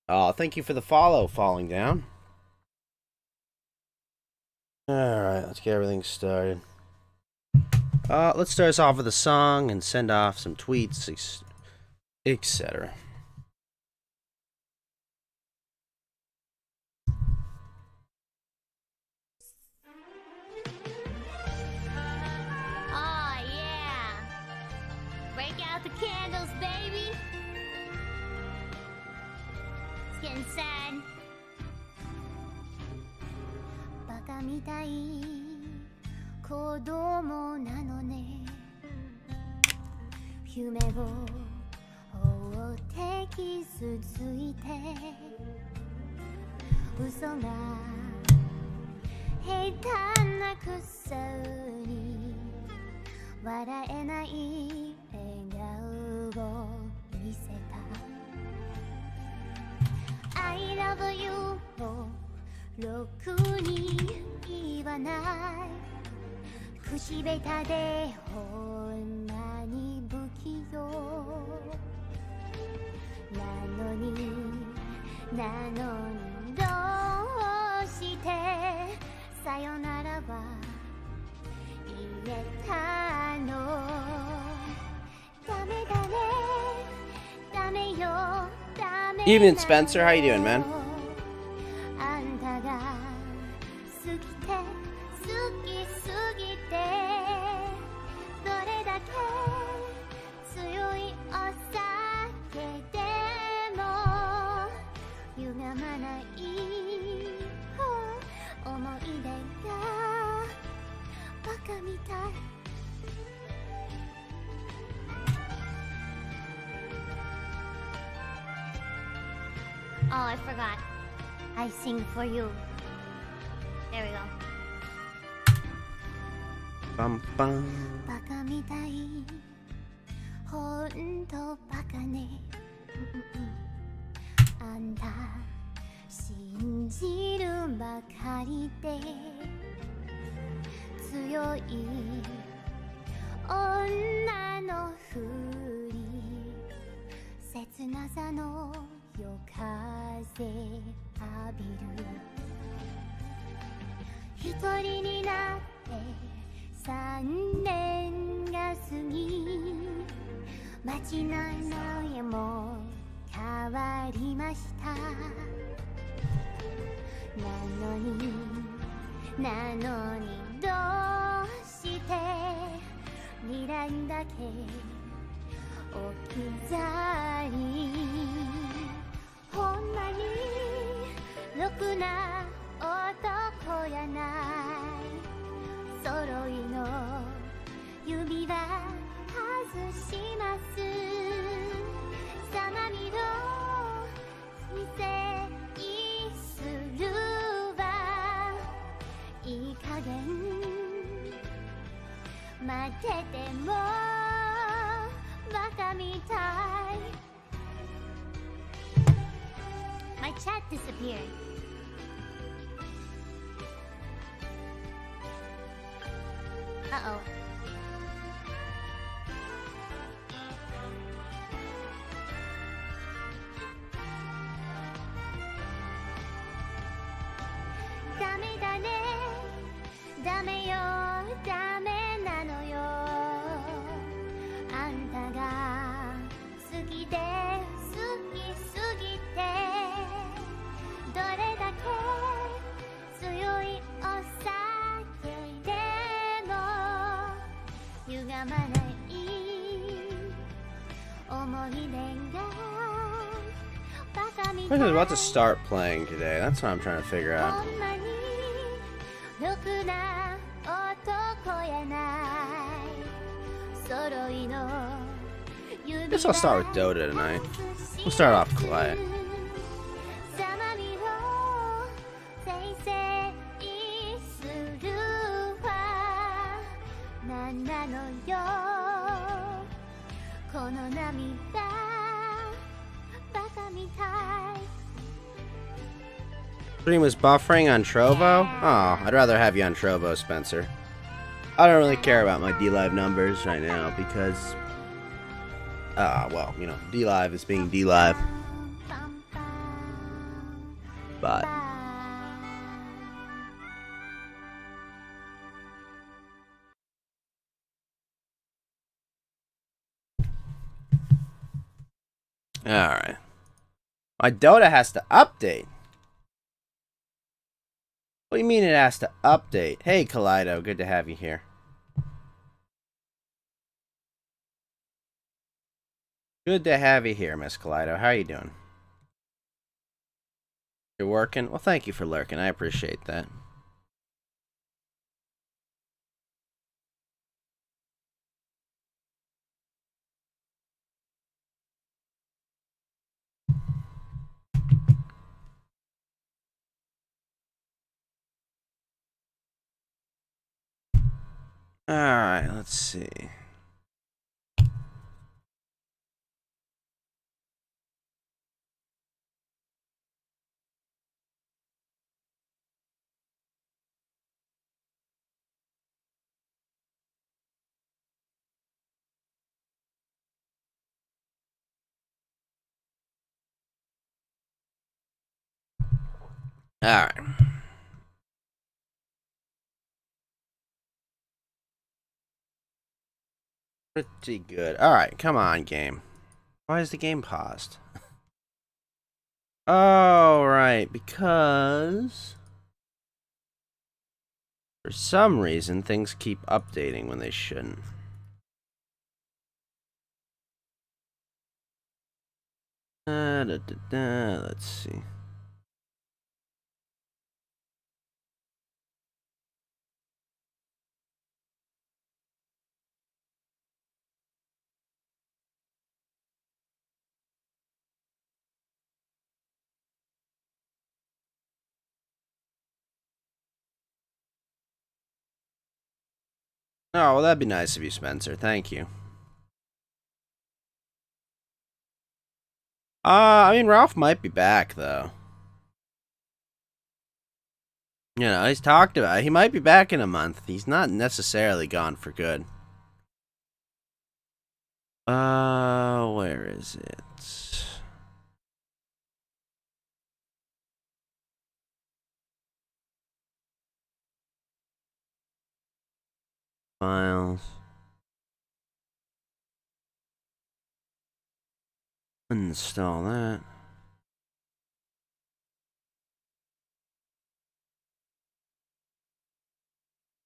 Thank you for the follow, Falling Down. Alright, let's get everything started. Let's start us off with a song and send off some tweets, etc. Oh yeah! Break out the candles, baby! It's getting sad. バカみたい子供なのね夢を追って傷ついて嘘が下手なくせに笑えない笑顔を見せた I love you をろくに言わない口下手でほんまに不器用なのにどうしてさよならは言えたのダメだねダメよダメ Evening, Spencer. How you doing, man? あんたが好きで好きすぎてどれだけ強いお酒でも歪まない思い出がバカみたい Oh, I forgot. I sing for you. There we go. Bum, bum. バカみたいほんとバカねあんた信じるばかりで強い女のふり切なさの夜風浴びる一人になって3年が過ぎ街の家も変わりましたなのにどうして未来だけ置き去りほんまにろくな男やない揃いの指輪外しますさまみろ失礼するわいい加減待っててもバカみたい My chat disappeared. Uh-oh. Dame da ne, dame yo, dame na no yo. Anta ga suki de, suki sugite. どれだけ強いお酒でも歪まない思い出がバカみたい I'm about to start playing today. That's what I'm trying to figure out. ほんまにろくな男やない揃いの I guess I'll start with Dota tonight. We'll start off quiet. なのよこの涙バカみたい Stream was buffering on Trovo? Oh, I'd rather have you on Trovo, Spencer. I don't really care about my DLive numbers right now because well, you know, DLive is being DLive. Bye. Alright. My Dota has to update. What do you mean it has to update? Hey, Kaleido, good to have you here. Good to have you here, Miss Kaleido. How are you doing? You're working? Well, thank you for lurking. I appreciate that. Alright, let's see. Alright. Pretty good. Alright, come on, game. Why is the game paused? Oh, right, because for some reason things keep updating when they shouldn't. Let's see. Oh, well, that'd be nice of you, Spencer. Thank you. I mean, Ralph might be back, though. You know, he's talked about it. He might be back in a month. He's not necessarily gone for good. Where is it? Files. Uninstall that.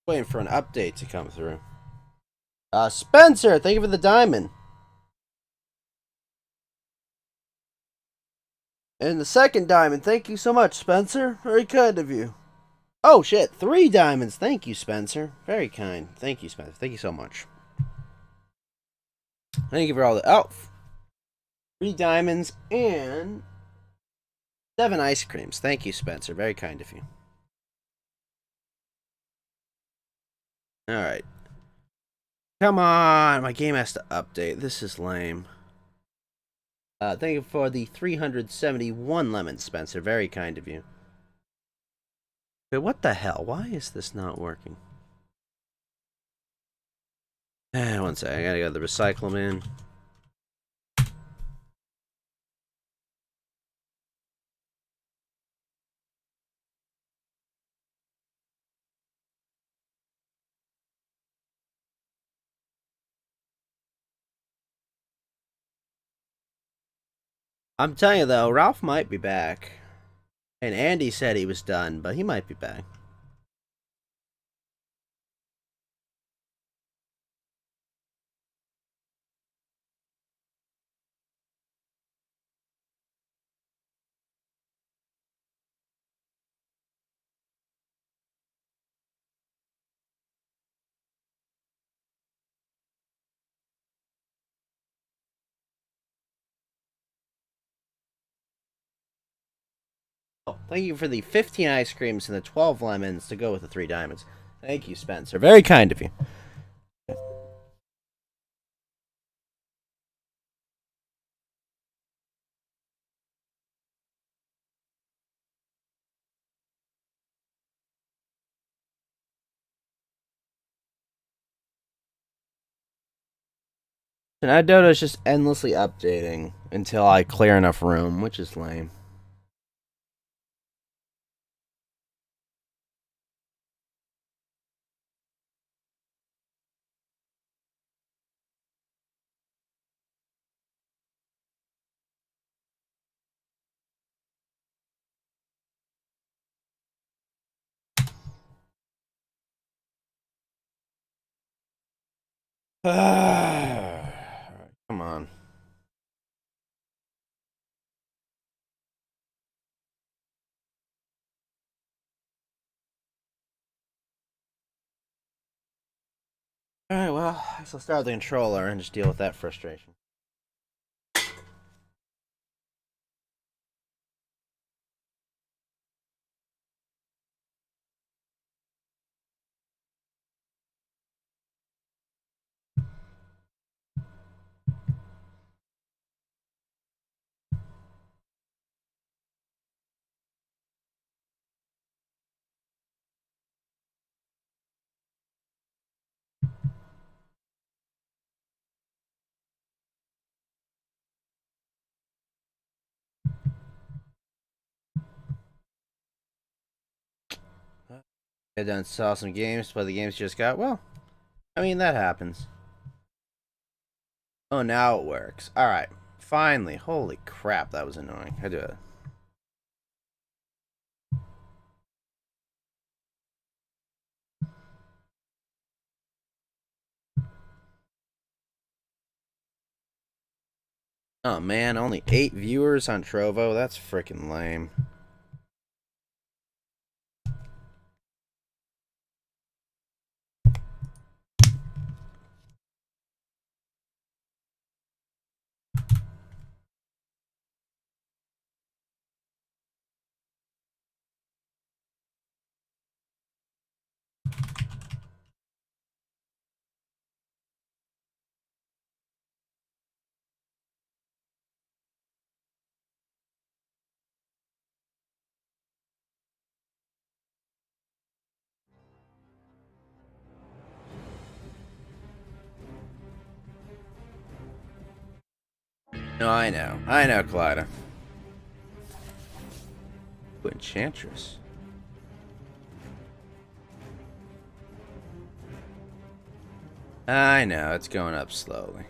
Waiting for an update to come through. Spencer, thank you for the diamond. And the second diamond, thank you so much, Spencer. Very kind of you. Oh, shit, 3 diamonds. Thank you, Spencer. Very kind. Thank you, Spencer. Thank you so much. Thank you for all the... Oh! 3 diamonds and 7 ice creams. Thank you, Spencer. Very kind of you. Alright. Come on! My game has to update. This is lame. Thank you for the 371 lemons, Spencer. Very kind of you. Wait, what the hell? Why is this not working? One sec. I gotta go to the recycle bin. I'm telling you, though, Ralph might be back. And Andy said he was done, but he might be back. Oh, thank you for the 15 ice creams and the 12 lemons to go with the 3 diamonds. Thank you, Spencer. Very kind of you. And Dota is just endlessly updating until I clear enough room, which is lame. Come on. Alright, well, I guess I'll start with the controller and just deal with that frustration. I done saw some games, but the games just got, well, I mean, that happens. Oh, now it works. Alright. Finally. Holy crap, that was annoying. I do it. Oh man, only 8 viewers on Trovo? That's freaking lame. No, I know, Collider. Ooh, Enchantress. I know, it's going up slowly.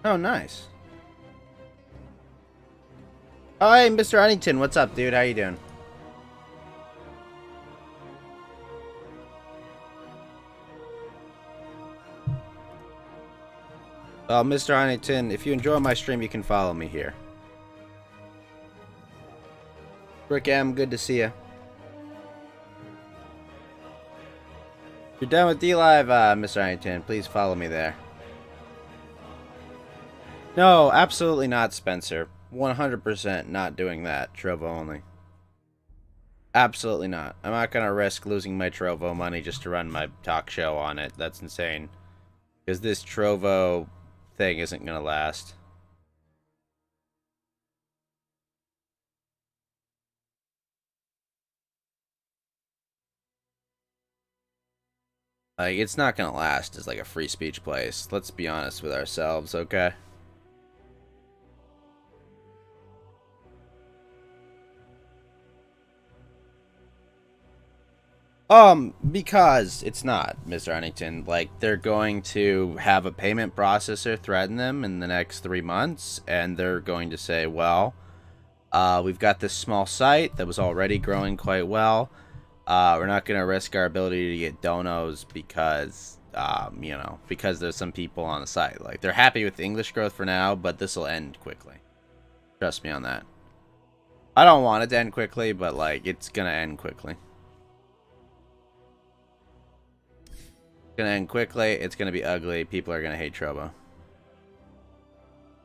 Oh, nice. Oh, hey, Mr. Huntington, what's up, dude? How you doing? Well, Mr. Huntington, if you enjoy my stream, you can follow me here. Rick M, good to see you. If you're done with D-Live, Mr. Huntington, please follow me there. No, absolutely not, Spencer. 100% not doing that. Trovo only. Absolutely not. I'm not gonna risk losing my Trovo money just to run my talk show on it. That's insane. Because this Trovo thing isn't gonna last. Like, it's not gonna last as like a free speech place. Let's be honest with ourselves, okay? Because it's not, Mr. Huntington. Like, they're going to have a payment processor threaten them in the next 3 months, and they're going to say, well, we've got this small site that was already growing quite well. We're not going to risk our ability to get donos because, you know, because there's some people on the site. Like, they're happy with the English growth for now, but this will end quickly. Trust me on that. I don't want it to end quickly, but, like, it's going to end quickly. Gonna end quickly. It's gonna be ugly. People are gonna hate Trovo.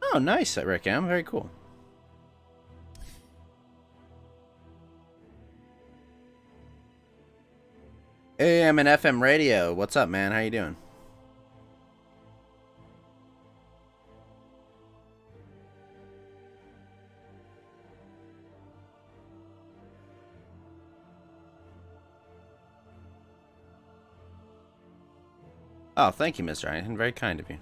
Oh, nice, Rick M. Very cool. AM and FM radio. What's up, man? How you doing? Oh, thank you, Mr. Huntington. Very kind of you.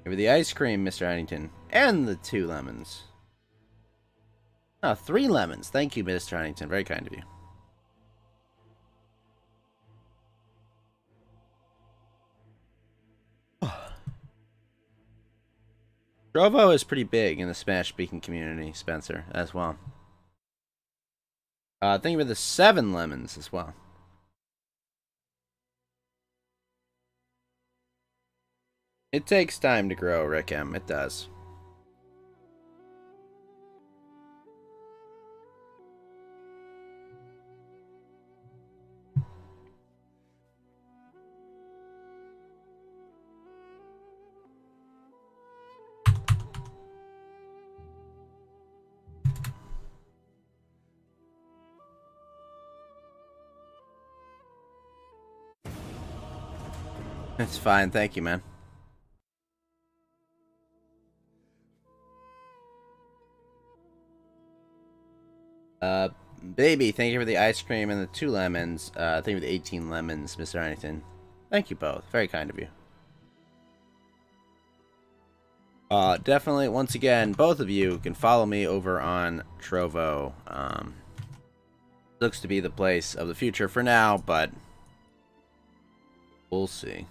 Give me the ice cream, Mr. Huntington. And the 2 lemons. Oh, 3 lemons. Thank you, Mr. Huntington. Very kind of you. Trovo is pretty big in the Spanish-speaking community, Spencer, as well. Thank you for the 7 lemons as well. It takes time to grow, Rick M. It does. It's fine, thank you, man. Baby, thank you for the ice cream and the 2 lemons. Thank you for the 18 lemons, Mr. Huntington. Thank you both. Very kind of you. Definitely, once again, both of you can follow me over on Trovo. Looks to be the place of the future for now, but we'll see.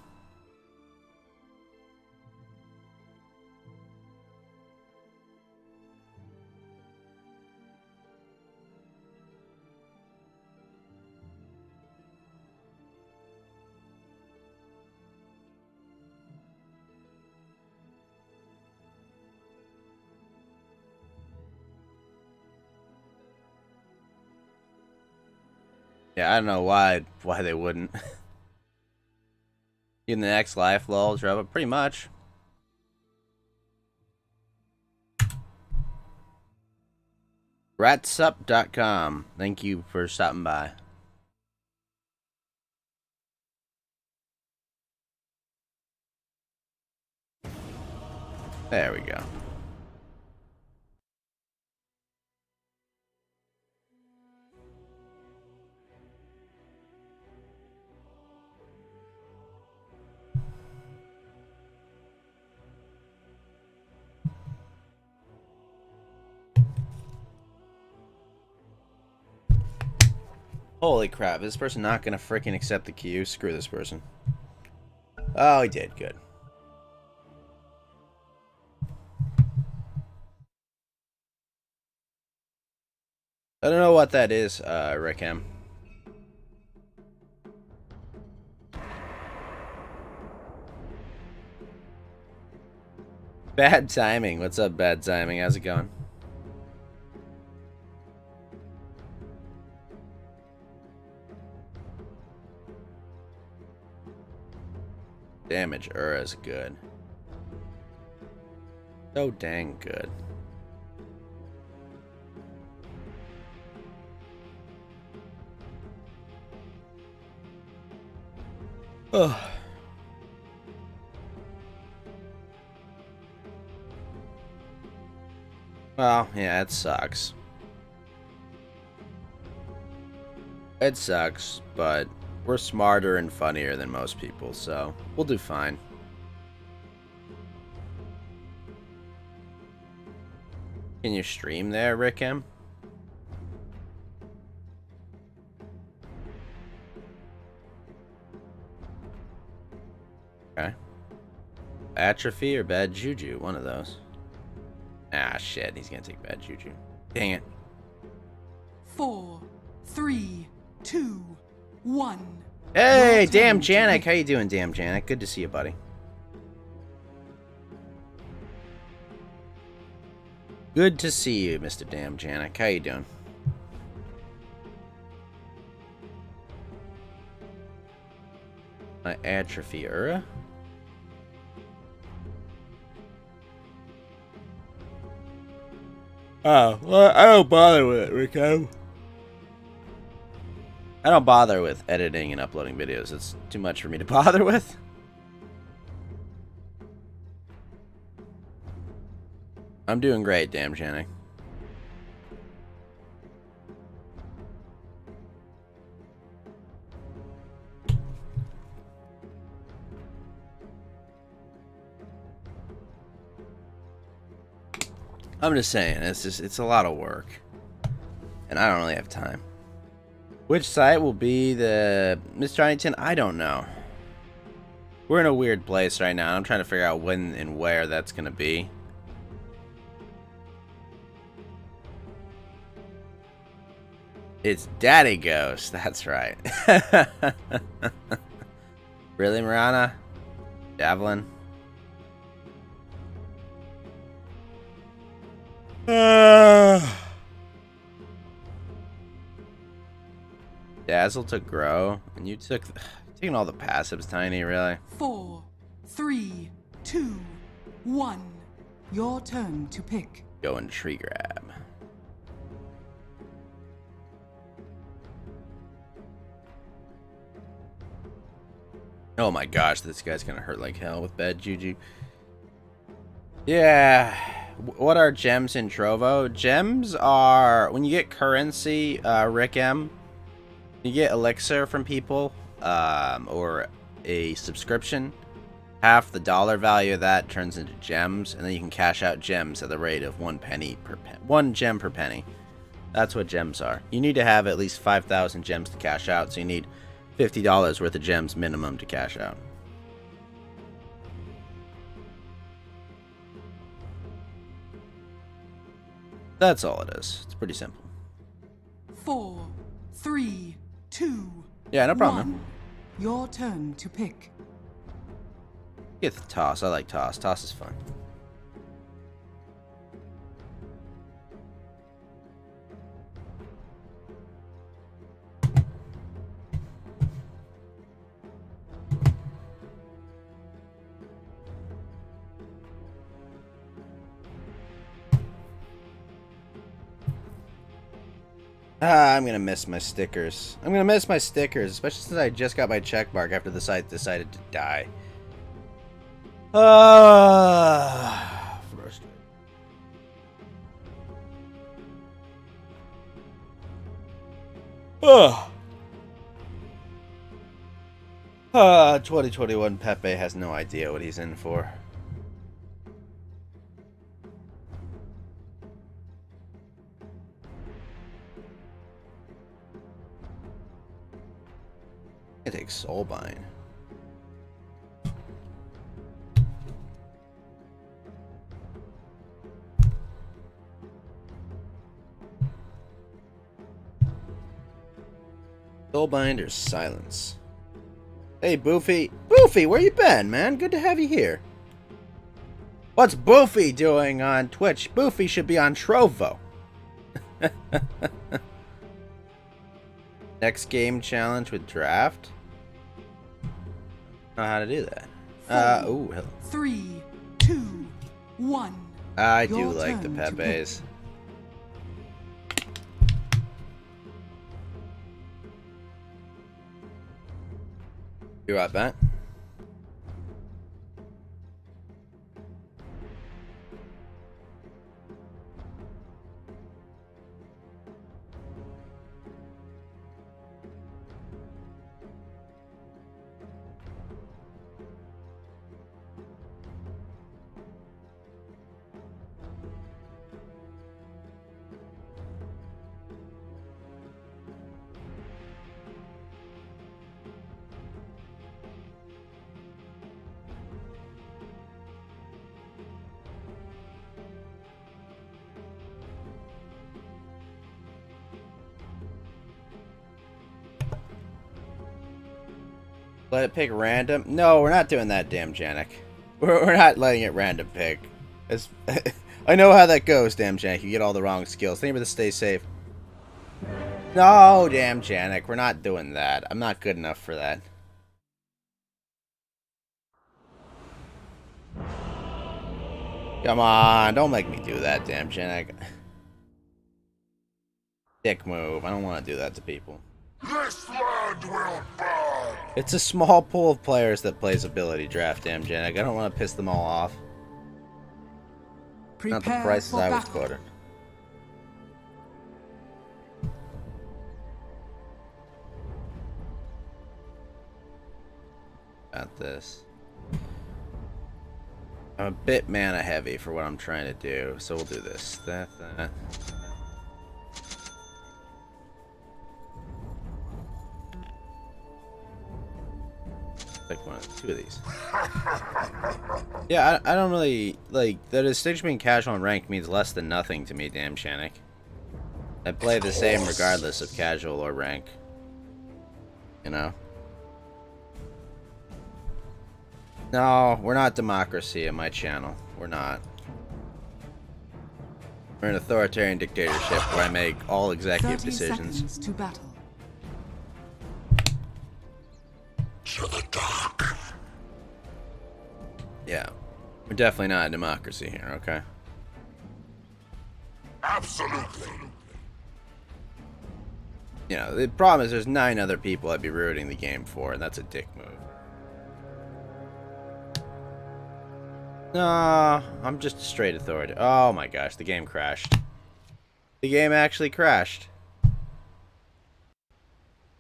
Yeah, I don't know why they wouldn't. In the next life, lol, Trovo, pretty much. Ratsup.com. Thank you for stopping by. There we go. Holy crap, is this person not gonna freaking accept the queue? Screw this person. Oh, he did. Good. I don't know what that is, Rick M. Bad timing. What's up, bad timing? How's it going? Damage is good. So dang good. Ugh. Well, yeah, it sucks. It sucks, but we're smarter and funnier than most people, so we'll do fine. Can you stream there, Rick M? Okay. Atrophy or bad juju, one of those. Ah, shit, he's gonna take bad juju. Dang it. 4, 3, 2, 1. Hey, Damn Janik, how you doing, Damn Janik? Good to see you, buddy. Good to see you, Mr. Damn Janik. How you doing? My atrophy, Oh, well, I don't bother with it, Rico. I don't bother with editing and uploading videos. It's too much for me to bother with. I'm doing great, Damn Janik. I'm just saying, it's a lot of work. And I don't really have time. Which site will be the Mr. Huntington? I don't know. We're in a weird place right now. I'm trying to figure out when and where that's going to be. It's Daddy Ghost. That's right. Really, Mirana? Javelin? Dazzle took Grow, and you took... Taking all the passives, Tiny, really? 4, 3, 2, 1. Your turn to pick. Go and Tree Grab. Oh my gosh, this guy's gonna hurt like hell with bad juju. Yeah. What are gems in Trovo? Gems are when you get currency, Rick M. You get elixir from people, or a subscription. Half the dollar value of that turns into gems, and then you can cash out gems at the rate of 1 penny per 1 gem per penny. That's what gems are. You need to have at least 5,000 gems to cash out, so you need $50 worth of gems minimum to cash out. That's all it is. It's pretty simple. 4, 3, 2. Yeah, no problem. 1. Your turn to pick. Get the toss. I like toss. Toss is fun. I'm gonna miss my stickers. I'm gonna miss my stickers, especially since I just got my check mark after the site decided to die. Frustrating. Ugh. 2021 Pepe has no idea what he's in for. I take Soulbind. Soulbind or Silence? Hey, Boofy. Boofy, where you been, man? Good to have you here. What's Boofy doing on Twitch? Boofy should be on Trovo. Next game challenge with draft. I don't know how to do that. Ooh, hello. 3, 2, 1. I do Your like the turn to Pepes. You're right back. Let it pick random? No, we're not doing that, damn Janik. We're not letting it random pick. I know how that goes, damn Janik. You get all the wrong skills. Think to stay safe. No, damn Janik. We're not doing that. I'm not good enough for that. Come on, don't make me do that, damn Janik. Dick move. I don't want to do that to people. This land will burn! It's a small pool of players that plays ability draft, damn Janik. I don't want to piss them all off. Prepare Not the prices for I was battle. quoted. Got this. I'm a bit mana heavy for what I'm trying to do, so we'll do this. That. Like two of these. Yeah, I don't really like the distinction between casual and ranked means less than nothing to me, damn Shannick. I play the same regardless of casual or rank. You know? No, we're not democracy in my channel. We're not. We're an authoritarian dictatorship where I make all executive 30 decisions. seconds to battle. To the dark. Yeah. We're definitely not a democracy here, okay? Absolutely. You know, the problem is there's 9 other people I'd be ruining the game for, and that's a dick move. No, I'm just a straight authority. Oh my gosh, the game crashed. The game actually crashed.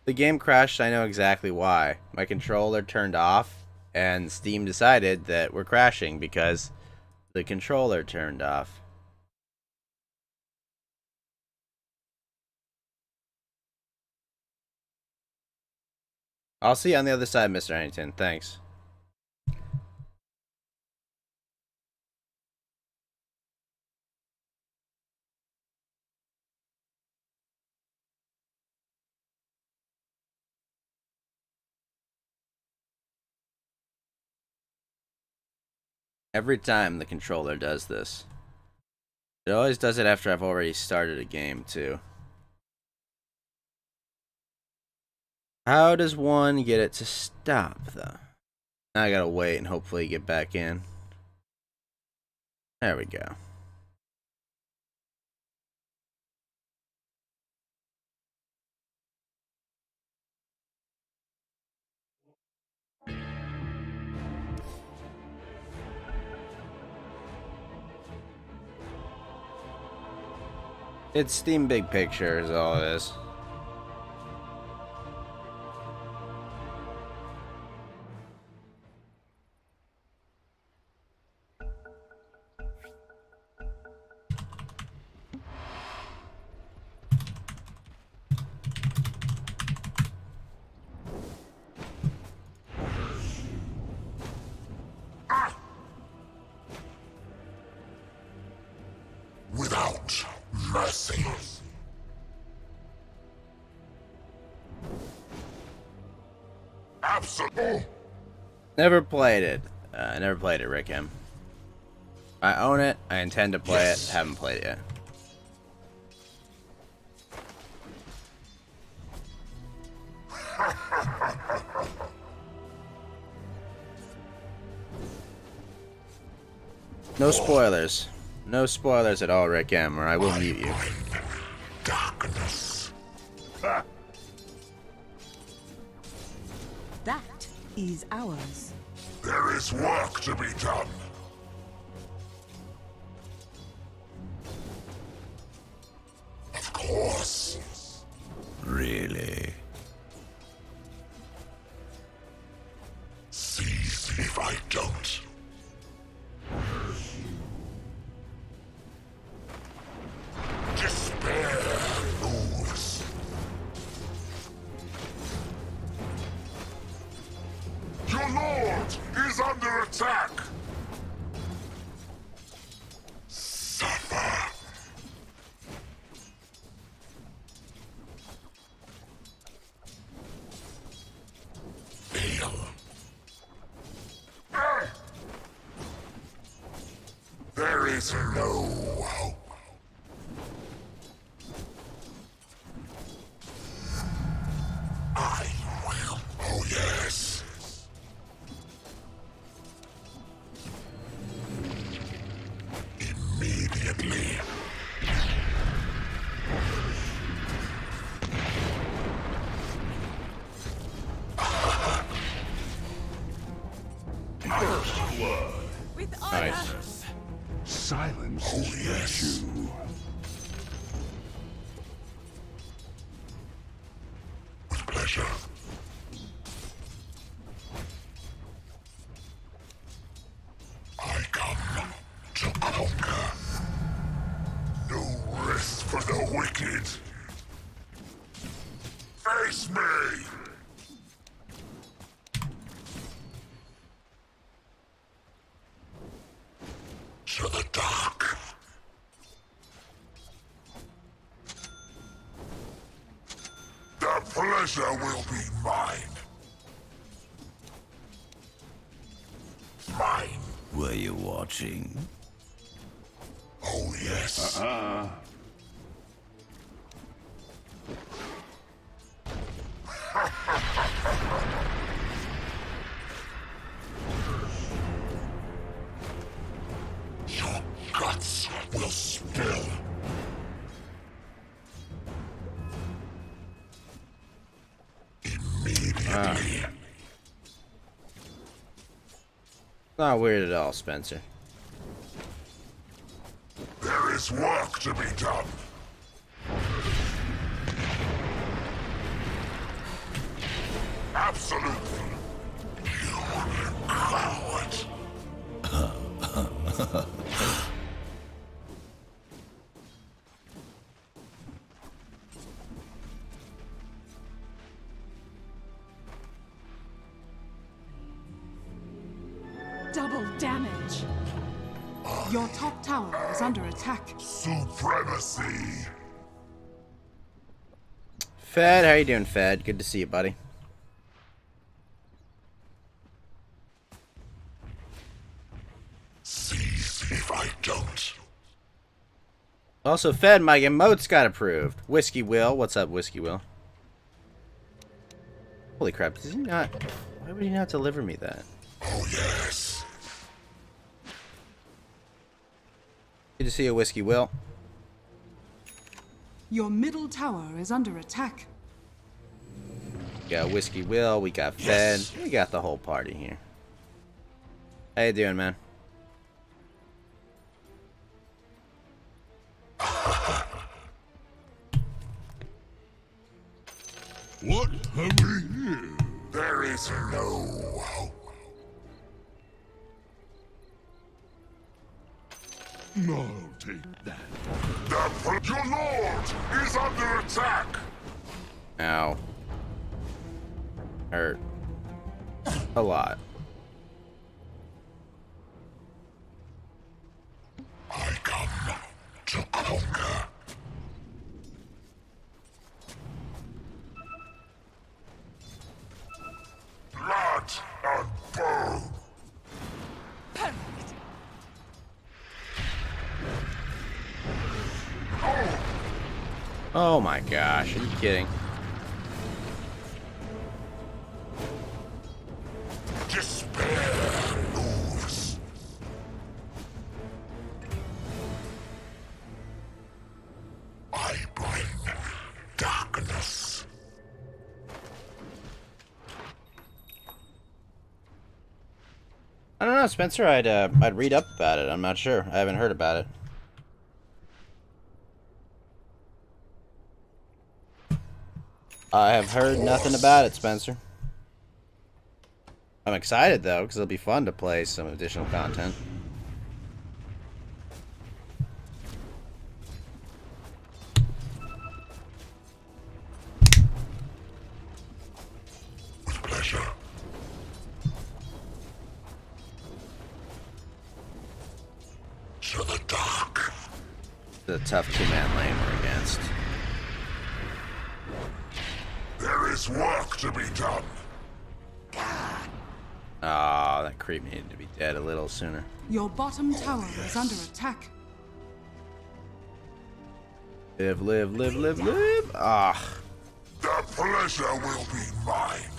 The game crashed, I know exactly why. My controller turned off, and Steam decided that we're crashing because the controller turned off. I'll see you on the other side, Mr. Huntington. Thanks. Every time the controller does this. It always does it after I've already started a game, too. How does one get it to stop, though? Now I gotta wait and hopefully get back in. There we go. It's Steam Big Picture is all it is. Without mercy. Absolutely. Never played it. I never played it, Rick M. I own it. I intend to play it. Haven't played it yet. No spoilers. No spoilers at all, Rick M, or I will mute you. Darkness. That is ours. There is work to be done. Of course. Really? Seize if I don't. Despair moves. Your lord is under attack. Suffer. Fail. There is no hope. I will. Oh, yes. Immediately. First blood. Nice. Silence. Oh, yes. With pleasure. I come. wicked. Face me. To the dark. The pleasure will be mine. Mine. Were you watching? Oh, yes. Your guts will spill. Immediately. Not weird at all, Spencer. There is work to be done. Absolutely. You coward. Double damage. Your top tower is under attack. Supremacy. Fed, how you doing, Fed? Good to see you, buddy. Seize if I don't. Also, Fed, my emotes got approved. Whiskey Will, what's up, Whiskey Will? Holy crap, does he not... Why would he not deliver me that? Oh, yes. Good to see you, Whiskey Will. Your middle tower is under attack. We got Whiskey Will, we got Fed, Yes. we got the whole party here. How you doing, man? What have we here? There is no hope. No, take that. Your lord is under attack. Ow. Hurt. A lot. I come to conquer. Blood and bone. Oh my gosh, are you kidding? Despair moves. I bring darkness. I don't know, Spencer. I'd read up about it. I'm not sure. I haven't heard about it. I have heard nothing about it, Spencer. I'm excited though, because it'll be fun to play some additional content. With pleasure. To the dark. It's a tough two-man lane we're against. There is work to be done. Ah, that creep needed to be dead a little sooner. Your bottom tower is under attack. Live, live, live, live, live. Ah. The pleasure will be mine.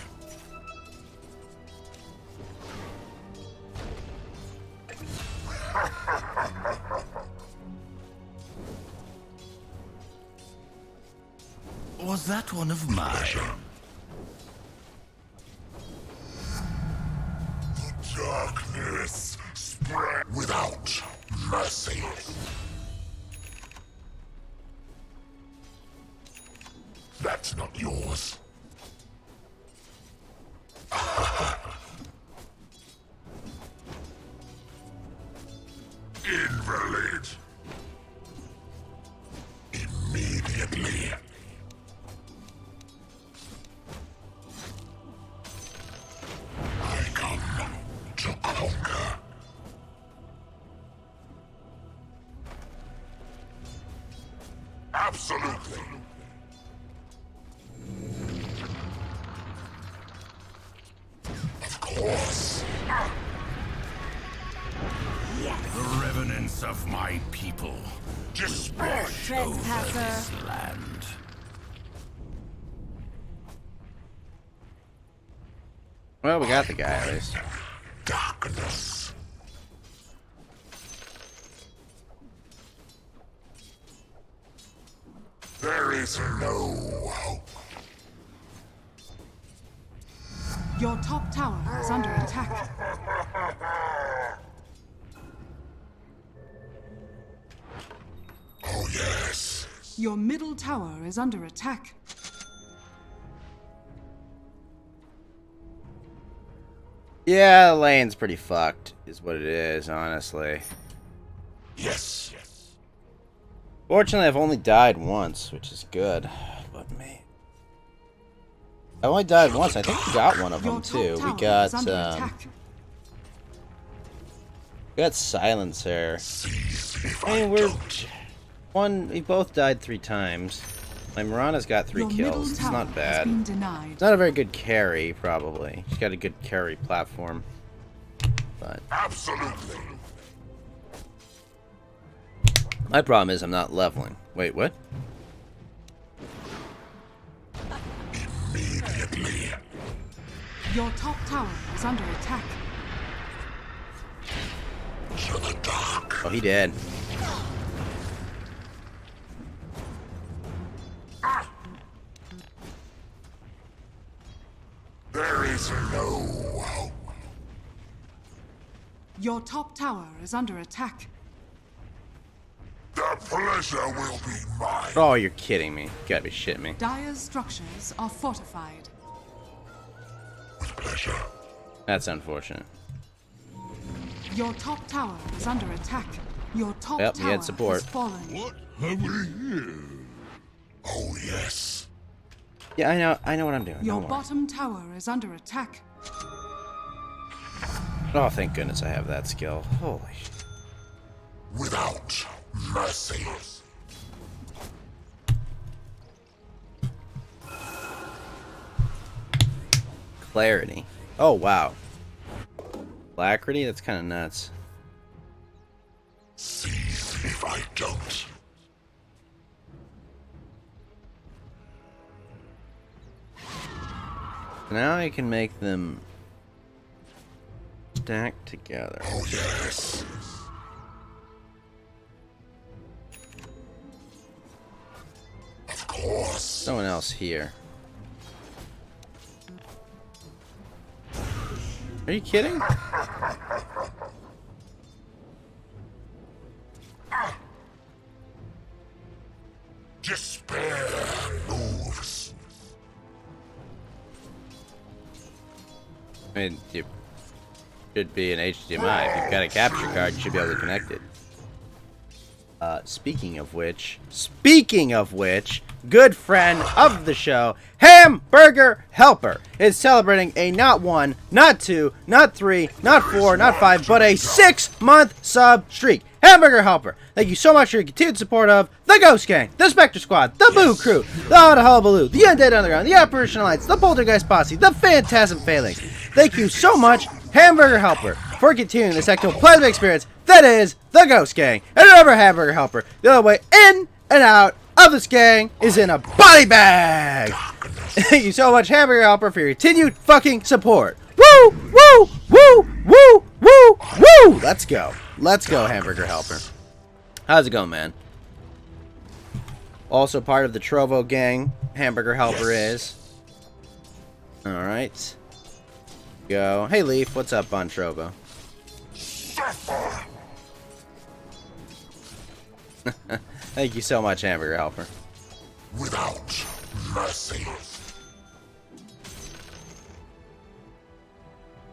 Was that one of mine? The darkness spread without mercy. That's not yours. Invalid. Immediate. Immediately. I come to conquer. Absolutely. Of course. The revenants of my people Despair. Trespasser. this land. Well, we got the guy at least. Darkness. There is no hope. Your top tower is under attack. Oh yes. Your middle tower is under attack. Yeah, the lane's pretty fucked, is what it is, honestly. Yes. Fortunately, I've only died once, which is good. But man, I only died once. I think we got one of Your them top too. tower We got is under attack. Silencer. If I mean, we both died 3 times. My Mirana's got 3 Your middle kills. It's tower not has bad. been denied. It's not a very good carry, probably. She's got a good carry platform. But Absolutely. my problem is I'm not leveling. Wait, what? Immediately. Your top tower is under attack. To the dark. Oh, he did. There is no hope. Your top tower is under attack. The pleasure will be mine. Oh, you're kidding me. You gotta be shitting me. Dire's structures are fortified. With pleasure. That's unfortunate. Your top tower is under attack. Your top Yep, he tower had support. has fallen. What have we here? Oh yes. Yeah, I know what I'm doing. Your Don't worry. bottom tower is under attack. Oh, thank goodness I have that skill. Holy shit. Without mercy. Clarity. Oh, wow. Alacrity? That's kind of nuts. Seize if I don't. Now I can make them stack together. Oh yes. Of course. Someone else here. Are you kidding? Despair moves. I mean, you should be an HDMI. If you've got a capture card, you should be able to connect it. Speaking of which, good friend of the show, Hamburger Helper, is celebrating a not 1, not 2, not 3, not 4, not 5, but a 6-month sub streak. Hamburger Helper, thank you so much for your continued support of the Ghost Gang, the Spectre Squad, the Boo Crew, the Auto Hullabaloo, the Undead Underground, the Apparition Alliance, the Poltergeist Posse, the Phantasm Phalanx. Thank you so much, Hamburger Helper, for continuing this ectoplasmic experience that is the Ghost Gang. And remember, Hamburger Helper, the only way in and out of this gang is in a body bag. Thank you so much, Hamburger Helper, for your continued fucking support. Woo! Woo! Woo! Woo! Woo! Woo! Let's go. Let's go, Hamburger Helper. How's it going, man? Also part of the Trovo gang, Hamburger Helper is. Alright. Go. Hey, Leaf, what's up on Trovo? Suffer. Thank you so much, Hamburger Helper. Without mercy.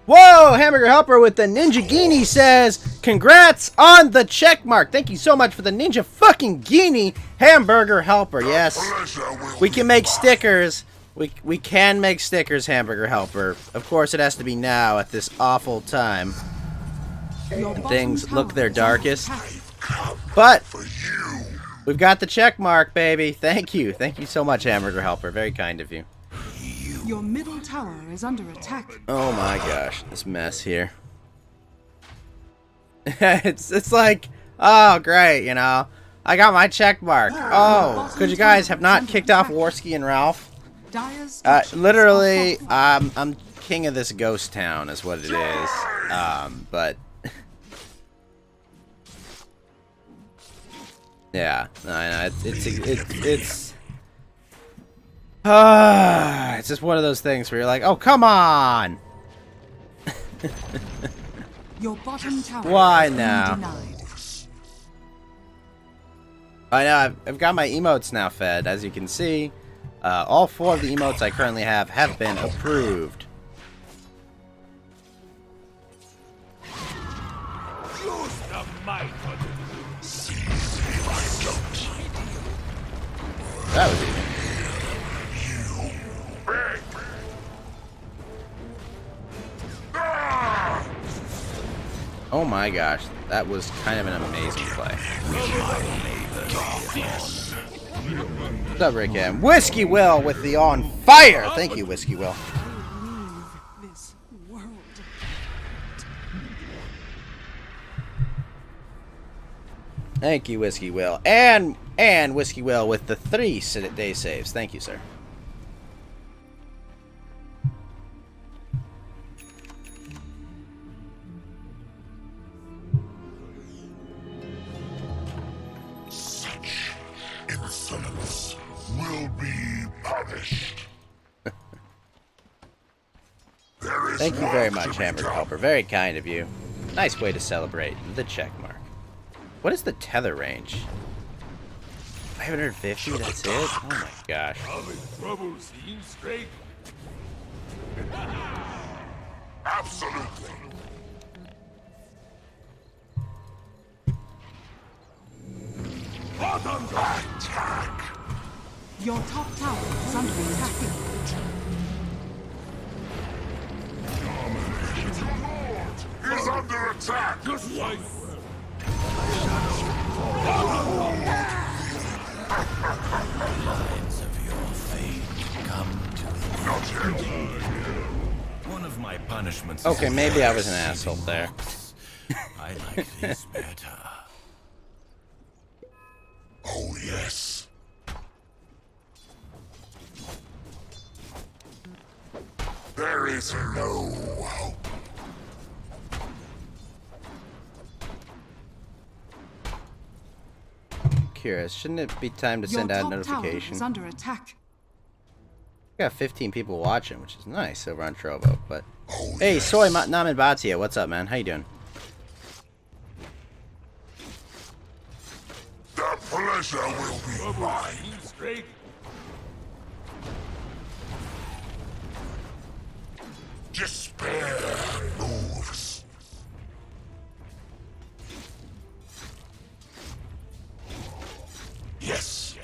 Whoa! Hamburger Helper with the Ninja Guinea says, congrats on the check mark. Thank you so much for the Ninja fucking Guinea, Hamburger Helper. Yes, we can make stickers. We can make stickers, Hamburger Helper. Of course, it has to be now at this awful time. Your And bottom things tower look their is under darkest. attack. But we've got the check mark, baby. Thank you. Thank you so much, Hamburger Helper. Very kind of you. Your middle tower is under attack. Oh my gosh, this mess here. it's like, oh great, you know, I got my check mark. Oh, because you guys have not kicked off Warski and Ralph. Dire's structures Literally, are fortified. I'm king of this ghost town, is what it is. But yeah, I know it's it's just one of those things where you're like, oh come on. Your bottom tower Why has been now? denied. I know, I've got my emotes now fed, as you can see. All 4 of the emotes I currently have been approved. That was easy. Oh my gosh, that was kind of an amazing play. What's up, Rick M? Whiskey Will with the on fire! Thank you, Whiskey Will. Leave this world. Thank you, Whiskey Will. And Whiskey Will with the 3 day saves. Thank you, sir. Such insolence will be punished. There is Thank you very work much, to be Hamburger done. Helper. Very kind of you. Nice way to celebrate the check mark. What is the tether range? 550? That's it? Oh my gosh. Absolutely. Attack. Your top tower is under attack. Is under attack. Lines of your fate come to Not yet. one of my punishments. Okay, is maybe I was an asshole there. I like this better. Oh yes. There is no hope. Curious, shouldn't it be time to Your send out a top tower notification? is under attack. We got 15 people watching, which is nice over on Trovo, but... Oh Hey, yes. Soy Namin Batia, what's up, man? How you doing? The pleasure will be mine. Despair moves. Yes.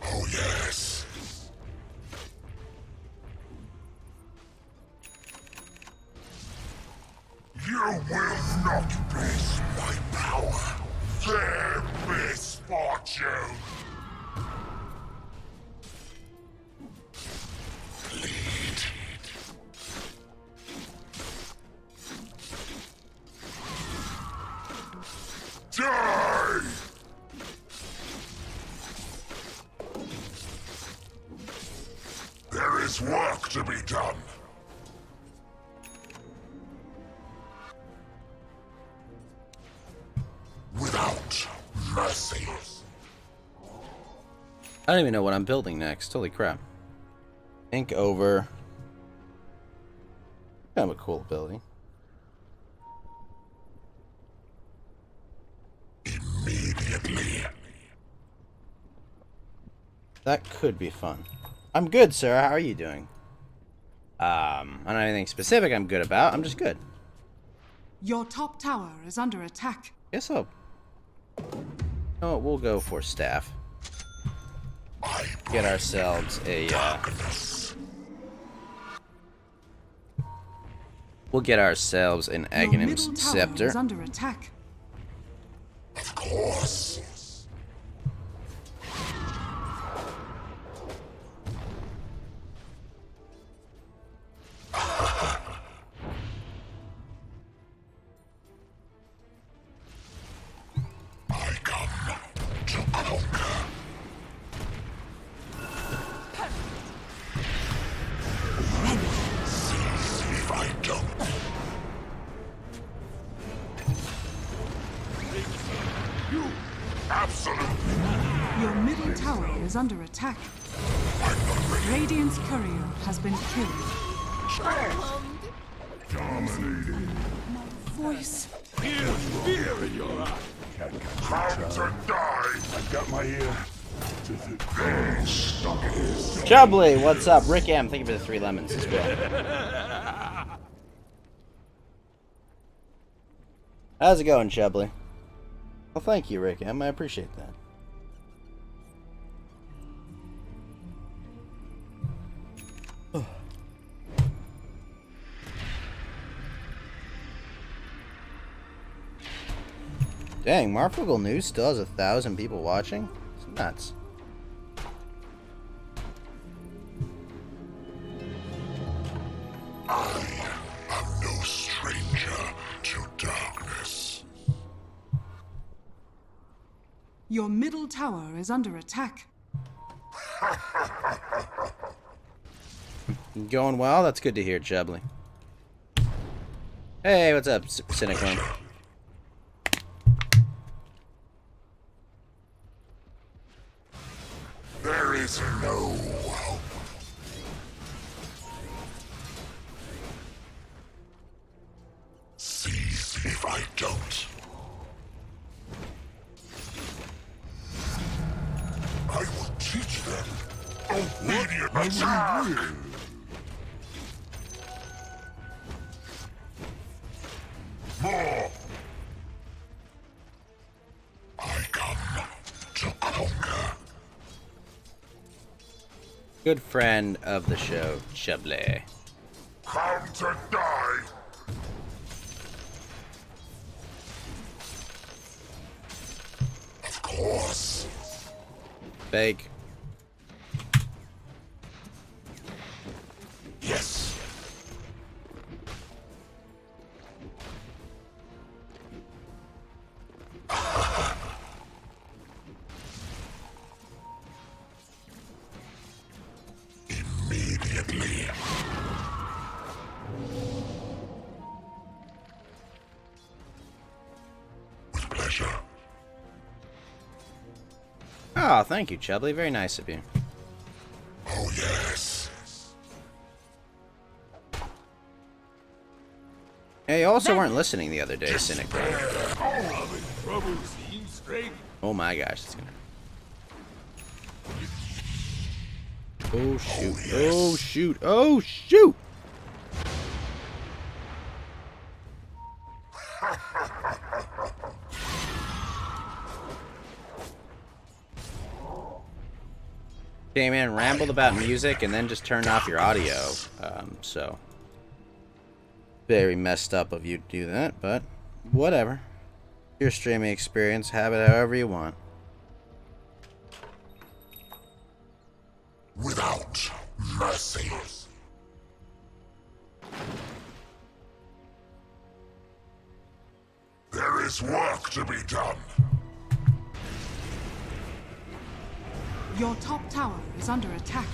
Oh yes. You will not miss my power. Their misfortune. Lead. Die! There is work to be done. Without mercy. I don't even know what I'm building next. Holy crap. Ink over. Kind of a cool ability. Immediately. That could be fun. I'm good, sir. How are you doing? I don't have anything specific I'm good about. I'm just good. Your top tower is under attack. Guess so. Oh, we'll go for staff. Get ourselves a, we'll get ourselves an Your middle Aghanim's tower scepter. is under attack. Of course. I come to conquer. Seize if I don't. You absolutely. Your middle tower is under attack. Radiant's courier has been killed. Dominated. Voice. Fear in your eyes. Time to die. I've got my ear. They stuck his Chubbly, what's up? Rick M, thank you for the 3 lemons as well. How's it going, Chubbly? Well, thank you, Rick M. I appreciate that. Dang, Marfugal News still has 1,000 people watching? It's nuts. I am no stranger to darkness. Your middle tower is under attack. Going well? That's good to hear, Chubbly. Hey, what's up, Cinecone? There is no hope. Seize if I don't. I will teach them immediate attack. More. I come to conquer. Good friend of the show, Chubbly. Come to die. Of course. Fake. Yes. Immediately. With pleasure. Oh, thank you, Chubbly. Very nice of you. Oh, yes. Hey, you also weren't listening the other day, Cynical. Trouble seems straight. Oh my gosh, it's gonna... Oh shoot, oh shoot, oh shoot! Came in, rambled about music, and then just turned off your audio. So very messed up of you to do that, but whatever. Your streaming experience, have it however you want. Without mercy. There is work to be done. Your top tower is under attack.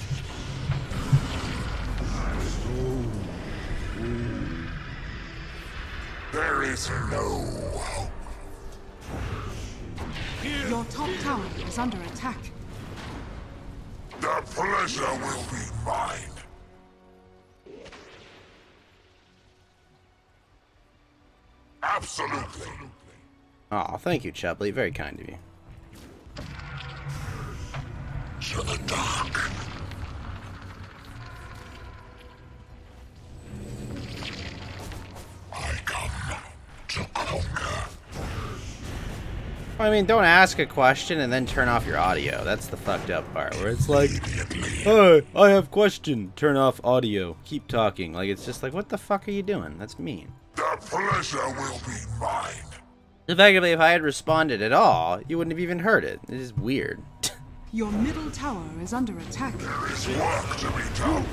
There is no hope. Your top tower is under attack. The pleasure will be mine. Absolutely. Oh, thank you, Chubbly. Very kind of you. To the dark. I mean, don't ask a question and then turn off your audio. That's the fucked up part, where it's like, hey, I have question. Turn off audio. Keep talking. Like, it's just like, what the fuck are you doing? That's mean. The pleasure will be mine. Effectively, if I had responded at all, you wouldn't have even heard it. It is weird. Your middle tower is under attack. There is work to be done.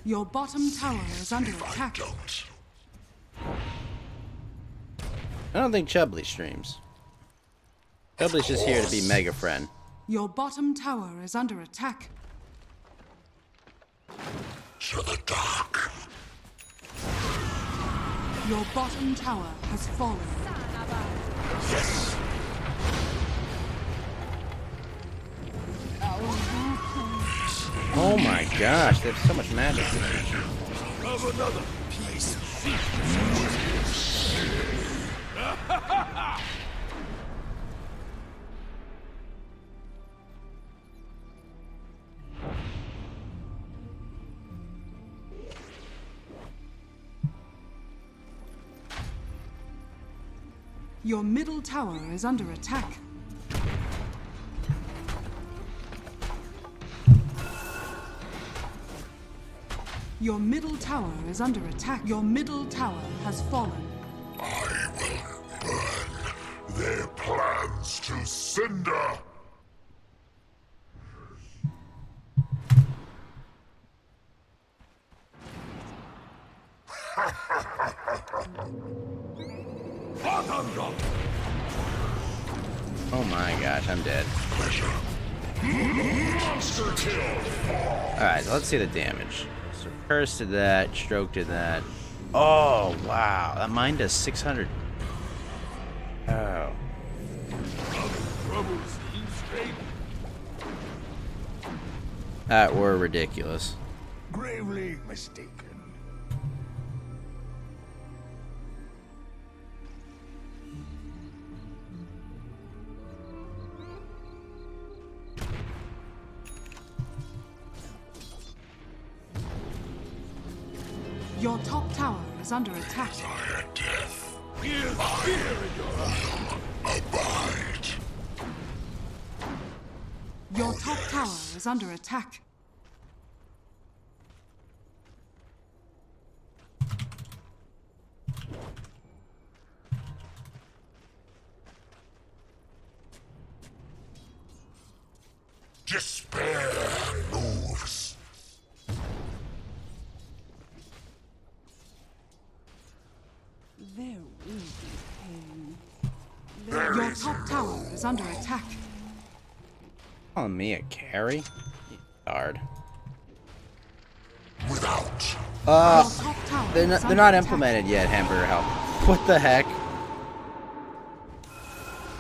Your bottom tower is under attack. Don't. I don't think Chubbly streams. Chubbly's just here to be mega friend. Your bottom tower is under attack. To the dark. Your bottom tower has fallen. Yes. Oh my gosh, they have so much magic. Of another piece. Your middle tower is under attack. Your middle tower is under attack. Your middle tower has fallen. I will burn their plans to cinder. Oh my gosh, I'm dead. Monster kill. Alright, let's see the damage. So Curse did that, Stroke did that. Oh, wow. That mine does 600. Oh. That were ridiculous. Gravely mistaken. Your top tower is under attack. Desire death. Abide. Your top tower is under attack. Despair moves. There will be pain. Your top tower is under attack. Calling me a carry? You Hard. Without. Your top tower They're is not under attack. implemented yet, Hamburger Help. What the heck?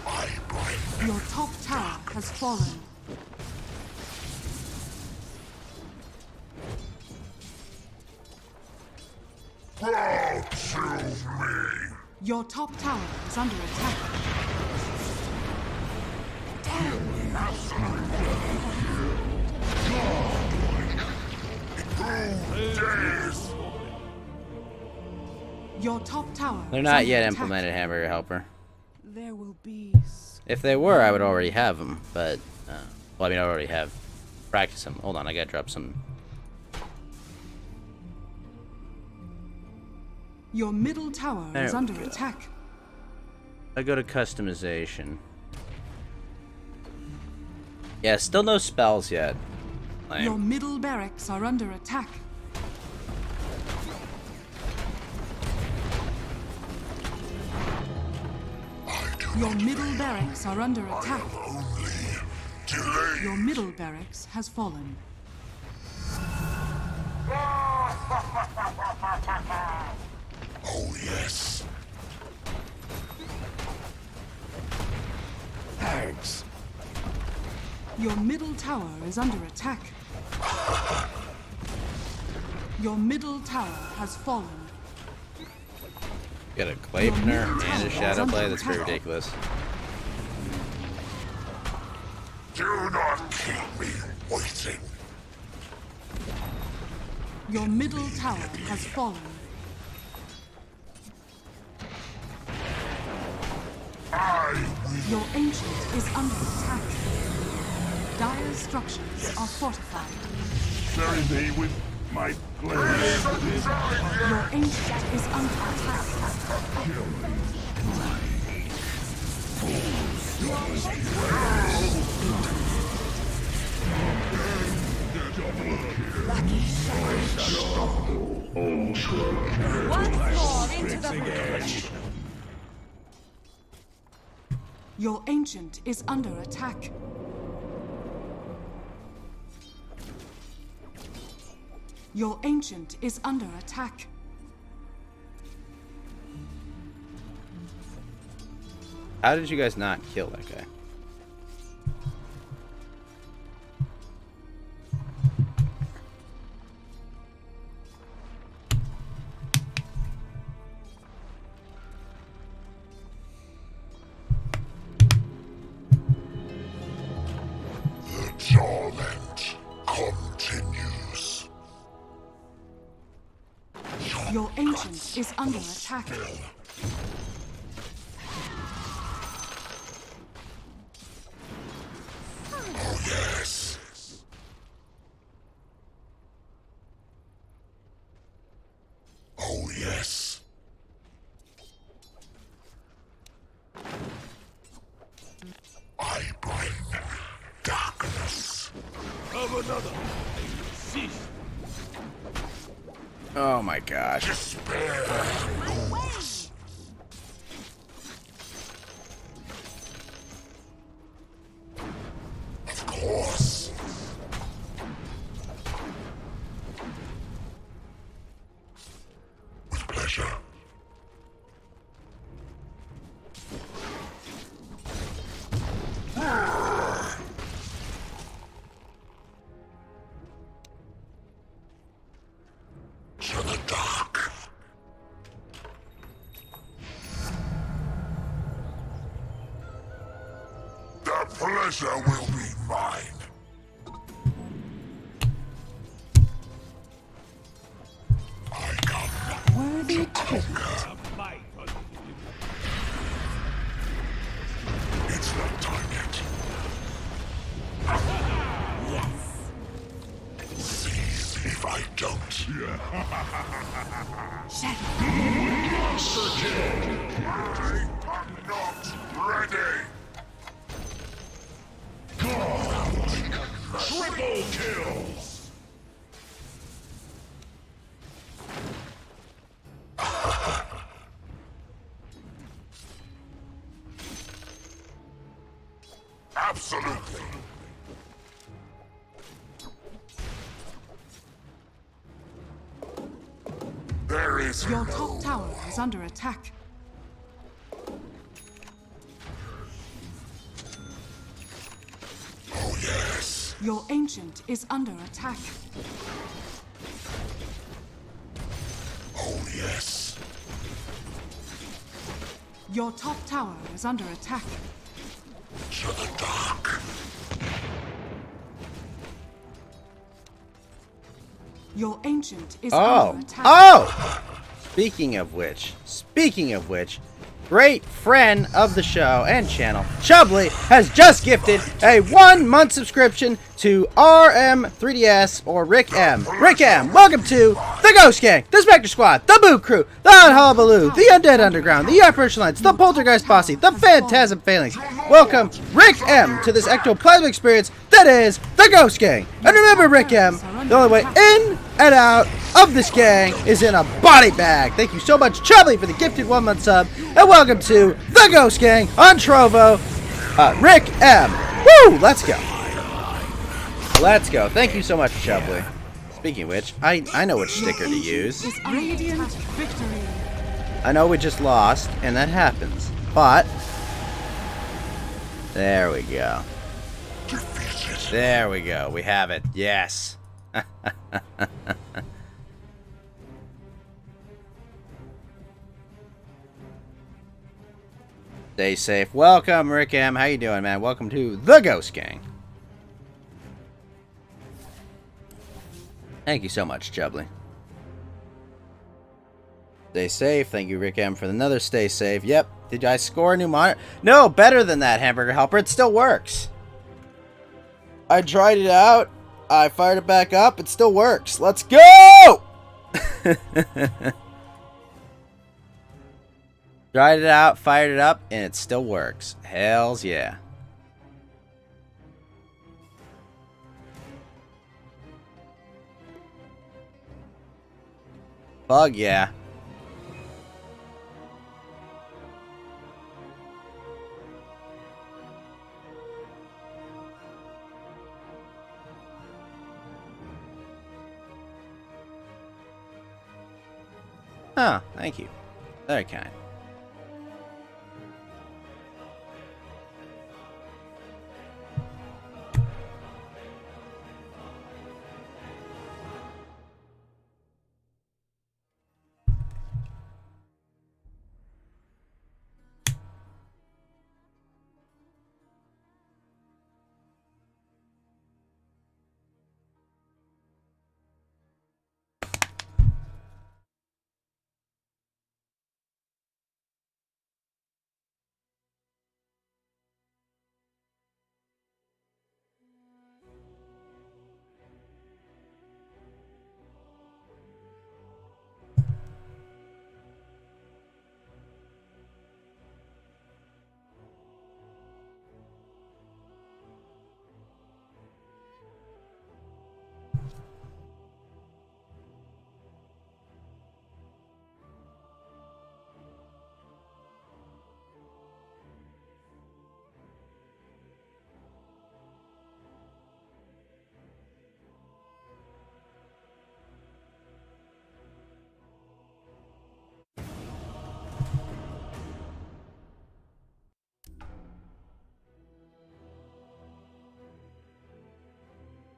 I bring Your top tower has fallen. proud to me. Your top tower is under attack. Days. Your top tower. They're is not under yet attack. implemented, Hamburger Helper. There will be. If they were, I would already have them, but, well, I mean, I already have practiced them. Hold on, I gotta drop some. Your middle tower There is we under go. attack. I go to customization. Yeah, still no spells yet. Lame. Your middle barracks are under attack. Your middle barracks are under attack. Delay. Your middle barracks has fallen. Oh yes. Thanks. Your middle tower is under attack. Your middle tower has fallen. Got a Clapner and a Shadow Blade. That's pretty ridiculous. Do not keep me waiting. Your middle tower has fallen. Your ancient is under attack. Dire structures are fortified. Bury me with my blade. Your ancient is under attack. Once more into the breach. Your ancient is under attack. Your ancient is under attack. How did you guys not kill that guy? The torment continues. Your ancient is under attack. Oh yes. Oh yes. I bring darkness. Of another. Cease. Oh my gosh. Despair lose. Of course. With pleasure. To the dark. The pleasure will be mine. I come Worthy tribute. It's not time yet. Seize if I don't. Shadow. I am not ready. Triple kills. Absolutely. There is Your no top tower is under attack. Oh yes. Your ancient is under attack. Oh yes. Your top tower is under attack. To the dark. Your ancient is Oh. under attack. Oh! Speaking of which, great friend of the show and channel, Chubbly, has just gifted a 1-month subscription to RM3DS or Rick M. Rick M, welcome to the Ghost Gang, the Spectre Squad, the Boo Crew, the Hullabaloo, the Undead Underground, the Apparition Lights, the Poltergeist Posse, the Phantasm Phalanx. Welcome, Rick M, to this ectoplasmic experience that is the Ghost Gang. And remember, Rick M, the only way in and out of this gang is in a body bag. Thank you so much, Chubbly, for the gifted 1-month sub, and welcome to the Ghost Gang on Trovo, Rick M. Woo! Let's go. Let's go. Thank you so much, Chubbly. Speaking of which, I know which sticker to use. Is radiant victory. I know we just lost, and that happens, but there we go. Defeated. There we go. We have it. Yes. Stay safe. Welcome, Rick M. How you doing, man? Welcome to the Ghost Gang. Thank you so much, Chubbly. Stay safe. Thank you, Rick M, for another stay safe. Yep, Did I score a new monitor? No, better than that, Hamburger Helper. It still works. I tried it out. I fired it back up. It still works. Let's go! Tried it out, fired it up, and it still works. Hells yeah. Bug yeah. Oh, thank you. Very kind.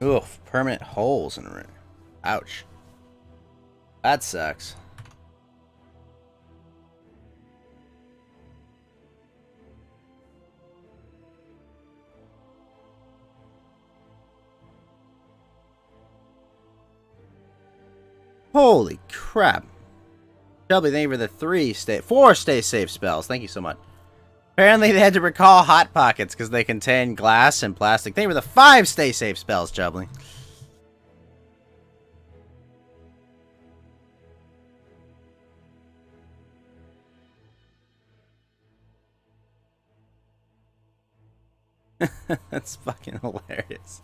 Oof, permanent holes in the room. Ouch. That sucks. Holy crap. Shelby, thank you for the 4 stay safe spells. Thank you so much. Apparently they had to recall Hot Pockets because they contain glass and plastic. Thank you for the 5 stay safe spells, Chubbly. That's fucking hilarious.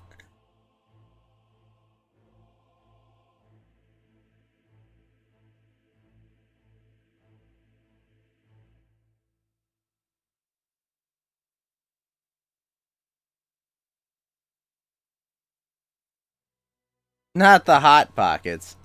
Not the Hot Pockets.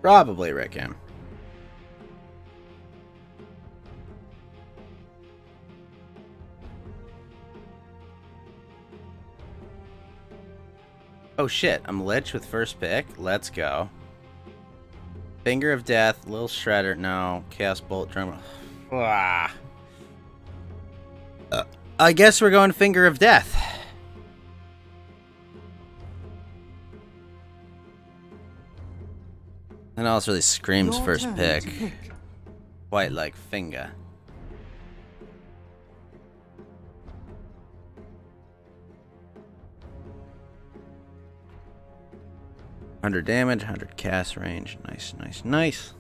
Probably Rickham. Oh shit, I'm Lich with first pick. Let's go. Finger of Death, Lil Shredder, no. Chaos Bolt, Drum. I guess we're going Finger of Death. And also really screams Your first turn pick. to pick. Quite like finger. $100 damage, 100 cast range. Nice, nice, nice.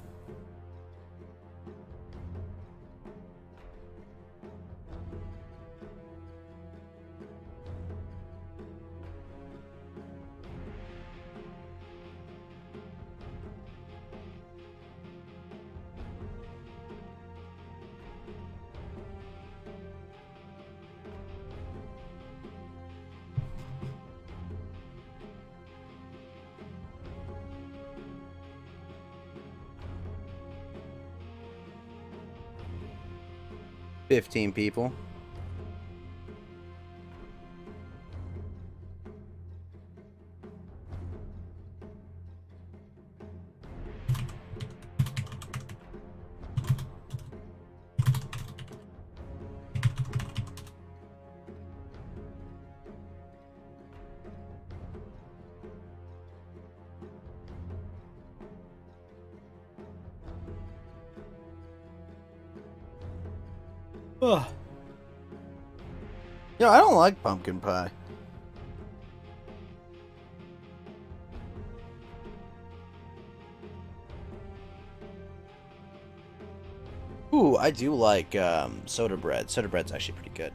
$15 people. Ugh. Yeah, I don't like pumpkin pie. Ooh, I do like soda bread. Soda bread's actually pretty good.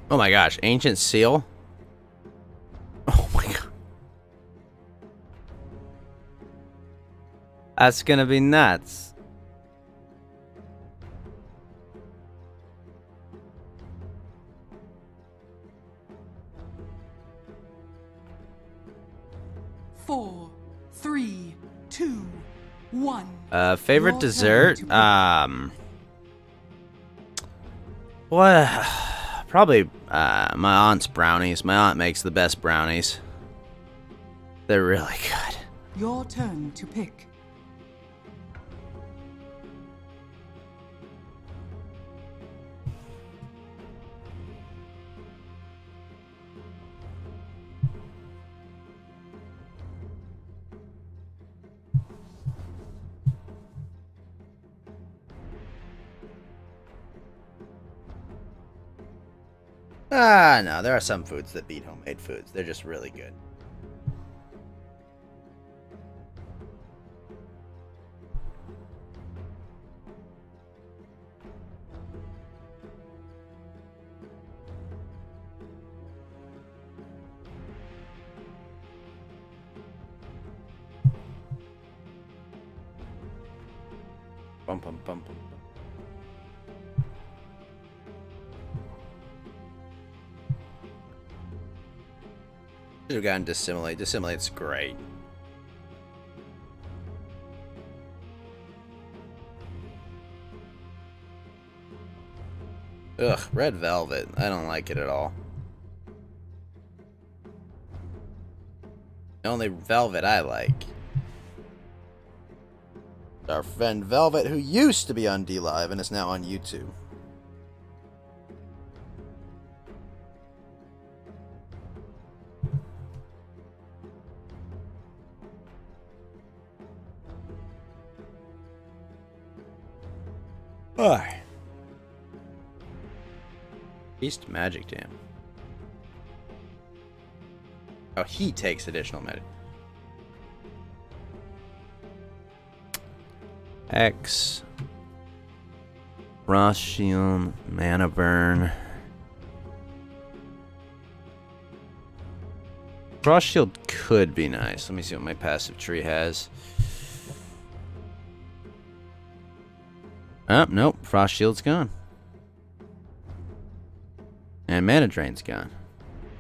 Oh my gosh, Ancient Seal? Oh my god. That's gonna be nuts. Four, three, two, one. Favorite Your dessert? turn to What? Probably my aunt's brownies. My aunt makes the best brownies. They're really good. Your turn to pick. No, there are some foods that beat homemade foods. They're just really good. Bum bum bum bum. Should have gotten Dissimilate. Dissimilate's great. Ugh, Red Velvet. I don't like it at all. The only Velvet I like. Our friend Velvet, who used to be on DLive and is now on YouTube. Alright. Beast Magic Dam. Oh, he takes additional magic. X. Frost Shield, Mana Burn. Frost Shield could be nice. Let me see what my passive tree has. Oh, nope. Frost Shield's gone. And Mana Drain's gone.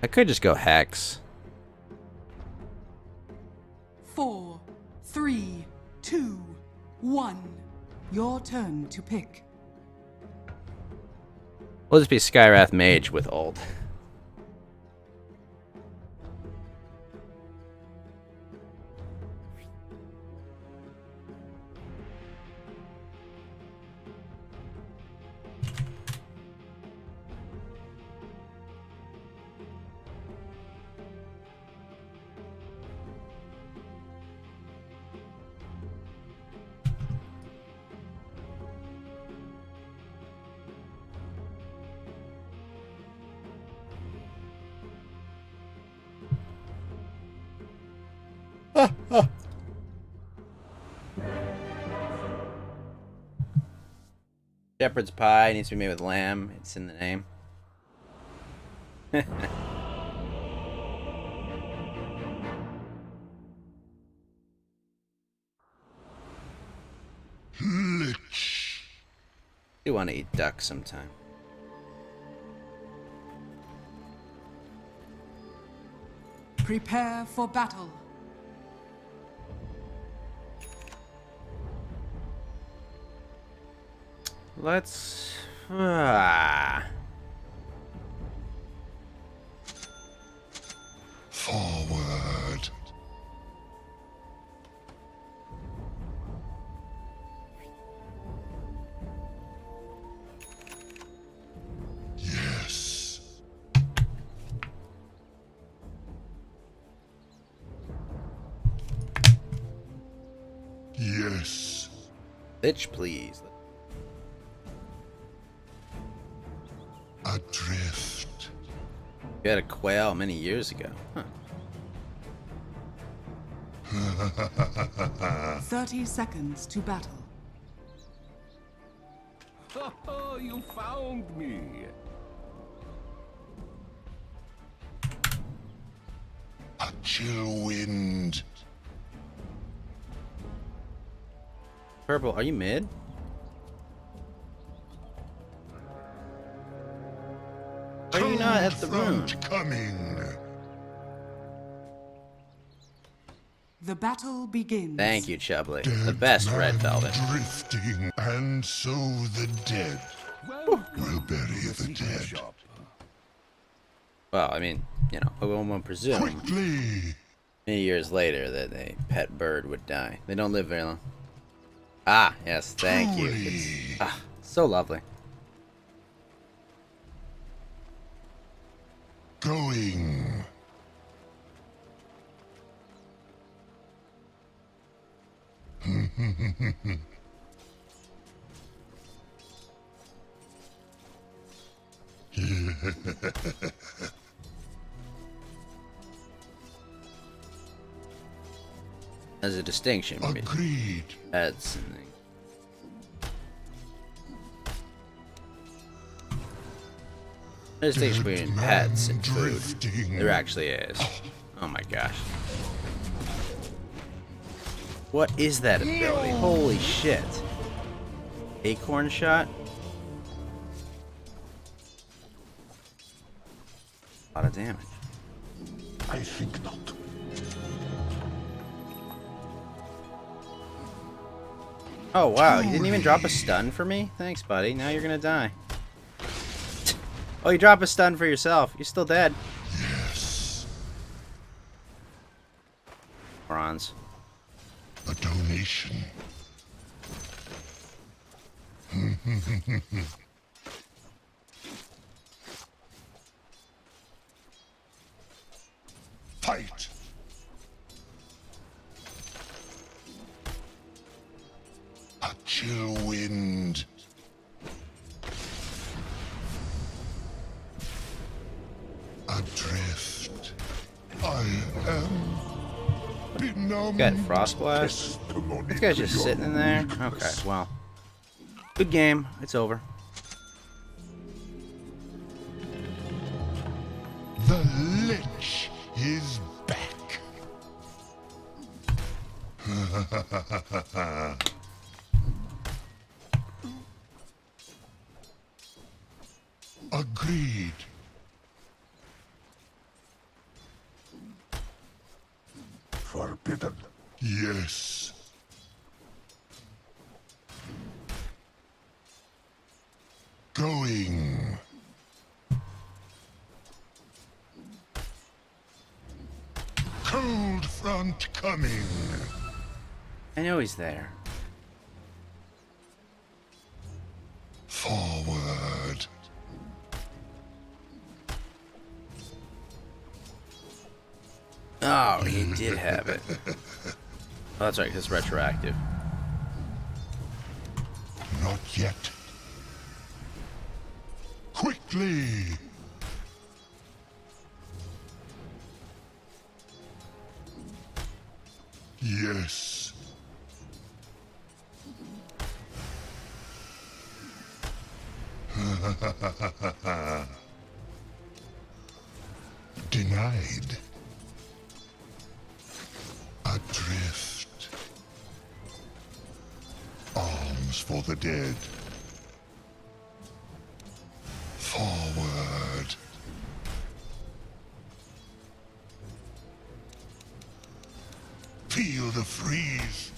I could just go Hex. 4, 3, 2, 1. Your turn to pick. We'll just be Skywrath Mage with ult. Shepherd's pie needs to be made with lamb. It's in the name. Lich. You want to eat duck sometime. Prepare for battle. Let's. Forward. Yes. Yes. Bitch, please. Adrift. You had a quail many years ago. Huh. 30 seconds to battle. Oh, you found me. A chill wind. Purple, are you mid? Are you not at the room? Front coming. The battle begins. Thank you, Chubbly. The Dead best man red velvet. Drifting, and so the dead will bury the dead. Well, I mean, you know, one would presume Quickly. many years later that a pet bird would die. They don't live very long. Ah, yes, thank you. It's so lovely. Going. There's a distinction between Agreed. pets and things. There's a distinction between Dead pets man and food. drifting. There actually is. Oh my gosh. What is that ability? Holy shit. Acorn shot? A lot of damage. I think not. Oh wow, you didn't even drop a stun for me? Thanks, buddy. Now you're gonna die. Oh, you drop a stun for yourself. You're still dead. Yes. Bronze. A donation. Fight. A chill wind. Adrift. I am benumbed. Got Frost Blast. This guy's just sitting in there. Okay, well. Good game. It's over. The Lich is back. Agreed. Forbidden. Yes. Going. Cold front coming. I know he's there. Forward. Oh, he did have it. Oh, that's right, 'cause it's retroactive. Not yet. Quickly. Denied. Adrift. Alms for the dead. Forward. Feel the freeze.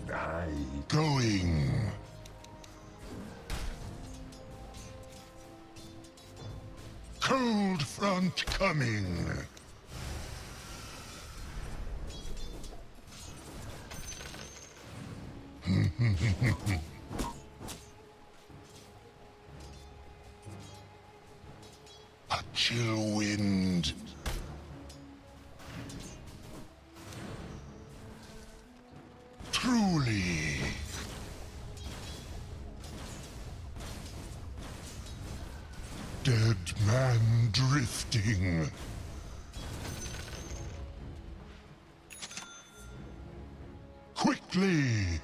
Denied. Going. Cold front coming. A chill wind. Truly. Dead man drifting. Quickly.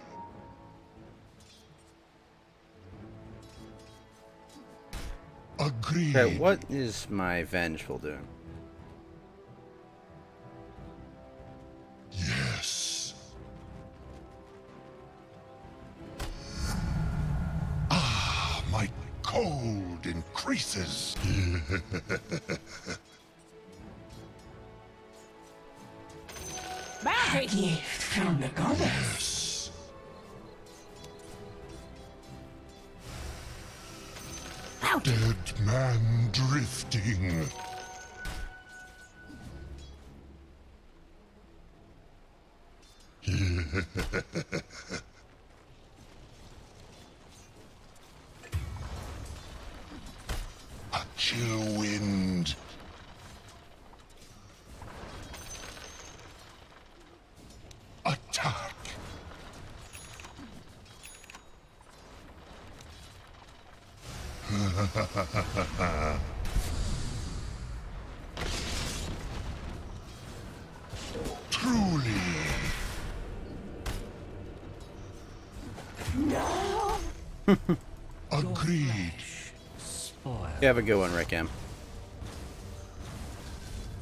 Agreed. Okay, what is my vengeful doing? Yes. Ah, my cold increases. A gift from the goddess. Yes. Dead man drifting. A chill wind. Attack. Truly. Agreed. You have a good one, Rick M.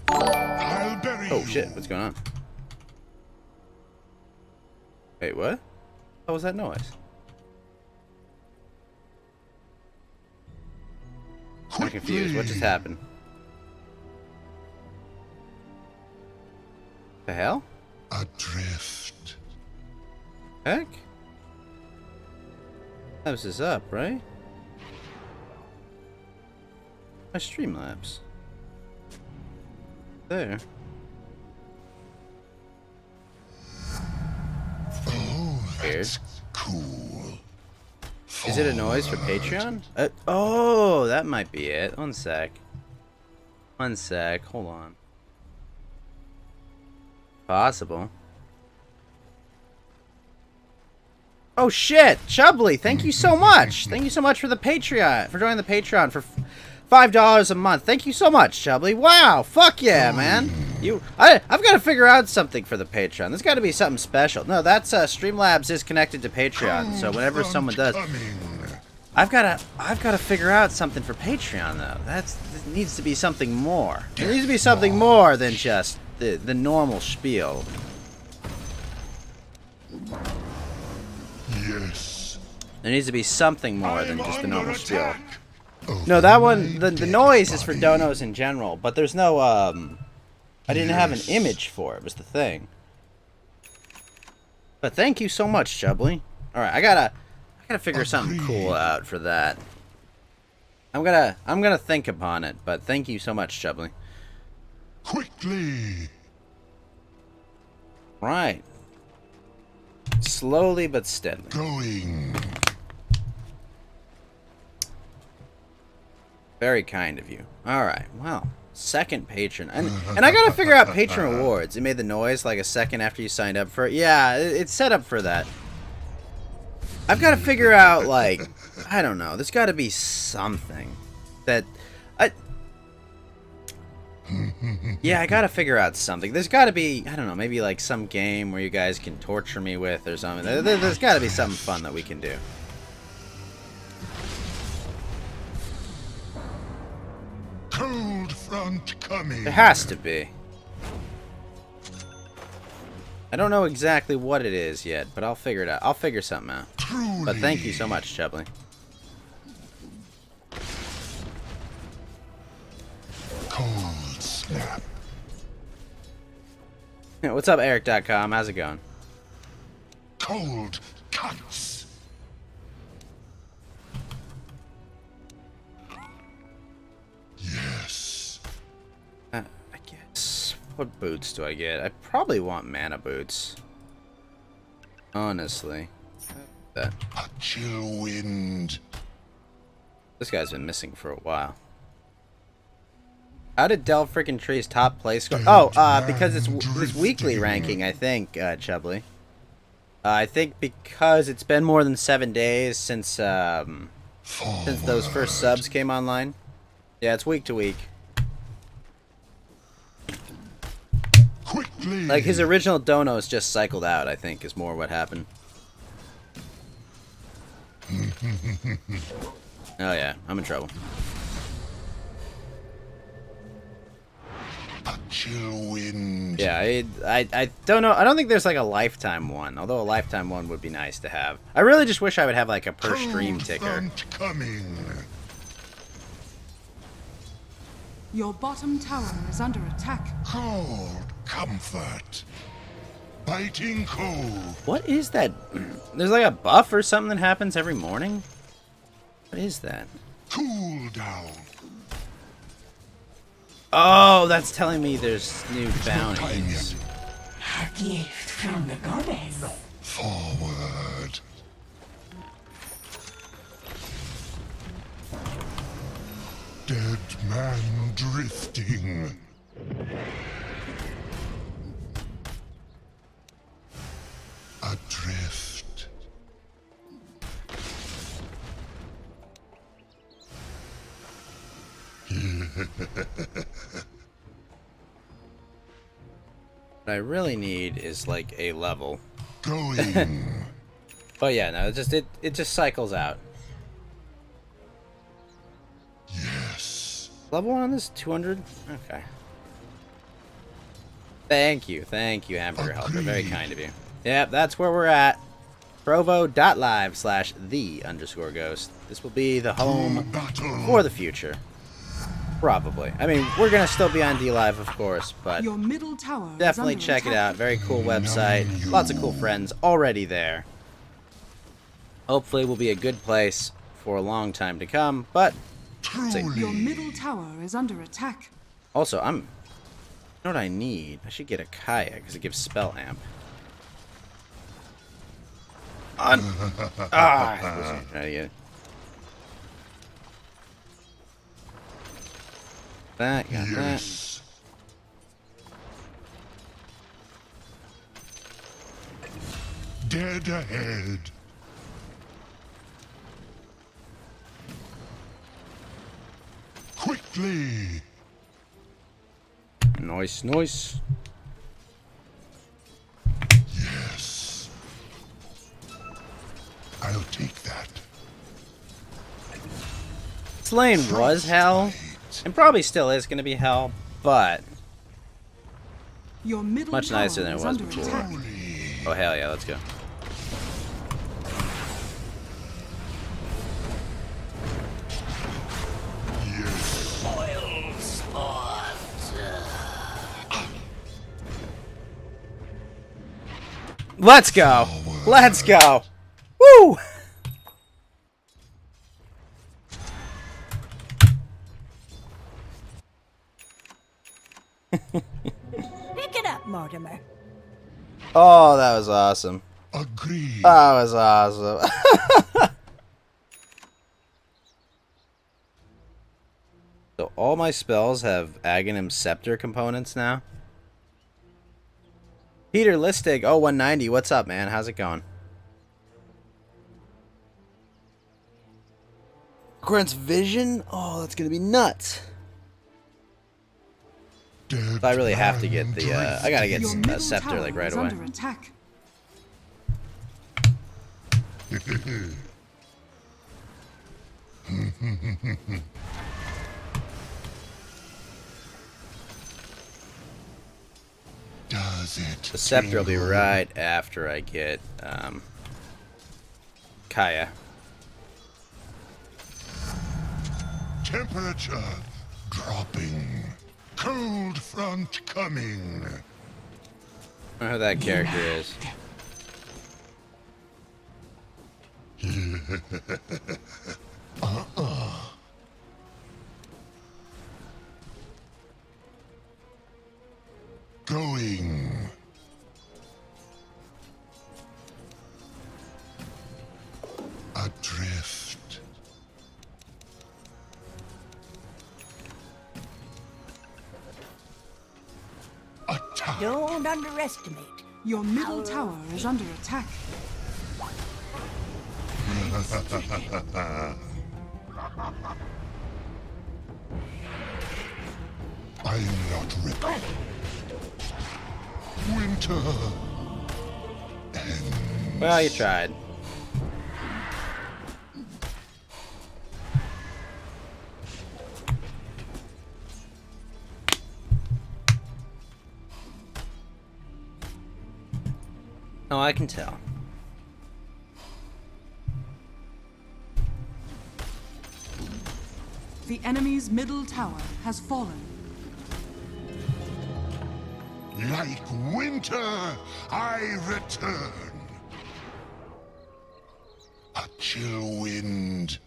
I'll bury Oh you. shit, what's going on? Wait, what? What was that noise? I'm confused. What just happened? The hell? Adrift. Heck? Labs is up, right? My Streamlabs. There. Oh, Weird. that's cool. Is it a noise for Patreon? Oh, that might be it. One sec. One sec. Hold on. Possible. Oh shit, Chubbly, thank you so much. Thank you so much for the Patreon, for joining the Patreon for $5 a month. Thank you so much, Chubbly. Wow, fuck yeah, man. I've got to figure out something for the Patreon. There's got to be something special. No, that's Streamlabs is connected to Patreon, so whenever someone does, I've got to figure out something for Patreon though. It needs to be something more. It needs to be something more than just the normal spiel. Yes. There needs to be something more than just the I'm normal under spiel. attack. No, that one, the noise is for donos in general, but there's no, I didn't have an image for it, was the thing. But thank you so much, Chubbly. Alright, I gotta figure something cool out for that. I'm gonna think upon it, but thank you so much, Chubbly. Quickly. Right. Slowly but steadily. Going. Very kind of you. Alright, well, second patron. And I gotta figure out patron rewards. It made the noise like a second after you signed up for it. Yeah, it's set up for that. I've gotta figure out, like, I don't know. There's gotta be something that... Yeah, I gotta figure out something. There's gotta be, I don't know, maybe like some game where you guys can torture me with or something. There's gotta be something fun that we can do. Cold front coming. There has to be. I don't know exactly what it is yet, but I'll figure it out. I'll figure something out. Truly. But thank you so much, Chubbly. Cold snap. What's up, Eric.com? How's it going? Cold cuts. Yes. I guess. What boots do I get? I probably want mana boots. Honestly. That. A chill wind. This guy's been missing for a while. How did Del frickin' Tree's top place go? Oh, because it's weekly ranking, I think, Chubbly. I think because it's been more than 7 days since those first subs came online. Yeah, it's week to week. Quickly. Like, his original donos just cycled out, I think, is more what happened. Oh yeah, I'm in trouble. A chill wind. Yeah, I don't know. I don't think there's like a lifetime one, although a lifetime one would be nice to have. I really just wish I would have like a per stream Cold ticker. front coming. Your bottom tower is under attack. Cold comfort. Biting cold. What is that? There's like a buff or something that happens every morning? What is that? Cool down. Oh, that's telling me there's new Time bounties. yet. A gift from the goddess. Forward. Dead man drifting. Adrift. What I really need is like a level. Going. But yeah, no, it just cycles out. Yes. Level 1 on this 200? Okay. Thank you, Hamburger Helper. Very Agreed. kind of you. Yep, that's where we're at. Provo.live/the_ghost. This will be the home Battle. for the future. Probably. I mean, we're gonna still be on DLive, of course, but Your middle tower definitely is under check it attack. out. Very cool website. Lots of cool friends already there. Hopefully, will be a good place for a long time to come. But Truly. Your middle tower is under attack. also, you know what I need? I should get a Kaya because it gives spell amp. I was gonna try to get it. That, got that. Yes. Dead ahead. Quickly. Nice, nice. Yes. I'll take that. This lane was hell, and probably still is going to be hell, but Your middle Much tower nicer than it is was under before. attack. oh hell yeah, let's go. Yes. Let's go. Let's go. Woo! Pick it up, Mortimer. Oh, that was awesome. Agreed. That was awesome. So all my spells have Aghanim Scepter components now. Peter Listig, 190, what's up, man? How's it going? Grant's Vision? Oh, that's gonna be nuts. Dead So I really have to get man the, I gotta get Your a middle scepter, tower like, right is away. under attack. Does it? The scepter will be tingle? right after I get, Kaya. Temperature dropping. Cold front coming. I don't know who that character is. Going. Adrift. Attack. Don't underestimate. Your middle tower is under attack. I'm not ready. Winter. Well, you tried. Oh, I can tell. The enemy's middle tower has fallen. Like winter, I return. A chill wind.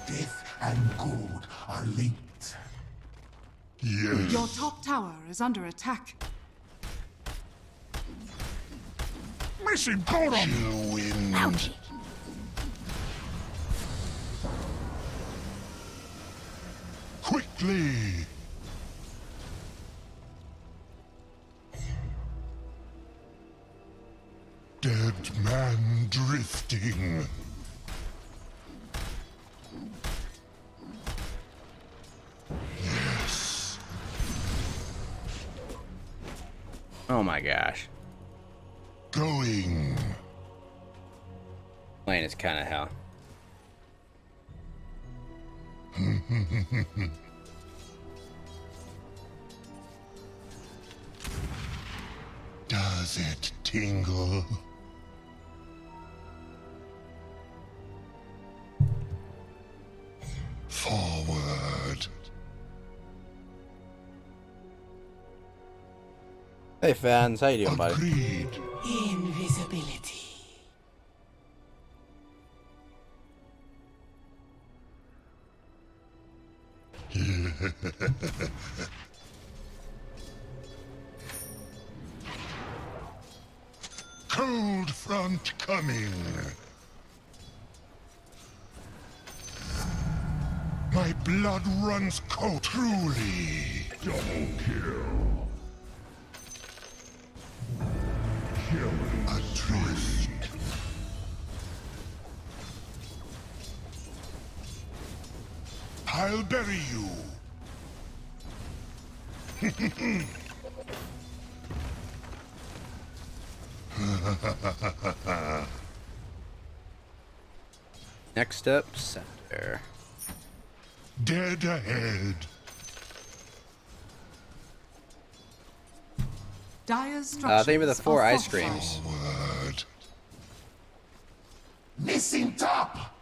Death and good are linked. Yes. Your top tower is under attack. Missing bottom. Chill wind. Ouchie. Quickly. Dead man drifting. Yes. Oh my gosh. Going. Playing is kind of hell. Does it tingle? Forward. Hey fans, how you doing, buddy? Agreed. Invisibility. Cold front coming. My blood runs cold. Truly. Double kill. Adrift. I'll bury you. Next up, Scepter. Dead ahead. Dire's structures Think of the 4 are ice fortified. creams. Forward. Missing top.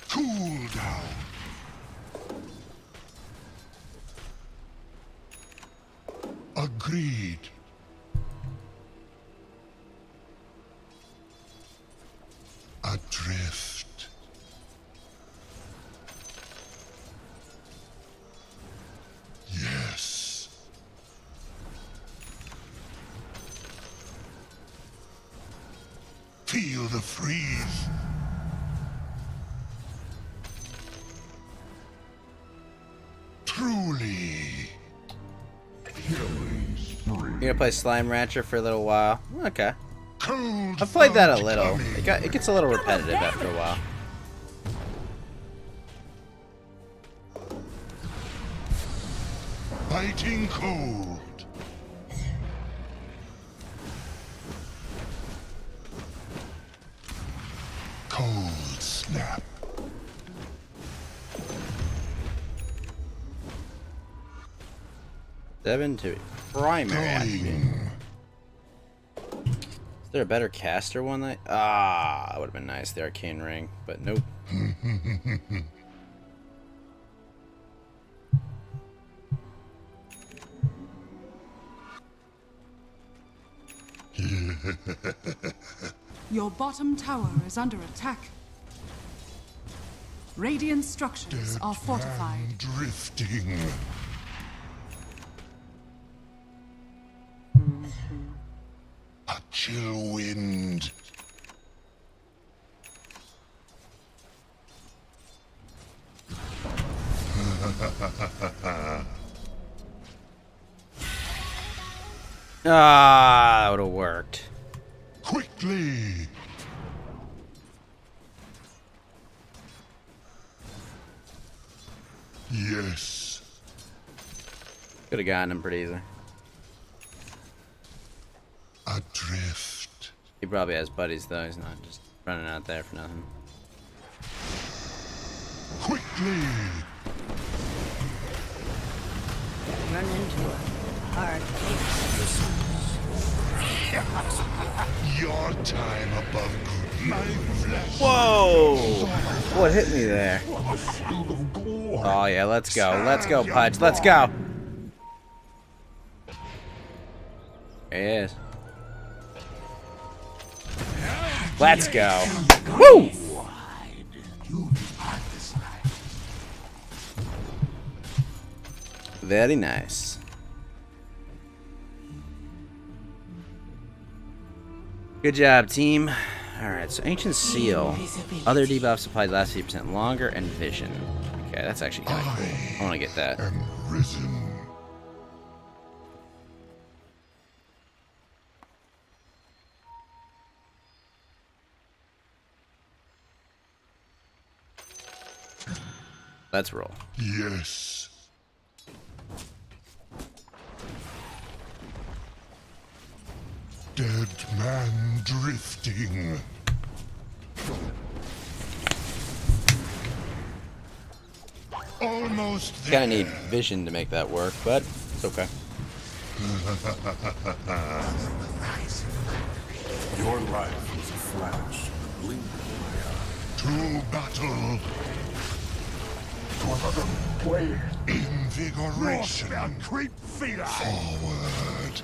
Cool down. Agreed. Adrift. Yes. Feel the freeze. Truly. Killing spree. You're gonna play Slime Rancher for a little while? Okay. Cold I've played that a front little. coming. It gets a little repetitive after a while. Biting cold. Cold snap. Seven to primary attribute. Going. Is there a better caster one that? Ah, that would have been nice. The arcane ring, but nope. Your bottom tower is under attack. Radiant structures are fortified. Drifting. A chill wind. Ah, that would have worked. Quickly. Yes. Could have gotten him pretty easy. Adrift. He probably has buddies though. He's not just running out there for nothing. Quickly. Run into a hard case. Your time above ground. My flesh. Whoa! What hit me there? Oh yeah, let's go. Let's go, Pudge. Let's go. There he is. Let's go. Woo! Very nice. Good job, team. Alright, so Ancient Seal. Other debuffs applied last 50% longer, and Vision. Okay, that's actually kind of cool. I want to get that. Am risen. Let's roll. Yes. Dead man drifting. Almost there. Kinda need Vision to make that work, but it's okay. Your life is a flash. Blink. To battle. Invigoration. Creep feet Forward.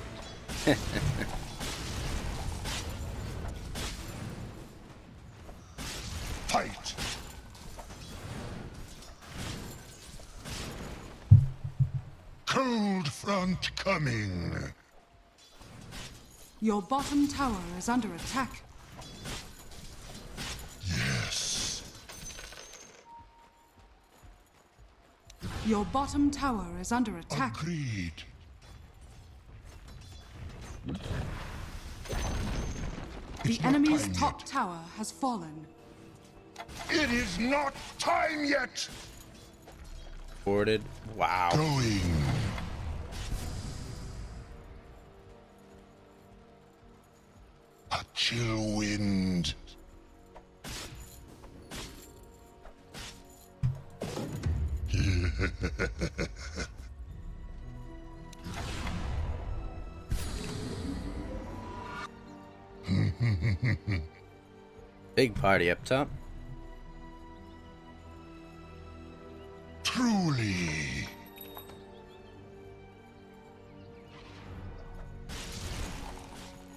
Fight. Cold front coming. Your bottom tower is under attack. Yes. Your bottom tower is under attack. Agreed. The It's not enemy's time top yet. tower has fallen. It is not time yet. Boarded. Wow. Going. A chill wind. Big party up top. Truly.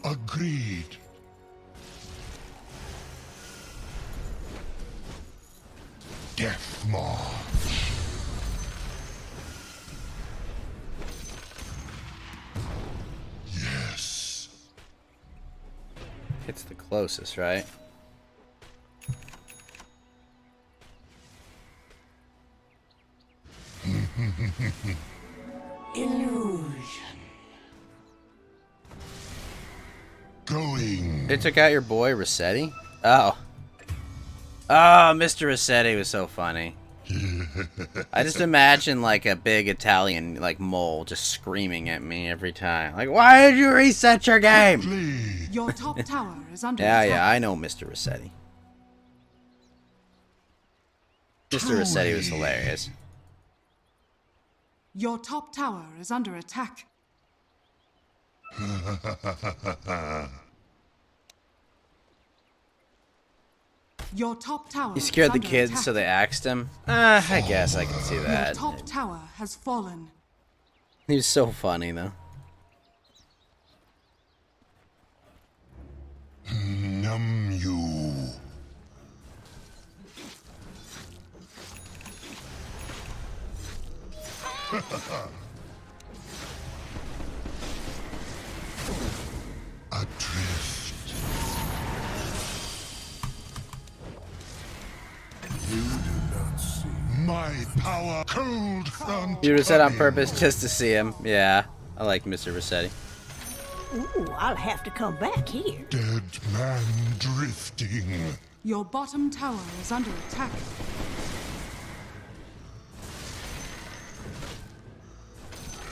Agreed. Death March. Yes. It's the closest, right? Illusion. Going. They took out your boy Rossetti? Oh. Oh, Mr. Rossetti was so funny. I just imagine like a big Italian like mole just screaming at me every time. Like, why did you reset your game? Flee. Your top tower is under Yeah, attack. yeah, I know Mr. Rossetti. Mr. Rossetti was hilarious. Your top tower is under attack. Your top tower. He scared is the under kids, attack. so they axed him. I guess I can see Your that. top tower has fallen. He was so funny, though. Numb you. Adrift. You do not see. My power. Cold front. You reset on coming. purpose just to see him. Yeah, I like Mr. Rossetti. Ooh, I'll have to come back here. Dead man drifting. Your bottom tower is under attack.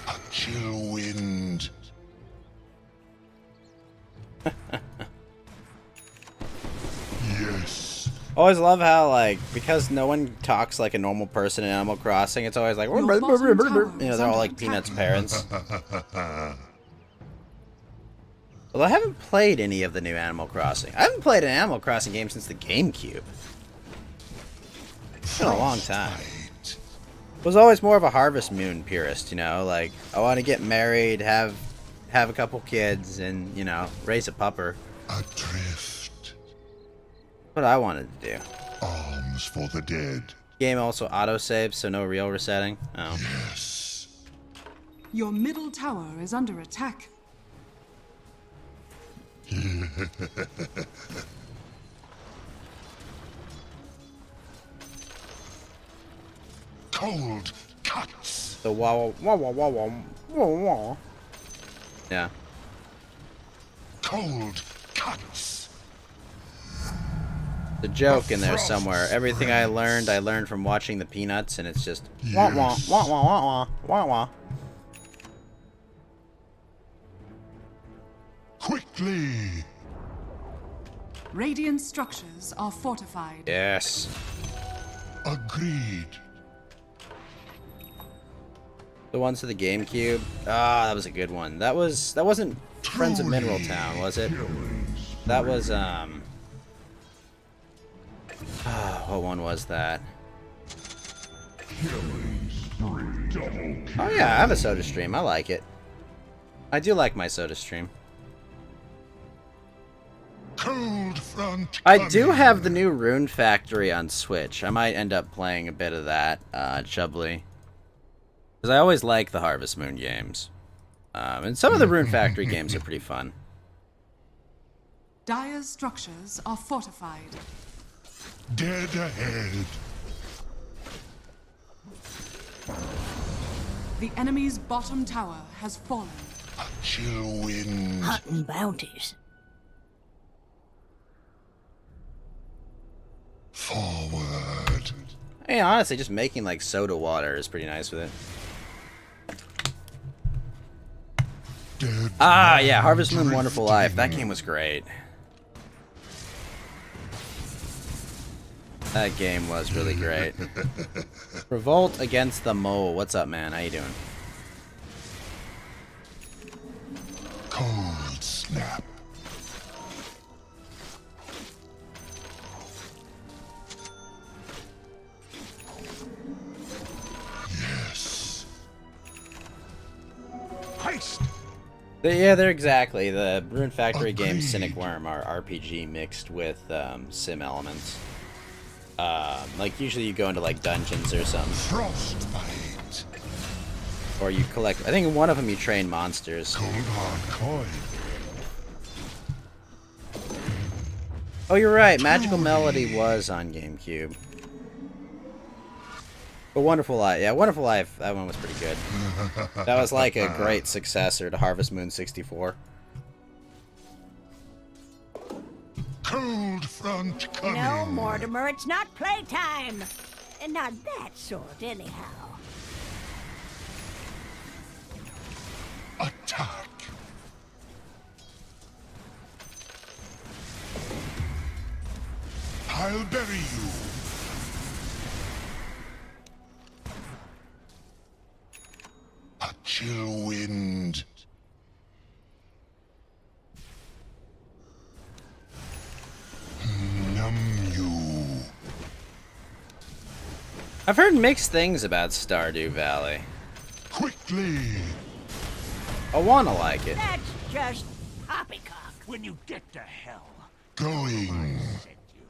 A chill wind. Yes. Always love how, like, because no one talks like a normal person in Animal Crossing, it's always like, Your bottom tower you know, is they're all under like attack. Peanut's parents. Well, I haven't played any of the new Animal Crossing. I haven't played an Animal Crossing game since the GameCube. It's been a long time. Frostbite. Was always more of a Harvest Moon purist, you know, like, I want to get married, have a couple kids, and, you know, raise a pupper. Adrift. What I wanted to do. Arms for the dead. Game also autosaves, so no real resetting. Oh. Yes. Your middle tower is under attack. Cold cuts. The wah wah wah wah wah wah wah. Yeah. Cold cuts. The joke in there somewhere. Everything I learned from watching the Peanuts, and it's just wah wah Yes. wah wah wah wah wah. Quickly. Radiant structures are fortified. Yes. Agreed. The ones to the GameCube. Ah, that was a good one. That wasn't Friends of Mineral Town, was it? That was what one was that? Oh yeah, I have a Soda Stream. I like it. I do like my Soda Stream. Cold front. I do coming. have the new Rune Factory on Switch. I might end up playing a bit of that, Chubbly. Because I always like the Harvest Moon games. And some of the Rune Factory games are pretty fun. Dire's structures are fortified. Dead ahead. The enemy's bottom tower has fallen. A chill wind. Hunting bounties. Forward. Hey, honestly, just making like soda water is pretty nice with it. Dead Ah, man yeah, Harvest Moon Wonderful Life. That drifting. game was great. That game was really great. Revolt Against the Mole. What's up, man? How you doing? Cold snap. Yes. Heist. Yeah, they're exactly. The Rune Factory games, Agreed. Cynic Worm, are RPG mixed with sim elements. Like, usually you go into, like, dungeons or something. Frostbite. Or you collect... I think in one of them you train monsters. Cold hard coin. Oh, you're right. Magical Melody was on GameCube. But Wonderful Life... Yeah, Wonderful Life, that one was pretty good. That was like a great successor to Harvest Moon 64. Cold front coming. No, Mortimer, it's not playtime. Not that sort, anyhow. Attack! I'll bury you! A chill wind. Numb you. I've heard mixed things about Stardew Valley. Quickly! I wanna like it. That's just poppycock. When you get to hell, Going. send you.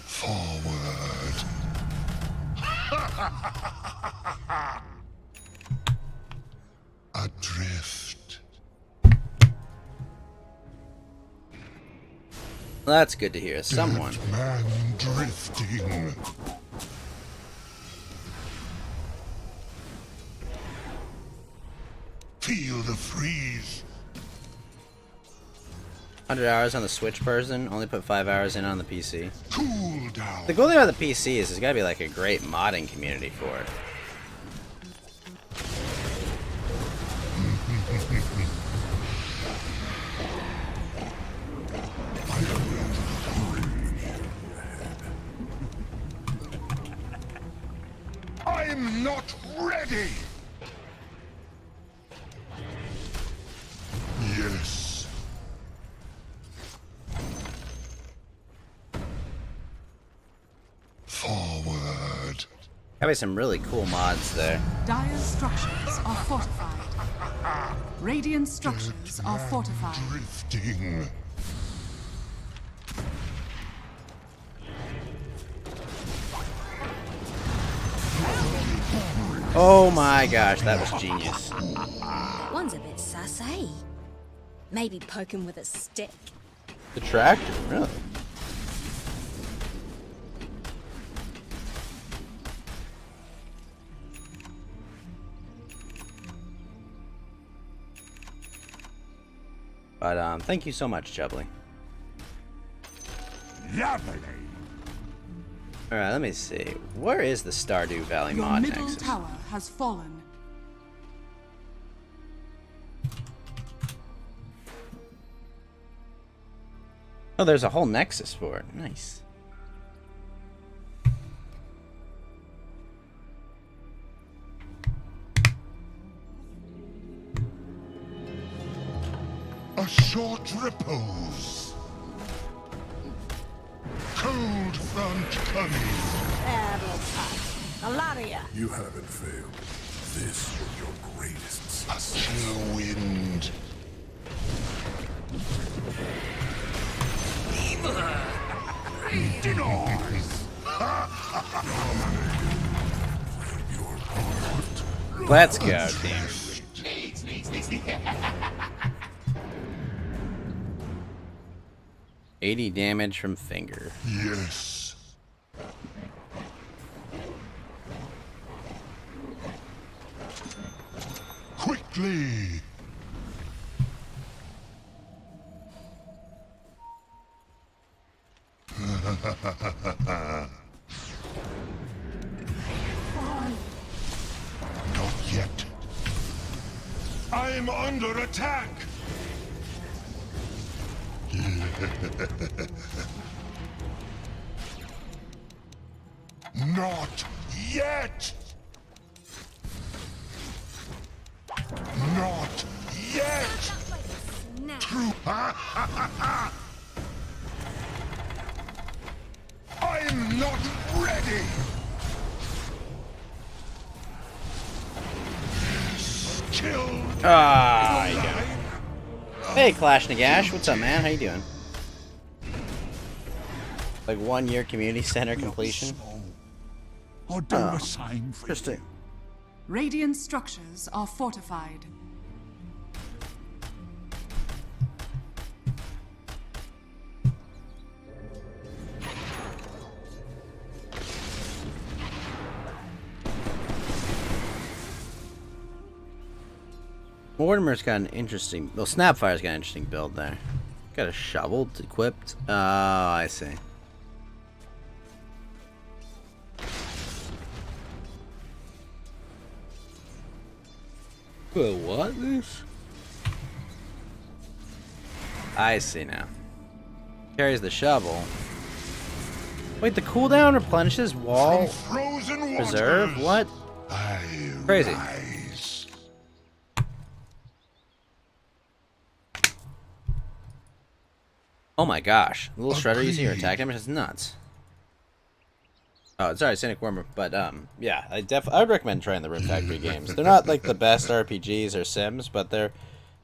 Forward. Adrift. That's good to hear. Someone. Dead man drifting. Feel the freeze. 100 hours on the Switch person, only put 5 hours in on the PC. Cool down. The cool thing about the PC is there's gotta be like a great modding community for it. I'm not ready. Yes. Forward. Gotta be some really cool mods there. Dire's structures are fortified. Radiant structures are fortified. Drifting. Oh my gosh, that was genius. One's a bit sassy. Maybe poke him with a stick. The tractor, really? But thank you so much, Chubbly. Lovely. Alright, let me see. Where is the Stardew Valley Your mod middle nexus? tower has fallen. Oh, there's a whole nexus for it. Nice. A short repose. Cold front coming. That'll pop. A lot of ya. You haven't failed. This is your greatest A chill wind. Let's go, team. 80 damage from finger. Yes. Quickly. Not yet. I'm under attack. Not yet. Not yet. True. I'm not ready. Killed. Ah, you got it. Hey, Clash Nagash, what's up, man? How you doing? Like 1 year community center completion. Or do Oh, a sign for Interesting. Radiant structures are fortified. Mortimer's got an interesting. Well, Snapfire's got an interesting build there. Got a shovel equipped. Oh, I see. Whoa, what this? I see now. Carries the shovel. Wait, the cooldown replenishes wall Frozen reserve? waters, What? I Crazy. rise. Oh my gosh. The little shredder using your attack Agreed. damage is nuts. Oh, sorry, Cynic Wormer, but yeah, I would recommend trying the Rune Factory games. They're not like the best RPGs or Sims, but they're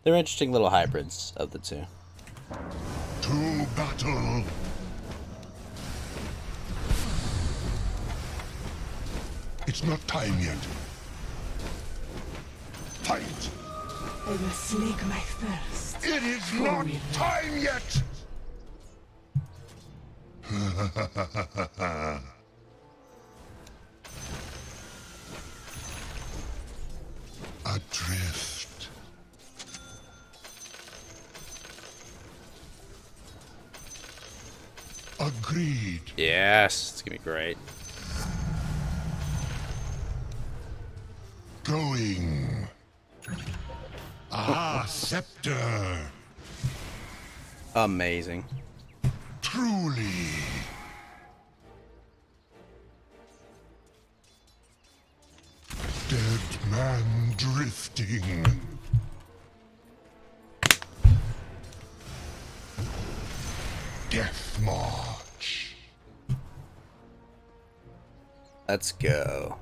interesting little hybrids of the two. To battle. It's not time yet. Fight. I will slake my thirst. It is not time yet. Adrift. Agreed. Yes, it's gonna be great. Going. Ah, scepter. Amazing. Truly. Dead man drifting. Death march. Let's go.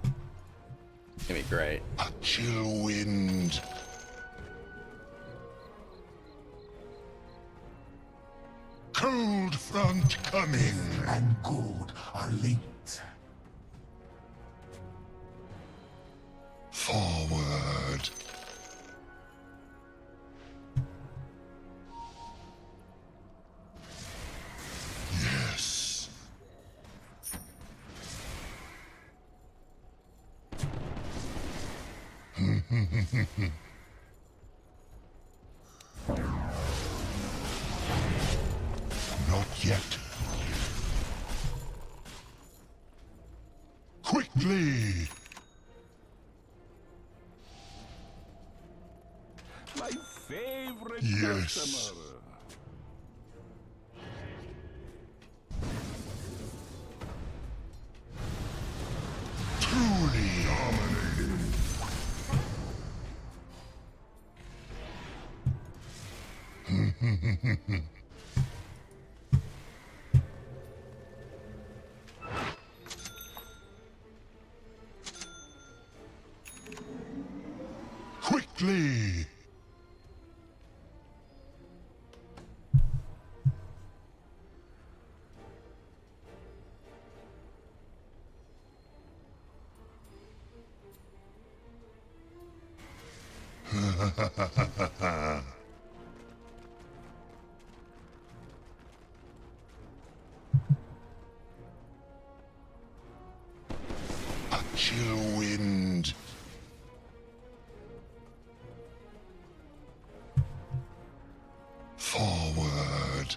It's gonna be great. A chill wind. Cold front coming. And good are linked. Forward. Yes. Not yet. Quickly! My favorite Yes. customer. Truly dominating. Quickly! A chill wind. Forward.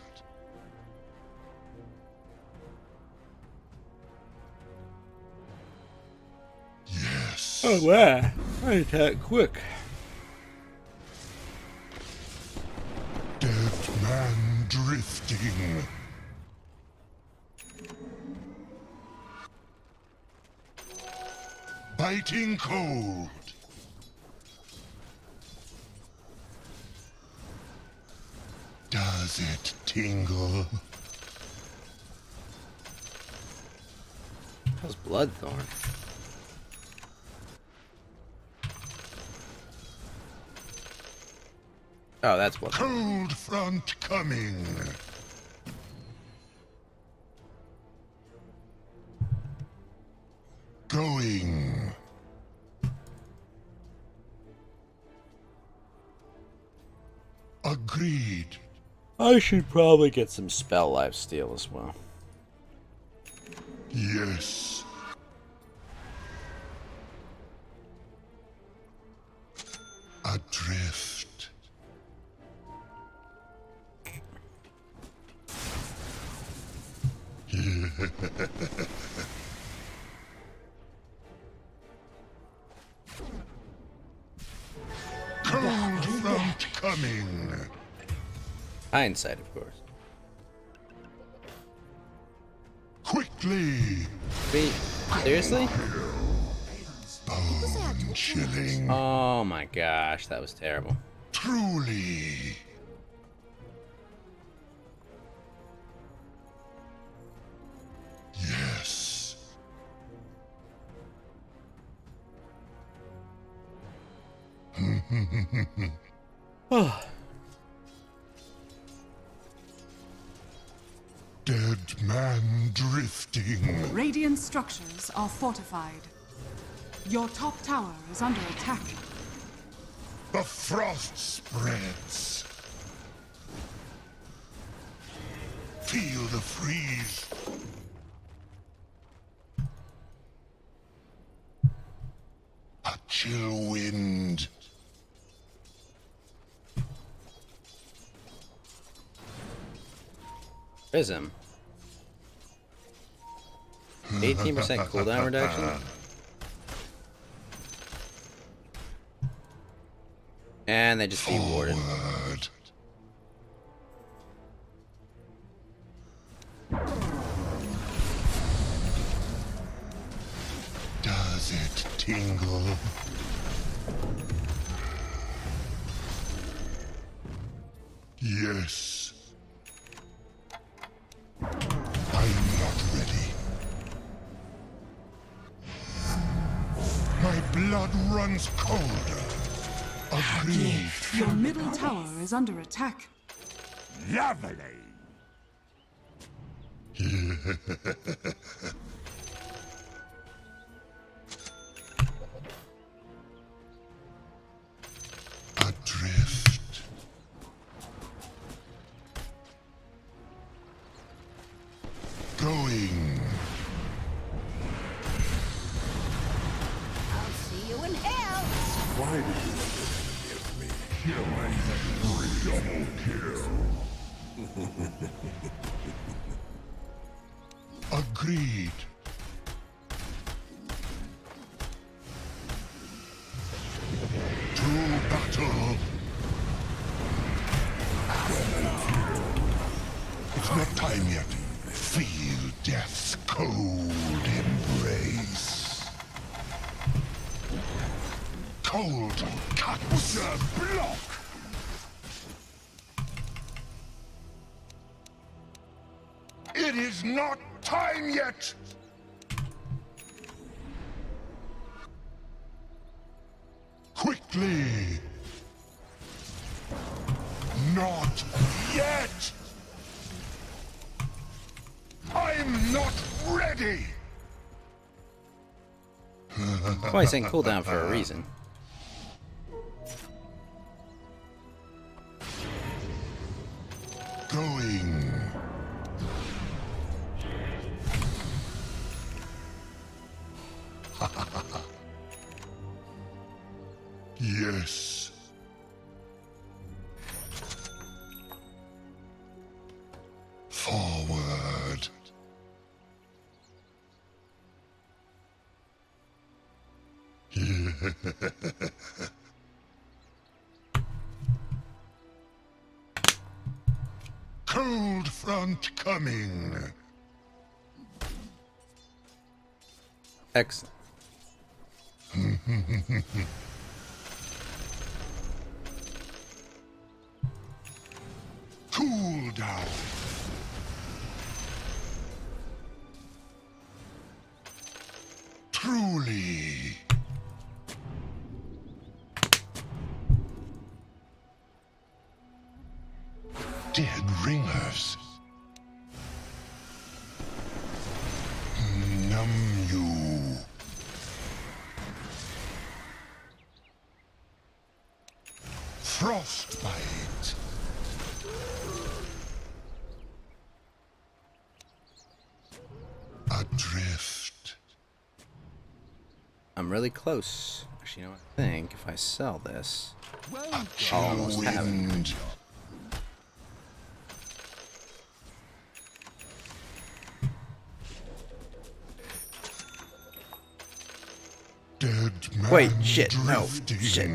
Yes. Oh wow. I attack quick. Dead man drifting. Biting cold. Does it tingle? How's Bloodthorn? Oh, that's Bloodthorn. Cold front coming. Going. Agreed. I should probably get some spell life steal as well. Yes. Adrift. Cold front coming. Hindsight, of course. Quickly. Wait, seriously? Bone chilling. Oh my gosh, that was terrible. Truly. Yes. Dead man drifting. Radiant structures are fortified. Your top tower is under attack. The frost spreads. Feel the freeze. A chill wind. Prism. 18% cooldown reduction. And they just dewarded. Forward. Does it tingle? Yes. I'm not ready. My blood runs colder. Agreed. Your middle tower is under attack. Lovely. Adrift. Going. I'll see you in hell. Why did you give me killing? Double kill. Agreed. To battle. It's not time yet. Feel death's cold embrace. Cold cut block. It is not time yet. Quickly. Not yet. I'm not ready. Why saying cooldown for a reason. Going. Yes. Forward. Cold front coming. Excellent. Cool down. Truly. Dead ringers. Numb you. Frostbite. Adrift. I'm really close. Actually, you know what? I think if I sell this, A chill almost have it. wind. Wait, shit, no, drifting. shit.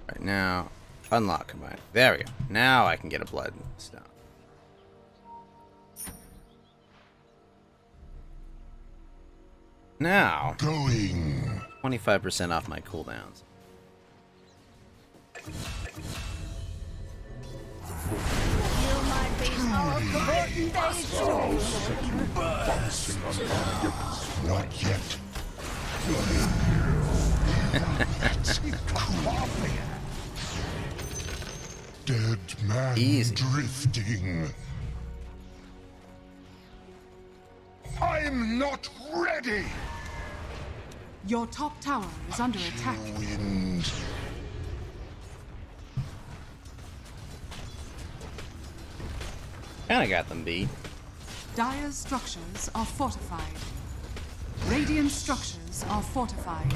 Right now, unlock combine. There we go. Now I can get a blood stone. Now, Going. 25% off my cooldowns. You might be more forgotten days soon. Not yet. Dead man Easy. drifting. I'm not ready. Your top tower is under attack. Wind. Kinda got them beat. Dire's structures are fortified. Radiant structures are fortified.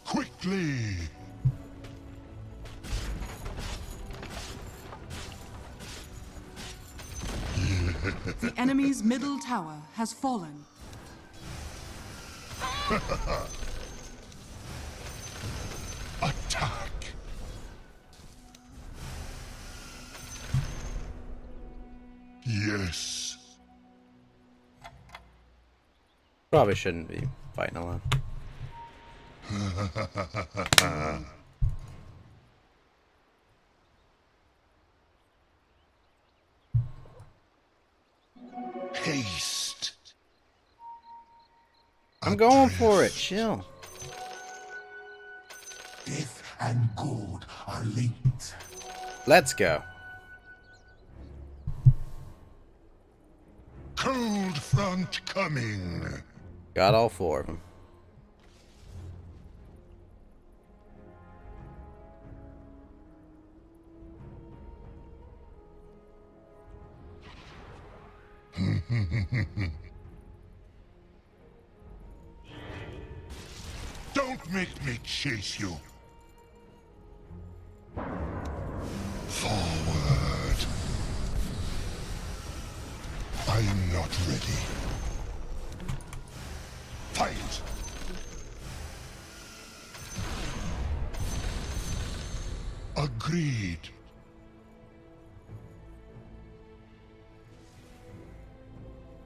Quickly. The enemy's middle tower has fallen. Attack. Yes. Probably shouldn't be fighting alone. Haste. I'm going for it. Chill. Death and good are linked. Let's go. Cold front coming. Got all 4 of them. Don't make me chase you. Forward. I am not ready. Fight. Agreed.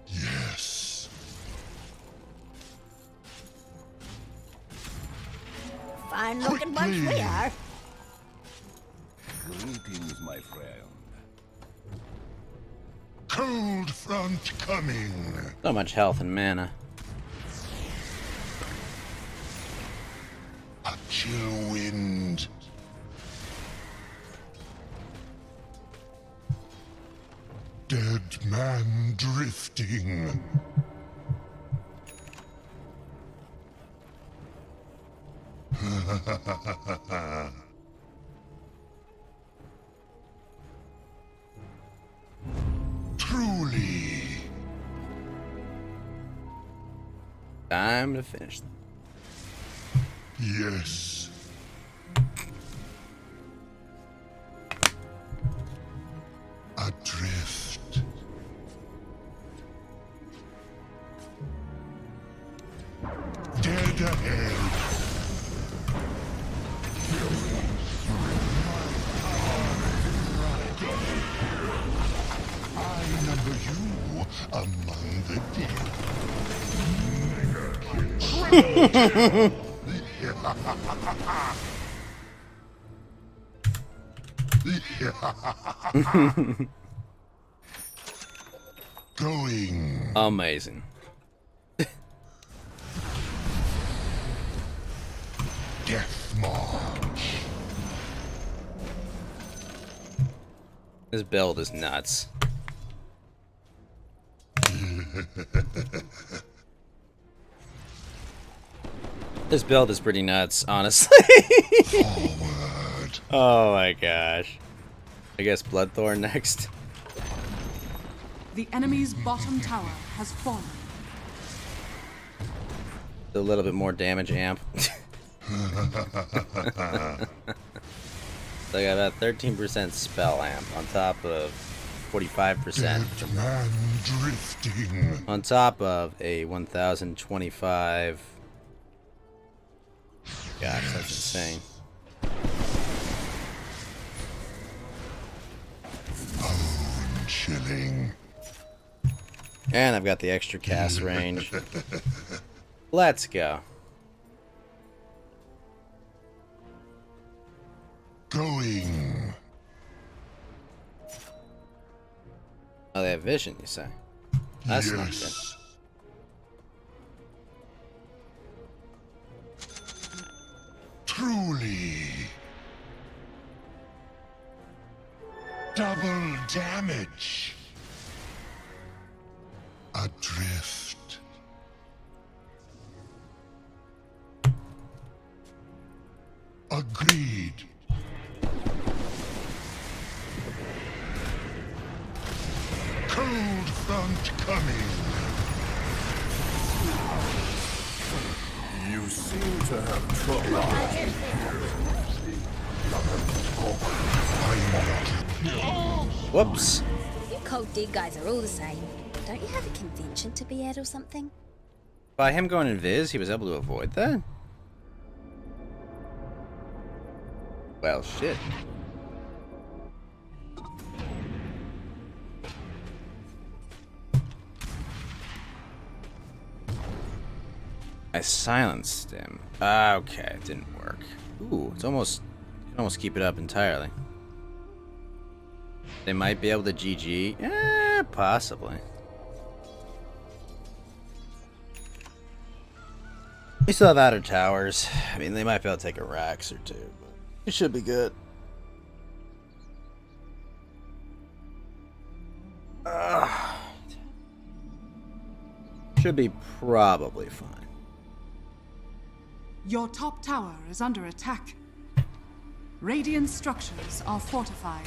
Yes. Fine looking bunch we are. Greetings, my friend. Cold front coming. So much health and mana. A chill wind. Dead man drifting. Truly. Time to finish them. Yes. Adrift. Dead ahead. I number you among the dead. Going. Amazing. Death March. This build is nuts. This build is pretty nuts, honestly. Forward. Oh my gosh. I guess Bloodthorn next. The enemy's bottom tower has fallen. A little bit more damage amp. So I got about 13% spell amp on top of 45%. Dead man drifting. On top of a 1,025. Gosh, that's insane. Chilling. And I've got the extra cast range. Let's go. Going. Oh, they have vision, you say? That's not good. Yes. Truly. Double damage. Adrift. Agreed. Cold front coming. You seem to have trouble. Whoops. You cold dead guys are all the same. Don't you have a convention to be at or something? By him going invis, he was able to avoid that? Well, shit. I silenced him. Okay, it didn't work. Ooh, it's almost... You can almost keep it up entirely. They might be able to GG. Possibly. We still have outer towers. I mean, they might be able to take a Rax or two, but it should be good. Should be probably fine. Your top tower is under attack. Radiant structures are fortified.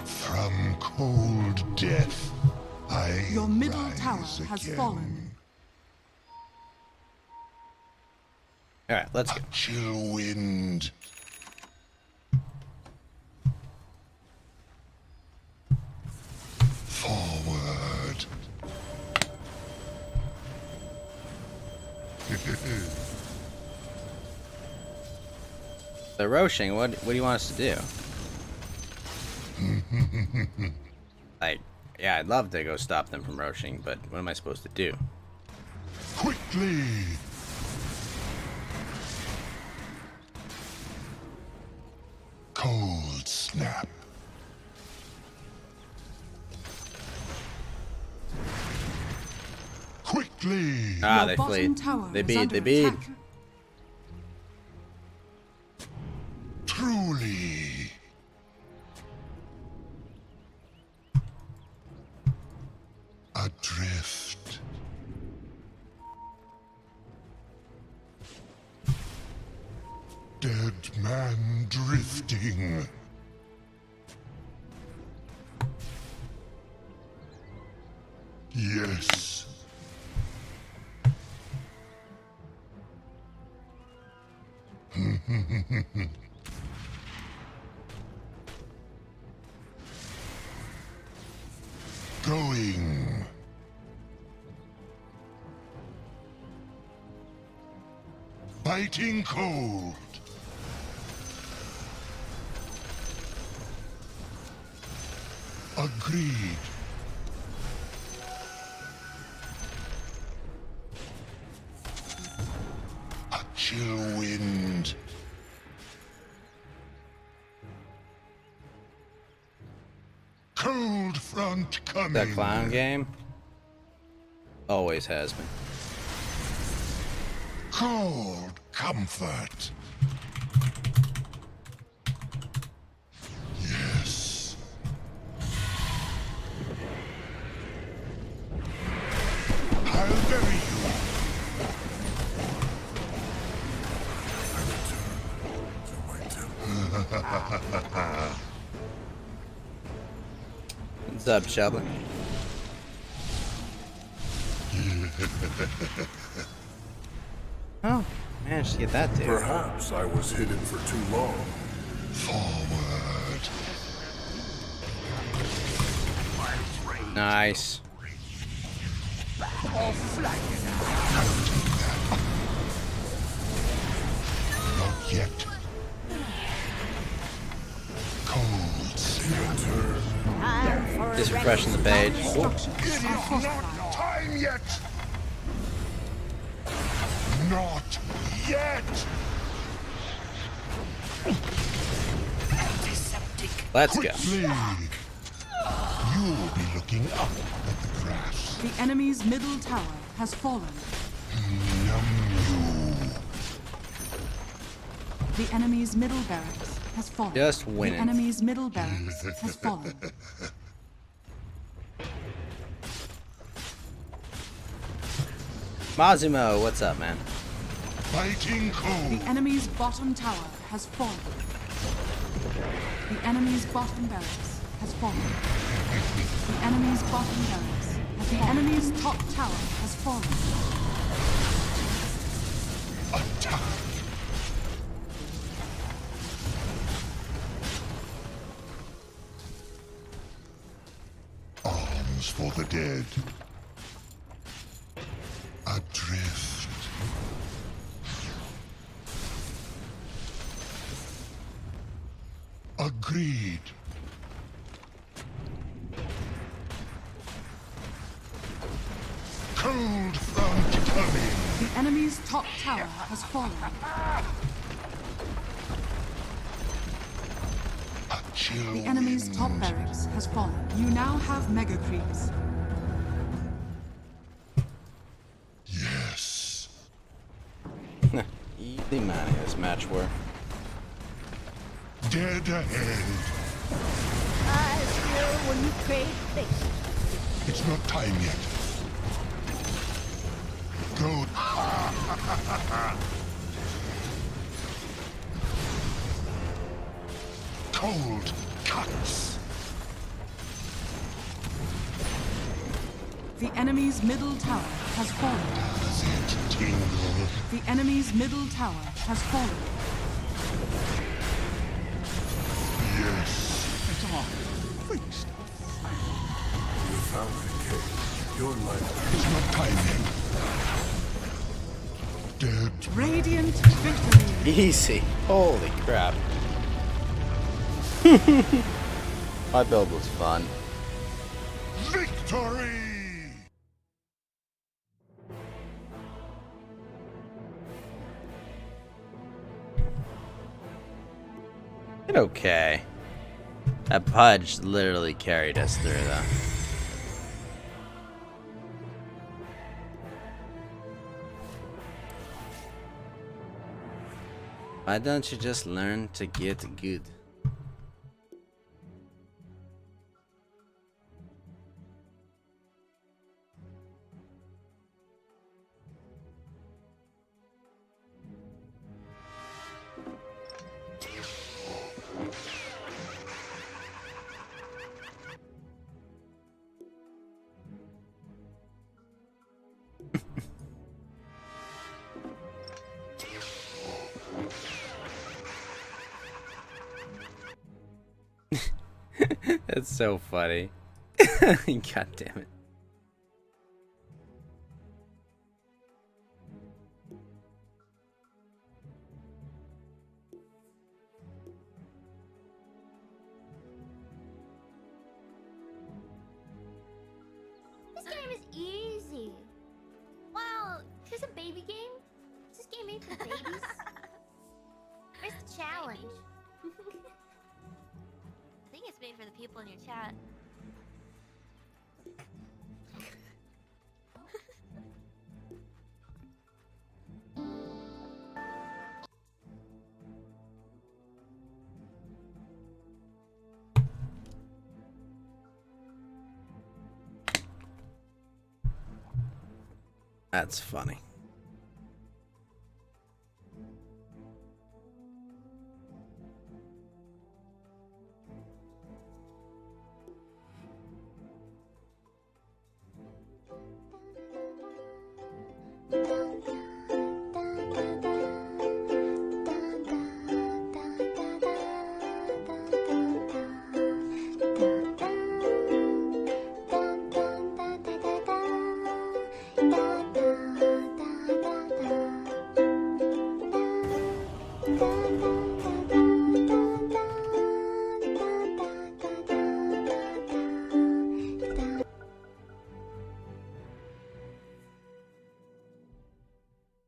From cold death, Your middle rise tower has again. fallen. Alright, let's go. A chill wind. Forward. So Roshing, what do you want us to do? Like, yeah, I'd love to go stop them from Roshing, but what am I supposed to do? Quickly. Cold snap. Quickly. Ah, Your they bottom fleed. tower They is beat, under they beat. attack. Truly. Adrift. Dead man drifting. Yes. Going. Biting cold. Agreed. A chill wind. Cold front coming. That clown game always has been. Cold comfort. Yes. I'll bury you. What's up, Shelby? Oh, managed to get that too. Perhaps I was hidden for too long. Forward. Nice. Not yet. Cold center. Just refreshing the page. It is not time yet. Not yet. Let's go. Quickly. You'll be looking up at the grass. The enemy's middle tower has fallen. Numb you. The enemy's middle barracks has fallen. Just winning. The enemy's middle barracks has fallen. Mazumo, what's up, man? Fighting cold. The enemy's bottom tower has fallen. The enemy's bottom barracks has fallen. The enemy's bottom barracks. The enemy's top tower has fallen. Attack. Arms for the dead. Adrift. Agreed. Cold front coming. The enemy's top tower has fallen. A chill The enemy's top wind. barracks has fallen. You now have mega creeps. Yes. Easy money this match were. Dead ahead. I feel when you crave things. It's not time yet. Go. Cold cuts. The enemy's middle tower has fallen. Does it tingle? The enemy's middle tower has fallen. Yes. It's on. Fixed. You found the cave. Your life. It's not time yet. Dead. Radiant victory. Easy. Holy crap. My build was fun. Victory! Did okay. That Pudge literally carried us through, though. Why don't you just learn to get good? That's so funny. God damn it. This game is easy. Well, it's a baby game. Is this game made for babies? Where's the challenge? I think it's made for the people in your chat. That's funny.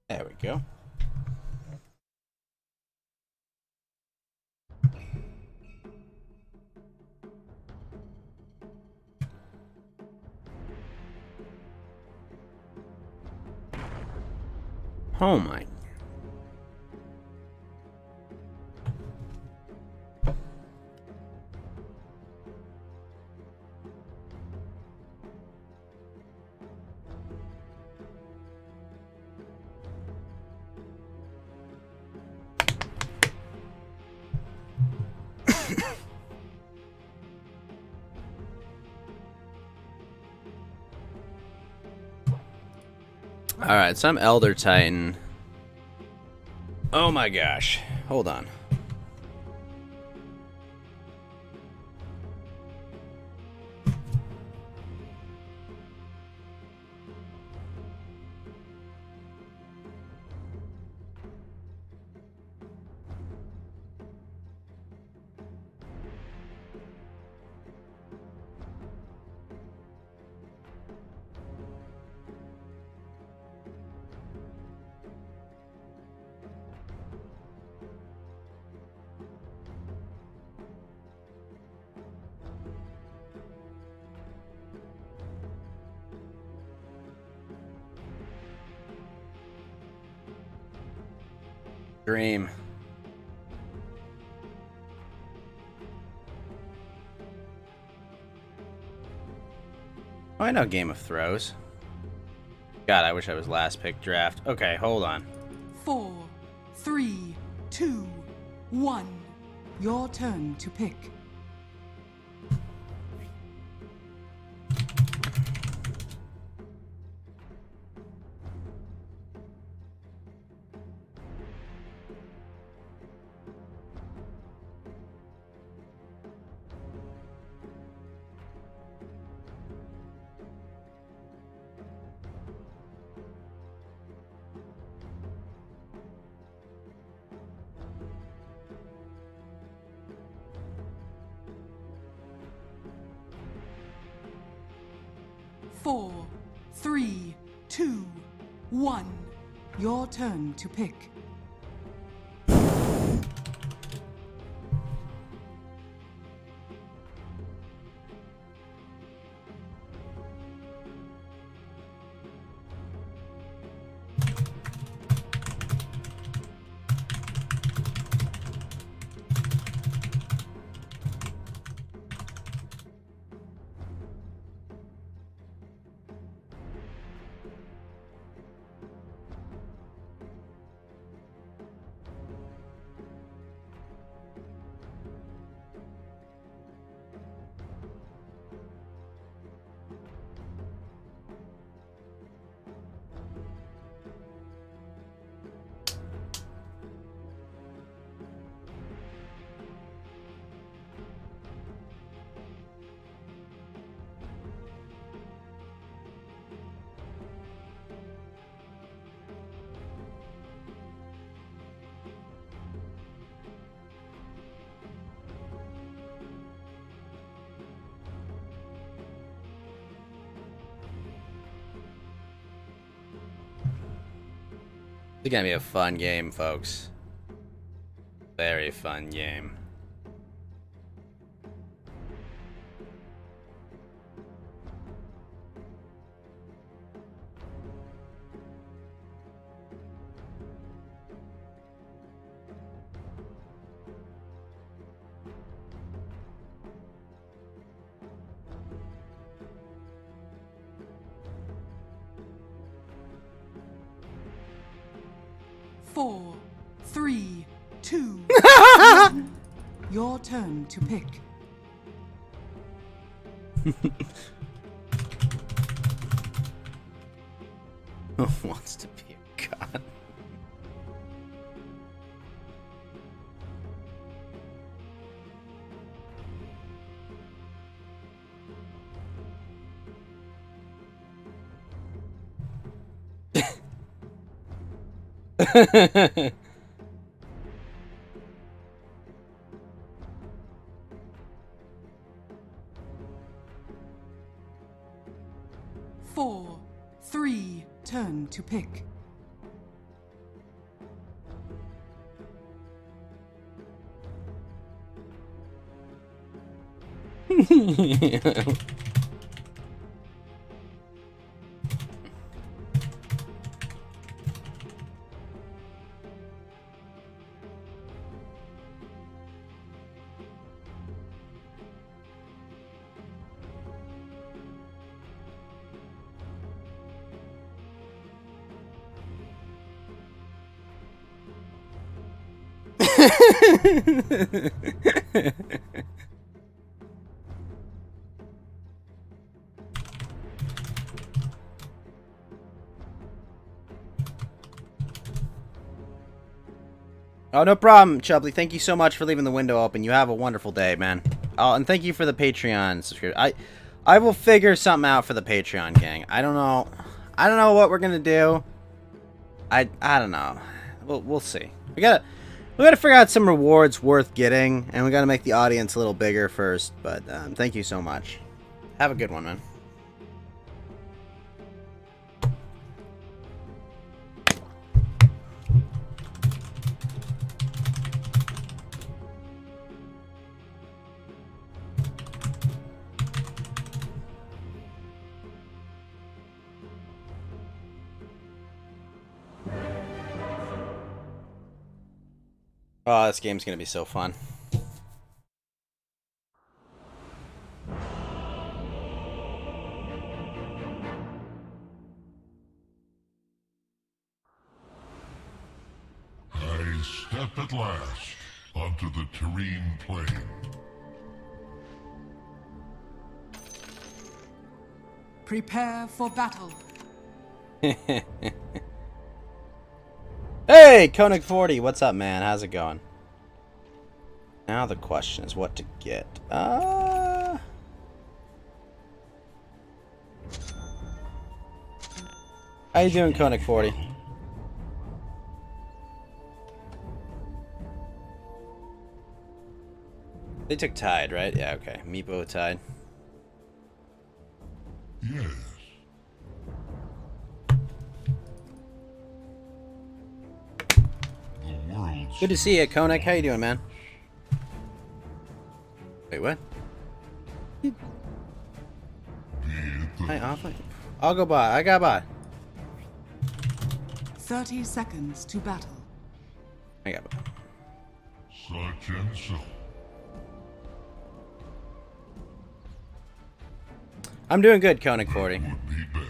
There we go. Oh my. Alright, so I'm Elder Titan. Oh my gosh. Hold on. Dream. Oh, I know Game of Thrones. God, I wish I was last pick draft. Okay, hold on. 4, 3, 2, 1. Your turn to pick. Four, 3, 2, 1. Your turn to pick. It's gonna be a fun game, folks. Very fun game. 4, 3, 2, 1. Your turn to pick. Who wants to be a god? Four, three, turn to pick. Oh, no problem, Chubbly. Thank you so much for leaving the window open. You have a wonderful day, man. Oh, and thank you for the Patreon subscription. I will figure something out for the Patreon, gang. I don't know what we're gonna do. I don't know. We'll see. We gotta figure out some rewards worth getting, and we gotta make the audience a little bigger first. But thank you so much. Have a good one, man. Oh, this game's gonna be so fun. I step at last onto the Terrene plain. Prepare for battle. Hey, Koenig 40, what's up, man? How's it going? Now the question is what to get. How you doing, Koenig 40? They took Tide, right? Yeah, okay. Meepo Tide. Yes. The world's Good to see you, Koenig. How you doing, man? Wait, what? Hi, I'll go by. I got by. 30 seconds to battle. I got by. such and so. I'm doing good, Koenig 40. Would be better.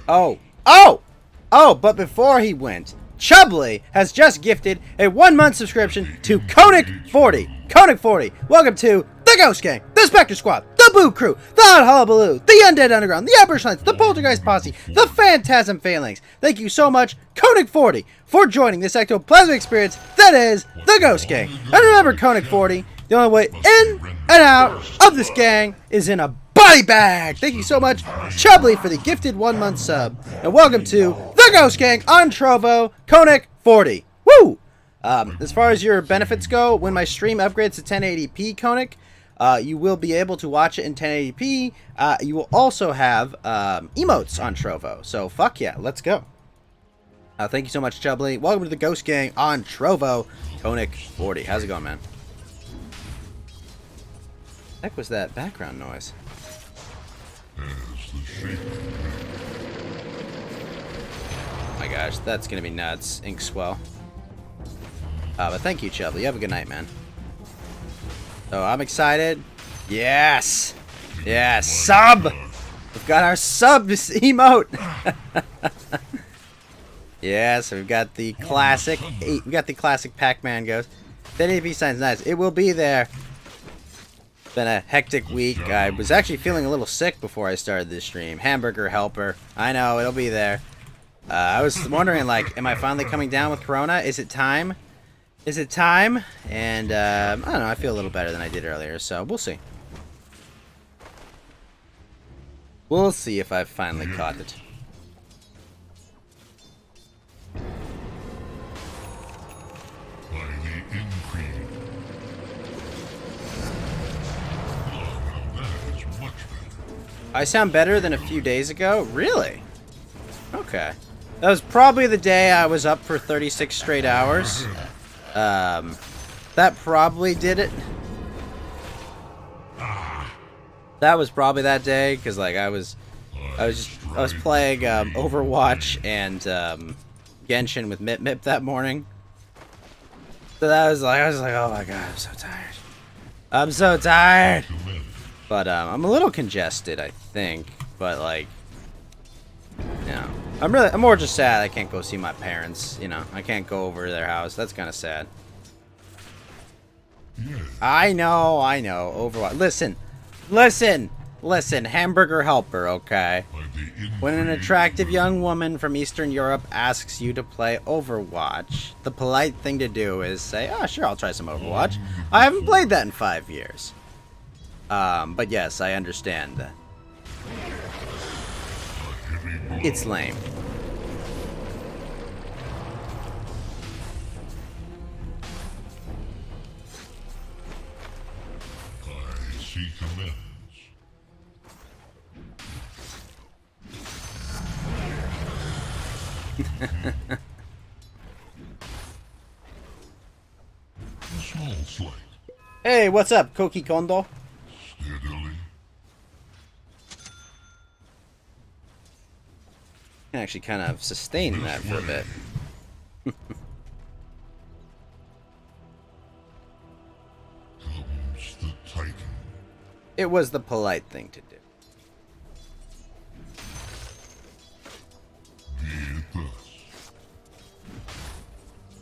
Oh, but before he went, Chubbly has just gifted a 1-month subscription to Koenig 40. Koenig 40, welcome to the Ghost Gang, the Spectre Squad, the Boo Crew, the Hot Hullabaloo, the Undead Underground, the Ambush Knights, the Poltergeist Posse, the Phantasm Phalanx. Thank you so much, Koenig 40, for joining this ectoplasmic experience that is the Ghost Gang. And remember, Koenig 40, the only way in and out of this gang is in a body bag. Thank you so much, Chubbly, for the gifted 1-month sub. And welcome to the Ghost Gang on Trovo, Koenig 40. Woo! As far as your benefits go, when my stream upgrades to 1080p, Koenig, you will be able to watch it in 1080p. You will also have emotes on Trovo. So fuck yeah, let's go. Thank you so much, Chubbly. Welcome to the Ghost Gang on Trovo, Koenig 40. How's it going, man? What the heck was that background noise? As the shape Oh my gosh, that's gonna be nuts. Inkswell. But thank you, Chubbly. You have a good night, man. So I'm excited. Yes! Yes! Sub! We've got our sub emote! Yeah, so we've got the classic. We got the classic Pac-Man ghost. 1080p sign's nice. It will be there. It's been a hectic week. I was actually feeling a little sick before I started this stream. Hamburger helper. I know, it'll be there. I was wondering, like, am I finally coming down with Corona? Is it time? Is it time? And, I don't know, I feel a little better than I did earlier, so we'll see. We'll see if I've finally caught it. By the Increed. That is much better. I sound better than a few days ago? Really? Okay. That was probably the day I was up for 36 straight hours. That probably did it. That was probably that day, because like I was playing Overwatch and Genshin with Mip Mip that morning. So that was like, I was like, oh my god, I'm so tired. I'm so tired. But I'm a little congested, I think. But like, you know, I'm more just sad I can't go see my parents. You know, I can't go over to their house. That's kind of sad. I know. Overwatch. Listen. Hamburger helper, okay? When an attractive young woman from Eastern Europe asks you to play Overwatch, the polite thing to do is say, "Oh, sure, I'll try some Overwatch. I haven't played that in 5 years." But yes, I understand that. It's lame. I see commands. A small slight. Hey, what's up, Koki Kondo? Steadily. Can actually kind of sustain that for a bit. Comes the Titan. It was the polite thing to do. Be it thus.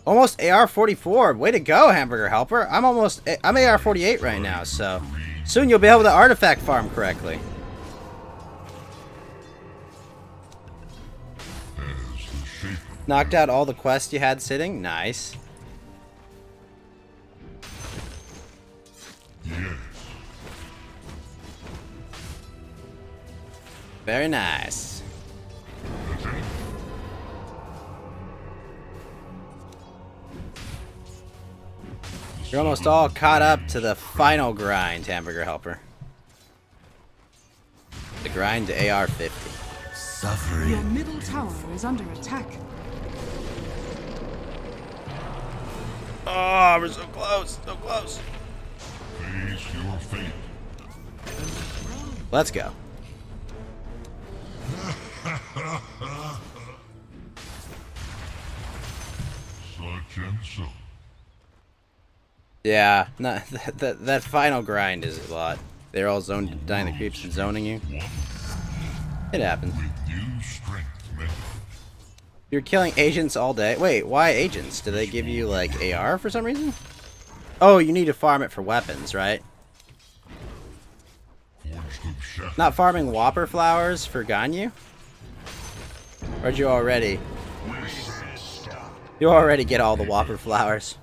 Almost AR-44. Way to go, Hamburger Helper. I'm AR-48 right now, so soon you'll be able to artifact farm correctly. As the shaper. Knocked out all the quests you had sitting. Nice. Yes. Very nice. You're almost all caught up to the final grind, Hamburger Helper. The grind to AR-50. Your middle tower is under attack. Oh, we're so close, so close. Face your fate. Let's go. Such and so. Yeah, no, that final grind is a lot. They're all dying the creeps and zoning you. It happens. With new strength meant. You're killing agents all day. Wait, why agents? Do they give you like AR for some reason? Oh, you need to farm it for weapons, right? Forged of shadow. Not farming Whopper flowers for Ganyu? Or did you already? You already get all the Whopper flowers.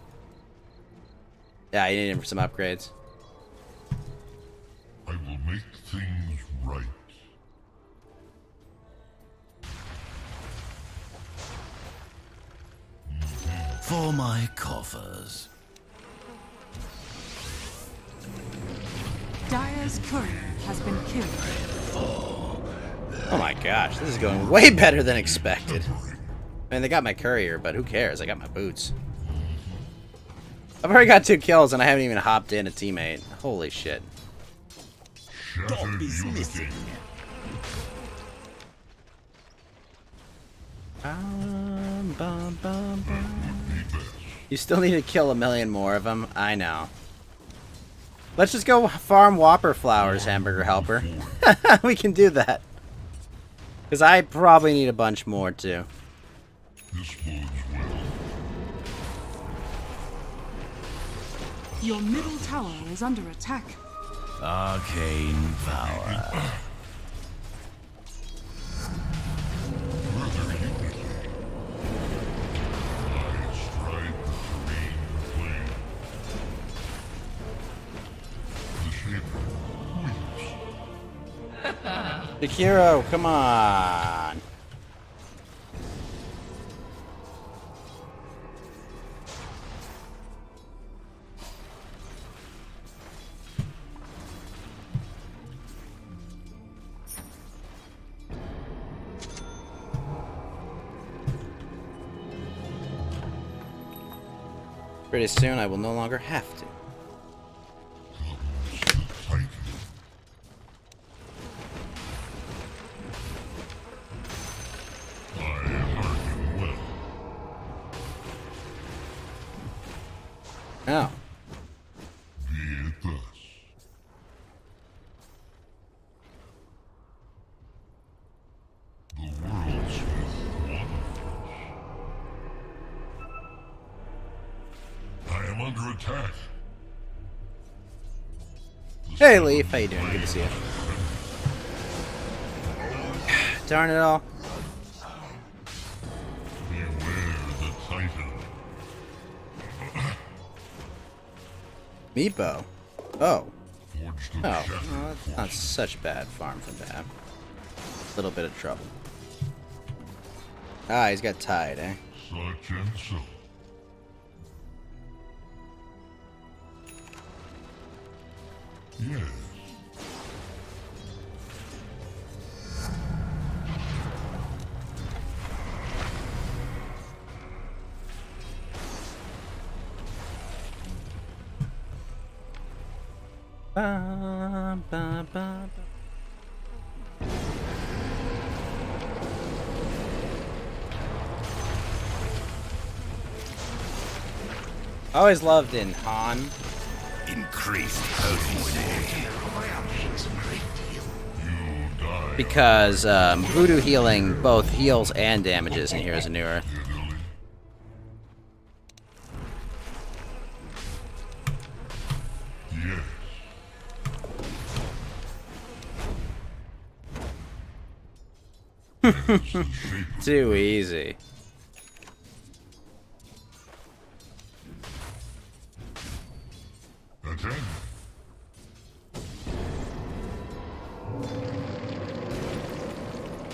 Yeah, you need them for some upgrades. I will make things right. For my coffers. Dire's courier has been killed. Oh my gosh, this is going way better than expected. I mean, they got my courier, but who cares? I got my boots. I've already got 2 kills and I haven't even hopped in a teammate. Holy shit. Shattered unity. You still need to kill 1,000,000 more of them. I know. Let's just go farm Whopper flowers, Hamburger Helper. We can do that. Because I probably need a bunch more too. This bodes well. Your middle tower is under attack. Arcane power. Further unity. I stride the green flame. The Shaper weeps. Sekiro, come on. Pretty soon I will no longer have to. Titan. I hearken well. Oh. Be it thus. The worldsmith wanders. I am under attack. Hey Leaf, how you doing? Good to see you. Darn it all. Beware the Titan. Meepo. Oh. Forged of Oh. shattered Well, that's not such a bad farm from that. A little bit of trouble. Ah, he's got tied, eh? such and so. Yes. Ba, ba, ba, ba. I always loved in Han Increased potency. You die. because voodoo healing both heals and damages in Heroes of Newer. Yes. Too easy. Attend.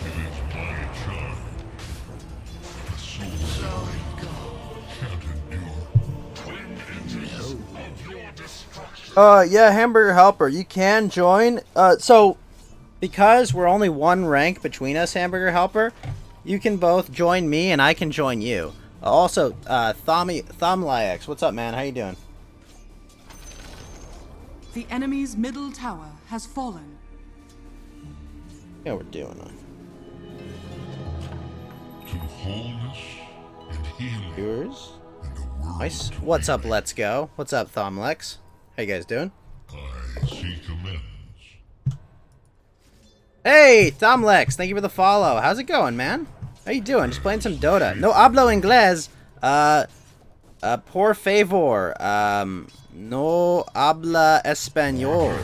It is my charm. The soul can't endure. Twin engines of your destruction. Yeah, Hamburger Helper, you can join. So, because we're only one rank between us, Hamburger Helper, you can both join me and I can join you. Also, Thomlyax, what's up, man? How you doing? The enemy's middle tower has fallen. Yeah, we're doing. To wholeness and healing Viewers? and a world Nice. to What's up, be. Let's Go? What's up, Thomlex? How you guys doing? I seek amends. Hey, Thomlex, thank you for the follow. How's it going, man? How you doing? Just playing some Dota. No hablo inglés. Por favor. No habla español.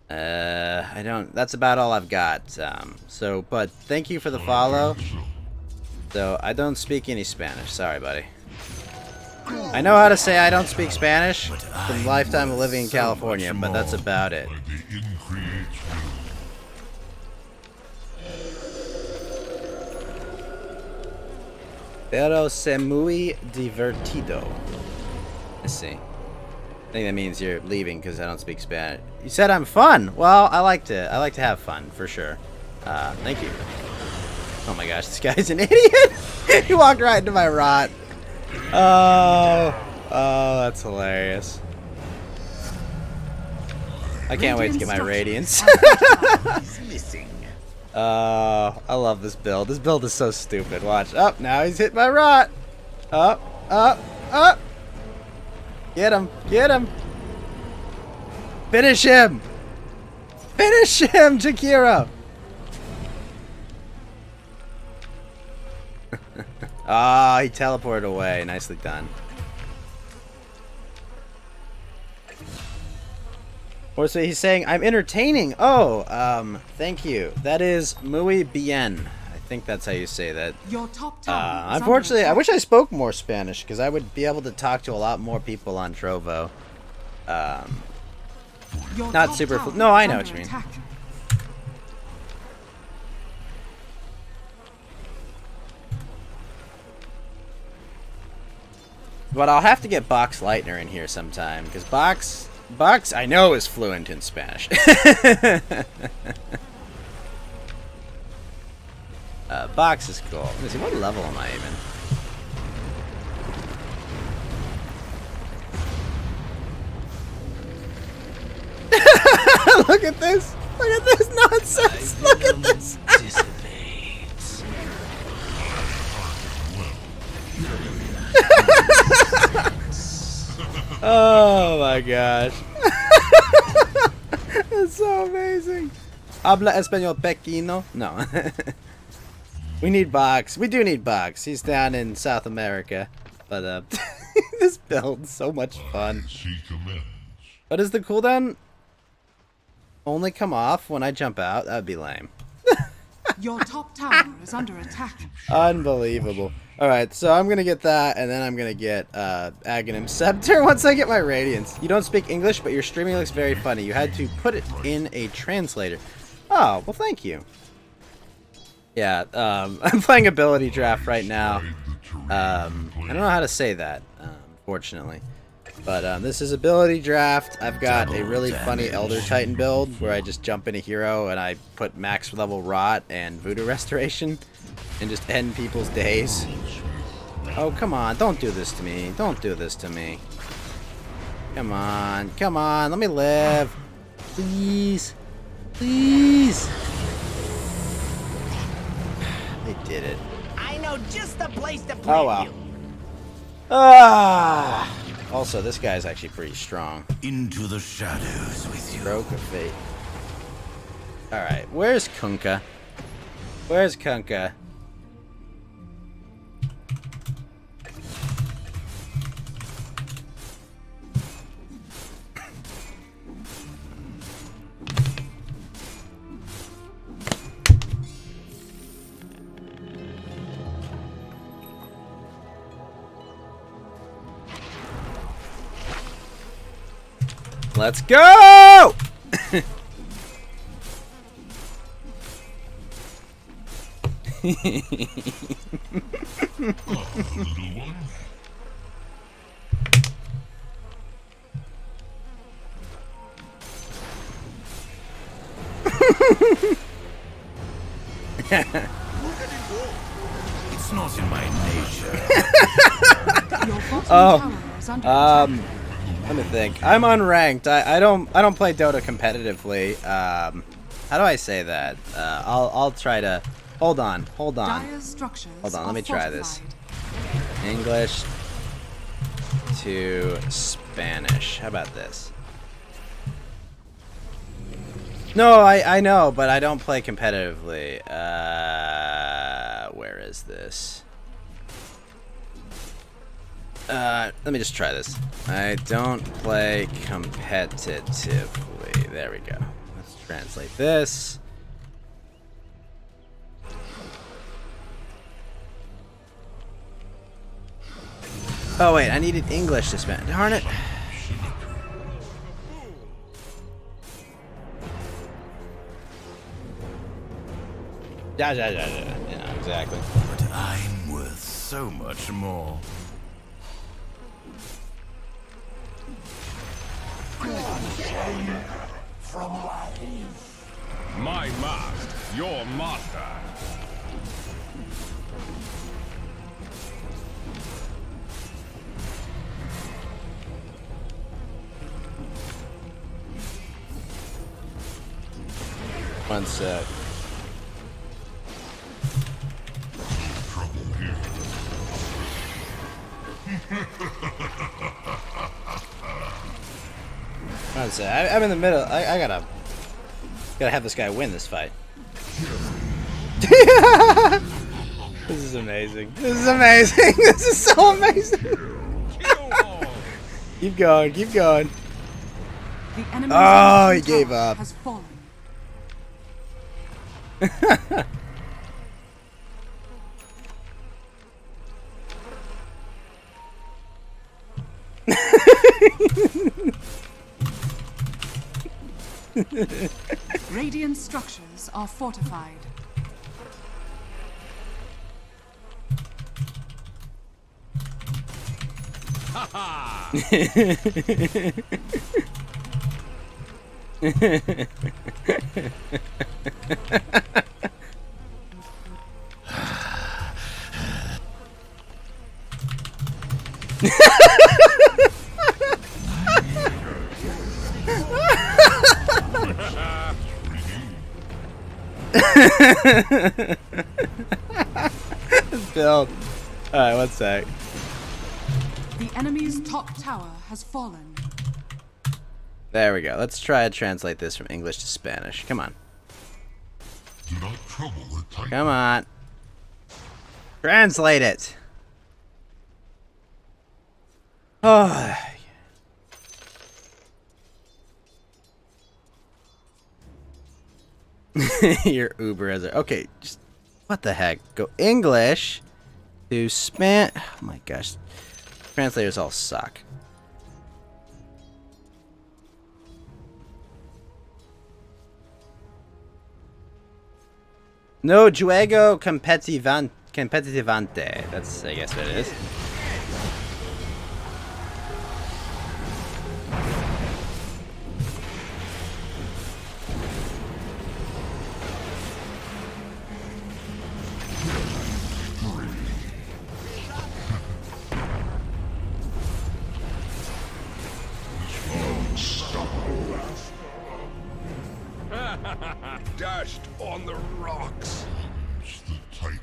I don't. That's about all I've got. But thank you for the follow. So I don't speak any Spanish. Sorry, buddy. I know how to say I don't speak Spanish from lifetime of living in California, but that's about it. By the Increate's will. Pero se muy divertido. Let's see. I think that means you're leaving because I don't speak Spanish. You said I'm fun. Well, I like to have fun for sure. Thank you. Oh my gosh, this guy's an idiot. He walked right into my rot. Oh, that's hilarious. I can't wait to get my radiance. Oh, I love this build. This build is so stupid. Watch. Up, now he's hit my rot. Up, up, up. Get him, get him. Finish him. Finish him, Jakiro. Ah, he teleported away. Nicely done. Or so he's saying, I'm entertaining. Oh, thank you. That is muy bien. I think that's how you say that. Your top tower is Unfortunately, under I attack. wish I spoke more Spanish because I would be able to talk to a lot more people on Trovo. Your not top super tower no, I is know under what you mean. attack. But I'll have to get Box Lightner in here sometime because Box I know is fluent in Spanish. Box is cool. Let me see, what level am I even? Look at this! Look at this nonsense! Look at this! Oh my gosh. That's so amazing. Habla español pequeño? No. We need Box. We do need Box. He's down in South America. But this build's so much fun. She commends. But does the cooldown only come off when I jump out? That'd be lame. Your top tower is under attack. Unbelievable. Alright, so I'm gonna get that, and then I'm gonna get Aghanim Scepter once I get my Radiance. You don't speak English, but your streaming looks very funny. You had to put it in a translator. Oh, well thank you. Yeah, I'm playing Ability Draft right now. I don't know how to say that, unfortunately. But this is Ability Draft. I've got a really funny Elder Titan build where I just jump in a hero and I put max level Rot and Voodoo Restoration and just end people's days. Oh, come on. Don't do this to me. Don't do this to me. Come on. Come on. Let me live. Please. Please. They did it. I know just the place to plant Oh, wow. you. Ah. Also, this guy's actually pretty strong. Into the shadows with you. Stroke of fate. Alright, where's Kunkka? Where's Kunkka? Let's go! It's not in my nature. Your bottom Oh, tower is under attack. Let me think. I'm unranked. I don't play Dota competitively. How do I say that? I'll try to hold on. Dire's structures Hold on, are let me try this. fortified. English to Spanish. How about this? No, I know, but I don't play competitively. Where is this? Let me just try this. I don't play competitively. There we go. Let's translate this. Oh wait, I needed English to spend. Darn it. Yeah, exactly. But I'm worth so much more. My mask, your master. One sec. One sec. I'm in the middle. I gotta have this guy win this fight. This is amazing. This is amazing. This is so amazing. Keep going. Keep going. The enemy's Oh, he bottom gave tower up. has fallen. Radiant structures are fortified. Build. Alright, one sec. The enemy's top tower has fallen. There we go. Let's try to translate this from English to Spanish. Come on. Do not trouble the Titan. Come on. Translate it. Oh. Your Uber as a okay. Just what the heck? Go English to span. Oh my gosh, translators all suck. No juego competitivante. That's I guess what it is. Dashed on the rocks. It's the Titan.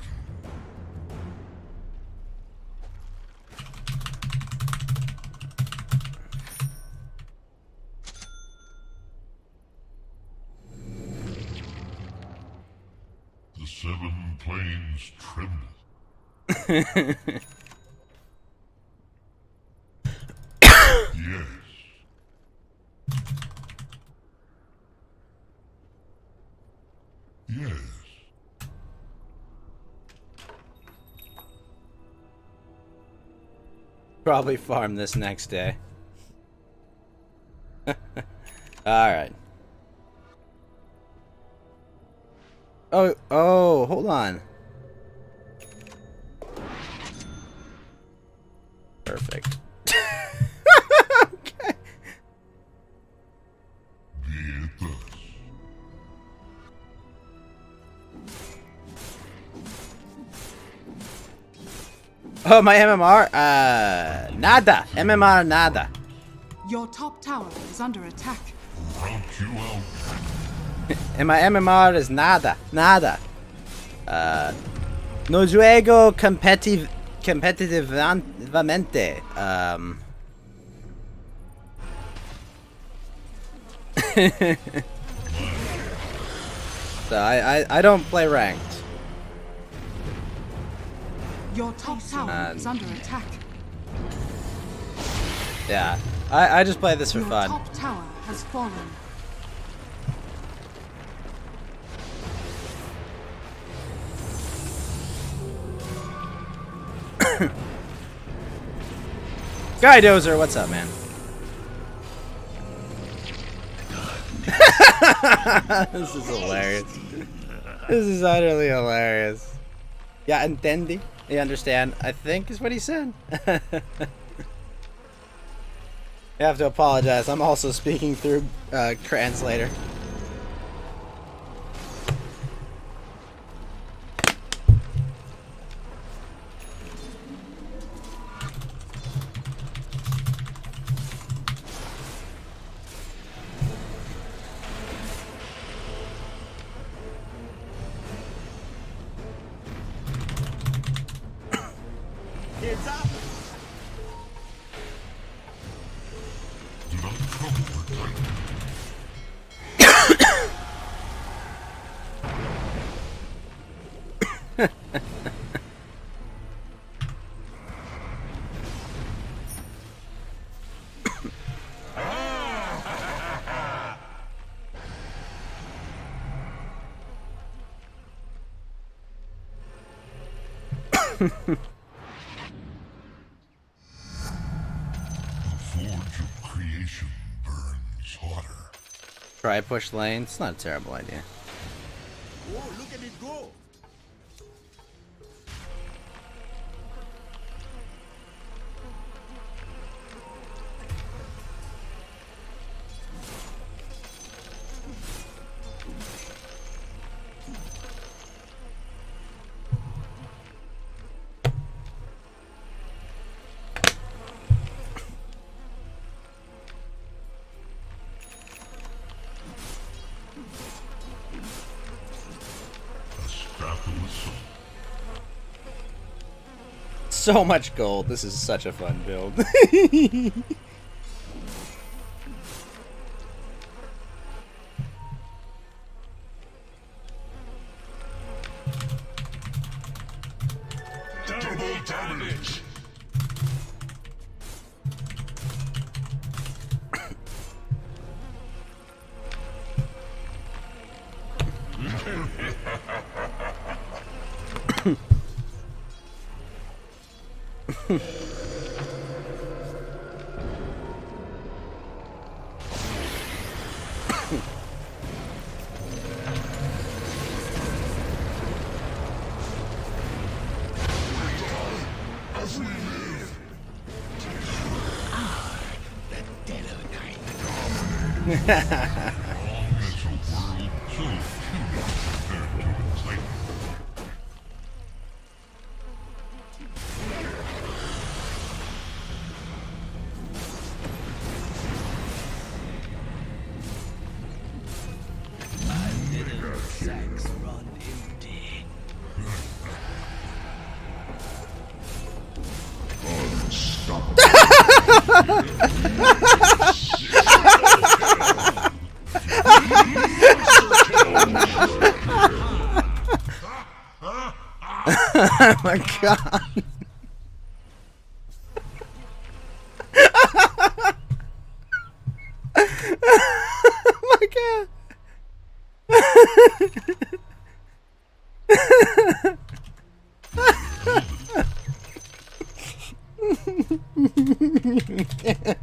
The seven plains tremble. Yes. Yes. Probably farm this next day. Alright. Oh, hold on. Perfect. Okay. Be it thus. Oh, my MMR? Nada. MMR nada. Your top tower is under attack. Rout you out. And my MMR is nada. Nada. No juego competitivamente. So I don't play ranked. Your top tower is under attack. Yeah. I just play this for Your fun. top tower has fallen. Skydozer, what's up, man? This is hilarious. This is utterly hilarious. Yeah, entendi. You understand? I think is what he said. I have to apologize. I'm also speaking through translator. Kids up. Do not trouble the Titan. Forge of creation burns hotter. Try push lane. It's not a terrible idea. Whoa, look at it go. A scrapulous soul. So much gold. This is such a fun build. Double damage. As we live. Long as a world so puny compared to the Titan. Sacks run empty. Oh my god. Oh my god.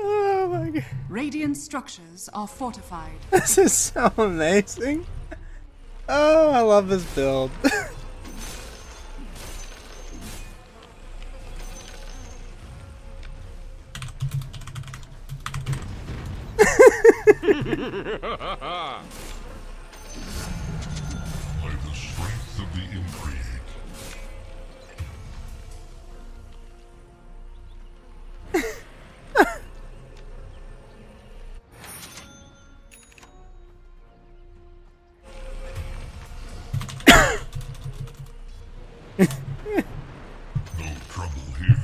Oh my god. Radiant structures are fortified. This is so amazing. Oh, I love this build. By the strength of the Increate. No trouble here.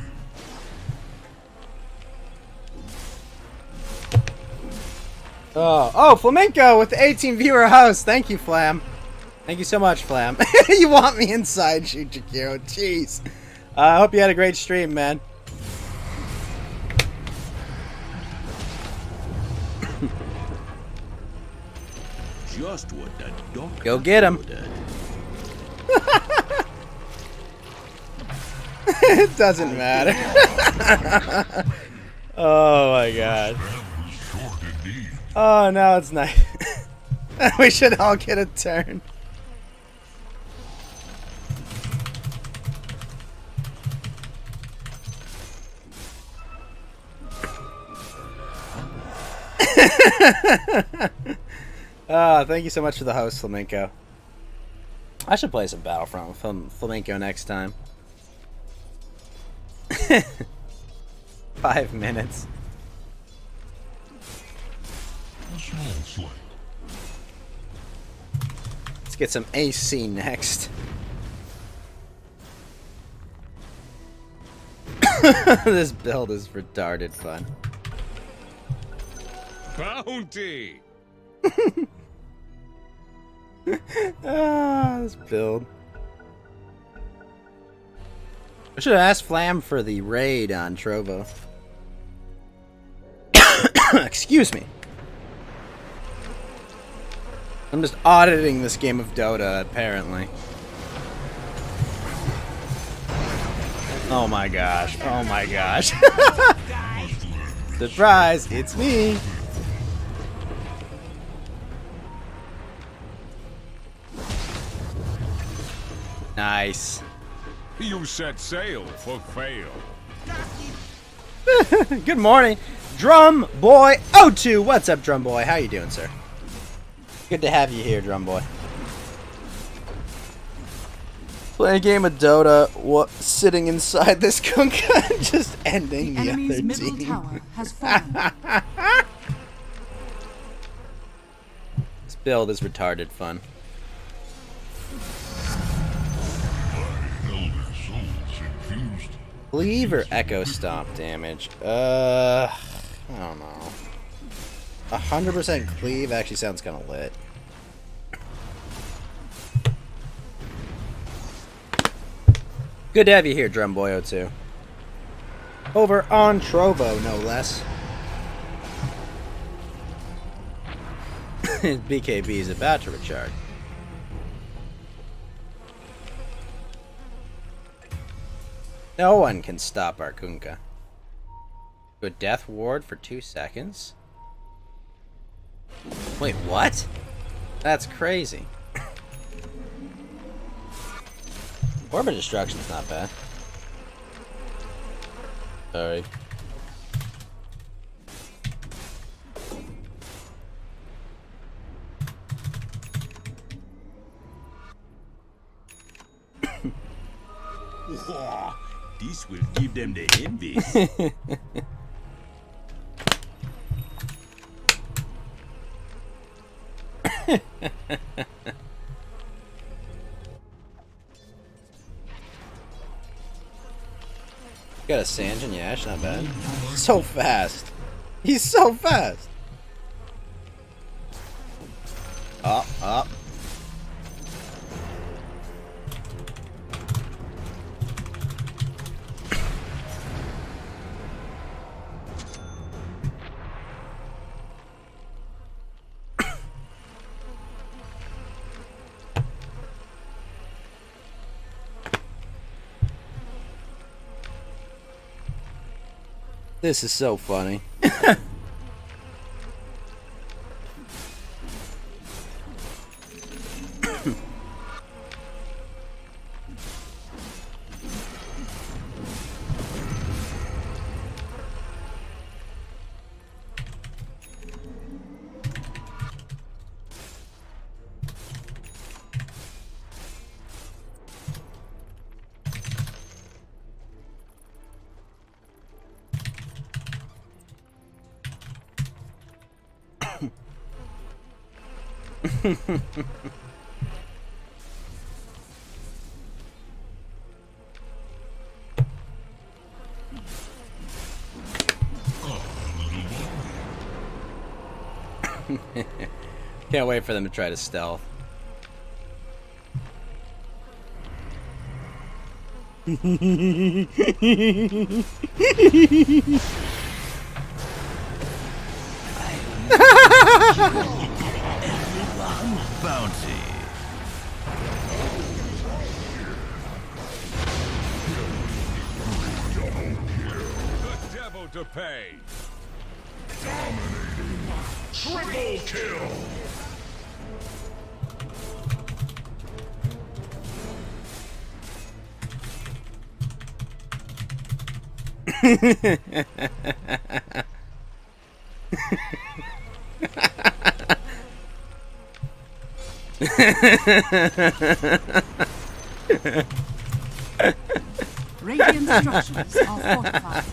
Oh, Flamenco with the 18 viewer house. Thank you, Flam. Thank you so much, Flam. You want me inside, Shichikiro. Jeez. I hope you had a great stream, man. Just what the doctor Go get him. ordered. It doesn't matter. Oh my god. That was short indeed. Oh, now it's nice. We should all get a turn. Thank you so much for the host, Flamenco. I should play some Battlefront with Flamenco next time. 5 minutes. A small slight. Let's get some AC next. This build is retarded fun. Bounty. This build. I should have asked Flam for the raid on Trovo. Excuse me. I'm just auditing this game of Dota, apparently. Oh my gosh. Oh my gosh. Surprise, it's me. Nice. You set sail for fail. Good morning, Drum Boy 02. What's up, Drum Boy? How you doing, sir? Good to have you here, Drum Boy. Playing a game of Dota, sitting inside this Kunkka and just ending the Enemy's other middle team. tower has fallen. This build is retarded fun. Cleave or Echo Stomp damage? I don't know. 100% Cleave actually sounds kind of lit. Good to have you here, Drum Boy 02. Over on Trovo, no less. BKB is about to recharge. No one can stop our Kunkka. Do a death ward for 2 seconds? Wait, what? That's crazy. Orb of Destruction's not bad. Sorry. Whoa, this will give them the envies. Got a Sanjin Yash, not bad. So fast. He's so fast. Up, up. This is so funny. Can't wait for them to try to stealth. Bounty. The devil to pay. Triple kill! Radiant structures are fortified.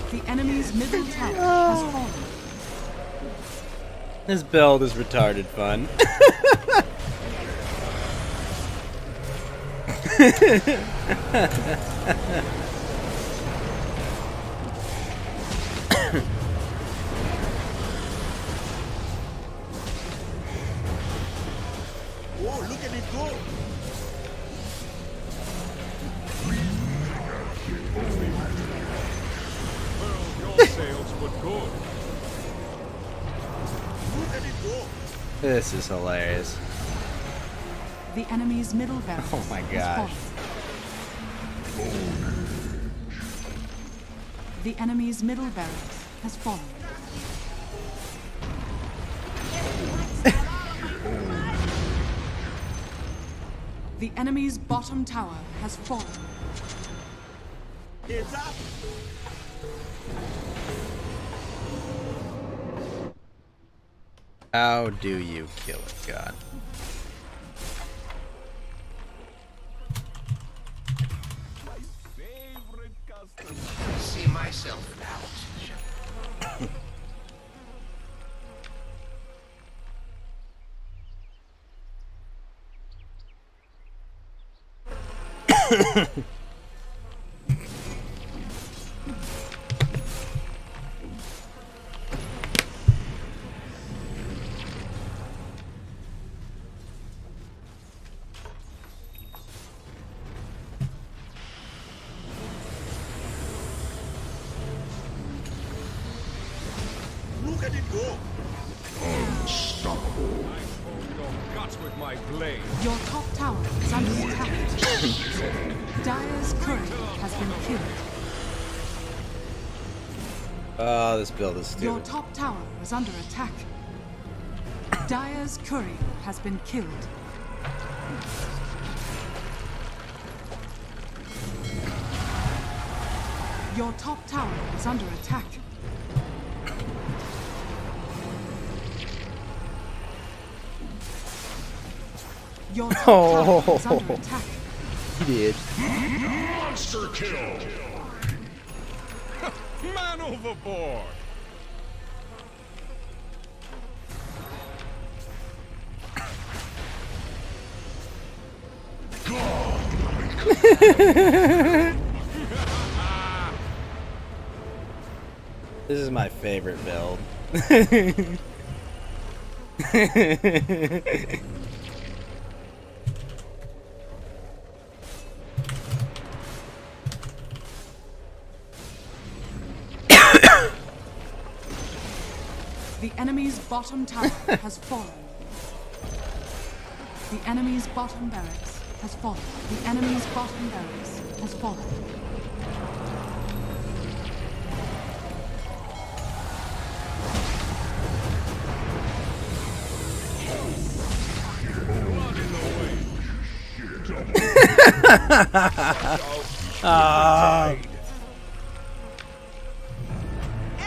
The enemy's middle tower has fallen. This build is retarded fun. Oh, look at it go! Your sails were good. Look at it go! This is hilarious. The enemy's middle barracks Oh my has gosh. fallen. The enemy's middle barracks has fallen. The enemy's bottom tower has fallen. Heads up! How do you kill it, God? Favorite customer. See myself out. Look at it go! Unstoppable. I poke your guts with my blade. Your top tower is under attack. Dire's courier has been killed. Oh, this build is Your stupid. top tower is under attack. Dire's courier has been killed. Your top tower is under attack. Your top tower is under attack. He did. Monster kill. Man overboard. This is my favorite build. The enemy's bottom tower has fallen. The enemy's bottom barracks has fallen. The enemy's bottom barracks has fallen.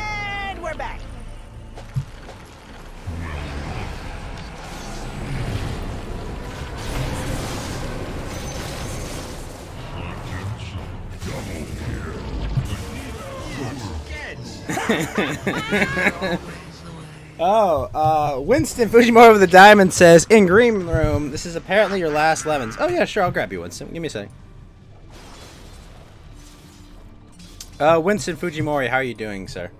And we're back. Winston Fujimori with the diamond says, in green room, this is apparently your last lemons. Oh yeah, sure, I'll grab you, Winston. Give me a second. Winston Fujimori, how are you doing, sir?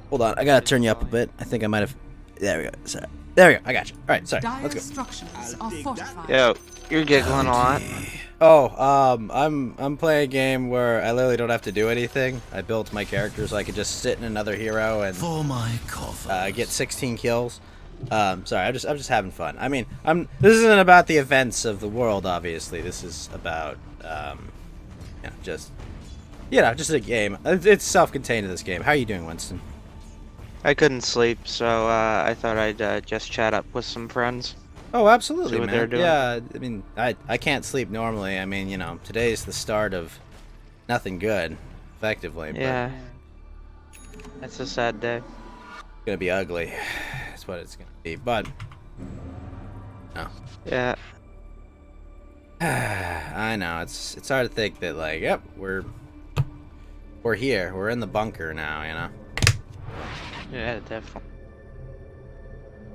Hold on, I gotta turn you up a bit. I think I might have... There we go, sorry. There we go, I got you. Alright, sorry, let's Dire's go. structures are fortified. Yo, you're giggling a lot. Oh, I'm playing a game where I literally don't have to do anything. I built my character so I could just sit in another hero and For my coffin. get 16 kills. Sorry, I'm just having fun. I mean, this isn't about the events of the world, obviously. This is about just a game. It's self-contained in this game. How are you doing, Winston? I couldn't sleep, so I thought I'd just chat up with some friends. Oh, absolutely, See what man. they're doing. Yeah, I mean, I can't sleep normally. I mean, today's the start of nothing good, effectively. Yeah. It's a sad day. It's gonna be ugly. That's what it's gonna be. But no. Yeah. I know it's hard to think that like, yep, we're here, we're in the bunker now, you know. Yeah, definitely.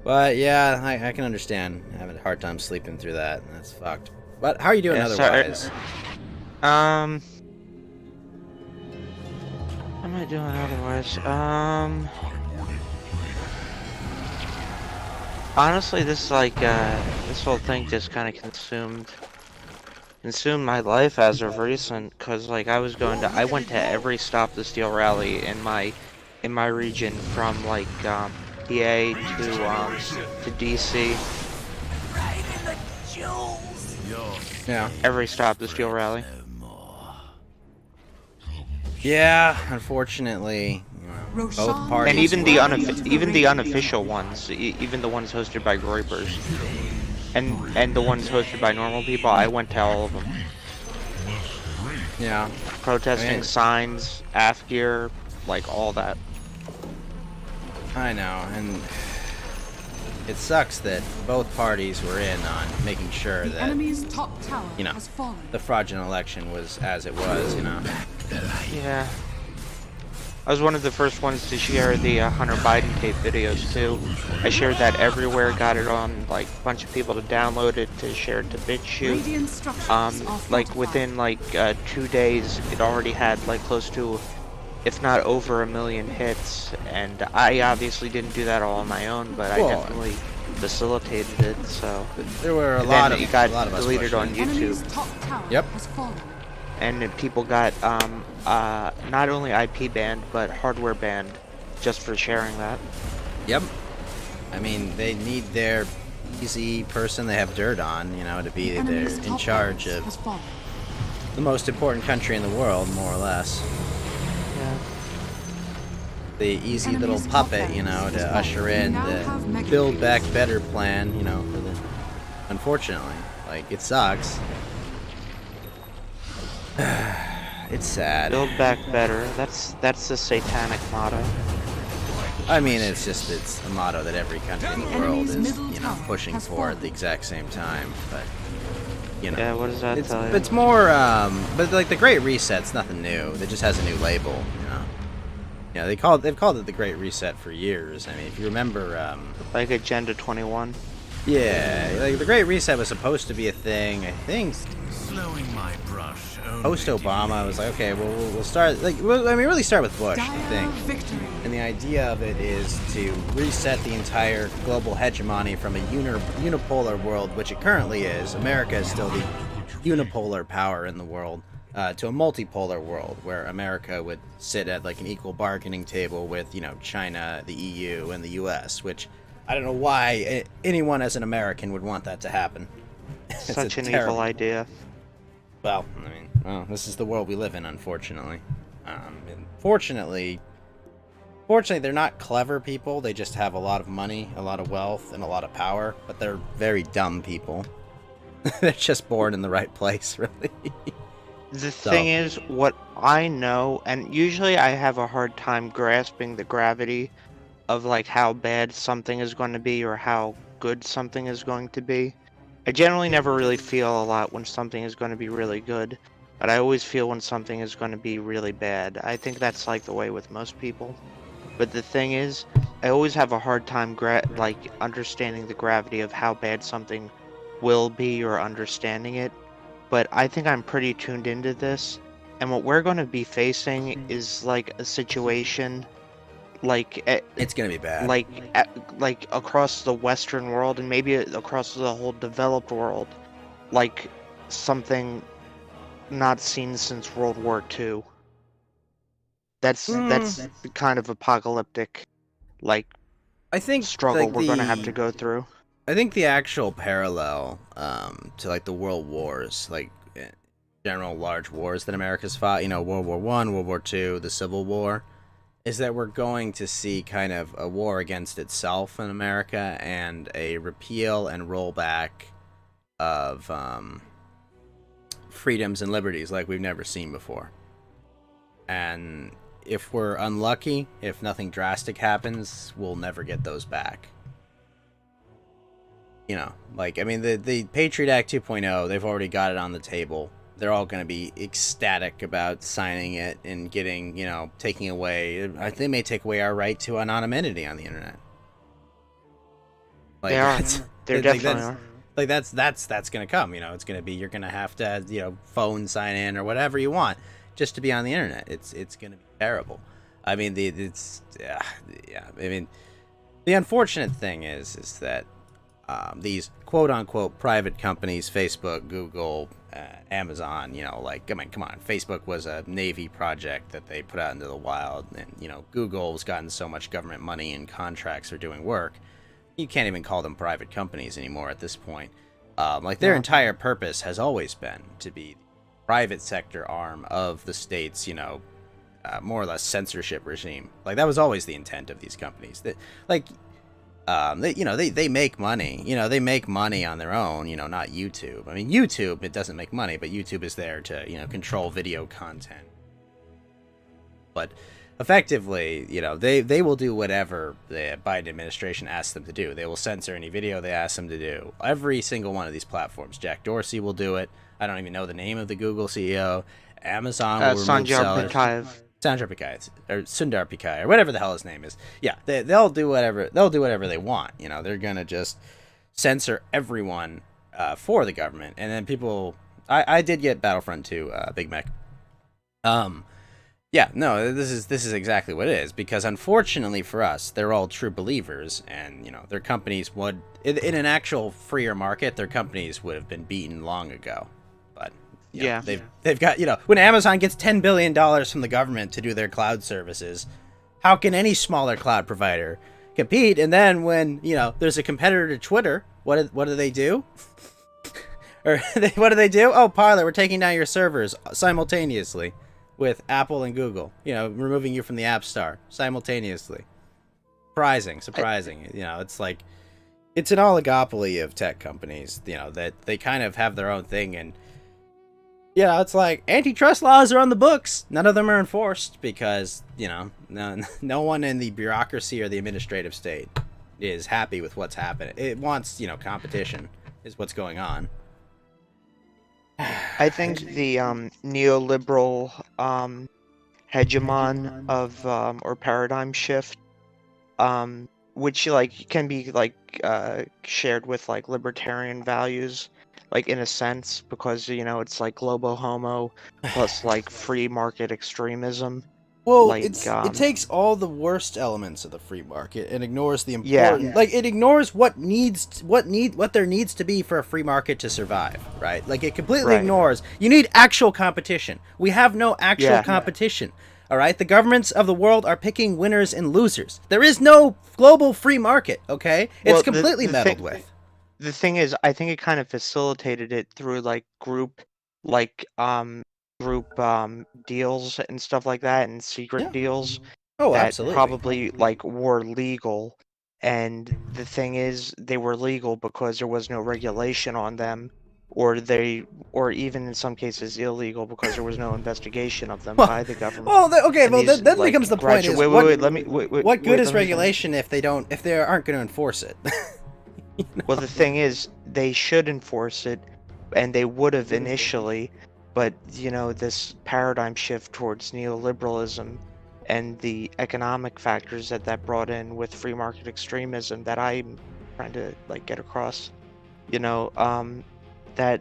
But yeah, I can understand having a hard time sleeping through that. That's fucked. But how are you doing Yeah, otherwise? How am I doing otherwise? Honestly, this like this whole thing just kind of consumed my life as of recent, cause like I went to every Stop the Steal rally in my region, from like PA to DC. Yeah. Every Stop the Steal rally. Yeah, unfortunately, both parties. And even the unofficial ones, even the ones hosted by Groypers, and the ones hosted by normal people, I went to all of them. Yeah. Protesting signs, AF-gear, like all that. I know, and it sucks that both parties were in on making sure The that, enemy's top tower you know, has fallen. the fraudulent election was as it was, you know. Yeah. I was one of the first ones to share the Hunter Biden tape videos too. I shared that everywhere, got it on like a bunch of people to download it, to share it to BitChute. Radiant structures are Like fortified. within like 2 days, it already had like close to, if not over 1 million hits. And I obviously didn't do that all on my own, but I Well, definitely facilitated it. So There were a and lot then of it got us deleted pushing on it. Enemy's YouTube. top tower Yep. has fallen. And people got not only IP banned, but hardware banned, just for sharing that. Yep. I mean, they need their easy person they have dirt on, you know, to be there Enemy's in top charge barracks of has fallen. the most important country in the world, more or less. Yeah. The easy Enemy's little top puppet, you know, barracks to has usher fallen. in We now have the mega Build cubes. Back Better plan, you know, for the... Unfortunately, like, it sucks. It's sad. Build back better. That's the satanic motto. I mean, it's a motto that every country in the The world enemy's is, middle you know, tower pushing has for fallen. at the exact same time, but, you know. Yeah, what does that tell you? It's more, but like the Great Reset's nothing new. It just has a new label, you know. Yeah, they've called it the Great Reset for years. I mean, if you remember, Like Agenda 21. yeah, like the Great Reset was supposed to be a thing. I think Slowing my brush. post Obama, I was like, okay, well, we'll start. Like, really start with Bush, I Dire think. victory. And the idea of it is to reset the entire global hegemony from a unipolar world, which it currently is. America is still the unipolar power in the world, to a multipolar world where America would sit at like an equal bargaining table with, you know, China, the EU, and the US, which I don't know why anyone as an American would want that to happen. It's Such a an terrible- evil idea. Well, I mean, well, this is the world we live in, unfortunately. And fortunately, they're not clever people. They just have a lot of money, a lot of wealth, and a lot of power. But they're very dumb people. They're just born in the right place, really. The thing is, what I know, and usually I have a hard time grasping the gravity of like how bad something is going to be or how good something is going to be. I generally never really feel a lot when something is going to be really good, but I always feel when something is going to be really bad. I think that's like the way with most people. But the thing is, I always have a hard time like understanding the gravity of how bad something will be or understanding it. But I think I'm pretty tuned into this, and what we're going to be facing is like a situation like it's gonna be bad. like across the Western world and maybe across the whole developed world, like something not seen since World War II. That's kind of apocalyptic, like, I think struggle like, we're gonna have to go through. I think the actual parallel to like the world wars, like general large wars that America's fought, you know, World War I, World War II, the Civil War, is that we're going to see kind of a war against itself in America and a repeal and rollback of freedoms and liberties like we've never seen before. And if we're unlucky, if nothing drastic happens, we'll never get those back. You know, like, I mean, the Patriot Act 2.0, they've already got it on the table. They're all going to be ecstatic about signing it and getting, you know, taking away. They may take away our right to anonymity on the internet. Like, They are. They definitely are. Like, that's going to come. You know, it's going to be, you're going to have to, you know, phone sign in or whatever you want just to be on the internet. It's going to be terrible. I mean, yeah. I mean, the unfortunate thing is that these quote-unquote private companies, Facebook, Google, Amazon, you know, like, I mean, come on, Facebook was a Navy project that they put out into the wild, and, you know, Google's gotten so much government money and contracts for doing work, you can't even call them private companies anymore at this point. Like, their entire purpose has always been to be the private sector arm of the state's, you know, more or less censorship regime. Like, that was always the intent of these companies. That, like, they make money. You know, they make money on their own. You know, not YouTube. I mean, YouTube, it doesn't make money, but YouTube is there to, you know, control video content. But effectively, you know, they will do whatever the Biden administration asks them to do. They will censor any video they ask them to do. Every single one of these platforms. Jack Dorsey will do it. I don't even know the name of the Google CEO. Amazon will remove sellers. Sundar Pichai, or whatever the hell his name is. Yeah, they'll do whatever they want. You know, they're gonna just censor everyone for the government, and then people. I did get Battlefront 2, Big Mac. Yeah, no, this is exactly what it is, because unfortunately for us, they're all true believers, and, you know, their companies would, in an actual freer market, their companies would have been beaten long ago. But you know, they've got, you know, when Amazon gets $10 billion from the government to do their cloud services, how can any smaller cloud provider compete? And then when, you know, there's a competitor to Twitter, what do they do? Or what do they do? Oh, Parler, we're taking down your servers simultaneously with Apple and Google. You know, removing you from the App Store simultaneously. Surprising. You know, it's like, it's an oligopoly of tech companies, you know, that they kind of have their own thing. And, you know, it's like, antitrust laws are on the books. None of them are enforced because, you know, no one in the bureaucracy or the administrative state is happy with what's happening. It wants, you know, competition is what's going on. I think the neoliberal hegemon of or paradigm shift, which like can be like shared with like libertarian values, like in a sense, because, you know, it's like globo homo plus like free market extremism. Well, like, it takes all the worst elements of the free market and ignores the important. Like, it ignores what there needs to be for a free market to survive, right? Like, it completely ignores. You need actual competition. We have no actual competition. All right, the governments of the world are picking winners and losers. There is no global free market. Okay, it's completely meddled with. The thing is, I think it kind of facilitated it through like group deals and stuff like that, and secret deals that absolutely probably like were legal. And the thing is, they were legal because there was no regulation on them, or even in some cases illegal because there was no investigation of them by the government. Well, then becomes the point: is what good is regulation if they aren't going to enforce it? You know? Well, the thing is, they should enforce it, and they would have initially. But, you know, this paradigm shift towards neoliberalism and the economic factors that brought in with free market extremism that I'm trying to like get across, you know, that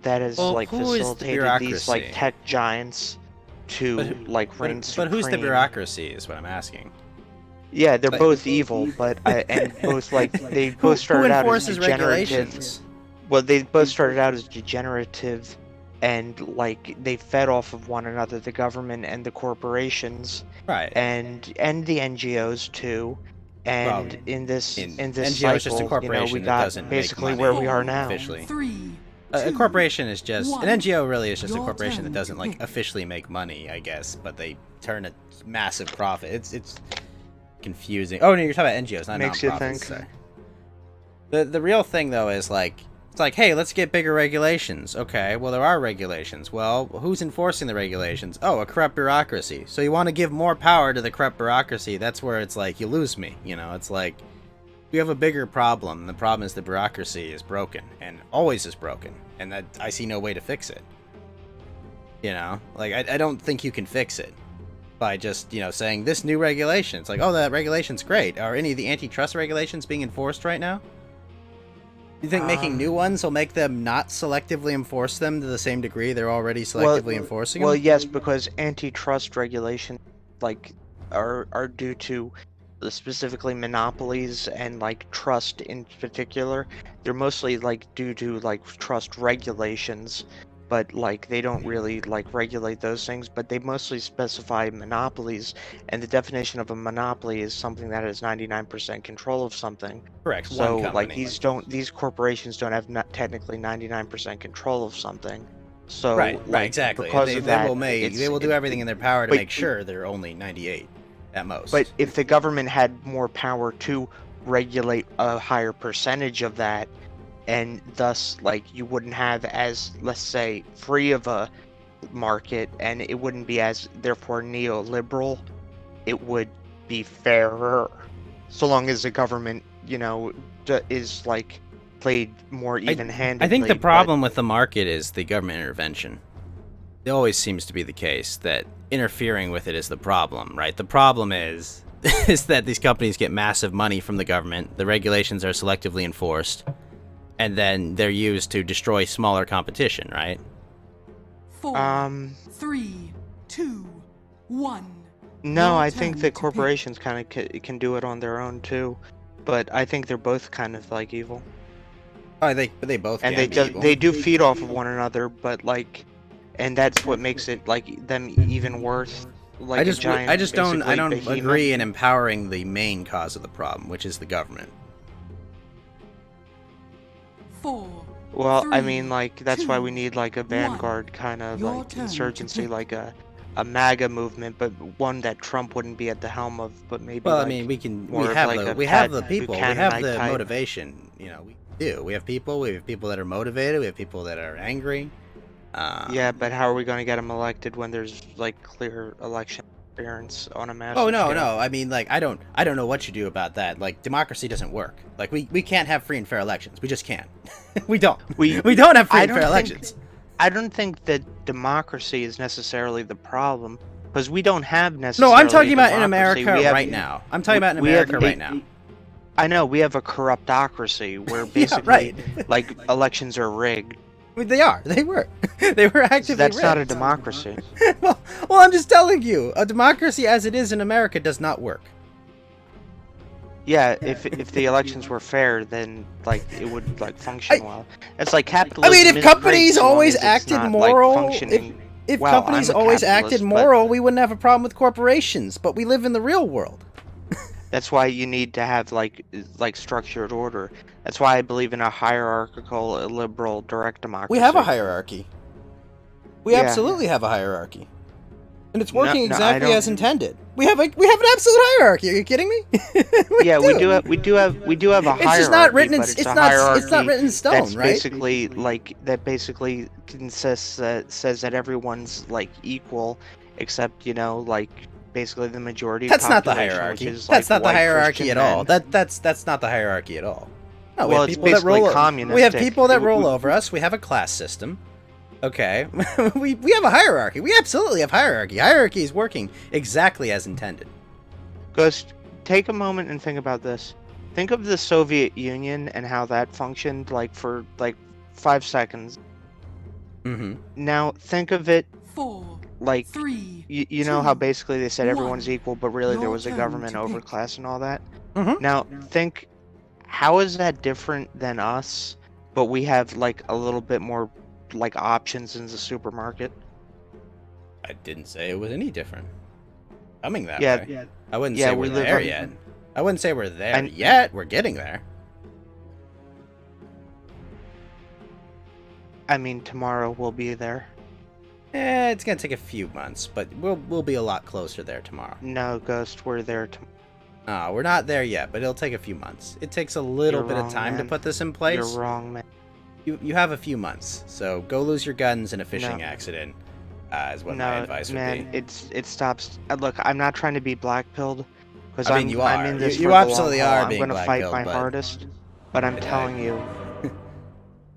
has like facilitated these like tech giants to like reign supreme. But who's the bureaucracy is what I'm asking. Yeah, they're both evil, but and both like they both started out as degenerative. Well, they both started out as degenerative. And like they fed off of one another, the government and the corporations, right? And the NGOs too. And in this cycle, just a corporation, you know, we got basically where we are now. Officially. A corporation is just an NGO. Really is just a corporation that doesn't like officially make money, I guess, but they turn a massive profit. It's confusing. Oh no, you're talking about NGOs, not makes nonprofits. You think. The real thing though is like. It's like, hey, let's get bigger regulations. Okay, well, there are regulations. Well, who's enforcing the regulations? Oh, a corrupt bureaucracy. So you want to give more power to the corrupt bureaucracy. That's where it's like, you lose me. You know, it's like, We have a bigger problem. The problem is the bureaucracy is broken, and always is broken, and that I see no way to fix it. You know, like I don't think you can fix it by just, you know, saying this new regulation. It's like, oh, that regulation's great. Are any of the antitrust regulations being enforced right now? You think making new ones will make them not selectively enforce them to the same degree they're already selectively enforcing them? Well, yes, because antitrust regulation, like, are due to specifically monopolies and like trust in particular. They're mostly like due to like trust regulations, but like they don't really like regulate those things, but they mostly specify monopolies, and the definition of a monopoly is something that has 99% control of something. Correct. So one like company. these corporations don't have not technically 99% control of something. So right, exactly. Because They of that, they will do everything in their power to but- make sure they're only 98 at most. But if the government had more power to regulate a higher percentage of that, and thus like you wouldn't have as, let's say, free of a market, and it wouldn't be as therefore neoliberal, it would be fairer. So long as the government, you know, is like played more even-handedly. I think the problem with the market is the government intervention. It always seems to be the case that interfering with it is the problem, right? The problem is that these companies get massive money from the government, the regulations are selectively enforced, and then they're used to destroy smaller competition, right? 4, 3, 2, 1. No, Your I think turn that to corporations kind of can do it on their own too, but I think they're both kind of like evil, Oh, they both and can be evil. they do feed off of one another, but like, and that's what makes it like them even worse. Like I just don't behemoth. agree in empowering the main cause of the problem, which is the government. 4. Well, I 3, mean, like that's why we 2, need like a vanguard kind of Your like turn to insurgency, pick. like a MAGA movement, but one that Trump wouldn't be at the helm of, but maybe. Well, like, I mean, we more of, have like, the a we have Pat the people, we have Buchanan the type. motivation. You know, we do. We have people that are motivated. We have people that are angry. Yeah, but how are we going to get them elected when there's like clear election interference on a massive Oh no, scale? no. I mean, like I don't know what you do about that. Like democracy doesn't work. Like we can't have free and fair elections. We just can't. we don't. We don't have free and fair elections. I don't think that democracy is necessarily the problem, because we don't have No, necessarily. I'm talking about in democracy. America We have- right now. I'm talking about in we have America a- right now. I know we have a corruptocracy where Yeah, basically, right. like elections are rigged. I mean, they are. They were. They were actively. That's not a rigged. democracy. well, I'm just telling you, a democracy as it is in America does not work. Yeah, if the elections were fair, then like it would like function well. It's like capitalism. I mean, if is companies great so long always as it's acted not, moral, like, functioning. if Well, companies I'm a always acted capitalist, but moral, we wouldn't have a problem with corporations. But we live in the real world. that's why you need to have like structured order. That's why I believe in a hierarchical, liberal, direct democracy. We have a hierarchy. We Yeah. absolutely have a hierarchy, and it's No, working no, I exactly don't- as intended. We have an absolute hierarchy. Are you kidding me? Yeah, we do have a hierarchy. It's just not written in. but It's a not hierarchy written in stone, that's right? basically consists says that everyone's like equal, except like basically the majority. That's not the population, which hierarchy. is, That's like, not the white hierarchy Christian at all. men. That's not the hierarchy at all. No, we Well, have it's people that basically roll. We have communistic. people that We- roll we- over us. We have a class system. Okay, we have a hierarchy. We absolutely have hierarchy. Hierarchy is working exactly as intended. Ghost, take a moment and think about this. Think of the Soviet Union and how that functioned, like for 5 seconds. Mm-hmm. Now think of it 4, like 3, you know how 2, basically they said everyone's 1. equal, but really there Your was a turn government to pick. overclass and all that. Mhm. Now think, how is that different than us? But we have like a little bit more like options in the supermarket. I didn't say it was any different. Coming that Yeah, way. I wouldn't yeah, say we we're live there on- yet. I wouldn't say we're there And- yet. We're getting there. I mean tomorrow we'll be there. It's gonna take a few months, but we'll be a lot closer there tomorrow. No, Ghost, we're there tomorrow. No, we're not there yet, but it'll take a few months. It takes a little You're bit wrong, of time man. to put this in place. You're wrong, man. You have a few months, so go lose your guns in a fishing No. accident. Is what No, my advice would man, be. it stops. Look, I'm not trying to be black-pilled, Because I mean, you I'm are. in this You for the long absolutely haul. are I'm being gonna fight black-pilled, my but- hardest, but I'm telling you,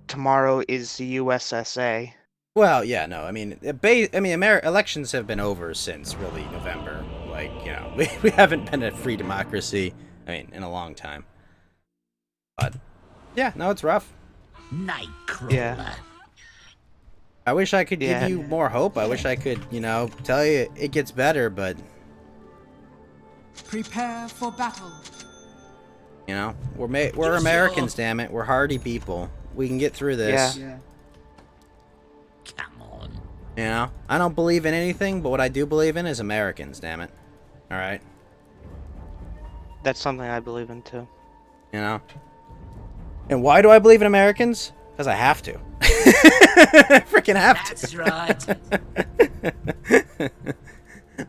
tomorrow is the USSA. Well, yeah, no, I mean, elections have been over since really November. Like, you know, we haven't been a free democracy, I mean, in a long time. But, yeah, no, it's rough. Nightcrawler. Yeah. I wish I could Yeah. give you more hope. I wish I could, you know, tell you it gets better, but, Prepare for battle. you know, we're Americans, damn it. We're hardy people. We can get through this. Yeah. Come on. You know, I don't believe in anything, but what I do believe in is Americans, damn it. All right, That's something I believe in too. you know. And why do I believe in Americans? Because I have to. Freaking have That's to. right.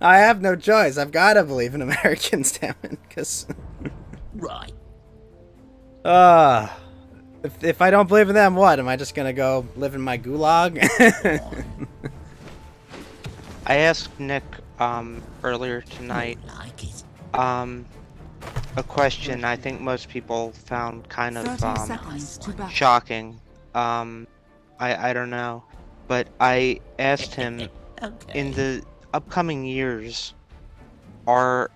I have no choice. I've got to believe in Americans, damn it. Because, Right. if I don't believe in them, what? Am I just gonna go live in my gulag? I asked Nick earlier tonight Like it. a question I think most people found kind of 30 seconds to battle. shocking. I don't know, but I asked him Okay. in the upcoming years, are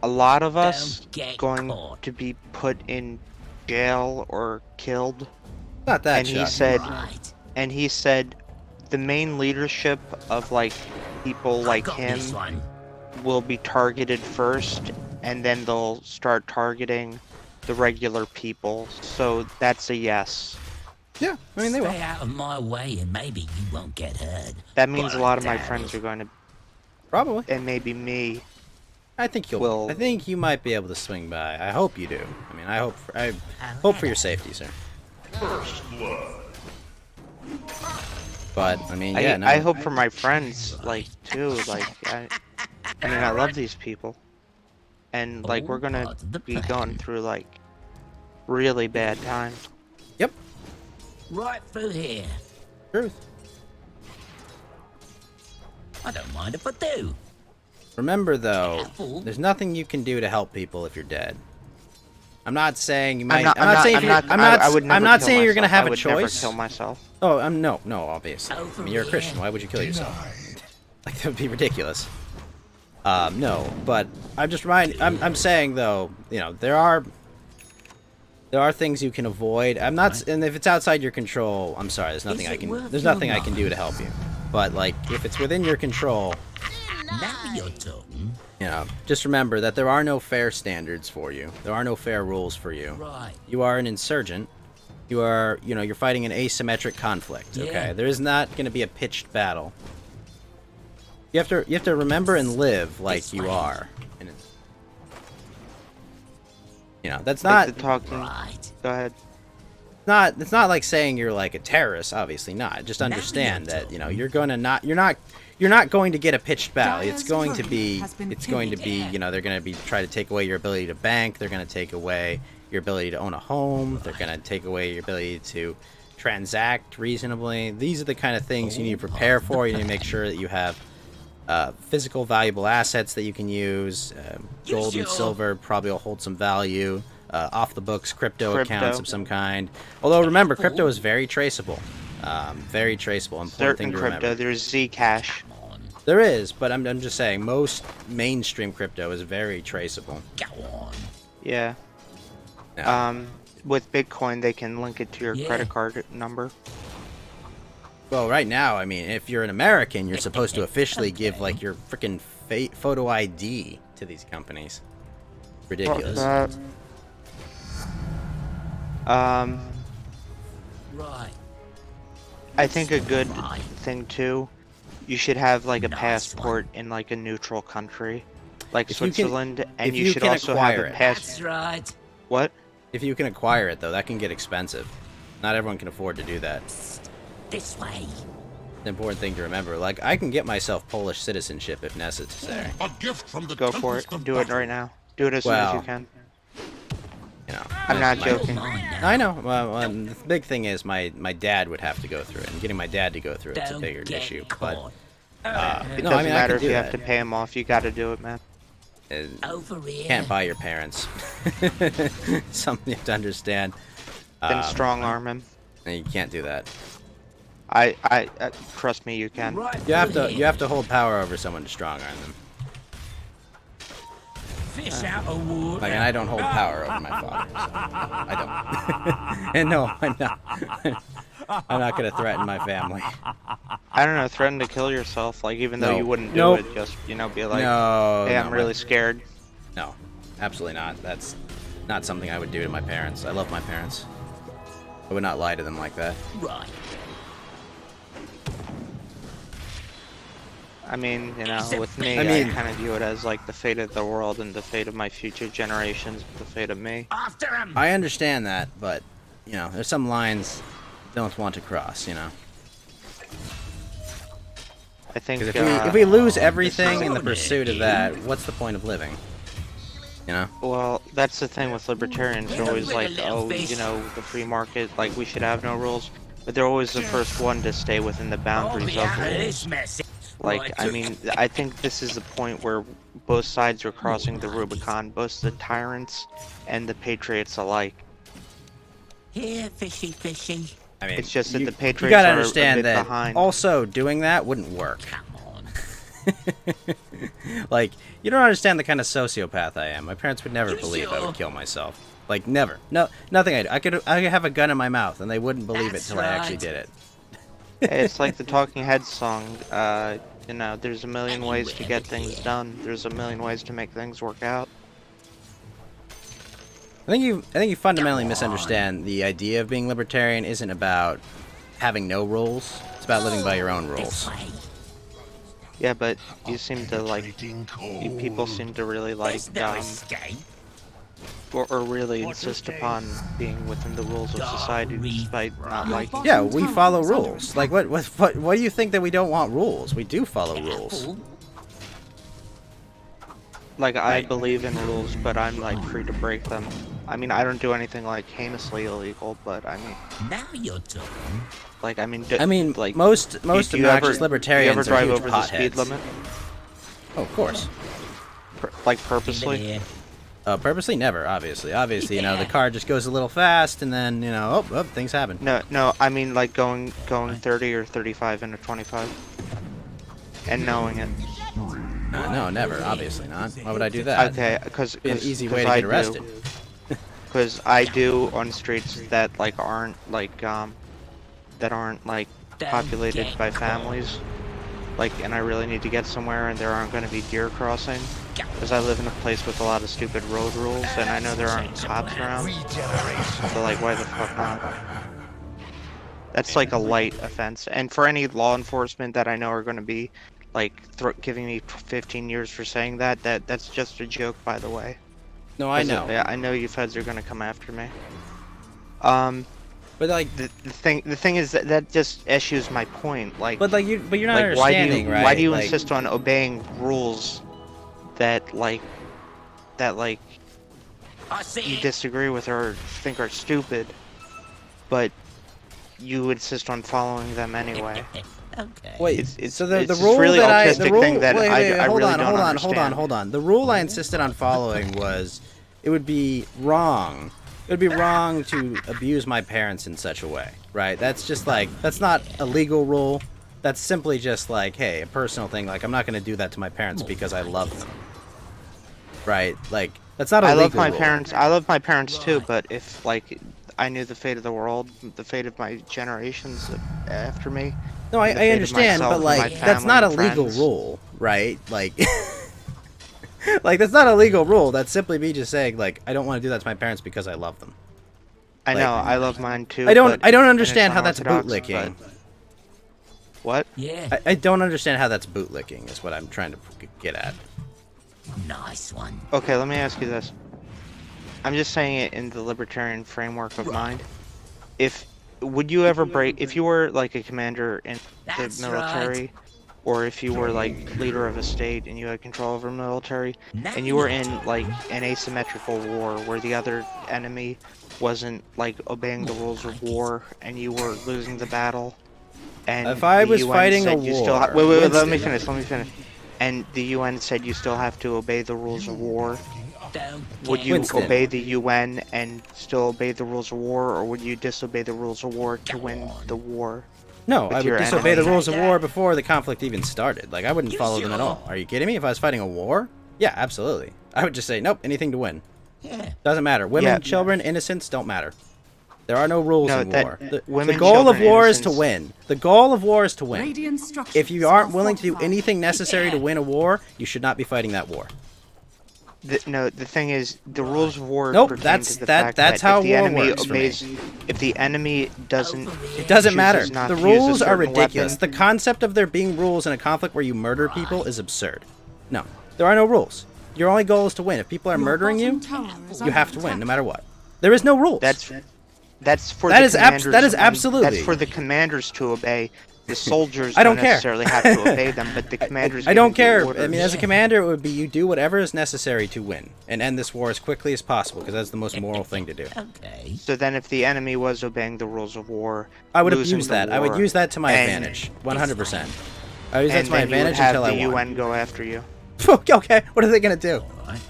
a lot of us Don't get going caught. to be put in jail or killed? Not that And he shocking. said, Right. the main leadership of like people like Got him this one. will be targeted first, and then they'll start targeting the regular people. So that's a yes. Yeah, I mean, they will. Stay out of my way and maybe you won't get hurt. That means But a lot of my damn friends it. are going to, Probably. and maybe me. I think you'll. Will- I think you might be able to swing by. I hope you do. I mean, I hope for your safety, sir. But I mean, yeah, no. I hope for my friends, like, too. Like, I mean, I love these people. And, like, we're gonna part of the be going plan. through, like, really bad times. Yep. Right through here. Truth. I don't mind if I do. Remember, though, Careful. there's nothing you can do to help people if you're dead. I'm not saying you I'm might. not, I'm not saying. I would never I'm not kill saying you're gonna myself. have I a would choice. Never kill myself. Oh, no, obviously. I Over mean, you're a here. Christian. Why would you kill yourself? Like, that would be ridiculous. No, but I'm saying though, you know, there are things you can avoid. I'm not, and if it's outside your control, I'm sorry. There's nothing Is I it can. worth There's your nothing I can do to help you. But like, if it's within your control, Now you're talking. you know, just remember that there are no fair standards for you. There are no fair rules for you. Right. You are an insurgent. You are, you know, you're fighting an asymmetric conflict. Okay, Yeah. there is not going to be a pitched battle. You have to remember and live like This you way. are. And it's, you know, that's Like not the talking. Right. Go ahead. it's not like saying you're like a terrorist. Obviously not. Just understand that, you know, you're not going to get a pitched battle. It's Dyer's going to turret be has been it's going to be, killed. you know, they're going to be try to take away your ability to bank. They're going to take away your ability to own a home. They're going to take away your ability to transact reasonably. These are the kind of things you need to prepare for. You need to make sure that you have physical valuable assets that you can use. Gold and sure? silver probably will hold some value. Off the books crypto accounts Crypto. of some kind. Although remember, crypto is very traceable. Very traceable. Important Certain thing to crypto, remember. there's Zcash. There is, but I'm just saying most mainstream crypto is very traceable. Go on. Yeah. Now, With Bitcoin, they can link it to your Yeah. credit card number. well, right now, I mean, if you're an American, you're supposed to officially give like your freaking photo ID to these companies. Ridiculous. Right. I think a good Right. thing too, you should have like a Nice passport in like a neutral country, like If you can- Switzerland, and if you you should can also have acquire a it. That's passport. right. What? If you can acquire it, though, that can get expensive. Not everyone can afford to do that. This way. An important thing to remember. Like, I can get myself Polish citizenship if necessary. A gift from the Go for it. Tempest of Do it Battle. right now. Do it as soon as Well, you can. You know, I'm not my- joking. Mine now. I know. Well, the big thing is my dad would have to go through it, and getting my dad to go through it's a Don't bigger get issue. caught. But It no, doesn't I mean, I matter can if do you that. have to pay him off. You got to do it, man. Over here. Can't buy your parents. Something you have to understand. Then strong arm him. And you can't do that. I trust me, you can. You have to hold power over someone to strong arm them. Fish out of water. Like, and I don't hold power over my father. So I don't. And no, I'm not. I'm not gonna threaten my family. I don't know, threaten to kill yourself, like even though No. you wouldn't do Nope. it, just be like, No. hey, no, I'm really scared. No, absolutely not. That's not something I would do to my parents. I love my parents. I would not lie to them like that. Right. I mean, you know, with me, I I mean- kind of view it as like the fate of the world and the fate of my future generations, the fate of me. After him. I understand that, but you know, there's some lines I don't want to cross. You know, I think 'cause if we lose everything in the This is pursuit of that, what's the point of living? You know. well, that's the thing with libertarians. They're always like, Little oh, fish. you know, the free market, like we should have no rules. But they're always the first one to stay within the I'll boundaries be of out of rules. this mess. Like, Right. I mean, I think this is the point where both sides are crossing the Rubicon, both the tyrants and the patriots alike. Here, fishy, fishy. I mean, It's just that you, the Patriots you gotta are a understand bit that behind. also doing that wouldn't work. Come on. Like, you don't understand the kind of sociopath I am. My parents would never You believe I sure? would kill myself. Like, never. No, nothing I could have a gun in my mouth and they wouldn't believe That's it till I actually right. did it. It's like the Talking Heads song, you know, there's a million ways to get things done. There's a million ways to make things work out. I think you fundamentally misunderstand the idea of being libertarian isn't about having no rules. It's about living by your own This rules. way. Yeah, but you seem to like, Penetrating you people cold. seem to really like, There's no escape. or really insist upon being within the rules of society despite not liking. Yeah, we follow rules. Like, what do you think that we don't want rules? We do follow rules. Careful. Like, I believe in rules, but I'm like free to break them. I mean, I don't do anything like heinously illegal, but I mean, Now you're talking. like, I mean, Like most do you obnoxious ever, libertarians do you ever drive are huge over the speed potheads. limit? Oh, of course. Like purposely? Here. Purposely, never. Obviously, you know, the car just goes a little fast, and then you know, oh, things happen. No, I mean like going 30 or 35 into 25, and knowing it. No, never. Obviously not. Why would I do that? Okay, because It'd be an easy way to get arrested. Because I do on streets that like aren't like populated by families. Like, and I really need to get somewhere, and there aren't going to be deer crossing. Because I live in a place with a lot of stupid road rules, and I know there aren't cops around. So like, why the fuck not? That's like a light offense. And for any law enforcement that I know are going to be like giving me 15 years for saying that's just a joke, by the way. No, I know. Yeah, I know you feds are going to come after me. But like, The thing is that just eschews my point. Like, you're not like understanding, right? why do you Like, insist on obeying rules that I see you it. disagree with or think are stupid, but you insist on following them anyway? Okay. Wait, It's so the this rule really that I autistic the rule thing that wait, I hold really on, don't hold on, understand. hold on. The rule I insisted on following was it would be wrong. It would be wrong to abuse my parents in such a way, right? That's just like that's not a legal rule. That's simply just like, hey, a personal thing. Like, I'm not going to do that to my parents because I love them, right? Like, that's not a I legal love my rule. parents. I love my parents too, but if like I knew the fate of the world, the fate of my generations after me. No, the I fate of understand, myself but and like my that's family not a and legal friends. rule, right? Like, like that's not a legal rule. That's simply me just saying like I don't want to do that to my parents because I love them. I like- know, I love mine too. I don't but- I don't and understand it's how that's unorthodox, bootlicking. but- What? Yeah. I don't understand how that's bootlicking. Is what I'm trying to get at. Nice one. Okay, let me ask you this. I'm just saying it in the libertarian framework of mind. Would you ever break if you were like a commander in That's the military, or if you were like leader of a state and you had control over military, and you were in like an asymmetrical war where the other enemy wasn't like obeying the rules of war and you were losing the battle, and If I the was UN fighting said a you still war, wait, let me Winston- finish. and the UN said you still have to obey the rules of war, Don't would get you Winston. obey the UN and still obey the rules of war, or would you disobey the rules of war to win the war? No, With I would your disobey the enemy. rules of war before the conflict even started. Like, I wouldn't follow them at all. Are you kidding me? If I was fighting a war? Yeah, absolutely. I would just say, nope, anything to win. Yeah. Doesn't matter. Women, Yeah. children, innocents don't matter. There are no rules No, in that- war. The women, goal of children, war is to innocents- win. The goal of war is to win. Radiant structures If you aren't are willing to do fortified. anything necessary to win a war, you should not be fighting that war. No, the thing is, the rules of war Nope, pertain that's- to the that- fact that's that how if the war enemy works for me. obeys, if the enemy doesn't, It doesn't matter. chooses not The to use a rules are certain ridiculous. weapon- The concept of there being rules in a conflict where you murder people is absurd. No, there are no rules. Your only goal is to win. If people are Your murdering you, bottom tower is you under have to win, attack. no matter what. There is no rules. That's for That the is commanders. that is That's absolutely- for the commanders to obey. The soldiers I don't care. necessarily have to obey them, but the commanders. I don't give you care. orders. I mean, as a commander, it would be you do whatever is necessary to win and end this war as quickly as possible, because that's the most moral thing to do. Okay. So then, if the enemy was obeying the rules of war, I would losing abuse the that. I would war, use that to my and- advantage, 100%. I would use that And to my then you would advantage have until I the won. UN go after you. Okay, what are they gonna do? Alright.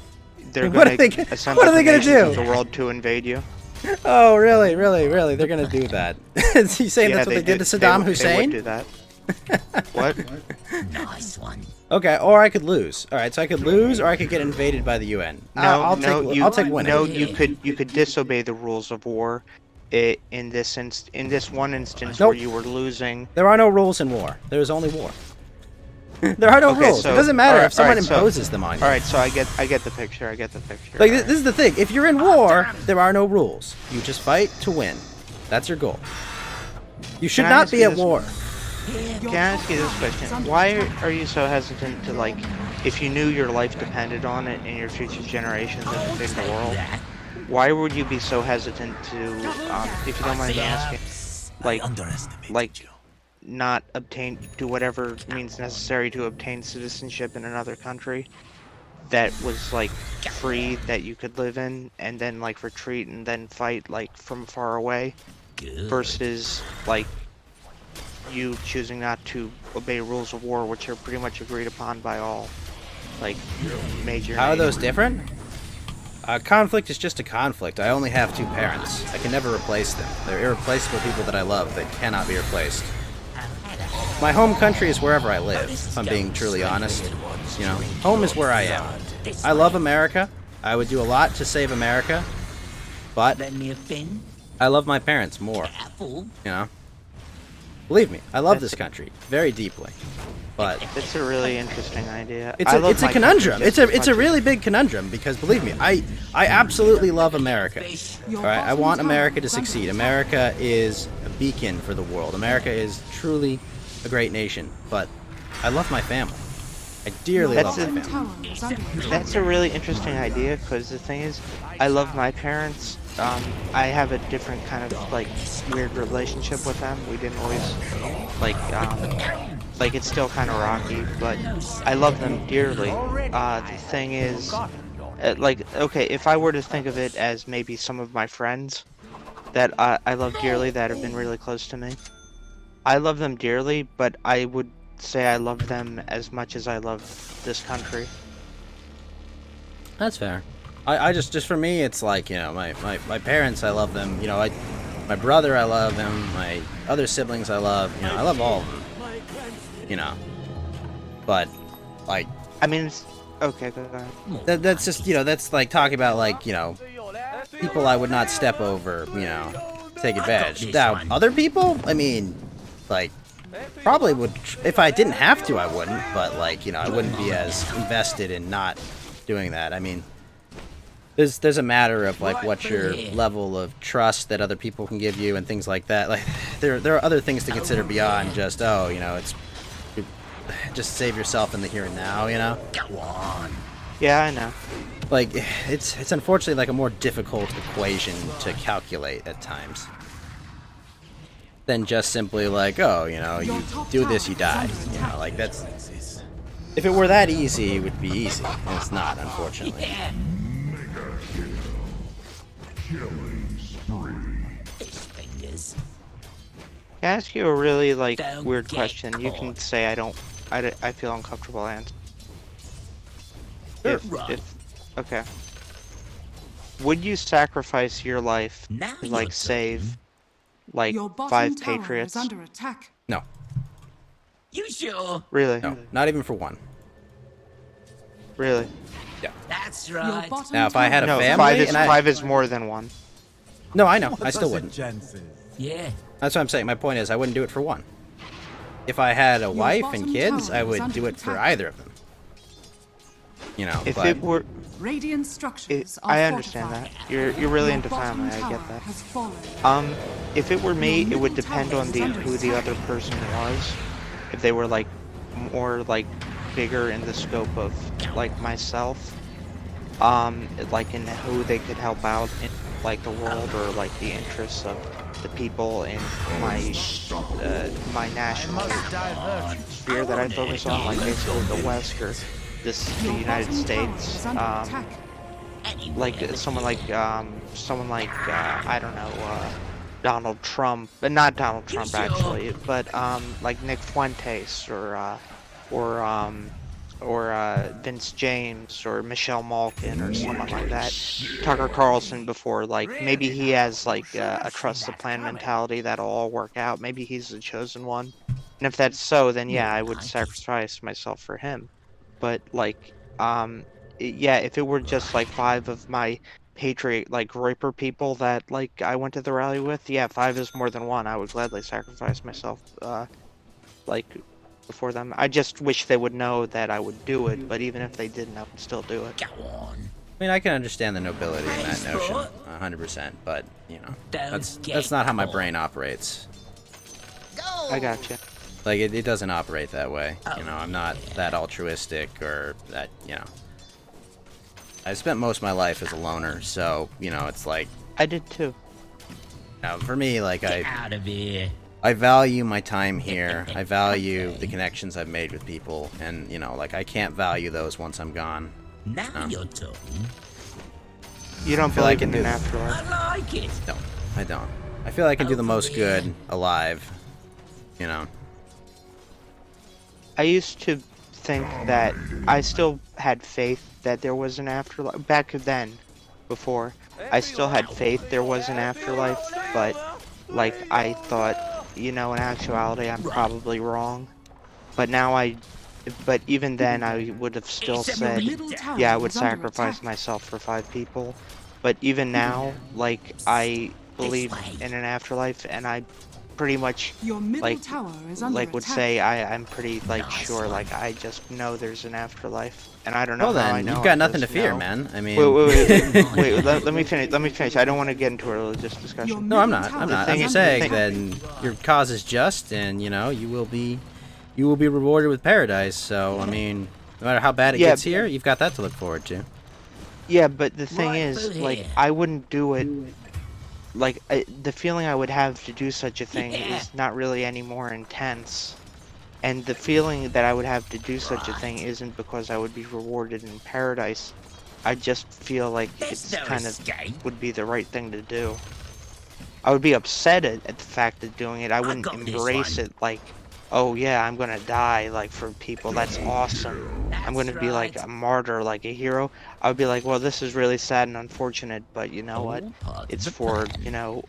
They're What are going they to go- assemble what are they the gonna nations of do? the world to invade you. Oh, really, really, really? They're gonna do that? Is he saying Yeah, that's what they did to do- Saddam they would Hussein? do that. What? Nice one. Okay, or I could lose. All right, so I could lose, or I could get invaded by the UN. No, I'll no, take. you, I'll take winning. No, you could disobey the rules of war. In this one instance Nope. where you were losing. There are no rules in war. There is only war. There are no Okay, rules. so- It doesn't matter alright, if someone alright, so- imposes them on you. All right, so I get the picture. I get the picture. Like alright. this is the thing. If you're in war, there are no rules. You just fight to win. That's your goal. You should Can I not ask be you at this? war. Can I ask you this question? Why are you so hesitant to, like, if you knew your life depended on it and your future generations and the bigger world, why would you be so hesitant to, if you don't mind me asking, like, not do whatever means necessary to obtain citizenship in another country that was, like, free, that you could live in, and then, like, retreat and then fight, like, from far away, Good. versus, like, you choosing not to obey rules of war, which are pretty much agreed upon by all, like, major How are those nations. different? Conflict is just a conflict. I only have two parents. I can never replace them. They're irreplaceable people that I love that cannot be replaced. My home country is wherever I live, if I'm being truly honest. You know, home is where I am. I love America. I would do a lot to save America, but Lend me a fin. I love my parents more, Apple. you know? Believe me, I love this country very deeply. But It's a really interesting idea. it's I a, love it's a my country conundrum. just It's as a much really big conundrum because believe me, I absolutely love America. Your All right, I bottom want tower America to is under succeed. attack. America is a beacon for the world. America is truly a great nation, but I love my family. I dearly Your love That's my bottom family. tower is under attack. That's a really interesting idea, because the thing is, I love my parents. I have a different kind of, like, weird relationship with them. We didn't always, like, it's still kind of rocky, but I love them dearly. The thing is, like, okay, if I were to think of it as maybe some of my friends that I love dearly that have been really close to me, I love them dearly, but I would say I love them as much as I love this country. That's fair. I just for me, it's like, you know, my parents, I love them. You know, my brother, I love him. My other siblings, I love. You know, I love all of them. You know, but like I mean, it's, okay, go ahead. that's just, you know, that's like talking about, like, you know, people I would not step over. You know, take advantage. Now, other people, I mean, like, probably would if I didn't have to. I wouldn't, but like, you know, I wouldn't be as invested in not doing that. I mean. There's a matter of like what your level of trust that other people can give you and things like that. Like there are other things to consider beyond just, oh, you know, it's just save yourself in the here and now, you know. Go on. Yeah, I know. Like it's unfortunately like a more difficult equation to calculate at times than just simply like, oh, you know, you do this, you die. You know, like that's if it were that easy, it would be easy, and it's not, unfortunately. Fish fingers. Can I ask you a really, like, Don't weird get question? You can caught. say I feel uncomfortable answering. Sure. Okay. Would you sacrifice your life Now to you're like talking. save like Your bottom 5 tower patriots? is under attack. No, You sure? Really? no, not even for one. Really? That's Your right. bottom Now, if I had a No, family, 5 is and I- 5 is more than 1. No, I know. I still wouldn't. Yeah. That's what I'm saying. My point is, I wouldn't do it for one. If I had a wife and bottom kids, tower I is would under do it for attack. either of them. You know, If but it were Radiant structures are I understand fortified. that. You're really Your into bottom family, I tower get that. has fallen. If it were me, Your it would middle depend tower on is under who the attack. other person was. If they were like more like bigger in the scope of like myself, like in who they could help out in like the world or like the interests of the people in my national sphere that I focus on, like basically the West or the Your United bottom tower States. is under attack. Like someone like I don't know, Donald Trump, but not Donald Trump sure? actually, but like Nick Fuentes or Vince James or Michelle Malkin or someone like that. Tucker Carlson before, like maybe he has like a trust the plan mentality that'll all work out. Maybe he's the chosen one. And if that's so, then yeah, I would sacrifice myself for him. But like, yeah, if it were just like 5 of my patriot like raper people that like I went to the rally with, yeah, 5 is more than 1. I would gladly sacrifice myself like before them. I just wish they would know that I would do it, but even if they didn't, I would still do it. Go on. I mean, I can understand the nobility in that Hey, notion, sport. 100%. But you know, Don't that's get not how my caught. brain operates. I gotcha. Like it doesn't operate that way. You know, I'm not that altruistic or that. You know, I spent most of my life as a loner, so you know, it's like, I did too. you know, for me, like Get out of here. I value my time here. I value the connections I've made with people, and you know, like I can't value those once I'm gone. Now you're talking. You don't feel like believe I in an do. afterlife? I like it. No, I don't. I feel I can do the most good alive. You know. I used to think that I still had faith that there was an afterlife. Back then, before, I still had faith there was an afterlife, but like I thought, you know, in actuality I'm probably wrong. But now but even then I would have still Except said, your middle tower yeah, I would is under sacrifice attack. myself for 5 people. But even now, like I believe way. in an afterlife, and I pretty much Your middle like tower is under like would attack. say I'm pretty like Nice sure, one. like I just know there's an afterlife, and I don't know Well how I then, know. you've got I nothing to just fear, know. man. I mean. Wait, let me finish. Let me finish. I don't want to get into a religious discussion. No, I'm middle not. tower I'm not. is I'm thing just is- under saying attack. that your cause is just, and you know you will be rewarded with paradise. So I mean, no matter how bad it Yeah, gets here, you've got that to look forward to. Yeah, but the thing Right is, through like here. I wouldn't do it. Like the feeling I would have to do such a thing Yeah. is not really any more intense. And the feeling that I would have to do such a thing isn't because I would be rewarded in paradise. I just feel like There's it's no kind of escape. would be the right thing to do. I would be upset at the fact of doing it. I wouldn't got this embrace one. it like, oh yeah, I'm gonna die like for people. That's awesome. I'm That's gonna be like right. a martyr, like a hero. I would be like, well, this is really sad and unfortunate, but you know what? All part of It's the for, plan. you know,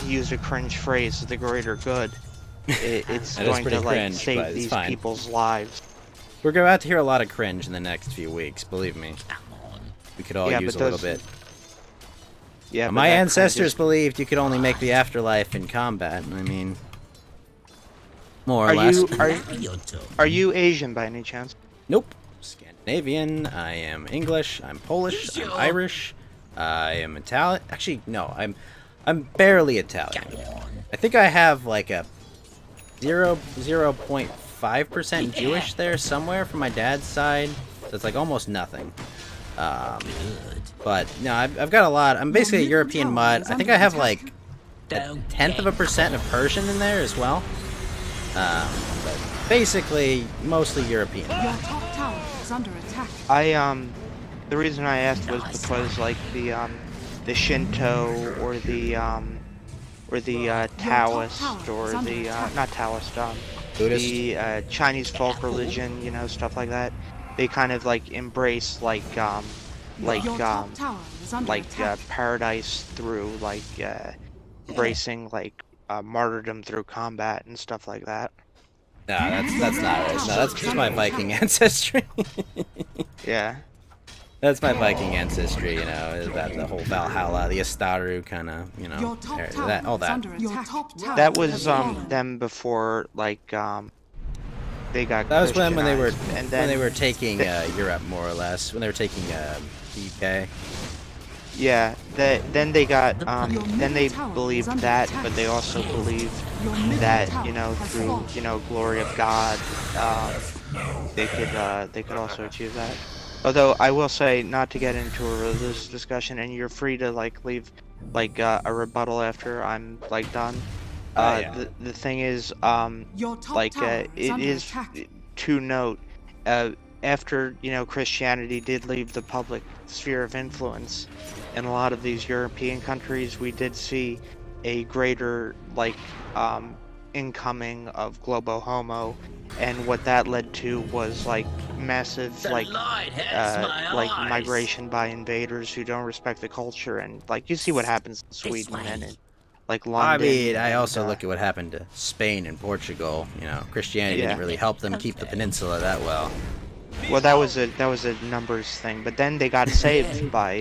to use a cringe phrase, the greater good. It's That is going pretty to like cringe, but save it's these fine. people's lives. We're about to hear a lot of cringe in the next few weeks. Believe me, Come on. we could all Yeah, use a but little those- bit. Yeah, but My that ancestors cringe is- believed you could only make the afterlife in combat. I mean, more or Are less. you Now you're talking. are you Asian by any chance? Nope. Scandinavian. I am English. I'm Polish. I'm Sure. Irish. I am Italian. Actually, no. I'm barely Italian. Go on. I think I have like a 0.5% Jewish there somewhere from my dad's side. So it's like almost nothing. But no, I've got a lot. I'm basically a middle European tower mutt. is I think under I have attack. like a Don't 0.1% of Persian in there as well. But basically mostly European. Your top tower is under attack. The reason I asked was because like the Shinto or the Taoist tower or is under the attack. not Taoist Buddhist? the Chinese folk religion, you know, stuff like that. they kind of like embrace like Your top tower is under attack. paradise through like embracing like martyrdom through combat and stuff like that. No, that's not right. No, that's just my Viking ancestry. Yeah. That's my Viking ancestry, you know, about the whole Valhalla, the Astaru kind of, you know, Your top tower that, all is that. under attack. That was them before like they got. That was when they were Christianized, and then when they were taking Europe more or less, when they were taking the UK. Yeah, then they got then they tower is believed under that, attack. but they also believed Your middle that tower has through fallen. glory of God, they could also achieve that. Although I will say, not to get into a religious discussion, and you're free to like leave like a rebuttal after I'm like done. Yeah. The thing is, Your top like tower is it under is attack. to note, after Christianity did leave the public sphere of influence in a lot of these European countries, we did see a greater like incoming of globo homo, and what that led to was like massive like migration by invaders who don't respect the culture, and like you see what happens in Sweden and in like I London. mean, I and, also look at what happened to Spain and Portugal. You know, Christianity didn't really help them keep the peninsula that well. Well, that was a numbers thing, but then they got saved by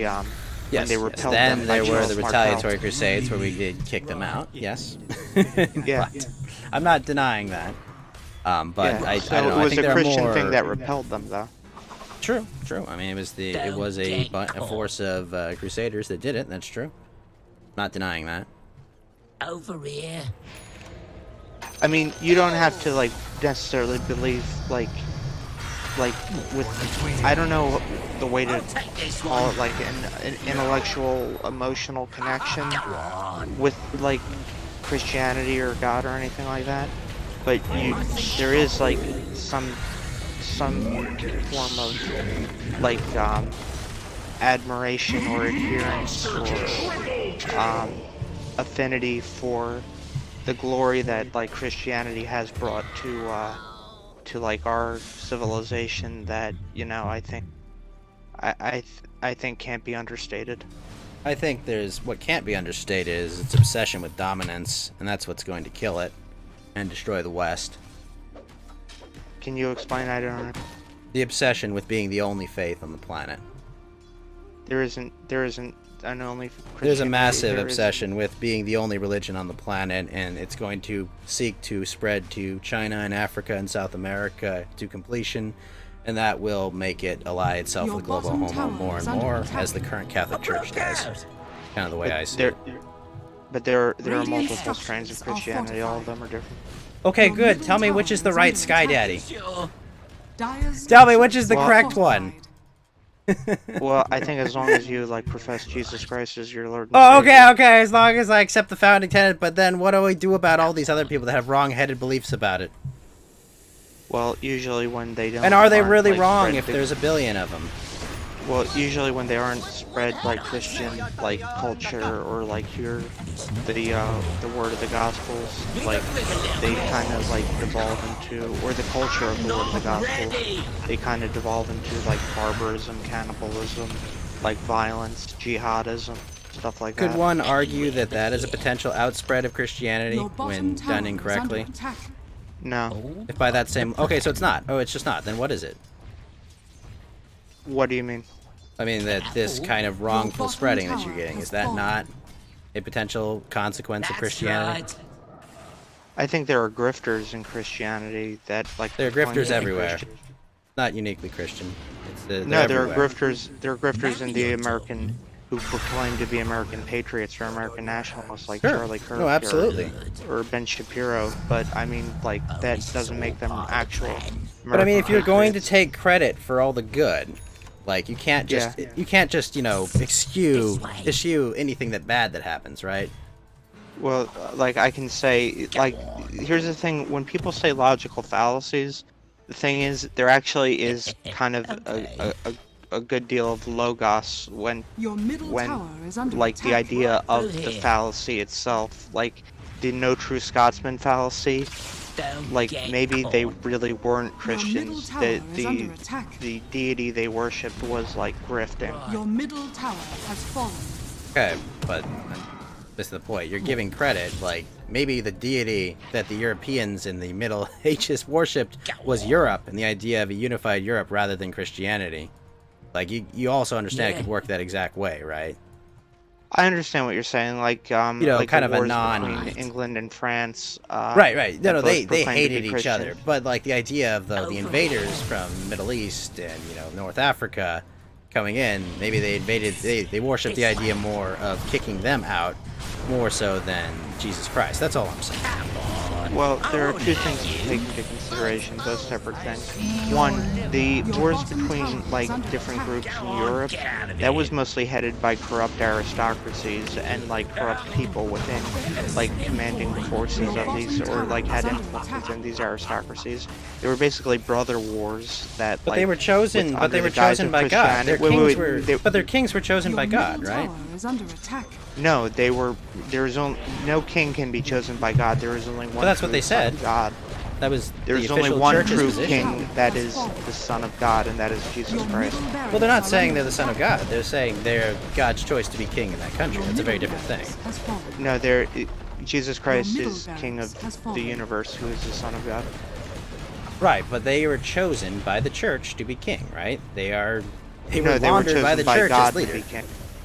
when they repelled Then them by there were Charles the Martel. retaliatory crusades where we did kick them out. Yes. Yeah. But I'm not denying that. But Yeah, I so don't know. it I was think a there are Christian more... thing that repelled them, though. True. I mean, it was a force of crusaders that did it. That's true. Not denying that. Over here. I mean, you don't have to like necessarily believe like with I don't know the way to call it, like an intellectual emotional connection with like Christianity or God or anything like that, but there is like some form of like admiration or adherence or affinity for the glory that like Christianity has brought to like our civilization that I think can't be understated. I think what can't be understated is its obsession with dominance, and that's what's going to kill it and destroy the West. Can you explain? I don't know. The obsession with being the only faith on the planet. There isn't an only Christianity. There's a massive There is- obsession with being the only religion on the planet, and it's going to seek to spread to China and Africa and South America to completion, and that will make it ally itself Your with global bottom homo tower more is and under more, attack. as the current Catholic Church does. Kind of the way I see it. But there are Radiant multiple strains of structures are Christianity. All of fortified. them are different. Okay, Your good. middle Tell me tower which is the is right under Sky attack. Daddy. Dyer's Tell me which is the Well- correct one. Well, I think as long as you like profess Jesus Christ as your Lord. And Oh, Savior. okay. As long as I accept the founding tenet, but then what do we do about all these other people that have wrong-headed beliefs about it? Well, usually when they don't. And are they aren't, really like, wrong spread if big- there's a billion of them? Well, usually when they aren't spread like Christian like culture or like hear the word of the Gospels, like they kind of like devolve into, or the culture of the word of the Gospels, they kind of devolve into like barbarism, cannibalism, like violence, jihadism, stuff like Could that. one argue that that is a potential outspread of Christianity Your when bottom tower done is incorrectly? under attack. No. If by that same... Okay, so it's not. Oh, it's just not. Then what is it? What do you mean? I mean, that this kind of wrongful bottom spreading that tower you're getting, has is that fallen. not a potential consequence of Christianity? I think there are grifters in Christianity that like. There are proclaim grifters to be everywhere. Christian. Not uniquely Christian. They're No, there are everywhere. grifters. There are grifters in the American who proclaim to be American patriots or American nationalists, like Sure. Charlie Kirk. No, absolutely. Or Ben Shapiro. But I mean, like that doesn't make them actual. But I mean, if you're going to Patriots. take credit for all the good, like you can't just issue anything bad that happens, right? Well, like I can say, like here's the thing: when people say logical fallacies, the thing is there actually is kind of a good deal of logos when Your middle tower is under like attack. the idea of the fallacy itself, like the no true Scotsman fallacy, like maybe they really weren't Your middle Christians. tower is under attack. The deity they worshipped was like grifting. Your middle tower has fallen. Okay, but this is the point. You're giving credit, like, maybe the deity that the Europeans in the Middle Ages worshipped was Europe, and the idea of a unified Europe rather than Christianity. Like, you also understand it could work that exact way, right? I understand what you're saying, like like kind the of a wars non- between England and France. Right. No, that they both proclaimed to hated be each other, Christian. but like the idea of the invaders from the Middle East and North Africa coming in, maybe they worshipped the idea more of kicking them out more so than Jesus Christ. That's all I'm saying. Well, there are two things to take into consideration, both separate things. One, the wars between like different groups in Europe, that was mostly headed by corrupt aristocracies and like corrupt people within like commanding forces of these, or like had influence within these aristocracies. They were basically brother wars that But like they were chosen. with- But under they were the guise chosen of by God. Their Christianity- kings wait, were. they- But their kings were chosen by Your God, middle right? tower is under attack. No, they were. There's only no king can be chosen by God. There is only one. Well, that's what true they Son of said. God. That was There's the only official one church's true position. king that is the Son of God, and that is Jesus Your Christ. middle barracks Well, they're not are saying under they're the son of attack. God. They're saying they're God's choice to be king in that country. Your That's a very middle different thing. barracks has fallen. No, Jesus Christ middle is King barracks has of fallen. the universe, who is the Son of God. Right, but they were chosen by the church to be king, right? They were No, they were laundered chosen by the by church God as to leader. be king.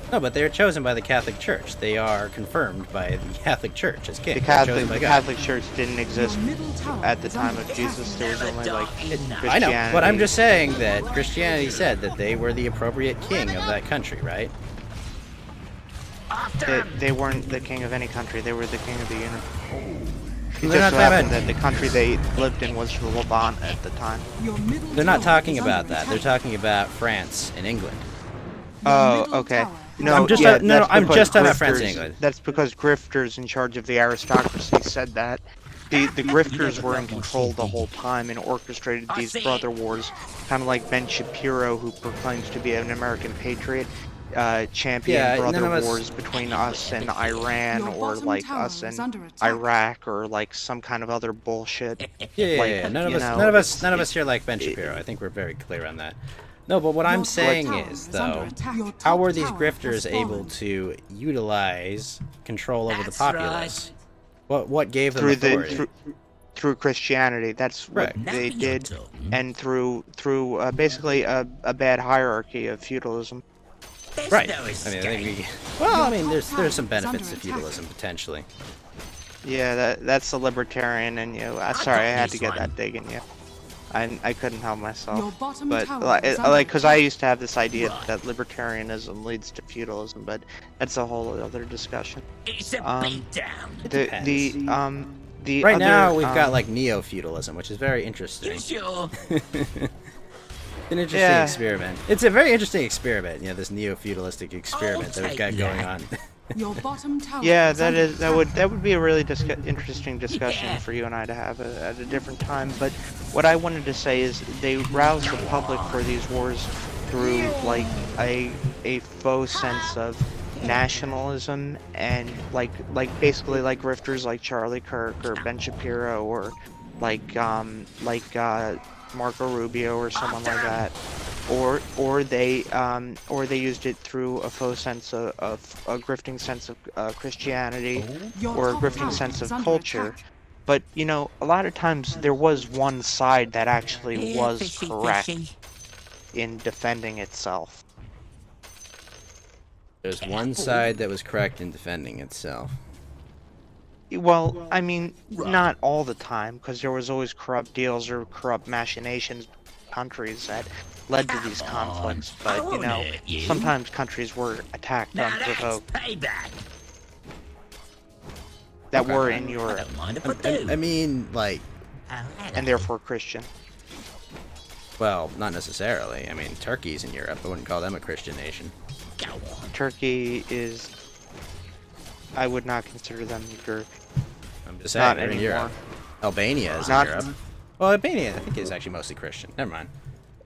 No, but they were chosen by the Catholic Church. They are confirmed by the Catholic Church as king. The They're chosen by God. Catholic Church didn't exist Your middle tower at the is time under of attack. Jesus. There was only like Christianity. I know, but I'm just saying that Christianity said that they were the appropriate king of that country, right? They weren't the king of any country. They were the king of the universe. It They're just not so talking happened about- that the country they lived in was the Levant at the time. Your middle They're not tower talking is about under that. They're attack. talking about France and England. Your Oh, middle okay. tower No, I'm just yeah, no, that's I'm because just talking about France and grifters- England. That's because grifters in charge of the aristocracy said that. The grifters were in control the whole time and orchestrated these brother wars, kind of like Ben Shapiro, who proclaims to be an American patriot, champion Yeah, none brother of us- wars between us and Iran, Your or bottom like tower us is and under attack. Iraq, or like some kind of other bullshit. Yeah. Like, None of you us, know, none of us, it's- none of it- us here like Ben Shapiro. I think we're very clear on that. No, but what I'm Your saying tower is, under though, attack. Your how top were these tower grifters has able fallen. to utilize control over the That's populace? What gave them through authority? through Christianity. That's what Right. they Now you're did, talking. and through basically a bad hierarchy of feudalism. There's Right. no I mean, I escape. think well, I mean, there's some Your top benefits to tower is under feudalism potentially. Yeah, that's the libertarian in you. Sorry, I had to get that dig in you. I couldn't help Your myself. bottom But tower like, is under because I attack. used to have this idea that libertarianism leads to feudalism, but that's a whole other discussion. It's a um, beatdown. The Right other, now, we've got um, like neo-feudalism, which is very You interesting. sure? An interesting Yeah. experiment. It's a very interesting experiment, this neo-feudalistic experiment that we've got take going that. on. Your bottom tower Yeah, is that under is that attack. would be a really interesting discussion Yeah. for you and I to have at a different time. But what I wanted to say is they roused the public for these wars through like a faux sense of nationalism, and like basically like grifters like Charlie Kirk or Ben Shapiro, or like Marco Rubio or someone like that. Or they used it through a faux sense of a grifting sense of Christianity, Your or a top grifting tower sense is of under culture. attack. But a lot of times there was one side that actually Yeah, was fishy, correct fishy. in defending itself. There's one side that was correct in defending itself. Well, I mean, not all the time, because there was always corrupt deals or corrupt machinations, countries that led to these conflicts. I But won't hurt you. sometimes countries were attacked Now that's unprovoked payback. that Okay. were in I Europe, don't mind if I do. I mean, like, and therefore Christian. well, not necessarily. I mean, Turkey's in Europe. I wouldn't call them a Christian nation. Go on. Turkey is. I would not consider them Greek. I'm just saying, Not they're in anymore. Europe. Albania is Not- in Europe. Well, Albania, I think, is actually mostly Christian. Never mind.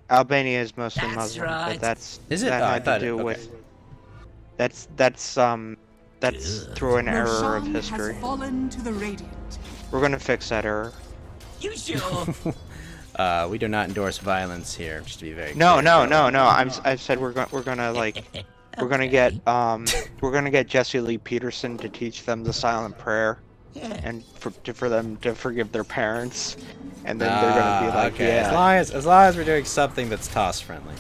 Albania is mostly That's Muslim, right. but that's Is it? that Oh, I had thought to do okay. with that's through an error of Roshan history. has fallen to the Radiant. We're gonna fix that error. You sure? We do not endorse violence here, just to be very No, clear. no. I've said we're gonna like we're gonna get Jesse Lee Peterson to teach them the silent prayer, and for them to forgive their parents, and then they're gonna be like, okay. yeah, As long as we're doing something that's toss friendly.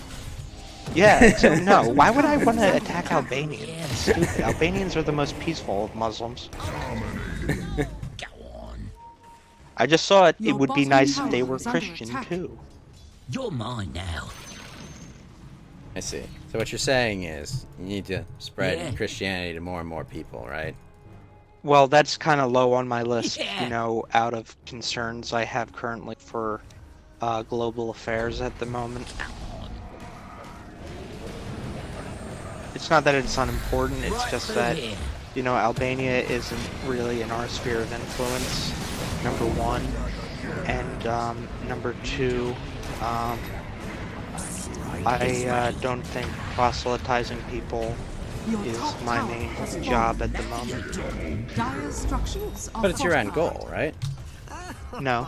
yeah. So no, why would I want to attack Albanians? Stupid. Albanians are the most peaceful of Muslims. Go on. I just saw it. It Your would be bottom nice if tower they were is under Christian attack. too. You're mine now. I see. So what you're saying is you need to spread Yeah. Christianity to more and more people, right? Well, that's kind of low on my list, Yeah. you know, out of concerns I have currently for global affairs at the moment. It's not that it's unimportant, it's Right just through that, here. you know, Albania isn't really in our sphere of influence, number one. And number two, I don't think proselytizing people Your is top my tower main has job fallen. at the moment. Dire structures are But it's your end fortified. goal, right? No.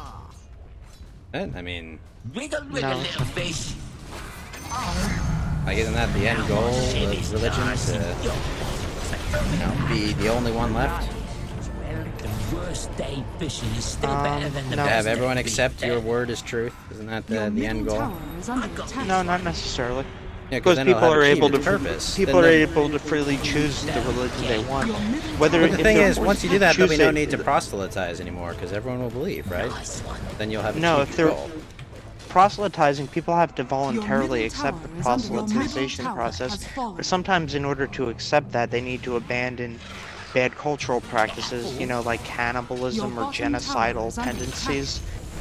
I mean, Wiggle, wiggle, No. little fish. like, isn't that the end goal of religion to be the only one left? Well, the worst day fishing is still better than the no. To best have everyone day accept fishing. your word as truth? Isn't that Your the end middle goal? tower is under attack. No, not necessarily. Yeah, Because then it'll people have are achieved able to its purpose. people Then are the- able to freely choose the religion they want. Your middle Whether tower But the if thing they're is, once you do that, there'll be no choose need to it- proselytize anymore, because everyone will believe, right? Nice one. Then you'll have No, achieved if your they're goal. proselytizing, people have to voluntarily middle accept the tower is under- your middle proselytization tower process. has fallen. But sometimes, in order to accept that, they need to abandon bad cultural practices, you know, like cannibalism Your or bottom tower genocidal is under tendencies.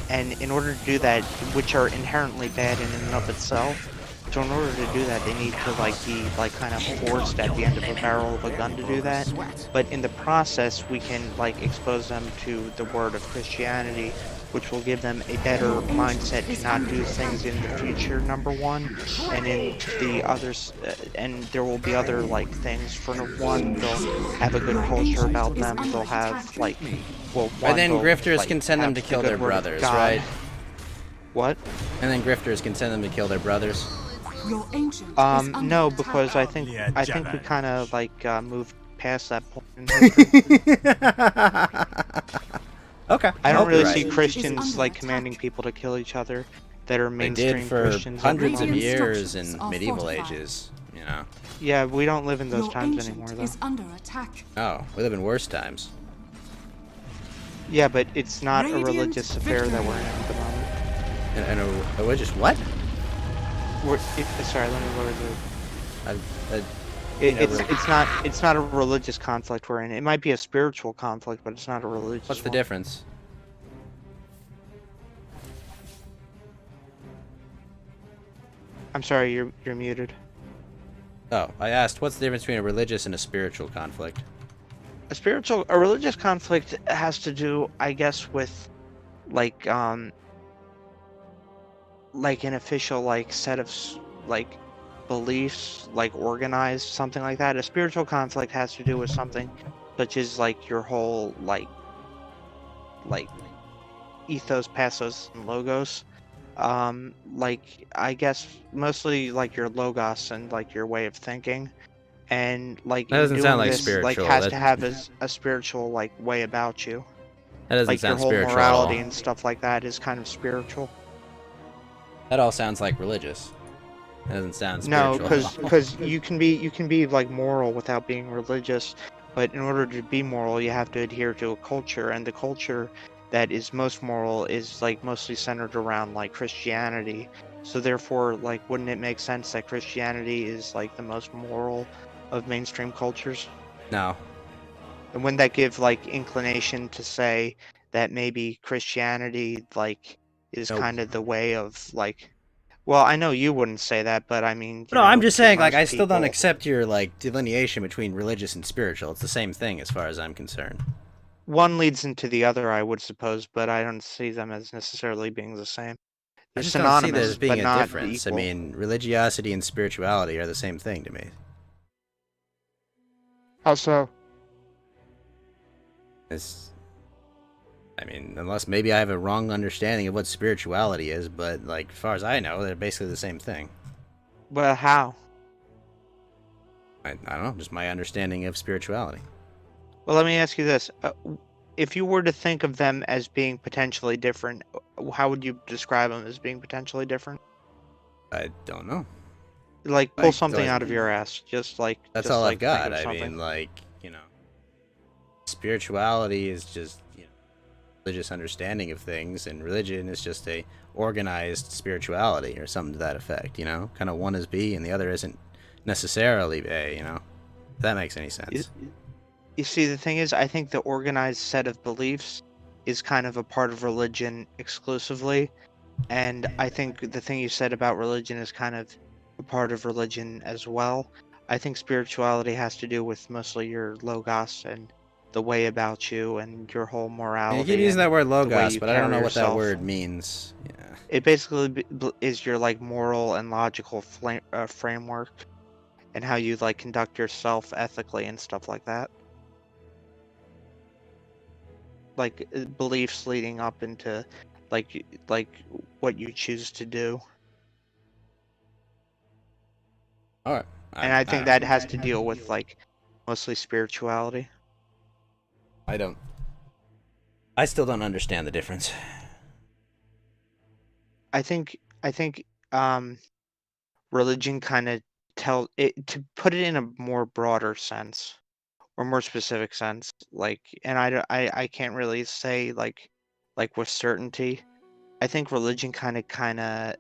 And in order to do that, which are inherently bad in and of itself, so in order to do that, they need to be kind of forced at the end of a barrel of a gun to do that. But in the process, we can expose them to the word of Christianity, which will give them a better mindset to not do things in the future. Number one, and in the others, and there will be other things. For one, they'll have a good culture about them. They'll have But one, then they'll, grifters can send them have to the kill good their word of brothers, God. right? What? And then grifters can send them to kill their brothers. Your ancient is under No, attack. because I think Yeah, we Jedi. kind of moved past that point. in history. Okay. I don't Hope really you're see right. Christians under commanding people to kill each other that are They mainstream did for Christians. at the hundreds of moment. Radiant years structures in are medieval fortified. ages, you know. Yeah, we don't live in those Your times ancient anymore, though. is under attack. Oh, we live in worse times. Yeah, but it's not Radiant a religious affair that we're in at the moment. And a religious what? Sorry, let me lower the. You know, It's not a religious conflict we're in. It might be a spiritual conflict, but it's not a religious. What's the one. difference? I'm sorry, you're muted. Oh, I asked, what's the difference between a religious and a spiritual conflict? A religious conflict has to do, I guess, with an official set of beliefs, organized, something like that. A spiritual conflict has to do with something such as your whole ethos, pathos, and logos. I guess mostly your logos and your way of thinking. And That doesn't in sound doing like this, spiritual. has That- to have a spiritual way about you. That doesn't Your sound whole spiritual morality at all. and stuff like that is kind of spiritual. That all sounds like religious. That doesn't sound No, spiritual. at all. because you can be moral without being religious, but in order to be moral, you have to adhere to a culture, and the culture that is most moral is mostly centered around Christianity. So therefore, wouldn't it make sense that Christianity is the most moral of mainstream cultures? No. And wouldn't that give inclination to say that maybe Christianity is Nope. kind of the way of well, I know you wouldn't say that, but I mean No, I'm just to saying, most I still don't people- accept your, delineation between religious and spiritual. It's the same thing as far as I'm concerned. One leads into the other, I would suppose, but I don't see them as necessarily being the same. I They're just don't see there synonymous, as being but a not difference. equal. I mean, religiosity and spirituality are the same thing to me. How so? It's, I mean, unless maybe I have a wrong understanding of what spirituality is, but like as far as I know, they're basically the same thing. Well, how? I don't know, just my understanding of spirituality. Well, let me ask you this. If you were to think of them as being potentially different, how would you describe them as being potentially different? I don't know. Like, pull Like, something like- out of your ass. That's That's just all like I've got. think of I something. mean, like, spirituality is just religious understanding of things, and religion is just a organized spirituality or something to that effect. Kind of one is B and the other isn't necessarily A. If that makes any sense. You see, the thing is, I think the organized set of beliefs is kind of a part of religion exclusively, and I think the thing you said about religion is kind of a part of religion as well. I think spirituality has to do with mostly your logos and the way about you and your whole I morality. mean, you keep using that word the way logos, you but I don't carry know what that yourself. word means. Yeah. It basically is your like moral and logical framework, and how you like conduct yourself ethically and stuff like that. Like beliefs leading up into like what you choose to do. All right. And I think that has to deal with like mostly spirituality. I still don't understand the difference. I think religion kind of tell it to put it in a more broader sense or more specific sense, like, and I can't really say like with certainty. I think religion kind of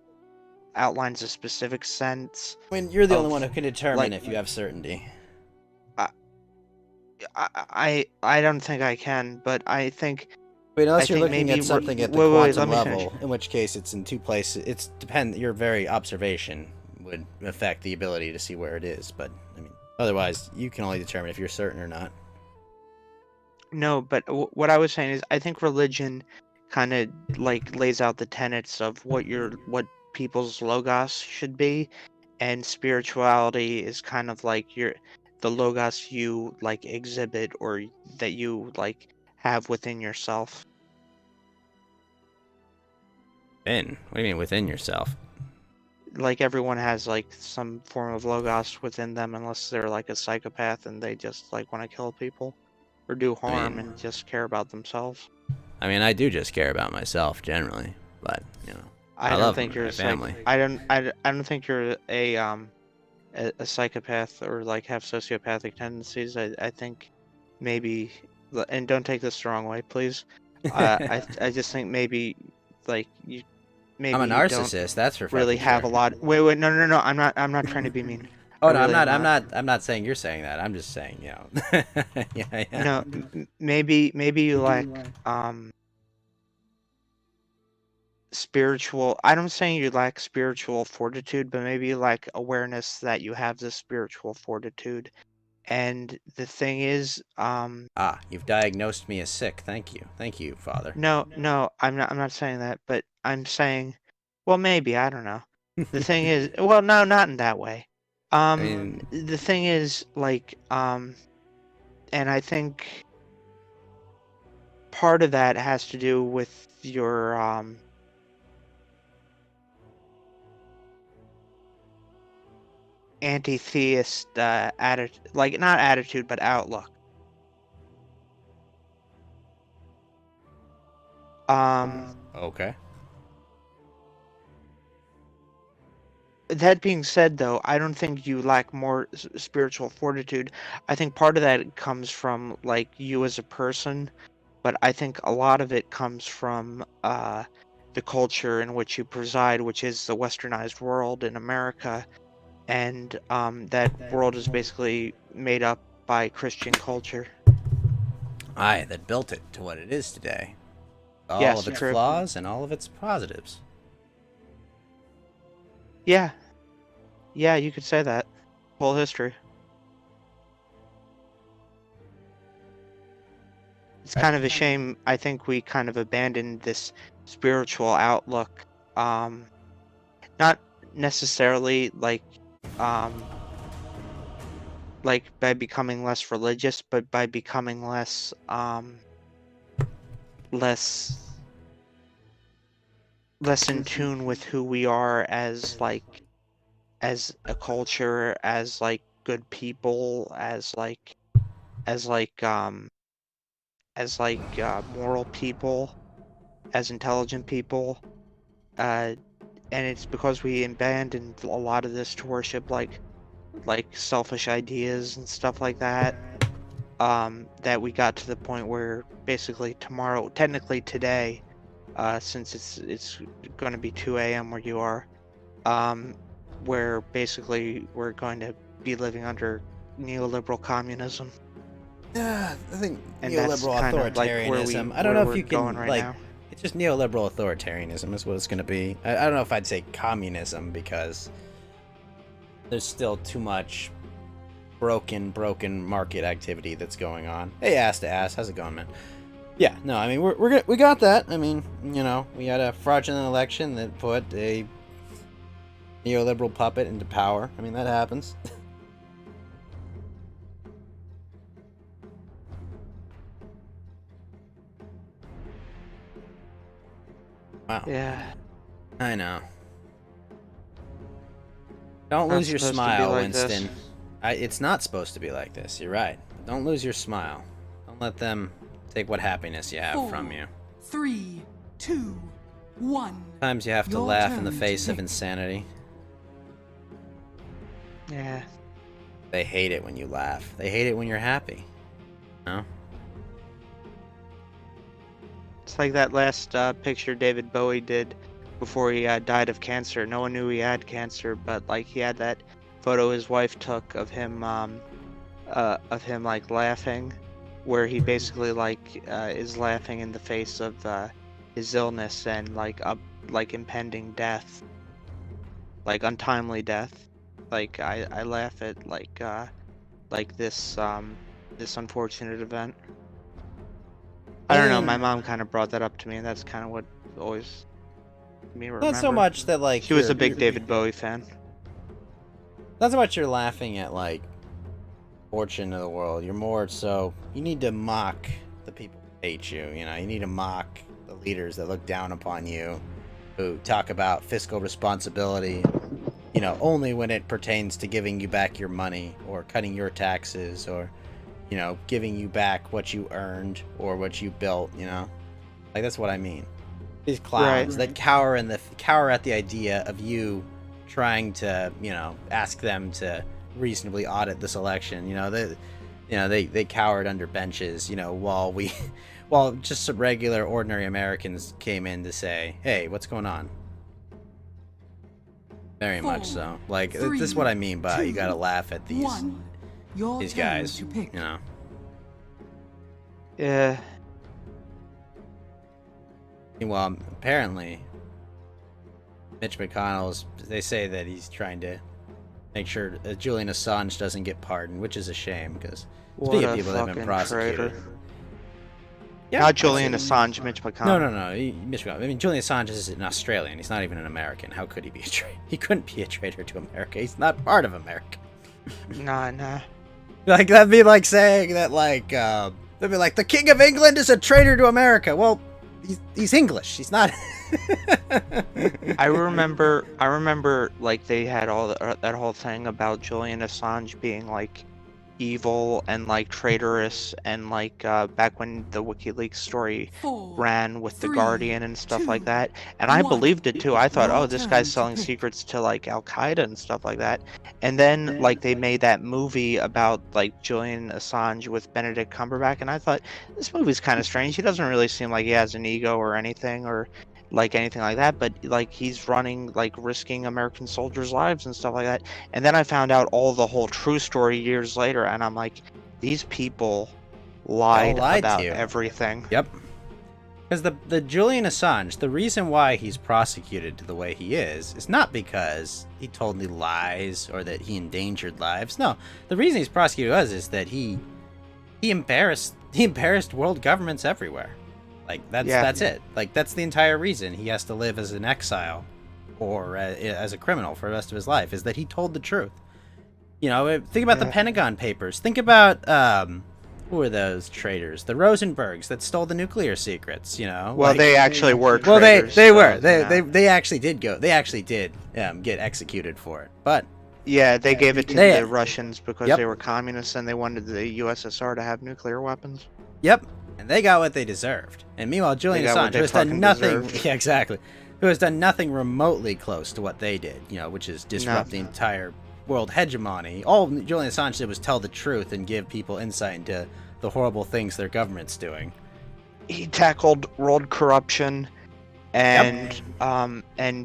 outlines a specific sense. I mean, you're the only of, one who can determine like- if you have certainty. I don't think I can, but I think Wait, unless I you're think looking maybe at something at the wait, quantum let me level, finish. in which case it's in two places. It's depend. Your very observation would affect the ability to see where it is. But I mean, otherwise, you can only determine if you're certain or not. No, but what I was saying is I think religion kind of like lays out the tenets of what people's logos should be, and spirituality is kind of like the logos you like exhibit or that you like have within yourself. What do you mean within yourself? Like everyone has like some form of logos within them, unless they're like a psychopath and they just like want to kill people or do harm and just care about themselves. I mean, I do just care about myself generally, but I love don't think you're my a family. I don't think you're a psychopath or like have sociopathic tendencies. I think maybe, and don't take this the wrong way, please. I just think maybe like you maybe I'm a you don't narcissist. That's for really fucking have sure. a lot. Wait, no. I'm not trying to be mean. Oh I no, really am I'm not saying you're saying that. I'm just saying, yeah. No, maybe you lack spiritual. I'm saying you lack spiritual fortitude, but maybe you lack awareness that you have this spiritual fortitude. And the thing is, You've diagnosed me as sick. Thank you, Father. no, I'm not saying that, but I'm saying, well, maybe, I don't know. The thing is, well, no, not in that way. mean- The thing is, like, and I think part of that has to do with your, anti-theist attitude, like not attitude, but outlook. Okay. That being said, though, I don't think you lack more spiritual fortitude. I think part of that comes from like you as a person, but I think a lot of it comes from the culture in which you preside, which is the westernized world in America, and that world is basically made up by Christian culture. Aye, that built it to what it is today. All Yes, of its true. flaws and all of its positives. Yeah, you could say that. Whole history. It's kind of a shame. I think we kind of abandoned this spiritual outlook. Not necessarily like by becoming less religious, but by becoming less less in tune with who we are as a culture, as like good people, as moral people, as intelligent people, and it's because we abandoned a lot of this to worship like selfish ideas and stuff like that, that we got to the point where basically technically today, since it's going to be 2 a.m. where you are, where basically we're going to be living under neoliberal communism. Yeah, I think And that's neoliberal kind of, like, where authoritarianism. I don't know if you going can right like. now. It's just neoliberal authoritarianism is what it's going to be. I don't know if I'd say communism because there's still too much broken market activity that's going on. Hey, ass to ass, how's it going, man? Yeah, no, I mean we got that. I mean, you know, we had a fraudulent election that put a neoliberal puppet into power. I mean, that happens. Wow. Yeah. I know. Don't Not lose your supposed to be smile, like this. Winston. It's not supposed to be like this. You're right. But don't lose your smile. Don't let them take what happiness you have from 4, you. 3, 2, 1. Sometimes you have to Your laugh in the turn to face of pick. insanity. Yeah. They hate it when you laugh. They hate it when you're happy. No? It's like that last picture David Bowie did before he died of cancer. No one knew he had cancer, but like he had that photo his wife took of him like laughing, where he basically like is laughing in the face of his illness and like impending death, like untimely death. Like I laugh at like this unfortunate event. I don't know. My mom kind of brought that up to me, and that's kind of what always made me remember. Not so much that like She was a you're- big David Bowie fan. Not so much you're laughing at like fortune of the world. You're more so you need to mock the people who hate you. You know, you need to mock the leaders that look down upon you, who talk about fiscal responsibility. You know, only when it pertains to giving you back your money or cutting your taxes or, you know, giving you back what you earned or what you built. You know, like that's what I mean. These clowns that cower at the idea of you trying to, you know, ask them to reasonably audit this election. You know, they cowered under benches. You know, while just some regular ordinary Americans came in to say, "Hey, what's going on?" Very much so. Like this is what I mean by you gotta laugh at these guys. You know. Yeah. Well, apparently, Mitch McConnell's. They say that he's trying to make sure Julian Assange doesn't get pardoned, which is a shame because speaking of people that have been prosecuted. Yeah, not Julian Assange, Mitch McConnell. No. Mitch McConnell. I mean, Julian Assange is an Australian. He's not even an American. How could he be a traitor? He couldn't be a traitor to America. He's not part of America. Nah. Like that'd be like saying that they'd be like the King of England is a traitor to America. Well, he's English. He's not. I remember like they had all that whole thing about Julian Assange being like evil and like traitorous and like back when the WikiLeaks story ran with the Guardian and stuff like that, and I believed it too. I thought, oh, this guy's selling secrets to like Al Qaeda and stuff like that. And then like they made that movie about like Julian Assange with Benedict Cumberbatch, and I thought this movie's kind of strange. He doesn't really seem like he has an ego or anything or like anything like that, but like he's running, like risking American soldiers' lives and stuff like that. And then I found out the whole true story years later, and I'm like, these people lied about to you. everything. Yep. Because the Julian Assange, the reason why he's prosecuted the way he is not because he told me lies or that he endangered lives. No, the reason he's prosecuted is that he embarrassed world governments everywhere. Like that's it. Like that's the entire reason he has to live as an exile or as a criminal for the rest of his life is that he told the truth. You know, think about the Pentagon Papers. Think about who were those traitors? The Rosenbergs that stole the nuclear secrets. You know. Well, like, they actually were well, traitors. they so, were. you know. They actually did go. They actually did get executed for it. But Yeah, they gave it to They- the Russians because Yep. they were communists and they wanted the USSR to have nuclear weapons. yep, and they got what they deserved. And meanwhile, Julian got what Assange, they who has done fucking nothing. deserved. Yeah, exactly. Who has done nothing remotely close to what they did. You know, which is disrupt the entire world hegemony. All Julian Assange did was tell the truth and give people insight into the horrible things their government's doing. He tackled world corruption, and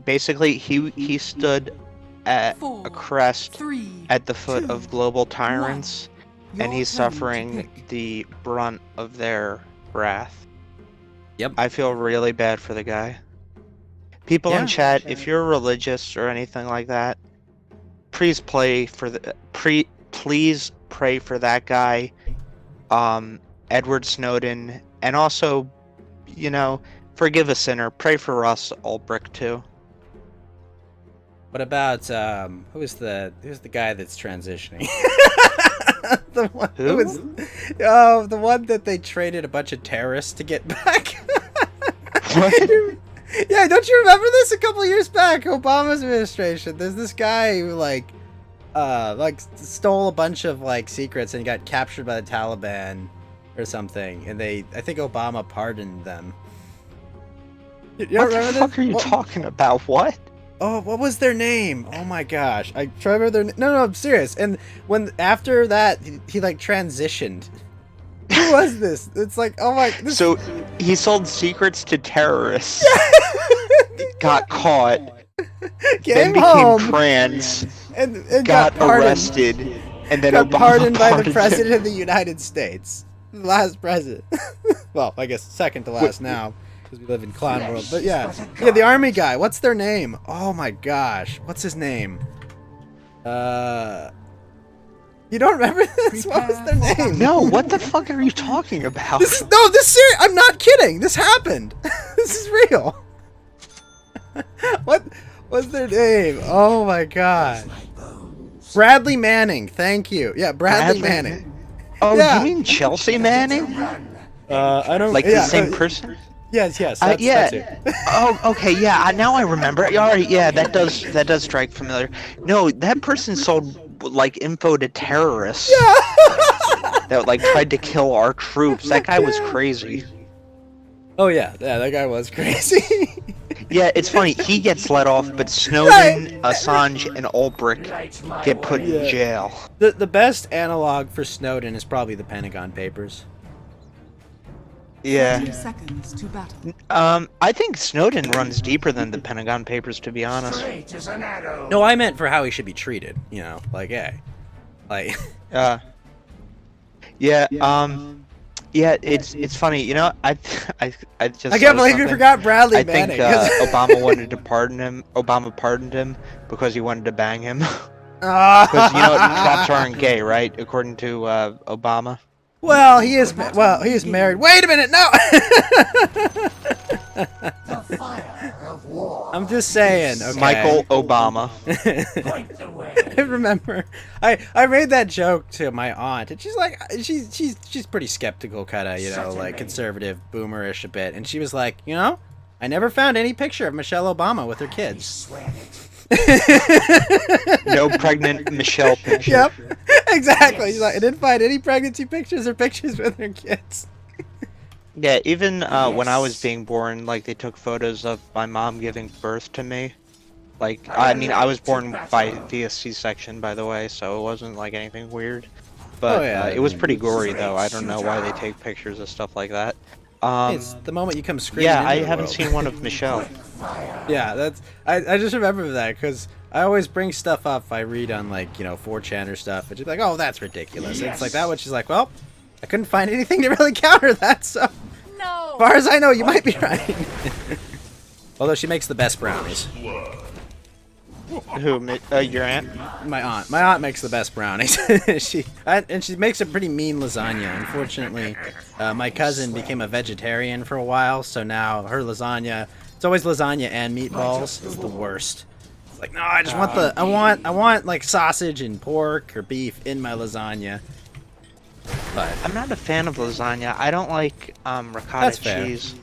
basically he stood at a crest at the foot of global tyrants, and he's suffering the brunt of their wrath. Yep. I feel really bad for the guy. People in chat, if you're religious or anything like that, please please pray for that guy, Edward Snowden, and also, you know, forgive a sinner. Pray for Russ Ulbricht too. What about who's the guy that's transitioning? The one Who? the one that they traded a bunch of terrorists to get back. What? Yeah, don't you remember this? A couple years back, Obama's administration. There's this guy who like stole a bunch of like secrets and got captured by the Taliban or something, and I think Obama pardoned them. You What the remember fuck this? are you talking about? What? Oh, what was their name? Oh my gosh, I try to remember their. No, I'm serious. And when after that, he like transitioned. Who was this? It's like, oh my. This... So he sold secrets to terrorists. Got caught. Came then became home trans. and got pardoned. arrested. And then Got Obama pardoned by the him. president of the United States, the last president. Well, I guess second to last now, because we live in clown world. But yeah, the army guy. What's their name? Oh my gosh, what's his name? You don't remember this? What was their name? No, what the fuck are you talking about? This serious. I'm not kidding. This happened. This is real. What was their name? Oh my god. Bradley Manning. Thank you. Yeah, Bradley Manning. Oh, Yeah. you mean Chelsea Manning? I don't Like the same person? Yes. That's it. Oh, okay. Yeah. Now I remember. All right. Yeah, that does strike familiar. No, that person sold like info to terrorists. That like tried to kill our troops. That guy was crazy. Oh yeah, that guy was crazy. Yeah, it's funny. He gets let off, but Snowden, Right. Assange, and Ulbricht get put in jail. The best analog for Snowden is probably the Pentagon Papers. 30 Yeah. seconds to battle. I think Snowden runs deeper than the Pentagon Papers, to be honest. No, I meant for how he should be treated. You know, like hey, like Yeah. Yeah, it's funny. You know, I just I can't thought of believe you something. forgot Bradley I think Manning. Obama wanted to pardon him. Obama pardoned him because he wanted to bang him. Ah. Because you know cops aren't gay, right? According to Obama. Well, he is married. Wait a minute, no. I'm just saying. Okay. Michael Obama. I remember, I made that joke to my aunt, and she's like, she's pretty skeptical, kind of, you know, like conservative, boomerish a bit, and she was like, you know, I never found any picture of Michelle Obama with her kids. No pregnant Michelle picture. Yep, exactly. She's like, I didn't find any pregnancy pictures or pictures with her kids. Yeah, even when I was being born, like they took photos of my mom giving birth to me. Like, I mean, I was born via C-section, by the way, so it wasn't like anything weird. But Oh, yeah. it was pretty gory, though. I don't know why they take pictures of stuff like that. It's the moment you come screaming. Yeah, into I the haven't world. seen one of Michelle. Yeah, that's I just remember that because I always bring stuff up I read on like 4chan or stuff, and she's like, oh, that's ridiculous. And it's like that, which is like, well, I couldn't find anything to really counter that, so No. as far as I know, you might be right. Although she makes the best brownies. Who? Your aunt? My aunt makes the best brownies. And she makes a pretty mean lasagna. Unfortunately, my cousin became a vegetarian for a while, so now her lasagna, it's always lasagna and meatballs. It's the worst. It's like, no, I just want I want like sausage and pork or beef in my lasagna. But I'm not a fan of lasagna. I don't like ricotta That's fair. cheese.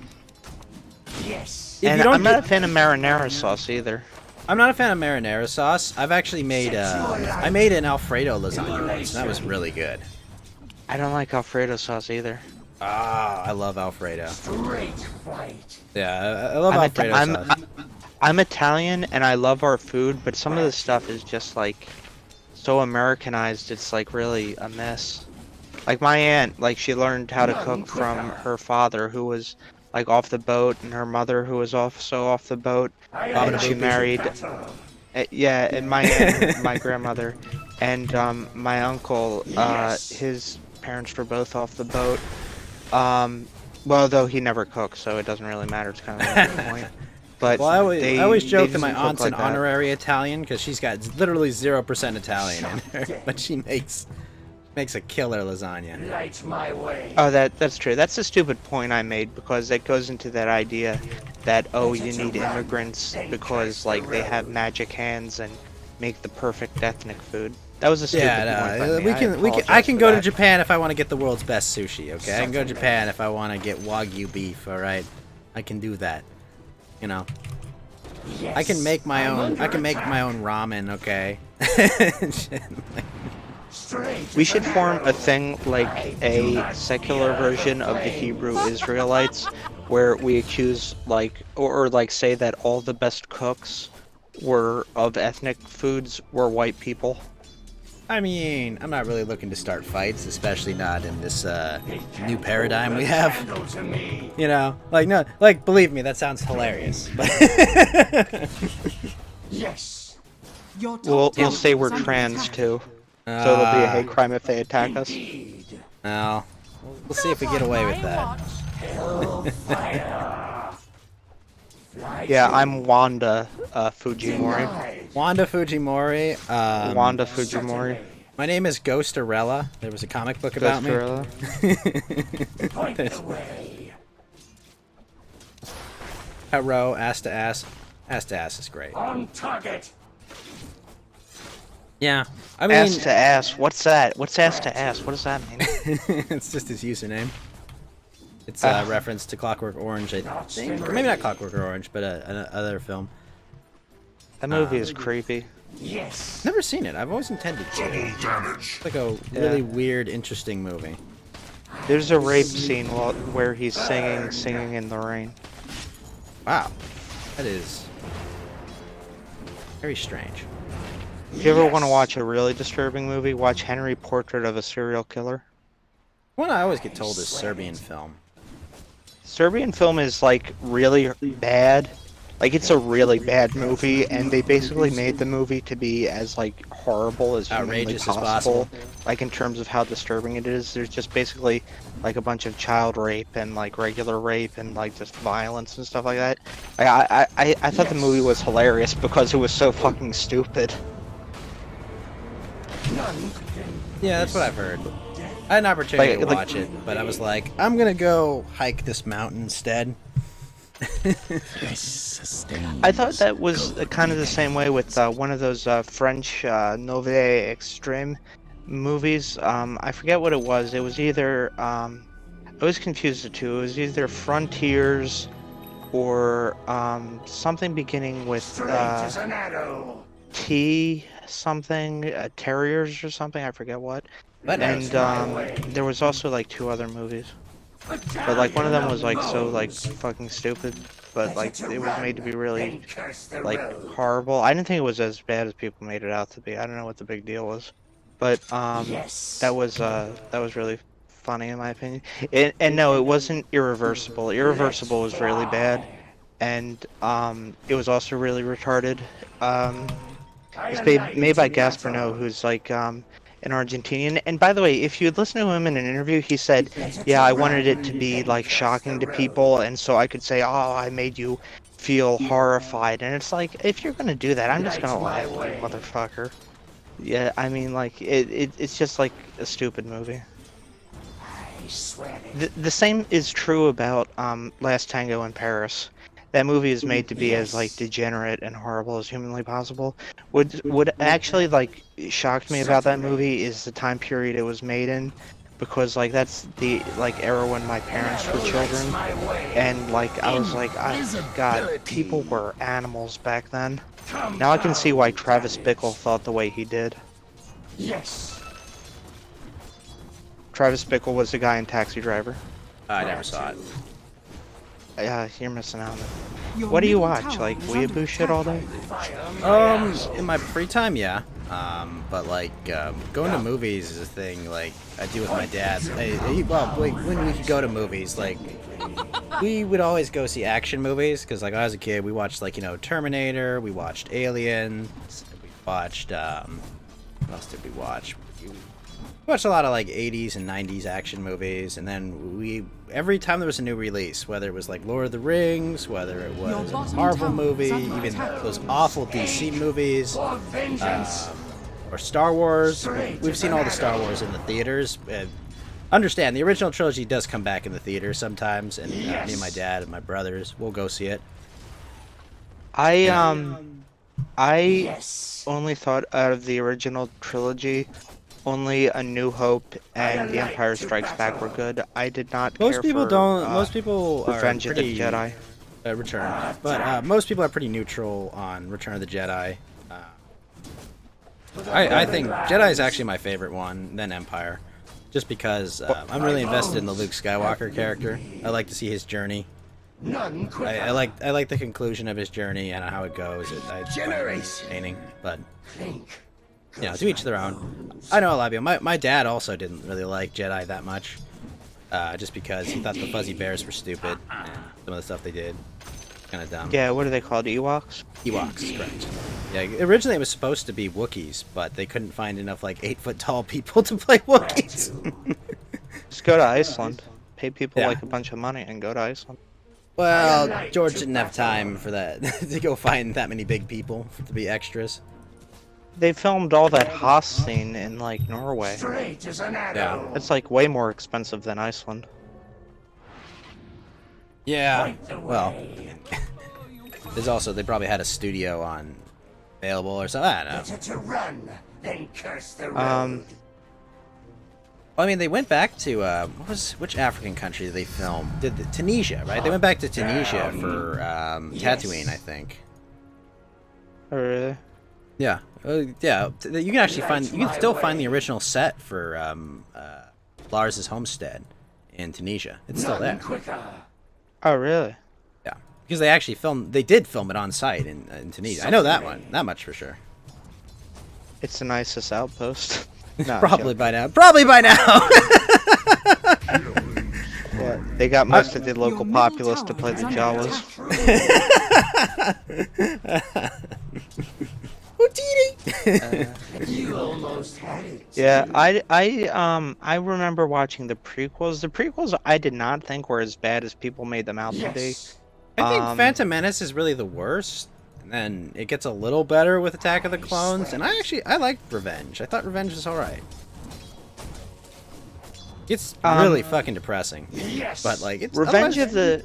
if And you don't I'm not get- a fan of marinara sauce either. I'm not a fan of marinara sauce. I've actually made I made an Alfredo lasagna once, and that was really good. I don't like Alfredo sauce either. Ah, I love Alfredo. Yeah, I love I'm, Alfredo Ita- sauce. I'm Italian and I love our food, but some of the stuff is just like so Americanized. It's like really a mess. Like my aunt, like she learned how to cook from her father, who was like off the boat, and her mother, who was also off the boat. And she married. Yeah, and my aunt, my grandmother, and my uncle, his parents were both off the boat. Well, though he never cooked, so it doesn't really matter. It's kind of like the point. But Well, I always they joke that my didn't cook aunt's like an that. honorary Italian because she's got literally 0% Italian in her, but she makes a killer lasagna. Oh, that's true. That's a stupid point I made because it goes into that idea that you need immigrants because like they have magic hands and make the perfect ethnic food. That was a stupid point. Yeah, by no, me. we I can apologize I can for go to that. Japan if I want to get the world's best sushi. Okay, I can go to Japan if I want to get Wagyu beef. All right, I can do that. You know, I can make my own. I can make my own ramen. Okay. We should form a thing like a secular version of the Hebrew Israelites, where we accuse like or like say that all the best cooks were of ethnic foods were white people. I mean, I'm not really looking to start fights, especially not in this new paradigm we have. You know, like no, like believe me, that sounds hilarious. But Your top We'll tower say is we're under trans attack. too, so it'll be a hate crime if they attack us. well, we'll see if we get away with that. Yeah, I'm Wanda Fujimori. Wanda Fujimori. Wanda Fujimori. My name is Ghostarella. There was a comic book about me. Hero, ass to ass. Ass to ass is great. On target. Yeah, I mean, Ass to ass. What's that? What's ass to ass? What does that mean? it's just his username. It's a reference to Clockwork Orange, I think. Or maybe not Clockwork Orange, but another film. That movie is creepy. Never seen it. I've always intended to. Damage. It's like a really weird, interesting movie. There's a rape scene where he's singing in the rain. Wow, that is very strange. If you ever want to watch a really disturbing movie, watch Henry Portrait of a Serial Killer. One I always get told is Serbian film. Serbian film is like really bad. Like it's a really bad movie, and they basically made the movie to be as like horrible as humanly Outrageous as possible. possible. Like in terms of how disturbing it is. There's just basically like a bunch of child rape and like regular rape and like just violence and stuff like that. I thought the movie was hilarious because it was so fucking stupid. Yeah, that's what I've heard. I had an opportunity to Like- watch it, but I was like, I'm gonna go hike this mountain instead. I thought that was kind of the same way with one of those French Nouvelle Extreme movies. I forget what it was. It was either I was confused the two. It was either Frontiers or something beginning with T something, Terriers or something. I forget what. And there was also like two other movies. But like one of them was like so like fucking stupid, but like it was made to be really like horrible. I didn't think it was as bad as people made it out to be. I don't know what the big deal was, but that was really funny in my opinion. And no, it wasn't Irreversible. Irreversible was really bad, and it was also really retarded. It's made by Gaspar Noé, who's like an Argentinian. And by the way, if you listen to him in an interview, he said, yeah, I wanted it to be like shocking to people, and so I could say, oh, I made you feel horrified. And it's like, if you're gonna do that, I'm just gonna laugh, motherfucker. Yeah, I mean, like, it's just like a stupid movie. The same is true about Last Tango in Paris. That movie is made to be as like degenerate and horrible as humanly possible. What actually like shocked me about that movie is the time period it was made in, because like that's the like era when my parents were children, and like I was like, God, people were animals back then. Now I can see why Travis Bickle thought the way he did. Yes. Travis Bickle was the guy in Taxi Driver. I never saw it. You're missing out. Your What do you middle watch? tower Like is under weeaboo shit all day? In my free time, yeah. But like, going to movies is a thing. Like, I do with my dad. When we could go to movies, like, we would always go see action movies because, like, when I was a kid, we watched like Terminator. We watched Aliens. We watched what else did we watch? We watched a lot of like 80s and 90s action movies, and then every time there was a new release, whether it was like Lord of the Rings, whether it was a Marvel movie, even those awful DC movies, or Star Wars. We've seen all the Star Wars in the theaters. Understand, the original trilogy does come back in the theater sometimes, and me and my dad and my brothers will go see it. I only thought out of the original trilogy, only A New Hope and The Empire Strikes Back were good. I did not Most care people for, don't. Most people are Revenge of pretty the Jedi. Return, but most people are pretty neutral on Return of the Jedi. I think Jedi is actually my favorite one, then Empire, just because I'm really invested in the Luke Skywalker character. I like to see his journey. I like the conclusion of his journey and how it goes. I find it entertaining, but to each their own. I know a lot of people. My dad also didn't really like Jedi that much, just because he thought the Fuzzy Bears were stupid and some of the stuff they did kind of dumb. Yeah, what are they called? Ewoks? Ewoks, correct. Yeah, originally it was supposed to be Wookiees, but they couldn't find enough like 8-foot tall people to play Wookiees. Just go to Iceland. Pay people Yeah. like a bunch of money and go to Iceland. Well, George didn't have time for that to go find that many big people to be extras. They filmed all that Haas scene in like Norway. Yeah. It's like way more expensive than Iceland. Yeah. Well, there's also they probably had a studio on available or something. I don't know. I mean, they went back to which African country did they film? Tunisia, right? They went back to Tunisia for Tatooine, I think. Oh, really? Yeah, yeah. You can actually still find the original set for Lars's homestead in Tunisia. It's still there. Oh, really? Yeah, because they did film it on site in Tunisia. I know that much for sure. It's the nicest outpost. No, Probably by now. Yeah, they got most of the local populace to play the Jawas. Yeah, I remember watching the prequels. The prequels I did not think were as bad as people made them out to be. I think Phantom Menace is really the worst, and then it gets a little better with Attack of the Clones, and I liked Revenge. I thought Revenge was alright. It's really fucking depressing, but like it's Revenge of the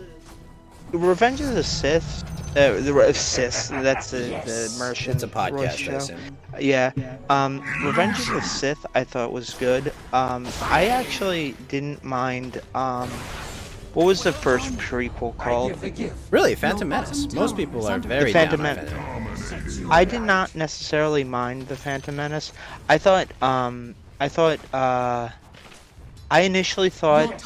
Sith. The Sith. That's the Merchant. It's a podcast, show. I assume. Yeah. Revenge of the Sith I thought was good. I actually didn't mind. What was the first prequel called? Really, Phantom Menace. Most people are very Phantom down on Menace. Phantom Menace. I did not necessarily mind the Phantom Menace. I initially thought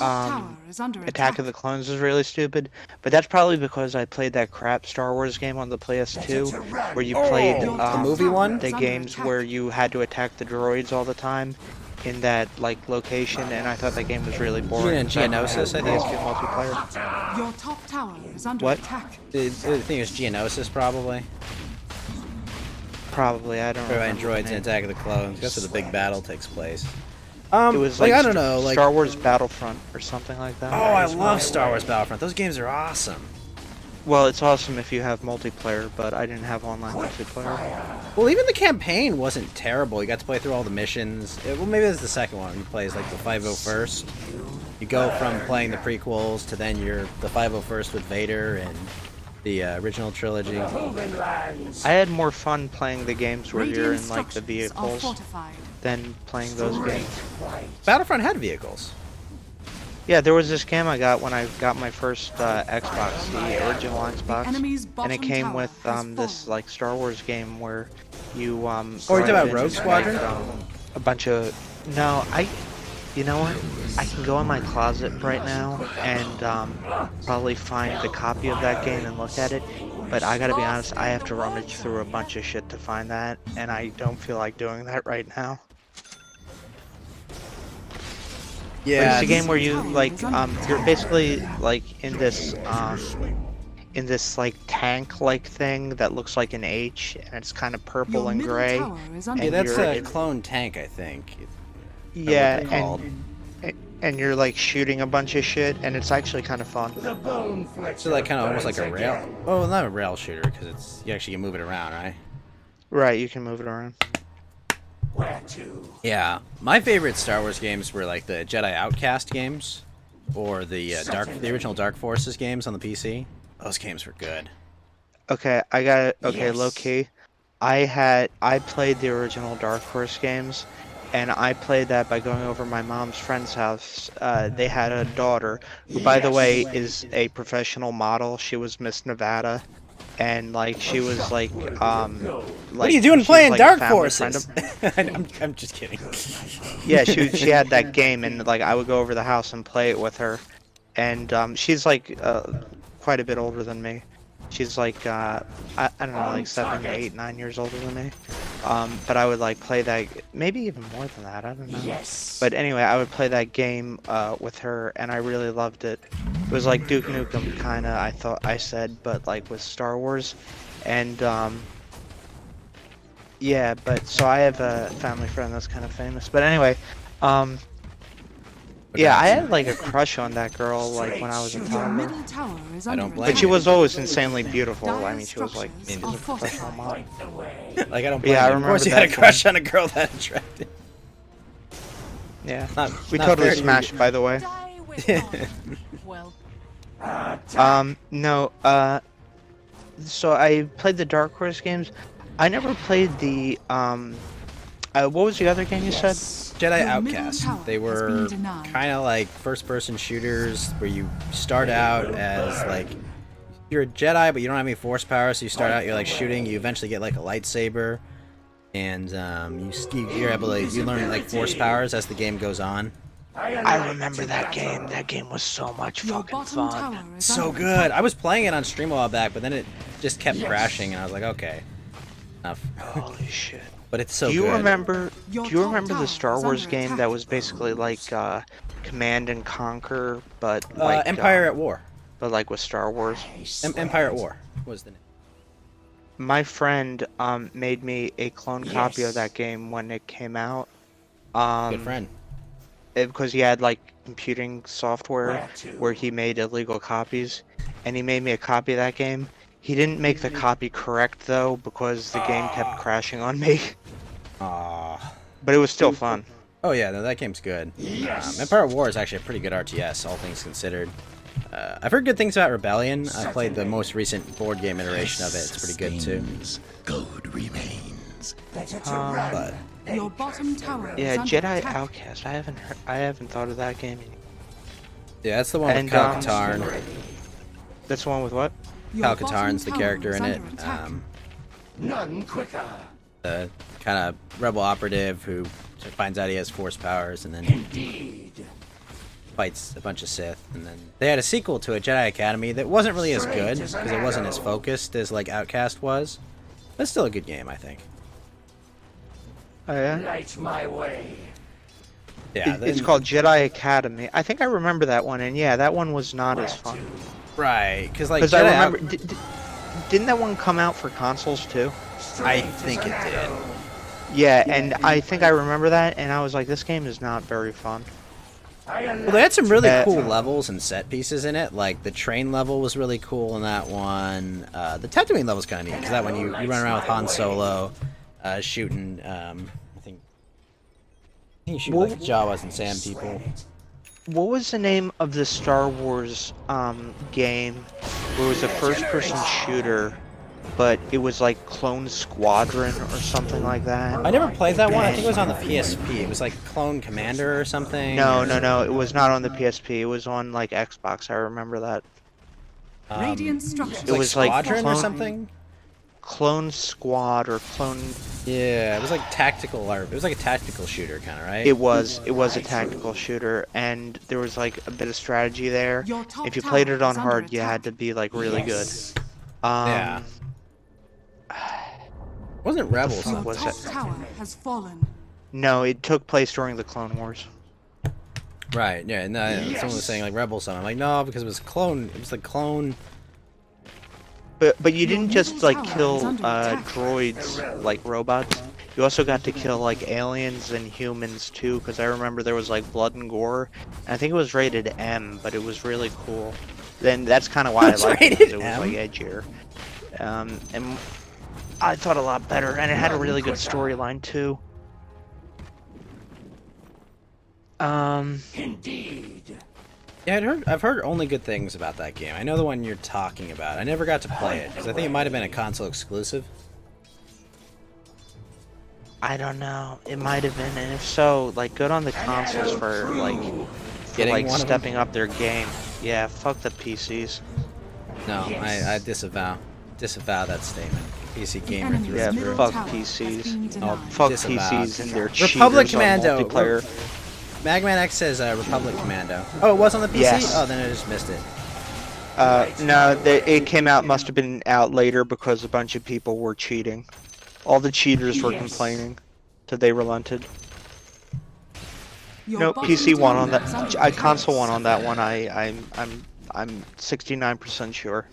Attack of the Clones was really stupid, but that's probably because I played that crap Star Wars game on the PS2, where you played the movie one? the games where you had to attack the droids all the time in that like location, and I thought that game was really boring. And Geonosis, I think. Multiplayer. Your top tower is under What? attack. I think it was Geonosis, probably. Probably, I don't know. Or Androids and Attack of the Clones. That's where the big battle takes place. It was like I don't know, like Star Wars Battlefront or something like that. Oh, I love Star Wars Battlefront. Those games are awesome. Well, it's awesome if you have multiplayer, but I didn't have online multiplayer. Well, even the campaign wasn't terrible. You got to play through all the missions. Well, maybe this is the second one. You play as like the 501st. You go from playing the prequels to then you're the 501st with Vader, and The original trilogy. I had more fun playing the games where you're Radiant in like the structures are vehicles fortified. than playing those games. Battlefront had vehicles. Yeah, there was this game I got when I got my first Xbox, the original Xbox, enemy's and bottom it came tower with has this fallen. like Star Wars game where you Oh, you're talking about drive in Rogue and Squadron? make, a bunch of you know what? I can go in my closet right now and probably find the copy of that game and look at it. But I gotta be honest, I have to rummage through a bunch of shit to find that, and I don't feel like doing that right now. But Yeah, it's a game where you like you're basically like in this like tank like thing that looks like an H, and it's kind of purple Your and middle gray. tower is under yeah, that's you're a in- clone tank, I think. Yeah, they're called. and you're like shooting a bunch of shit, and it's actually kind of fun. So like kind of almost like a rail. Oh, not a rail shooter because it's you actually can move it around, right? Right, you can move it around. Yeah, my favorite Star Wars games were like the Jedi Outcast games, or the original Dark Forces games on the PC. Those games were good. Okay, I got it. Okay, low key. I played the original Dark Horse games, and I played that by going over my mom's friend's house. They had a daughter, who, by the way, is a professional model. She was Miss Nevada, and like she was like What are you doing she's, playing like, a Dark family friend Forces? of- I'm just kidding. Yeah, she had that game, and like I would go over the house and play it with her, and she's like quite a bit older than me. She's like I don't know, like 7, 8, 9 years older than me. But I would like play that, maybe even more than that. I don't know. Yes. But anyway, I would play that game with her, and I really loved it. It was like Duke Nukem kind of. I said, but like with Star Wars, and yeah. But so I have a family friend that's kind of famous. But anyway, yeah, I had like a crush on that girl like when I was a Your toddler. middle tower is I under don't blame But she you. was always insanely beautiful. I mean, she was like Structures she's are a professional fortified. model. Like I don't blame Yeah, I you. Of course, remember you had a that crush on a girl that attractive. Yeah, Not, we not totally fair to you. smashed, by the way. Die with honor. Well, No, so I played the Dark Horse games. I never played the, what was the other game you said? Jedi Your middle Outcast. tower They has were been denied. kind of like first-person shooters where you start out as like you're a Jedi, but you don't have any force power. So you start out, you're like shooting. You eventually get like a lightsaber, and you're able to you learn like force powers as the game goes on. I remember that game. That game was so much your fucking bottom fun. tower is So under good. I was playing it on stream a while back, but then it just kept crashing, and I was like, okay, enough. Holy shit. But it's so do you good. remember? Your Do you top remember tower the Star is Wars under game attack. that was basically like Command and Conquer, but like Empire at War. but like with Star Wars? Empire at War was the name. My friend made me a clone copy of that game when it came out. Good friend. Because he had like computing software where he made illegal copies, and he made me a copy of that game. He didn't make the copy correct though, because the game kept crashing on me. Aw. But it was still fun. Oh yeah, no, that game's good. Empire at War is actually a pretty good RTS, all things considered. I've heard good things about Rebellion. I played the most recent board game iteration of it. It's pretty good too. Gold remains. But Your bottom tower Yeah, is under Jedi attack. Outcast. I haven't thought of that game. yeah, that's the one with And, Kyle Katarn. That's the one with what? Your Kyle bottom Katarn's the tower character is in it. under attack. The kind of rebel operative who finds out he has force powers and then fights a bunch of Sith. And then they had a sequel to it, Jedi Academy, that wasn't really as good because it wasn't as focused as like Outcast was. But it's still a good game, I think. Oh yeah. Yeah, It's then- called Jedi Academy. I think I remember that one, and yeah, that one was not as fun. right because like Because I Jedi remember, didn't that one come out for consoles too? I think it did. Yeah, and I think I remember that, and I was like, this game is not very fun. Well, they had some really Uh, cool levels and set pieces in it. Like the train level was really cool in that one. The Tatooine level was kind of neat because that one you run around with Han Solo, shooting. I think you shoot like Jawas and Sand people. What was the name of the Star Wars game where it was a first-person shooter, but it was like Clone Squadron or something like that? I never played that one. I think it was on the PSP. It was like Clone Commander or something. No, it was not on the PSP. It was on like Xbox. I remember that. Radiant structures. It was like Squadron or Clone- something. Clone Squad or Clone. Yeah, it was like tactical, or it was like a tactical shooter kind of, right? It was a tactical shooter, and there was like a bit of strategy there. Your top If you played tower it on is under hard, you attack. had to be like really good. Yeah. Wasn't Rebels? fuck Your was top it? tower has fallen. No, it took place during the Clone Wars. Right. Yeah. No. Someone was saying like Rebels. I'm like, no, because it was clone. It was like clone. But you didn't just middle like tower kill is under attack. droids like robots. You also got to kill like aliens and humans too, because I remember there was like blood and gore. And I think it was rated M, but it was really cool. Then that's kind of why I It's liked it, rated 'cause it was M? like edgier. And I thought a lot better, and it had a really good storyline too. Yeah, I've heard only good things about that game. I know the one you're talking about. I never got to play it because I think it might have been a console exclusive. I don't know. It might have been, and if so, like, good on the consoles for Getting like one of them? stepping up their game. Yeah, fuck the PCs. No, I disavow that statement. PC gamer Enemy's through Yeah, and middle through. fuck tower has PCs. been denied. Fuck Disavowed. PCs and their cheaters Republic on Commando. multiplayer. Magman X says Republic Commando. Oh, it was on the PC? Yes. Oh, then I just missed it. No, it came out, must have been out later because a bunch of people were cheating. All the cheaters were complaining, so they relented. Your No, bottom PC won on tower is under that. attack. Console won on that one. I'm 69% sure.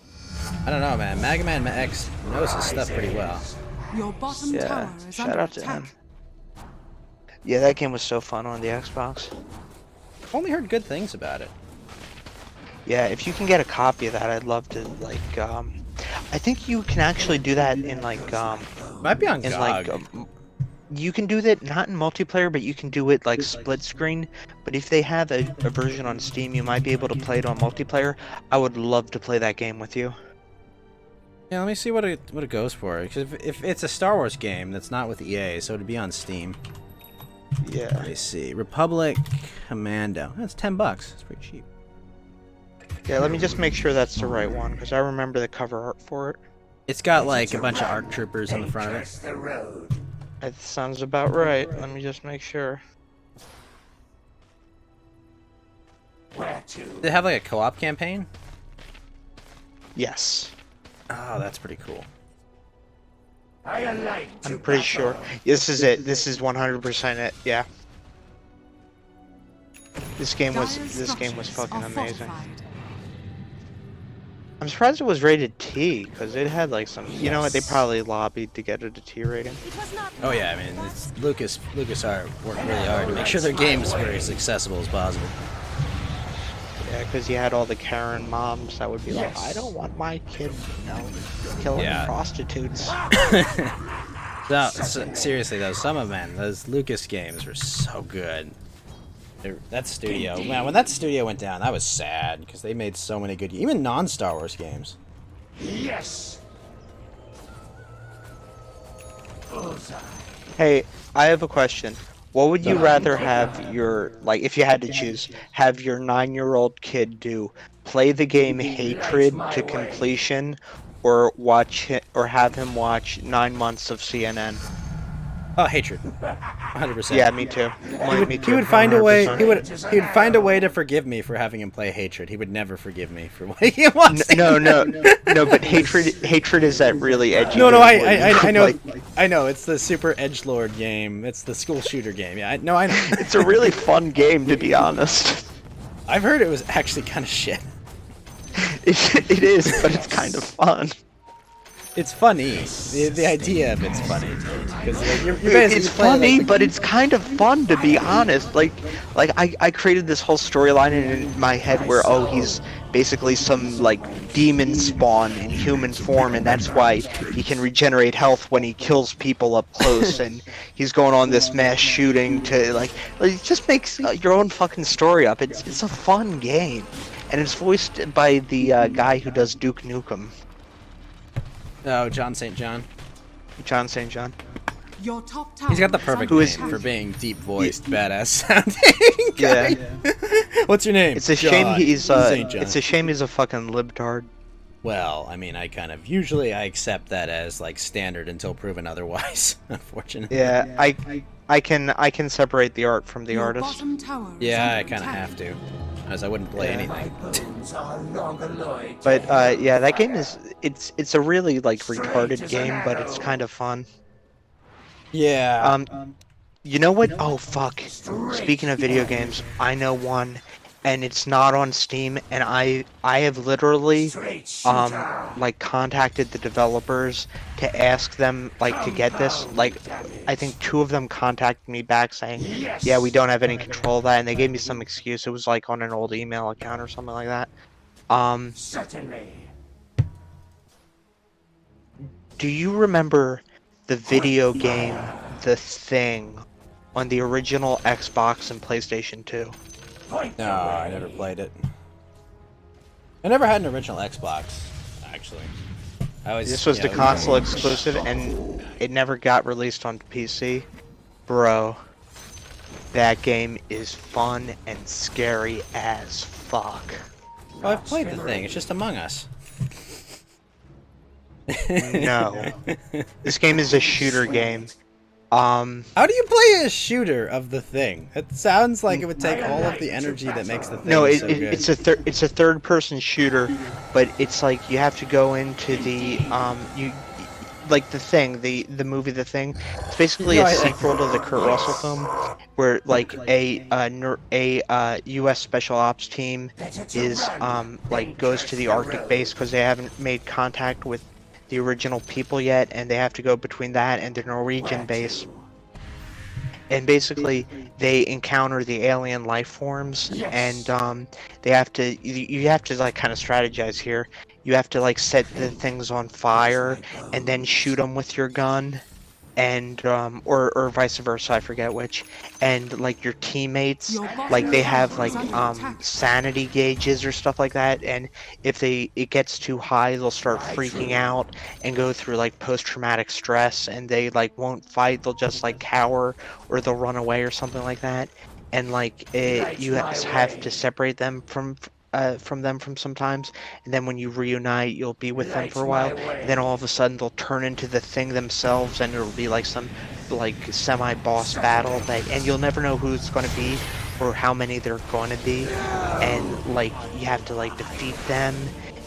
I don't know, man. Magman X knows his stuff pretty well. Your bottom Yeah, tower is shout under out to attack. him. Yeah, that game was so fun on the Xbox. I've only heard good things about it. Yeah, if you can get a copy of that, I'd love to. Like, I think you can actually do that in like, Might be on in GOG. like, you can do that not in multiplayer, but you can do it like split screen. But if they have a version on Steam, you might be able to play it on multiplayer. I would love to play that game with you. Yeah, let me see what it goes for. Because if it's a Star Wars game that's not with EA, so it'd be on Steam. Yeah. Let me see. Republic Commando. That's $10. It's pretty cheap. Yeah, let me just make sure that's the right one, because I remember the cover art for it. It's got like a bunch of ARC troopers on the front of it. That sounds about right. Let me just make sure. They have like a co-op campaign? Yes. Oh, that's pretty cool. I'm pretty sure. This is it. This is 100% it. Yeah. This game was Dire's fucking structures are amazing. fortified. I'm surprised it was rated T, because it had like some. You know what? They probably lobbied to get it a T rating. Oh yeah, I mean, it's LucasArts worked really hard to make sure their games were as accessible as possible. Yeah, because you had all the Karen moms that would be like, I don't want my kid, killing Yeah. prostitutes. No, seriously though, some of them, those Lucas games were so good. That studio, man, when that studio went down, I was sad because they made so many good, even non-Star Wars games. Hey, I have a question. What would you rather have your, like, if you had to choose, have your 9-year-old kid do? Play the game Hatred to completion, or have him watch 9 months of CNN? Oh, Hatred, 100%. Yeah, me too. He would find a way. He would find a way to forgive me for having him play Hatred. He would never forgive me for what he wants. No, but Hatred is that really edgy. No, game I where you, know, like, I know. It's the super edgelord game. It's the school shooter game. Yeah, I know. it's a really fun game, to be honest. I've heard it was actually kind of shit. It is, but it's kind of fun. It's funny. The idea of it's funny. Because like, you're basically It's playing, funny, like, but it's kind of fun to be honest. Like I created this whole storyline in my head where he's basically some like demon spawn in human form, and that's why he can regenerate health when he kills people up close, and he's going on this mass shooting to like it just makes your own fucking story up. It's a fun game, and it's voiced by the guy who does Duke Nukem. Oh, John St. John. John St. John. Your top tower He's got the is perfect under name attack. for being deep-voiced, badass sounding guy. Yeah. What's your name? It's a shame John he's St. John. it's a shame he's a fucking libtard. Well, I mean, I kind of usually I accept that as like standard until proven otherwise. Unfortunately. Yeah, I can separate the art from the Your artist. bottom tower is Yeah, I under kind of attack. have to, as I wouldn't play anything. But yeah, that game is it's a really like retarded game, but it's kind of fun. Yeah. You know what? Oh fuck. Speaking of video games, I know one, and it's not on Steam, and I have literally like contacted the developers to ask them like to get this. Like I think 2 of them contacted me back saying, yeah, we don't have any control of that, and they gave me some excuse. It was like on an old email account or something like that. Certainly. Do you remember the video game The Thing on the original Xbox and PlayStation 2? No, I never played it. I never had an original Xbox, actually. This was the console exclusive, and it never got released on PC. Bro, that game is fun and scary as fuck. Oh, I've played the thing. It's just Among Us. No. This game is a shooter game. How do you play a shooter of the thing? It sounds like it would take all of the energy that makes the thing No, so good. it's a third-person shooter, but it's like you have to go into the like The Thing, the movie The Thing. It's basically a sequel to the Kurt Russell film, where like a U.S. Special Ops team is like goes to the Arctic base because they haven't made contact with the original people yet, and they have to go between that and the Norwegian base. And basically, they encounter the alien life forms, and they have to. You have to like kind of strategize here. You have to like set the things on fire and then shoot them with your gun, and or vice versa. I forget which. And like your teammates, like they have like sanity gauges or stuff like that, and if it gets too high, they'll start freaking out and go through like post-traumatic stress, and they like won't fight. They'll just like cower, or they'll run away or something like that. And like you have to separate them from them sometimes, and then when you reunite, you'll be with them for a while, and then all of a sudden they'll turn into the thing themselves, and it'll be like some like semi-boss battle and you'll never know who it's going to be or how many they're going to be, and like you have to like defeat them.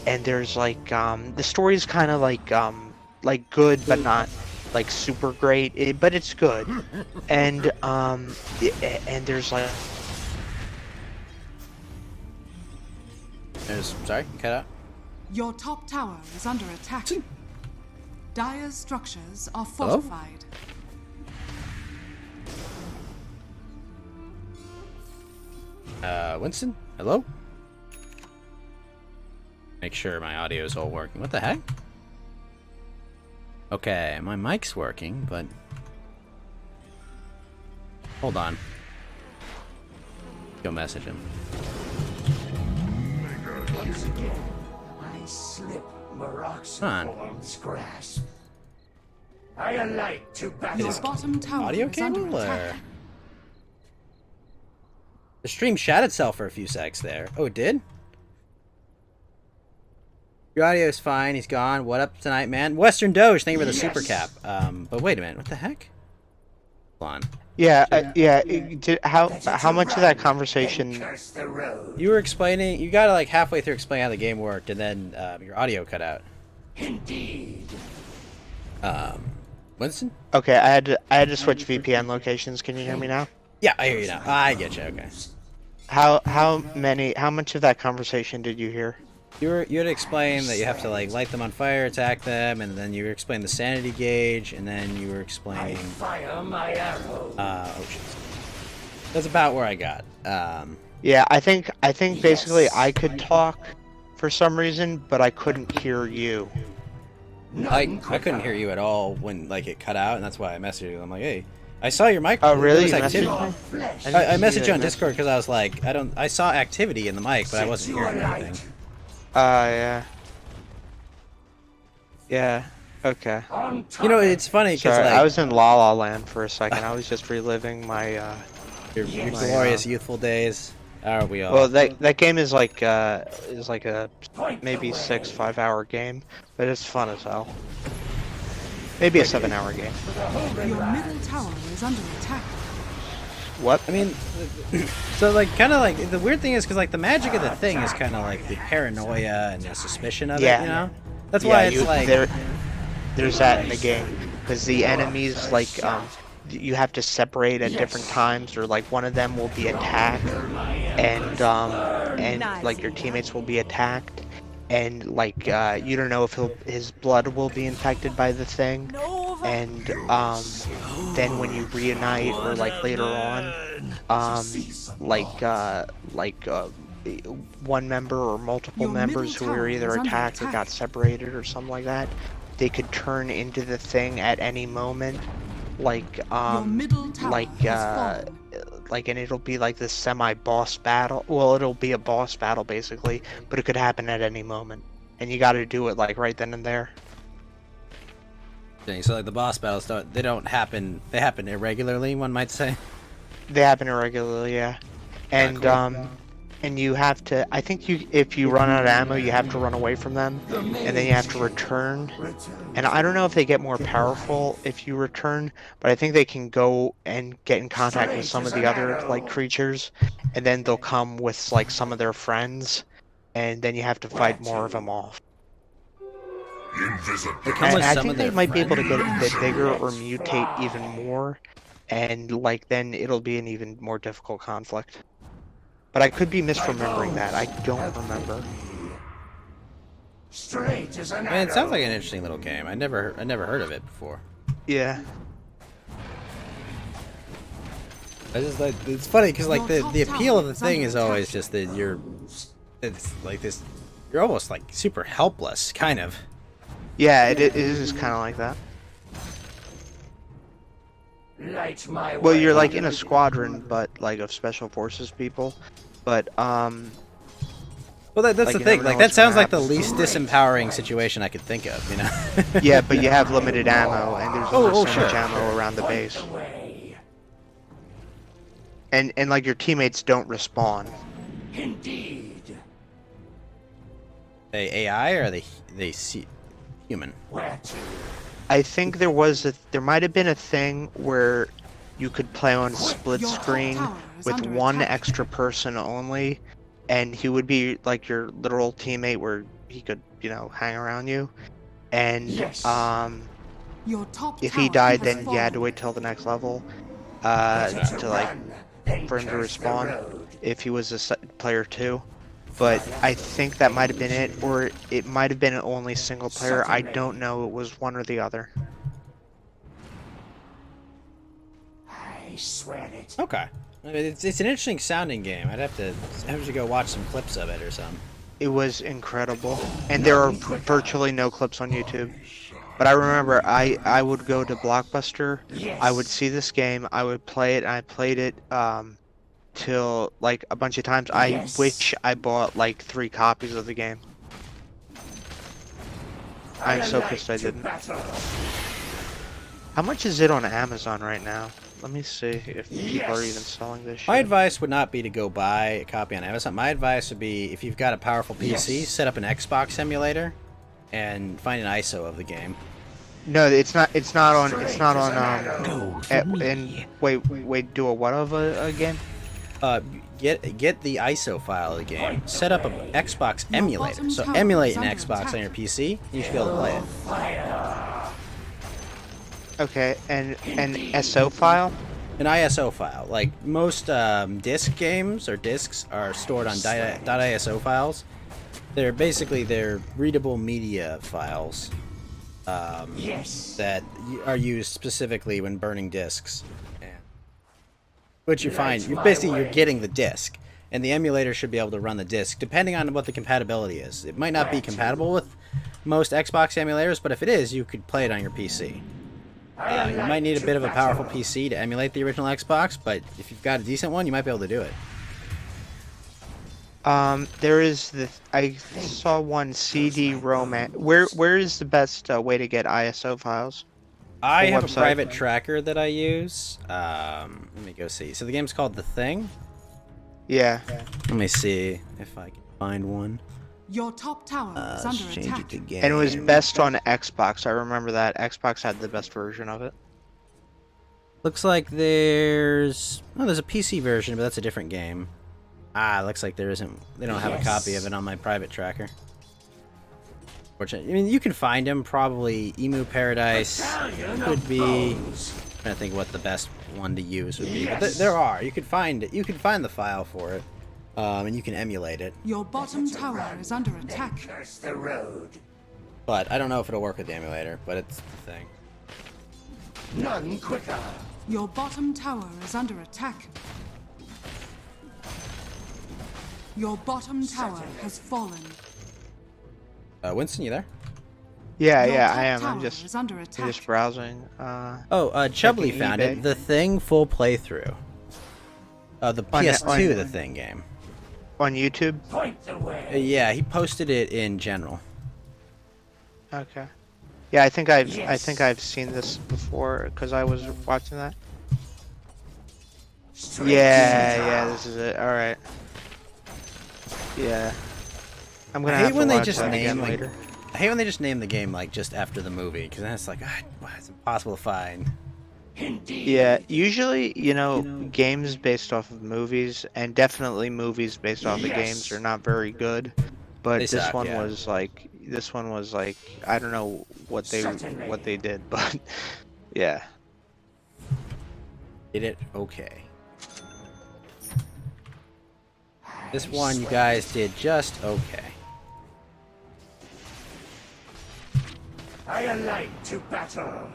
And there's like the story's kind of like good but not like super great, but it's good. And there's like Sorry, cut out. Your top tower is under attack. Dire's structures are fortified. Winston? Hello? Make sure my audio is all working. What the heck? Okay, my mic's working, but... Hold on. Go message him. I slip Huh. Maroxaform's grasp. I alight to battle. Your bottom tower Audio is under cable, attack. or... The stream shot itself for a few secs there. Oh, it did? Your audio is fine. He's gone. What up tonight, man? Western Doge, thank you for the super cap. But wait a minute. What the heck? Hold on. yeah. How much of that conversation? Curse the road. You were explaining... You got like halfway through explaining how the game worked, and then your audio cut out. Indeed. Winston? Okay, I had to switch VPN locations. Can you hear me now? Yeah, I hear you now. I get you. Okay. How much of that conversation did you hear? You had explained that you have to like light them on fire, attack them, and then you explained the sanity gauge, and then you were explaining. Fire my arrow. Oh shit. That's about where I got. Yeah, I think basically I could talk for some reason, but I couldn't hear you. I couldn't hear you at all when like it cut out, and that's why I messaged you. I'm like, hey, I saw your mic. Oh really? There was You activity. messaged me? I messaged you on Discord because I was like, I saw activity in the mic, but I wasn't hearing anything. Yeah. Yeah. Okay. You know, it's funny because Sorry, like I was in La La Land for a second. I was just reliving my your glorious youthful days. Are we all? Well, that game is like a maybe 5-hour game, but it's fun as hell. Maybe a 7-hour game. Your middle tower is under attack. What? I mean, so like kind of like the weird thing is because like the magic of the thing is kind of like the paranoia and the suspicion of it. You know, that's why it's like there's that in the game because the enemies like you have to separate at different times, or like one of them will be attacked, and like your teammates will be attacked, and like you don't know if his blood will be infected by the thing, and then when you reunite or like later on, one member or multiple members who were either attacked or got separated or something like that, they could turn into the thing at any moment. Like and it'll be like this semi-boss battle. Well, it'll be a boss battle basically, but it could happen at any moment, and you got to do it like right then and there. So like the boss battles don't happen. They happen irregularly, one might say. They happen irregularly, yeah. And and you have to. I think if you run out of ammo, you have to run away from them, and then you have to return. And I don't know if they get more powerful if you return, but I think they can go and get in contact with some of the other like creatures, and then they'll come with like some of their friends, and then you have to fight more of them off. And I think they might be able to get a bit bigger or mutate even more, and like then it'll be an even more difficult conflict. But I could be misremembering that. I don't remember. I mean, it sounds like an interesting little game. I never heard of it before. Yeah. I just like it's funny because like the appeal of the thing is always just that it's like this. You're almost like super helpless, kind of. Yeah, it is kind of like that. Light my Well, you're like in a squadron, but like of special forces people. But well, that's like, the you thing. never know Like what's that sounds gonna like the happen. least disempowering situation I could think of. You know? Yeah, but you have limited ammo, and there's only so sure. much ammo around the base. And like your teammates don't respawn. Indeed. They AI or they see human? I think there might have been a thing where you could play on split screen with one extra person only, and he would be like your literal teammate where he could, you know, hang around you. And if he died, then you had to wait till the next level to like for him to respawn if he was a player 2. But I think that might have been it, or it might have been only single player. I don't know. It was one or the other. I swear it. Okay. I mean, it's an interesting sounding game. I'd have to go watch some clips of it or something. It was incredible, and there are virtually no clips on YouTube. But I remember I would go to Blockbuster. I would see this game. I would play it. And I played it till like a bunch of times. I wish I bought like 3 copies of the game. I'm so pissed I didn't. How much is it on Amazon right now? Let me see if people are even selling this shit. My advice would not be to go buy a copy on Amazon. My advice would be, if you've got a powerful PC, set up an Xbox emulator and find an ISO of the game. No, it's not on. And wait, do a what of a game? Get the ISO file of the game. Set up an Xbox emulator. So emulate an Xbox on your PC, you should be able to play it. Okay, and an SO file? An ISO file. Like most disc games or discs are stored on .iso files. They're basically readable media files that are used specifically when burning discs. Which you find, you're getting the disc, and the emulator should be able to run the disc, depending on what the compatibility is. It might not be compatible with most Xbox emulators, but if it is, you could play it on your PC. You might need a bit of a powerful PC to emulate the original Xbox, but if you've got a decent one, you might be able to do it. There is I saw one CD-ROM. Where is the best way to get ISO files? I have a private tracker that I use. Let me go see. So the game's called The Thing. Yeah. Let me see if I can find one. Your top tower is under Change attack. it to game. And it was best on Xbox. I remember that. Xbox had the best version of it. Looks like there's a PC version, but that's a different game. Looks like there isn't. They don't have a copy of it on my private tracker. Fortunately, I mean, you can find them. Probably Emu Paradise could be. I'm trying to think what the best one to use would be, but there are. You can find it. You can find the file for it, and you can emulate it. Your bottom tower is under attack. But I don't know if it'll work with the emulator. But it's the thing. None quicker. Your bottom tower is under attack. Your bottom tower has fallen. Winston, you there? Yeah, Your yeah, top I am. tower I'm just is under attack. browsing. Chubbly checking found it. eBay. The Thing full playthrough. The PS2 The Thing game. On YouTube. Yeah, he posted it in general. Okay. Yeah, I think I've seen this before because I was watching that. Yeah, this is it. All right. Yeah. I'm gonna have to watch that again later. I hate when they just name the game like just after the movie, because then it's like, it's impossible to find. Yeah, usually, games based off of movies, and definitely movies based off of games are not very good. But They this suck, one yeah. was like, I don't know what they did, but yeah. Did it okay. This one you guys did just okay. I alight to battle.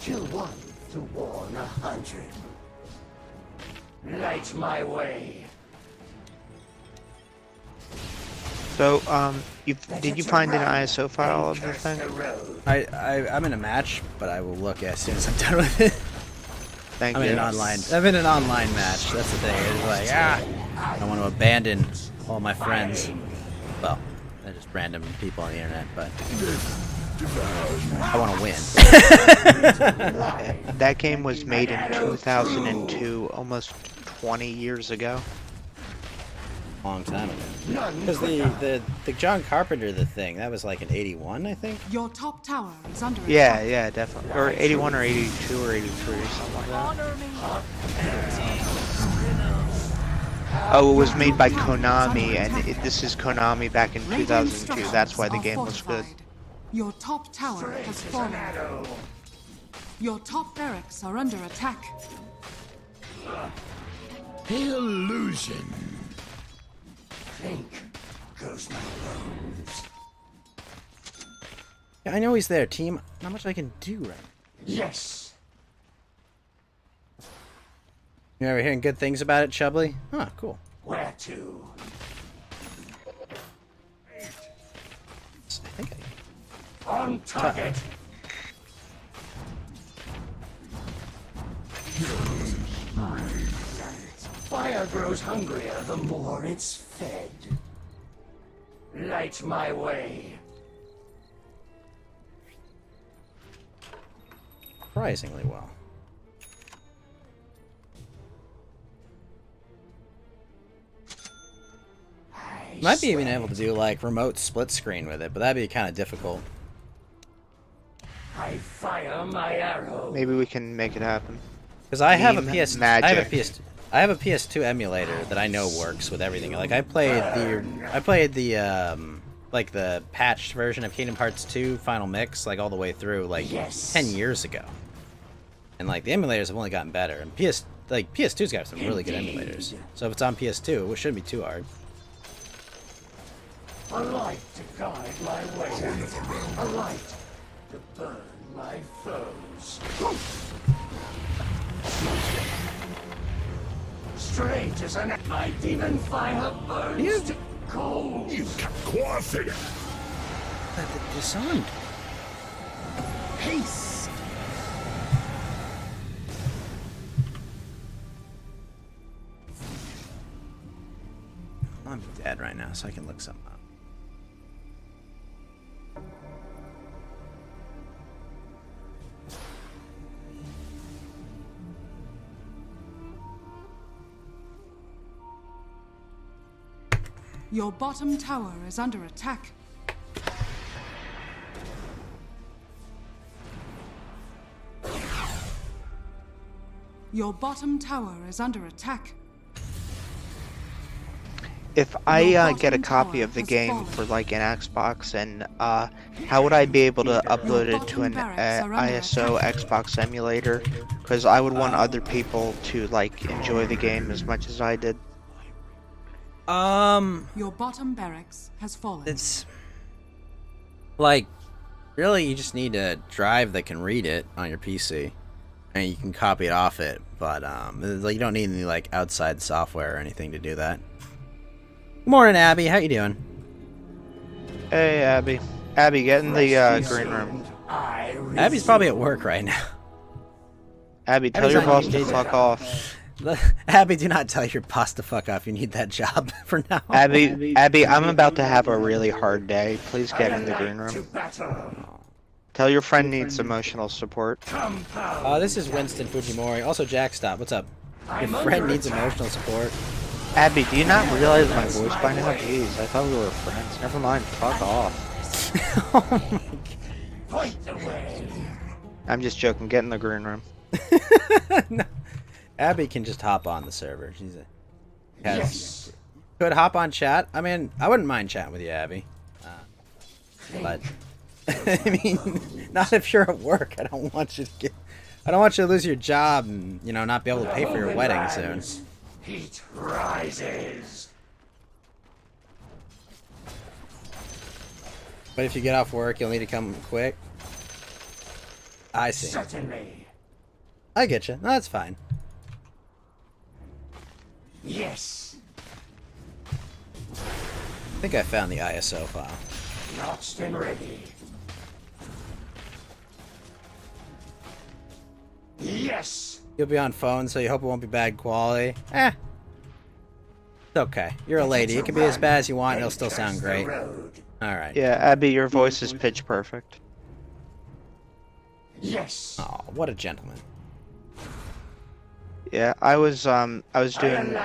Kill one to warn 100. Light my way. So, did you find an ISO file of the thing? I'm in a match, but I will look as soon as I'm done with it. Thank I'm you. in an online match. That's the thing. It's like, I don't want to abandon all my friends. Well, they're just random people on the internet, but I want to win. That game was made in 2002, almost 20 years ago. Long time ago. Because the John Carpenter The Thing, that was like in 81, I think. Your top tower is under attack. Yeah, definitely. Or 81 or 82 or 83 or something like that. Oh, it was made by Konami, and this is Konami back in 2002. That's why the game was good. Your top tower has fallen. Your top barracks are under attack. Illusion. Think goes my bones. Yeah, I know he's there, team. Not much I can do right now. Yes. You ever hearing good things about it, Chubbly? Huh, cool. Where to? I think On target. Fire grows hungrier the more it's fed. Light my way. surprisingly well. Might be even able to do like remote split screen with it, but that'd be kind of difficult. I fire my arrow. Maybe we can make it happen. Because I have a Meme PS, magic. I have a PS2 emulator that I know works with everything. Like I played the like the patched version of Kingdom Hearts 2 Final Mix like all the way through like 10 years ago. And like the emulators have only gotten better. And like PS2's got some really good emulators. So if it's on PS2, it shouldn't be too hard. A light to guide my way. A light to burn my foes. Strange as an my demon fire burns to cold. You kept quiet. Disarmed. Haste. I'm dead right now, so I can look something up. Your bottom tower is under attack. Your bottom tower is under attack. If I get a copy of the game for like an Xbox, and how would I be able to upload it to an ISO Xbox emulator? Because I would want other people to like enjoy the game as much as I did. Your bottom barracks has fallen. It's like, really, you just need a drive that can read it on your PC, and you can copy it off it. But like, you don't need any like outside software or anything to do that. Good morning, Abby. How you doing? Hey, Abby. Abby, get in the green room. Abby's probably at work right now. Abby, tell Abby's your on boss to YouTube. fuck off. Abby, do not tell your boss to fuck off. You need that job for now. Abby, I'm about to have a really hard day. Please get in the green room. Tell your friend needs emotional support. This is Winston Fujimori. Also, Jackstop. What's up? Your friend needs emotional support. Abby, do you not realize my voice by now? Jeez, I thought we were friends. Never mind, fuck off. Oh my I'm just joking. Get in the green room. No. Abby can just hop on the server. She's could hop on chat. I mean, I wouldn't mind chatting with you, Abby. But I mean, not if you're at work. I don't want you to lose your job and, you know, not be able to pay for your wedding soon. Heat rises. But if you get off work, you'll need to come quick. I see. Certainly. I get you. No, that's fine. Yes. I think I found the ISO file. Notched and ready. Yes. You'll be on phone, so you hope it won't be bad quality. It's okay. You're a lady. It can be as bad as you want, and it'll still sound great. Alright. Yeah, Abby, your voice is pitch perfect. Yes. Oh, what a gentleman. Yeah, I was doing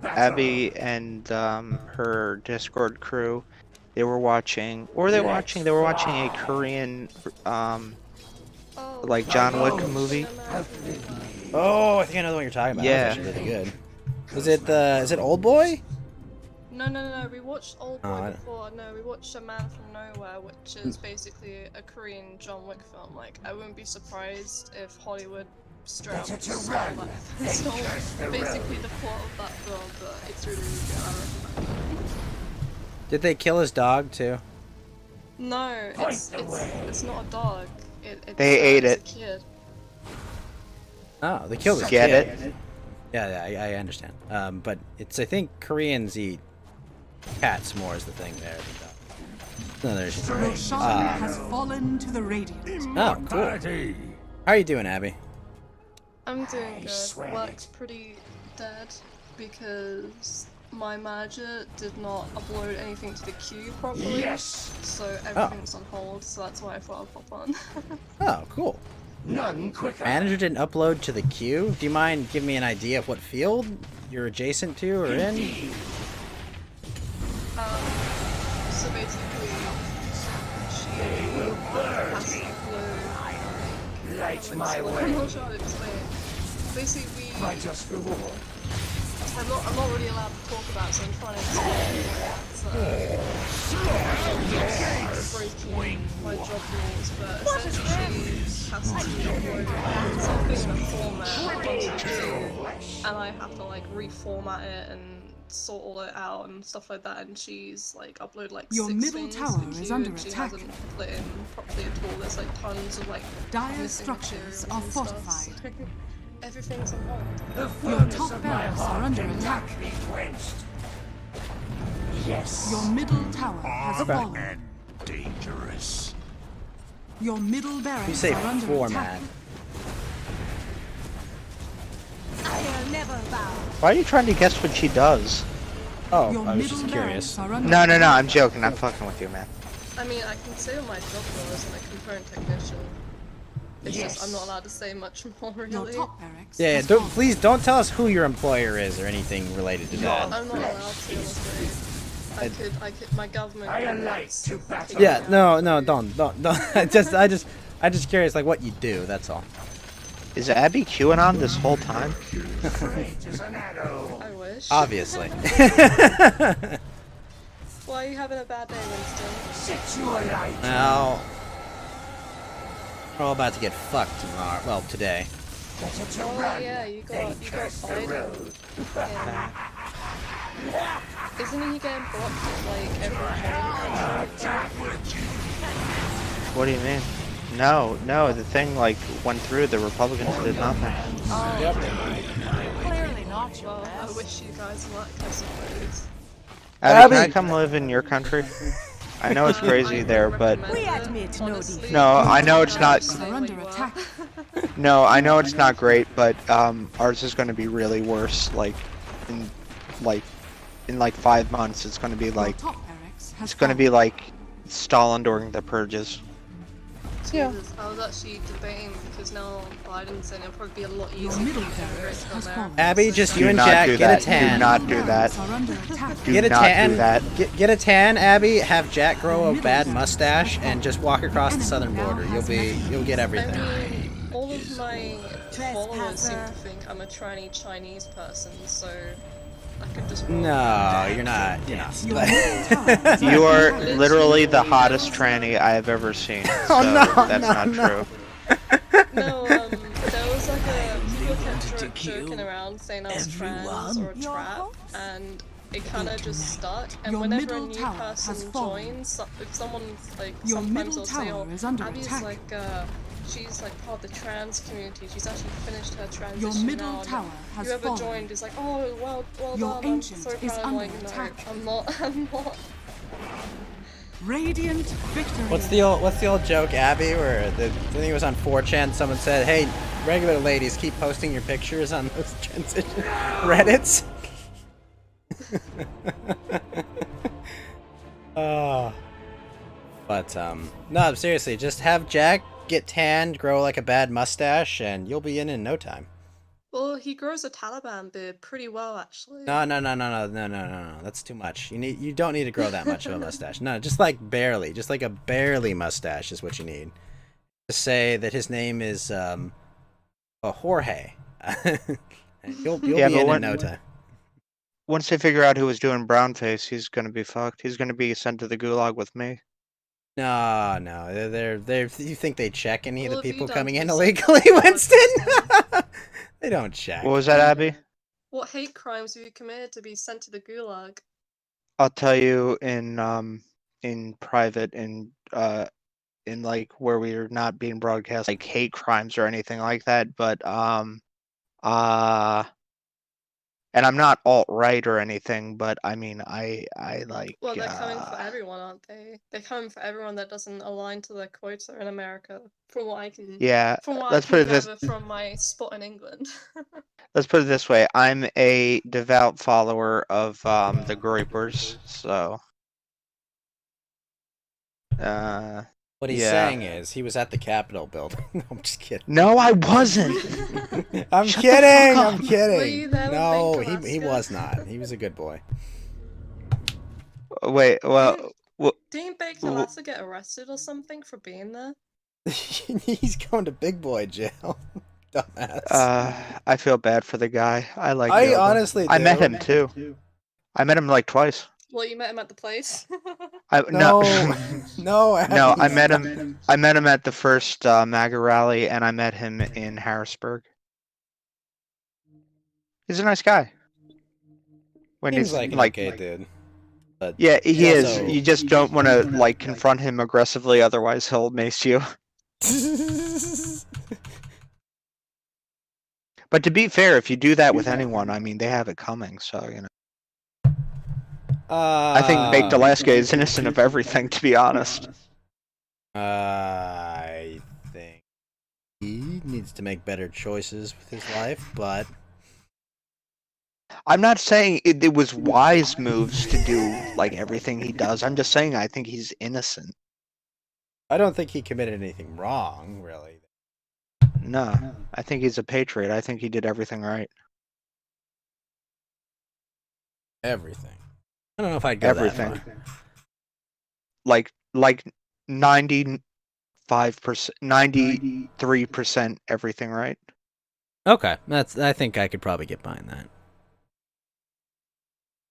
Abby and her Discord crew. They were watching a Korean like John Wick movie. Oh, I think I know the one you're talking about. Yeah. That was actually really good. Is it Old Boy? No, we watched Old Boy Oh, before. No, we watched A Man from Nowhere, which is basically a Korean John Wick film. Like, I wouldn't be surprised if Hollywood straight up stole basically the plot of that film, but it's really, really good. I recommend it. Did they kill his dog too? No, it's not a dog. They ate it's it. A kid. Oh, they killed the Get kid. it? Yeah, I understand. But I think Koreans eat cats more is the thing there. No, there's. Roshan has fallen to the Radiant. Oh, cool. How are you doing, Abby? I'm doing good. Work's pretty dead because my manager did not upload anything to the queue properly. Yes. So everything's on hold, so that's why I thought I'd pop on. Oh, cool. None quicker. Manager didn't upload to the queue. Do you mind giving me an idea of what field you're adjacent to or in? So basically, she has to upload. Light my I'm way. not sure how to explain it. Basically, My just reward. I'm not really allowed to talk about it, so I'm trying to explain it. So, breaking my job rules, but essentially she has to upload something in a format onto the queue, and I have to like reformat it and sort all it out and stuff like that, and she's like uploaded like Your 6 middle things to tower the is queue, under and she attack. hasn't put it in properly at all. There's like tons of like Dire missing structures materials are and stuff. fortified. Everything's on hold. Your top barracks are under attack. Yes. Your middle tower has fallen. And dangerous. Your middle barracks You say are under format. attack. I'll never bow. Why are you trying to guess what she does? Oh, Your I was middle just barracks curious. are under No, attack. I'm joking. I'm fucking with you, man. I mean, I can say what my job role is, and I can current technician. It's just I'm not allowed to say much more, Your really. top barracks Yeah, has don't, fallen. please don't tell us who your employer is or anything related to that. I'm not allowed to, I'm afraid. I could, my government. Yeah, no, don't. I just curious, like what you do. That's all. Is Abby QAnon this whole time? I wish. Obviously. Why are you having a bad day, Winston? Well, we're all about to get fucked tomorrow. Well, today. Oh yeah, you got Biden. Yeah. Isn't he getting blocked like every month? What do you mean? No, the thing like went through. The Republicans did nothing. Clearly not your Well, I best. wish you guys luck, I suppose. Abby, can I come live in your country? I know it's crazy I there, would but recommend We it, admit no honestly. defeat. no, I know it's not. Stay Are where under you are. attack. No, I know it's not great, but ours is going to be really worse. In 5 months, it's going to be Your like top barracks has it's going to fallen. be like Stalin during the purges. Jesus, I was actually debating because now Biden's in, it'll probably be a lot Your easier middle to immigrate barracks to has America. fallen. Abby, just So- you Do and not Jack do get that. a tan. Do not do that. Barracks are under attack. Do Get a not tan. do that. Get a tan, Abby. Have Jack grow a bad mustache and just walk across the southern border. You'll get I everything. mean, all of my followers seem to think I'm a tranny Chinese person, so I could just. No, you're not. You're not. Your middle tower is You under are attack. literally the hottest tranny I have ever seen. So that's not true. No, there was like a people kept joking around saying I was trans or a trap, and it kind of just stuck. And Your whenever a middle new tower has person fallen. joins, if someone's like, Your sometimes middle they'll say, tower "Oh, is under Abby's attack. like, she's like part of the trans community. She's actually finished her transition Your middle now." And tower has whoever fallen. joined is like, "Oh, well Your done. ancient I'm so is proud." I'm under like, attack. no, I'm not. I'm not. Radiant victory. What's the old joke, Abby? Where I think it was on 4chan. Someone said, "Hey, regular ladies, keep posting your pictures on those transition Reddits." Oh. But no, seriously, just have Jack get tanned, grow like a bad mustache, and you'll be in no time. Well, he grows a Taliban beard pretty well, actually. No. That's too much. You don't need to grow that much of a mustache. No, just like barely, just like a barely mustache is what you need. To say that his name is Jorge. And you'll Yeah, be but in no time. Once they figure out who was doing brownface, he's gonna be fucked. He's gonna be sent to the gulag with me. No, they're you think they check any of Well, the if you people don't coming in do illegally, something, Winston? They don't check. What was that, Abby? What hate crimes have you committed to be sent to the gulag? I'll tell you in private in like where we're not being broadcast like hate crimes or anything like that, but and I'm not alt-right or anything, but I mean I like Well, they're coming for everyone, aren't they? They're coming for everyone that doesn't align to their quota in America, from what I can. yeah, From what let's I put can it this gather from my spot in England. let's put it this way. I'm a devout follower of the Groypers, so What he's yeah. saying is he was at the Capitol building. No, I'm just kidding. No, I wasn't. I'm Shut the kidding. fuck I'm up. kidding. Were you there with No, Bank he Alaska? was not. He was a good boy. Wait, well, Didn't Baker Alaska get arrested or something for being there? He's going to big boy jail. Dumbass. I feel bad for the guy. I like. I Yoda. honestly I met do. him too. I met him like twice. Well, you met him at the place. No, no, No, Abby. I met him. I met him at the first MAGA rally, and I met him in Harrisburg. He's a nice guy. When Seems he's like an okay dude. But yeah, he is. also- You just don't want to like confront him aggressively, otherwise he'll mace you. But to be fair, if you do that with anyone, I mean, they have it coming. So you know. I think Baked Alaska is innocent of everything, to be honest. I think he needs to make better choices with his life, but I'm not saying it was wise moves to do like everything he does. I'm just saying I think he's innocent. I don't think he committed anything wrong, really. No, I think he's a patriot. I think he did everything right. Everything. I don't know if I'd go Everything. that far. Like 95%, 93% everything right. Okay, I think I could probably get behind that.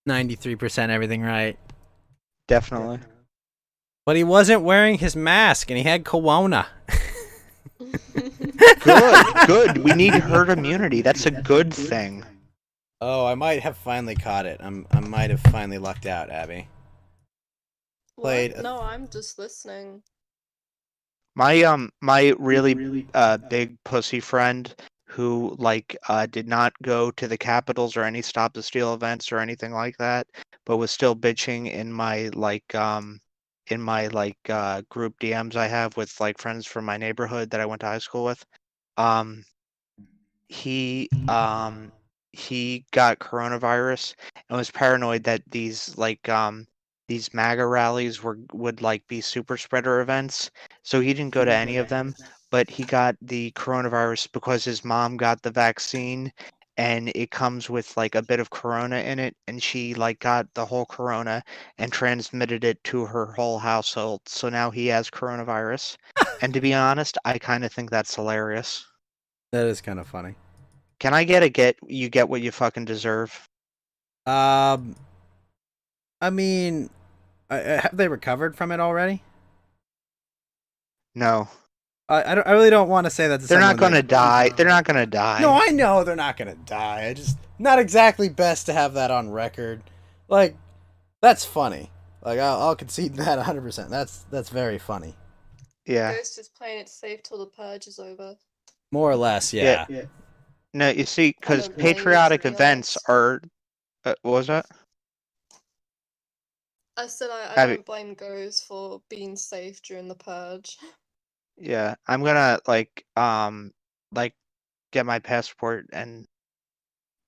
93% everything right. Definitely. But he wasn't wearing his mask, and he had corona. Good. We need herd immunity. That's a good thing. Oh, I might have finally caught it. I might have finally lucked out, Abby. Played. What? No, I'm just listening. My really big pussy friend who did not go to the Capitals or any Stop the Steal events or anything like that, but was still bitching in my group DMs I have with like friends from my neighborhood that I went to high school with. He got coronavirus and was paranoid that these MAGA rallies would be super spreader events. So he didn't go to any of them, but he got the coronavirus because his mom got the vaccine and it comes with a bit of corona in it, and she got the whole corona and transmitted it to her whole household. So now he has coronavirus. And to be honest, I kind of think that's hilarious. That is kind of funny. Can I get you get what you fucking deserve? I mean, have they recovered from it already? No. I really don't want to say that. They're not gonna die. They're not gonna die. No, I know they're not gonna die. I just not exactly best to have that on record. That's funny. I'll concede that 100%. That's very funny. Yeah. Ghost is playing it safe till the purge is over. More or less, yeah. No, you see, because don't blame you, patriotic to be events honest. are. What was that? I said I Abby- don't blame Ghost for being safe during the purge. Yeah, I'm gonna get my passport and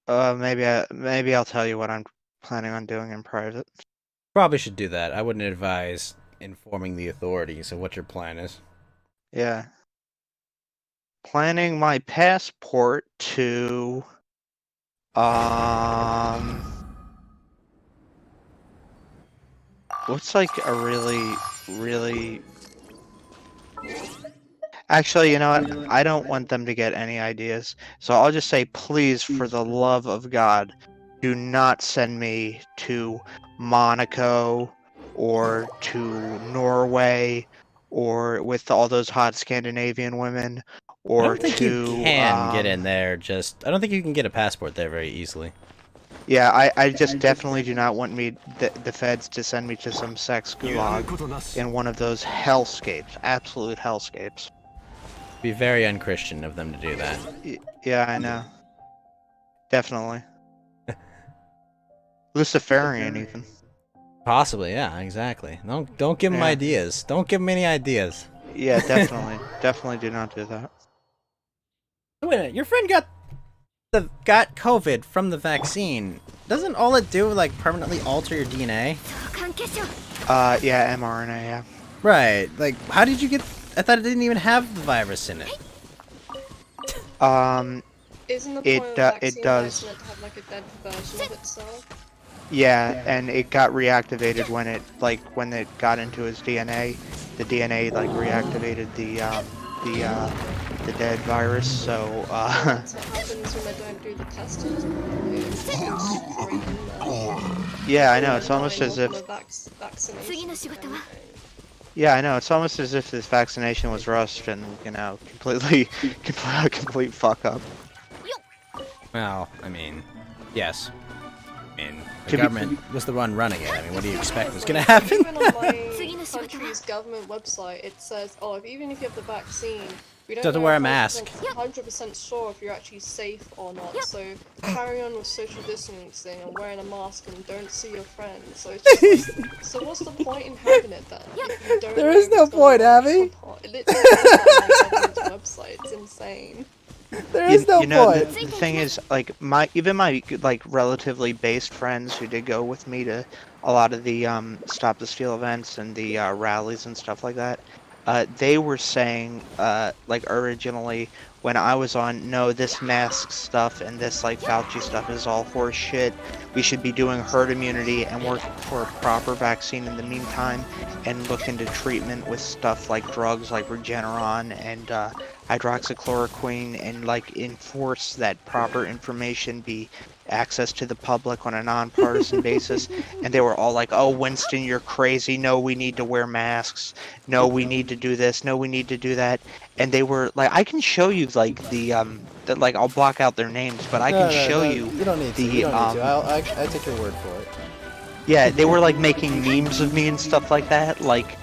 maybe I'll tell you what I'm planning on doing in private. Probably should do that. I wouldn't advise informing the authorities of what your plan is. Yeah. Planning my passport to what's a really Actually, you know what? I don't want them to get any ideas. So I'll just say, please, for the love of God, do not send me to Monaco or to Norway or with all those hot Scandinavian women or I don't think to you can get in there. I don't think you can get a passport there very easily. Yeah, I just definitely do not want the feds to send me to some sex gulag in one of those hellscapes, absolute hellscapes. It'd be very unchristian of them to do that. Yeah, I know. Definitely. Luciferian, even. Possibly, yeah, exactly. Don't give them ideas. Don't give them any ideas. Yeah, definitely. Definitely do not do that. Wait a minute, your friend got COVID from the vaccine. Doesn't all it do permanently alter your DNA? Yeah, mRNA, yeah. Right. How did you get? I thought it didn't even have the virus in it. Isn't the point of the vaccine it does. meant to have a dead version of itself? Yeah, and it got reactivated when it got into his DNA. The DNA reactivated the the dead virus, so That's what happens when they don't do the testing properly. It just goes straight in there. yeah, I know. It's They're almost dying as off if of a vaccination. if anything. yeah, I know. It's almost as if this vaccination was rushed and you know complete fuck up. Well, I mean, yes. I mean, the To be- government was the one running it. I mean, what do you expect was going to happen? Even on my country's government website, it says, oh, even if you have the vaccine, we don't You have to know wear a mask. 100% sure if you're actually safe or not. So carry on with social distancing and wearing a mask and don't see your friends. So it's just like, so what's the point in having it then? If you don't There know is no what's going point, on? Abby. It literally says that on my government's website. It's insane. There is no you know, point. the thing is, like my like relatively based friends who did go with me to a lot of the Stop the Steal events and the rallies and stuff like that, they were saying like originally when I was on, no, this mask stuff and this like Fauci stuff is all horse shit. We should be doing herd immunity and work for a proper vaccine in the meantime and look into treatment with stuff like drugs like Regeneron and hydroxychloroquine and like enforce that proper information be access to the public on a nonpartisan basis. And they were all like, oh, Winston, you're crazy. No, we need to wear masks. No, we need to do this. No, we need to do that. And they were like, I can show you like the like I'll block out their names, but I can show you. You don't need to. You don't need to. I take your word for it. Yeah, they were like making memes of me and stuff like that, like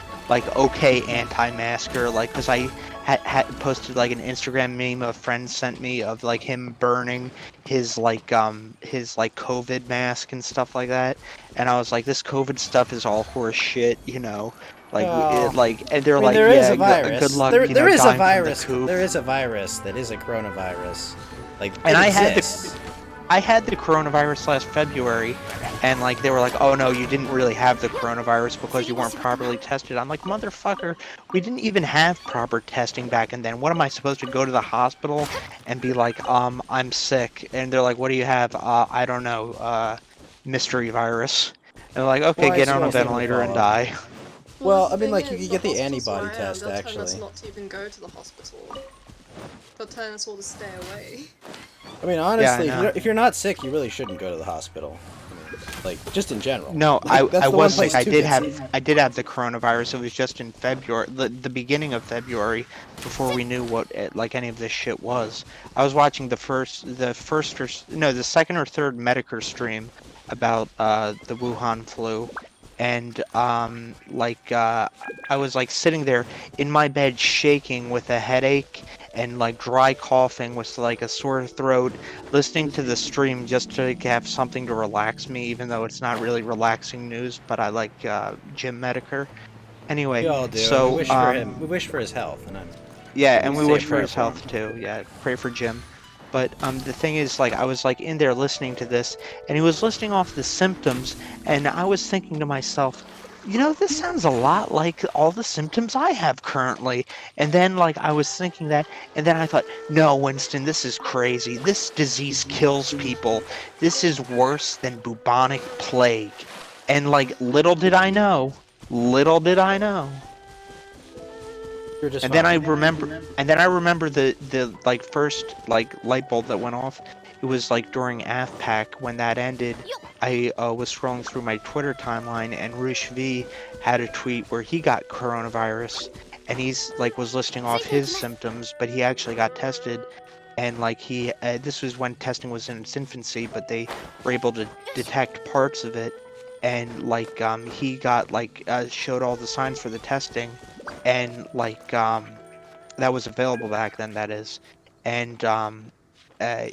okay anti-masker, like because I had posted like an Instagram meme a friend sent me of like him burning his like COVID mask and stuff like that, and I was like, this COVID stuff is all horse shit, you know. Like, and they're like, there is yeah, a virus. good luck. There you know, is a dying from the virus. coop." There is a virus that is a coronavirus. Like, And it exists. I had the coronavirus last February, and like they were like, oh no, you didn't really have the coronavirus because you weren't properly tested. I'm like, motherfucker, we didn't even have proper testing back and then. What am I supposed to go to the hospital and be like, I'm sick? And they're like, what do you have? I don't know, mystery virus. And they're like, okay, Well, get I on a suppose they would ventilator and follow. die. Well, the I mean, thing like, you is, could get the hospitals antibody where I am, test, they'll tell us actually. not to even go to the hospital. They'll tell us all to stay away. I mean, honestly, I know. if you're not sick, you really shouldn't go to the hospital. I mean, like, just in general. No, Like, that's I the one was place sick. to get sick. I did have the coronavirus. It was just in February, the beginning of February, before we knew what like any of this shit was. I was watching the second or third Medicare stream about the Wuhan flu, and I was like sitting there in my bed shaking with a headache and like dry coughing with like a sore throat, listening to the stream just to have something to relax me, even though it's not really relaxing news, but I like Jim Medicare. Anyway, We all do. so we wish for him. We wish for his health, and I'm. yeah, and we Say a wish for prayer his for him. health too. Yeah, pray for Jim. But the thing is, like, I was like in there listening to this, and he was listing off the symptoms, and I was thinking to myself, you know, this sounds a lot like all the symptoms I have currently. And then, like, I was thinking that, and then I thought, no, Winston, this is crazy. This disease kills people. This is worse than bubonic plague. And like, little did I know. You're just And then I fine. remember the like first like light bulb that went off. It was like during AFPAC when that ended. I was scrolling through my Twitter timeline, and Roosh V had a tweet where he got coronavirus, and he's like was listing off his symptoms, but he actually got tested, and like he this was when testing was in its infancy, but they were able to detect parts of it, and like he got like showed all the signs for the testing, and like that was available back then, that is, and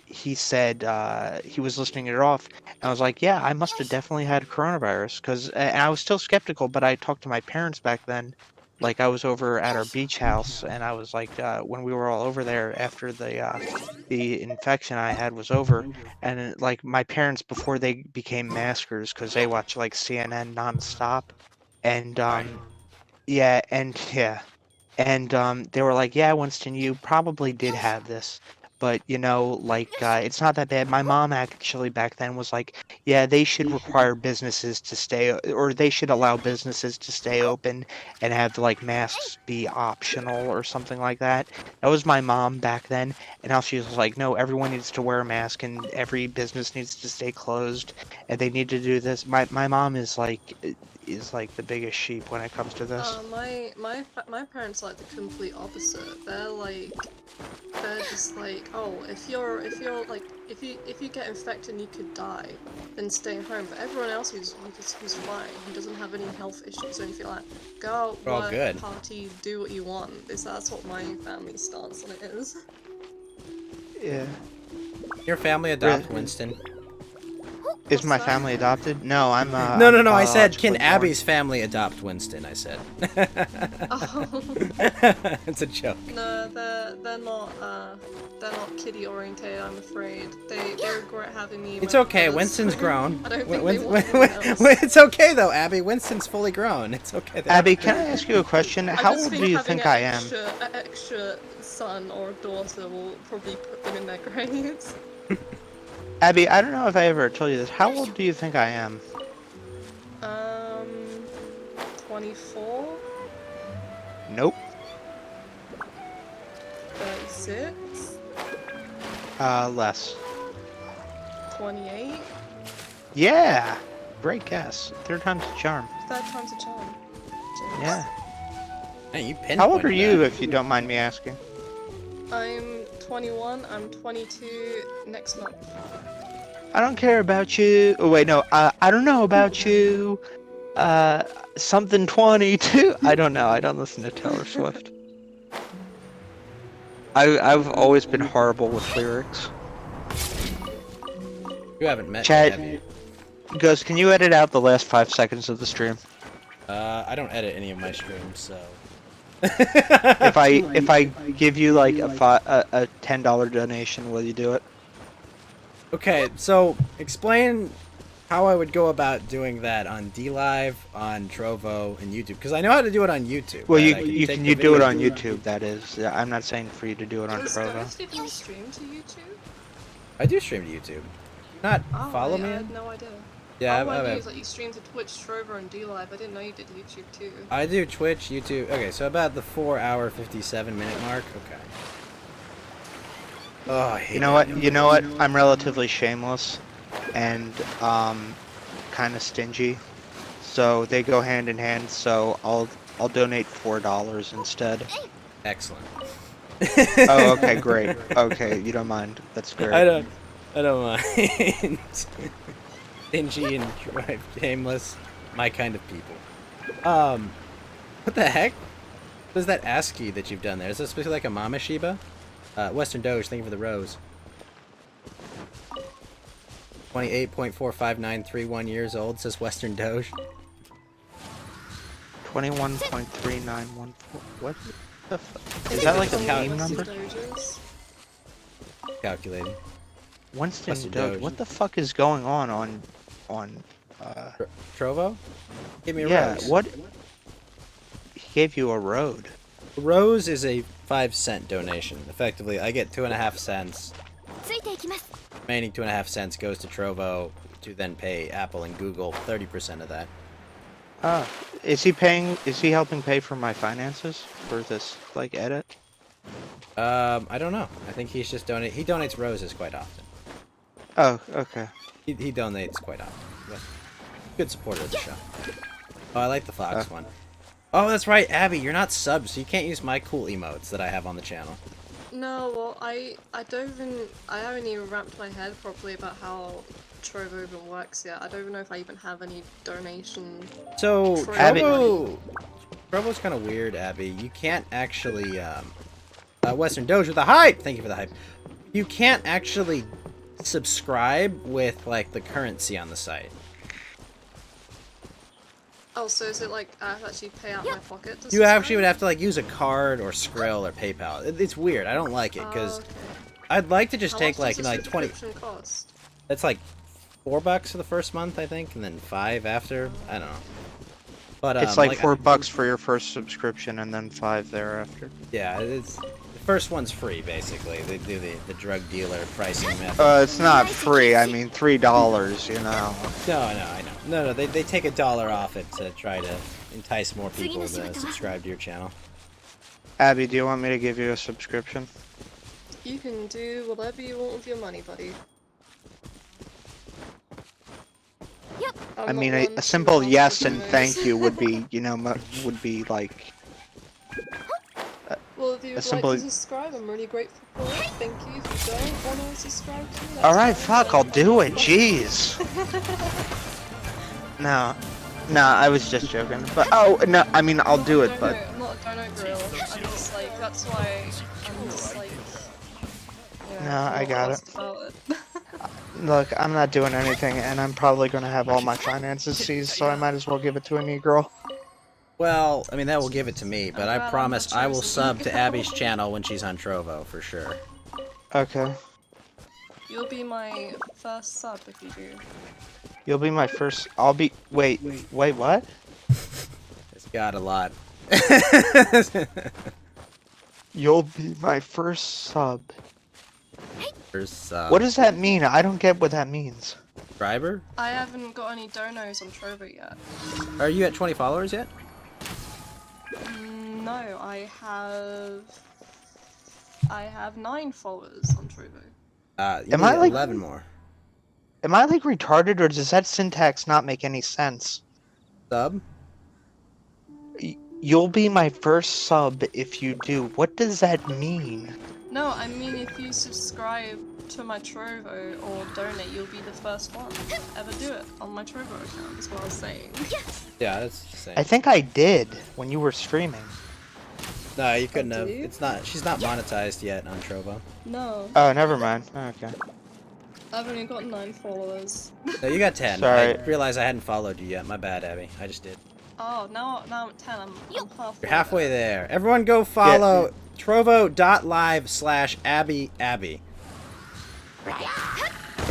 he said he was listening it off, and I was like, yeah, I must have definitely had coronavirus, because and I was still skeptical, but I talked to my parents back then, like I was over at our beach house, and I was like, when we were all over there after the infection I had was over, and like my parents before they became maskers, because they watch like CNN nonstop, and and they were like, yeah, Winston, you probably did have this. but you know, like it's not that bad. My mom actually back then was like, yeah, they should require businesses to stay, or they should allow businesses to stay open and have like masks be optional or something like that. That was my mom back then, and now she was like, no, everyone needs to wear a mask and every business needs to stay closed and they need to do this. My mom is like the biggest sheep when it comes to this. My parents are like the complete opposite. They're just like, oh, if you get infected and you could die, then stay home. But everyone else who's fine, who doesn't have any health issues or anything like that, go out, work, party, do what you want. That's what my family stance on it is. Yeah. Your family adopt Winston? Is my family adopted? No, I'm No, I said, can Abby's family adopt Winston, I said. Oh. It's a joke. No, they're not kiddie oriented, I'm afraid. They regret having me. It's okay, Winston's grown. I don't think they want anyone else. It's okay though, Abby. Winston's fully grown. It's okay. Abby, can I ask you a question? How old do you think I am? An extra son or daughter will probably put them in their graves. Abby, I don't know if I ever told you this. How old do you think I am? 24? Nope. 36? Less. 28? Yeah! Great guess. Third time's a charm. Third time's a charm. Jeez. Yeah. Hey, you pinpointed How old are you, that. if you don't mind me asking? I'm 21, I'm 22 next month. I don't care about you. Oh, wait, no. I don't know about you. Something 22. I don't know. I don't listen to Taylor Swift. I've always been horrible with lyrics. You haven't met Chad, me, have you? Ghost, can you edit out the last 5 seconds of the stream? I don't edit any of my streams, so... if I give you like a $10 donation, will you do it? Okay, so explain how I would go about doing that on DLive, on Trovo, and YouTube, because I know how to do it on YouTube. Well, right? you can do it on YouTube. That is, I'm not saying for you to do it on Trovo. Did you stream to YouTube? I do stream to YouTube. Not follow me. I had no idea. Yeah, all I knew is that you stream to Twitch, Trovo, and DLive. I didn't know you did YouTube too. I do Twitch, YouTube. Okay, so about the 4-hour, 57-minute mark. Okay. Oh, I hate You know what? I'm relatively shameless and kind of stingy, so they go hand in hand. So I'll donate $4 instead. Excellent. Oh, okay, great. Okay, you don't mind. That's great. I don't mind. Stingy and shameless, my kind of people. What the heck? What is that ASCII that you've done there? Is this supposed to be like a Mama Shiba? Western Doge, thank you for the rose. 28.45931 years old, says Western Doge. 21.3914. What the fuck? Is that like a meme number? Calculating. Western Doge. What the fuck is going on Trovo? Give me a yeah, rose. what? He gave you a road. A rose is a 5-cent donation. Effectively, I get 2.5 cents. Remaining 2.5 cents goes to Trovo to then pay Apple and Google 30% of that. Is he helping pay for my finances for this, like, edit? I don't know. I think he's just he donates roses quite often. Oh, okay. He donates quite often. But good supporter of the show. Oh, I like the Fox one. Oh, that's right, Abby, you're not subbed, so you can't use my cool emotes that I have on the channel. No, well, I haven't even wrapped my head properly about how Trovo even works yet. I don't even know if I even have any donation. So, Trovo's kind of weird, Abby. You can't actually, Western Doge with the hype! Thank you for the hype. You can't actually subscribe with, like, the currency on the site. Oh, so is it like I have to actually pay out my pocket to You subscribe? actually would have to, like, use a card or Skrill or PayPal. It's weird. I don't like it, because okay. I'd like to just How take, much like, does you know, a like 20... subscription cost? That's like $4 for the first month, I think, and then $5 after. I don't know. But It's like $4 for your first subscription and then $5 thereafter. Yeah, it's the first one's free, basically. They do the drug dealer pricing method. It's not free. I mean, $3. You know. No, I know. No, they take $1 off it to try to entice more people to subscribe to your channel. Abby, do you want me to give you a subscription? You can do whatever you want with your money, buddy. Yep. I mean, a simple yes and thank you would be, you know, would be like. Well, if you would simple... like to subscribe, I'm really grateful for it. Thank you. If you don't want to subscribe to me, Alright, fuck, I'll do it, jeez. No, I was just joking. But, oh, no, I mean, I'll do it, but... I'm not a dono grill. I'm just like, that's why I'm just like... You know, No, I got it. about it. Look, I'm not doing anything, and I'm probably gonna have all my finances seized, so I might as well give it to a Negro. Well, I mean, that will give it to me, but I promise I will sub to Abby's channel when she's on Trovo, for sure. Okay. You'll be my first sub if you do. You'll be my first... I'll be... Wait, what? It's got a lot. You'll be my first sub. First sub. What does that mean? I don't get what that means. Subscriber? I haven't got any donos on Trovo yet. Are you at 20 followers yet? No, I have 9 followers on Trovo. You Am need I, like- 11 more. Am I, like, retarded, or does that syntax not make any sense? Sub? You'll be my first sub if you do. What does that mean? No, I mean if you subscribe to my Trovo or donate, you'll be the first one to ever do it on my Trovo account, is what I was saying. Yeah, that's the same. I think I did when you were streaming. No, you couldn't have. do you? It's not. She's not monetized yet on Trovo. No, Oh, never mind. Okay. I've only got 9 followers. No, you got 10. Sorry. I realized I hadn't followed you yet. My bad, Abby. I just did. Oh, now I'm at 10. I'm halfway. You're halfway there. Everyone go follow trovo.live/Abby. So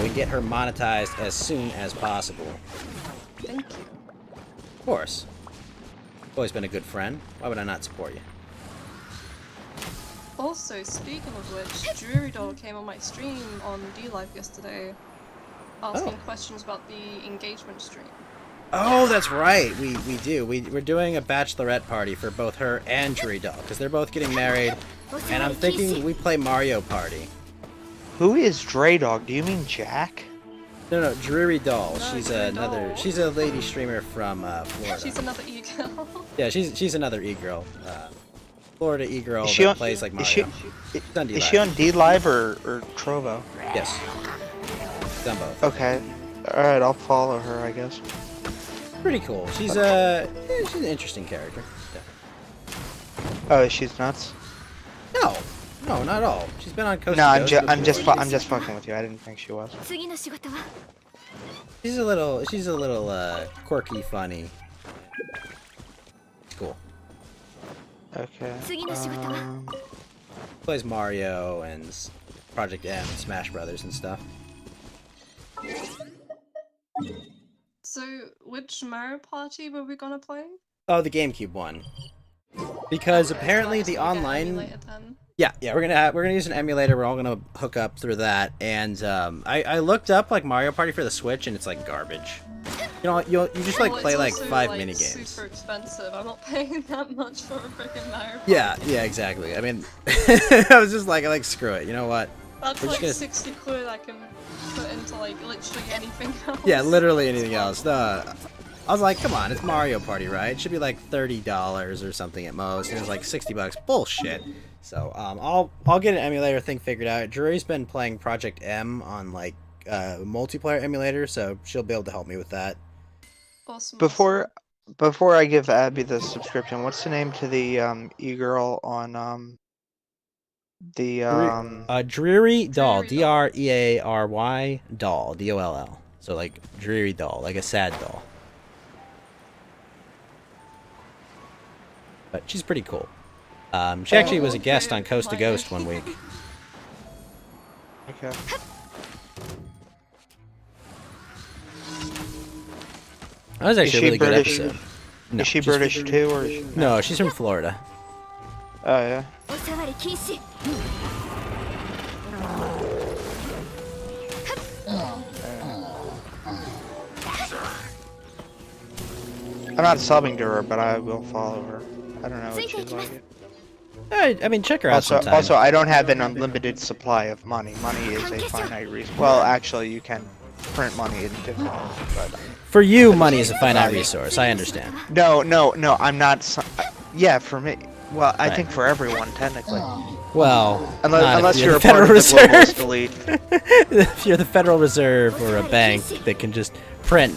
we can get her monetized as soon as possible. Thank you. Of course. You've always been a good friend. Why would I not support you? Also, speaking of which, Drury Doll came on my stream on D-Live yesterday, asking questions about the engagement stream. Oh, that's right. We do. We're doing a bachelorette party for both her and Drury Doll because they're both getting married, and I'm thinking we play Mario Party. Who is Dre Dog? Do you mean Jack? No, Drury Doll. No, She's Drury another. Doll. She's a lady streamer from Florida. She's another e-girl. Yeah, she's another e-girl. Florida e-girl Is she that on- plays like is Mario. she- She's on Is she on D-Live or Trovo? Yes. She's on both. Okay. Alright, I'll follow her, I guess. Pretty cool. She's she's an interesting character. Yeah. Oh, she's nuts? No, not at all. She's been on Coast No, to Coast I'm before. just fucking with you. I didn't think she was. 次の仕事は She's a little quirky, funny. Cool. Okay. 次の仕事は Plays Mario and Project M, and Smash Brothers and stuff. So, which Mario Party were we gonna play? Oh, the GameCube one. Because apparently the online. Yeah, we're gonna use an emulator. We're all gonna hook up through that, and I looked up like Mario Party for the Switch, and it's like garbage. You know, you just like Well, play it's like also, 5 like, mini games. super expensive. I'm not paying that much for a freaking Mario Party. Yeah, exactly. I mean, I was just like screw it. You know what? That's We're like just 60 quid I can put into like literally anything else. Yeah, literally anything else. I was like, come on, it's Mario Party, right? It should be like $30 or something at most. And it was like $60. Bullshit. So I'll get an emulator thing figured out. Drury's been playing Project M on like multiplayer emulator, so she'll be able to help me with that. Awesome. Before I give Abby the subscription, what's the name to the e-girl on the Dreary Doll, Dreary Doll. Dreary Doll, DOLL. So like Dreary Doll, like a sad doll. But she's pretty cool. She actually was a guest on Coast to Ghost one week. Okay. That was actually a really good British? episode. No, Is she she's- British too, or is she... No, she's from Florida. Oh yeah. お触り禁止 I'm not subbing to her, but I will follow her. I don't know what she's like. I mean, check her out Also, sometime. also, I don't have an unlimited supply of money. Money is a finite resource. Well, actually, you can print money in different, but For you, money is a finite resource. I understand. no. I'm not. Yeah, for me. Well, I think for everyone, technically. Well, Unless if you're a the part of the Federal globalist Reserve. elite. If you're the Federal Reserve or a bank that can just print,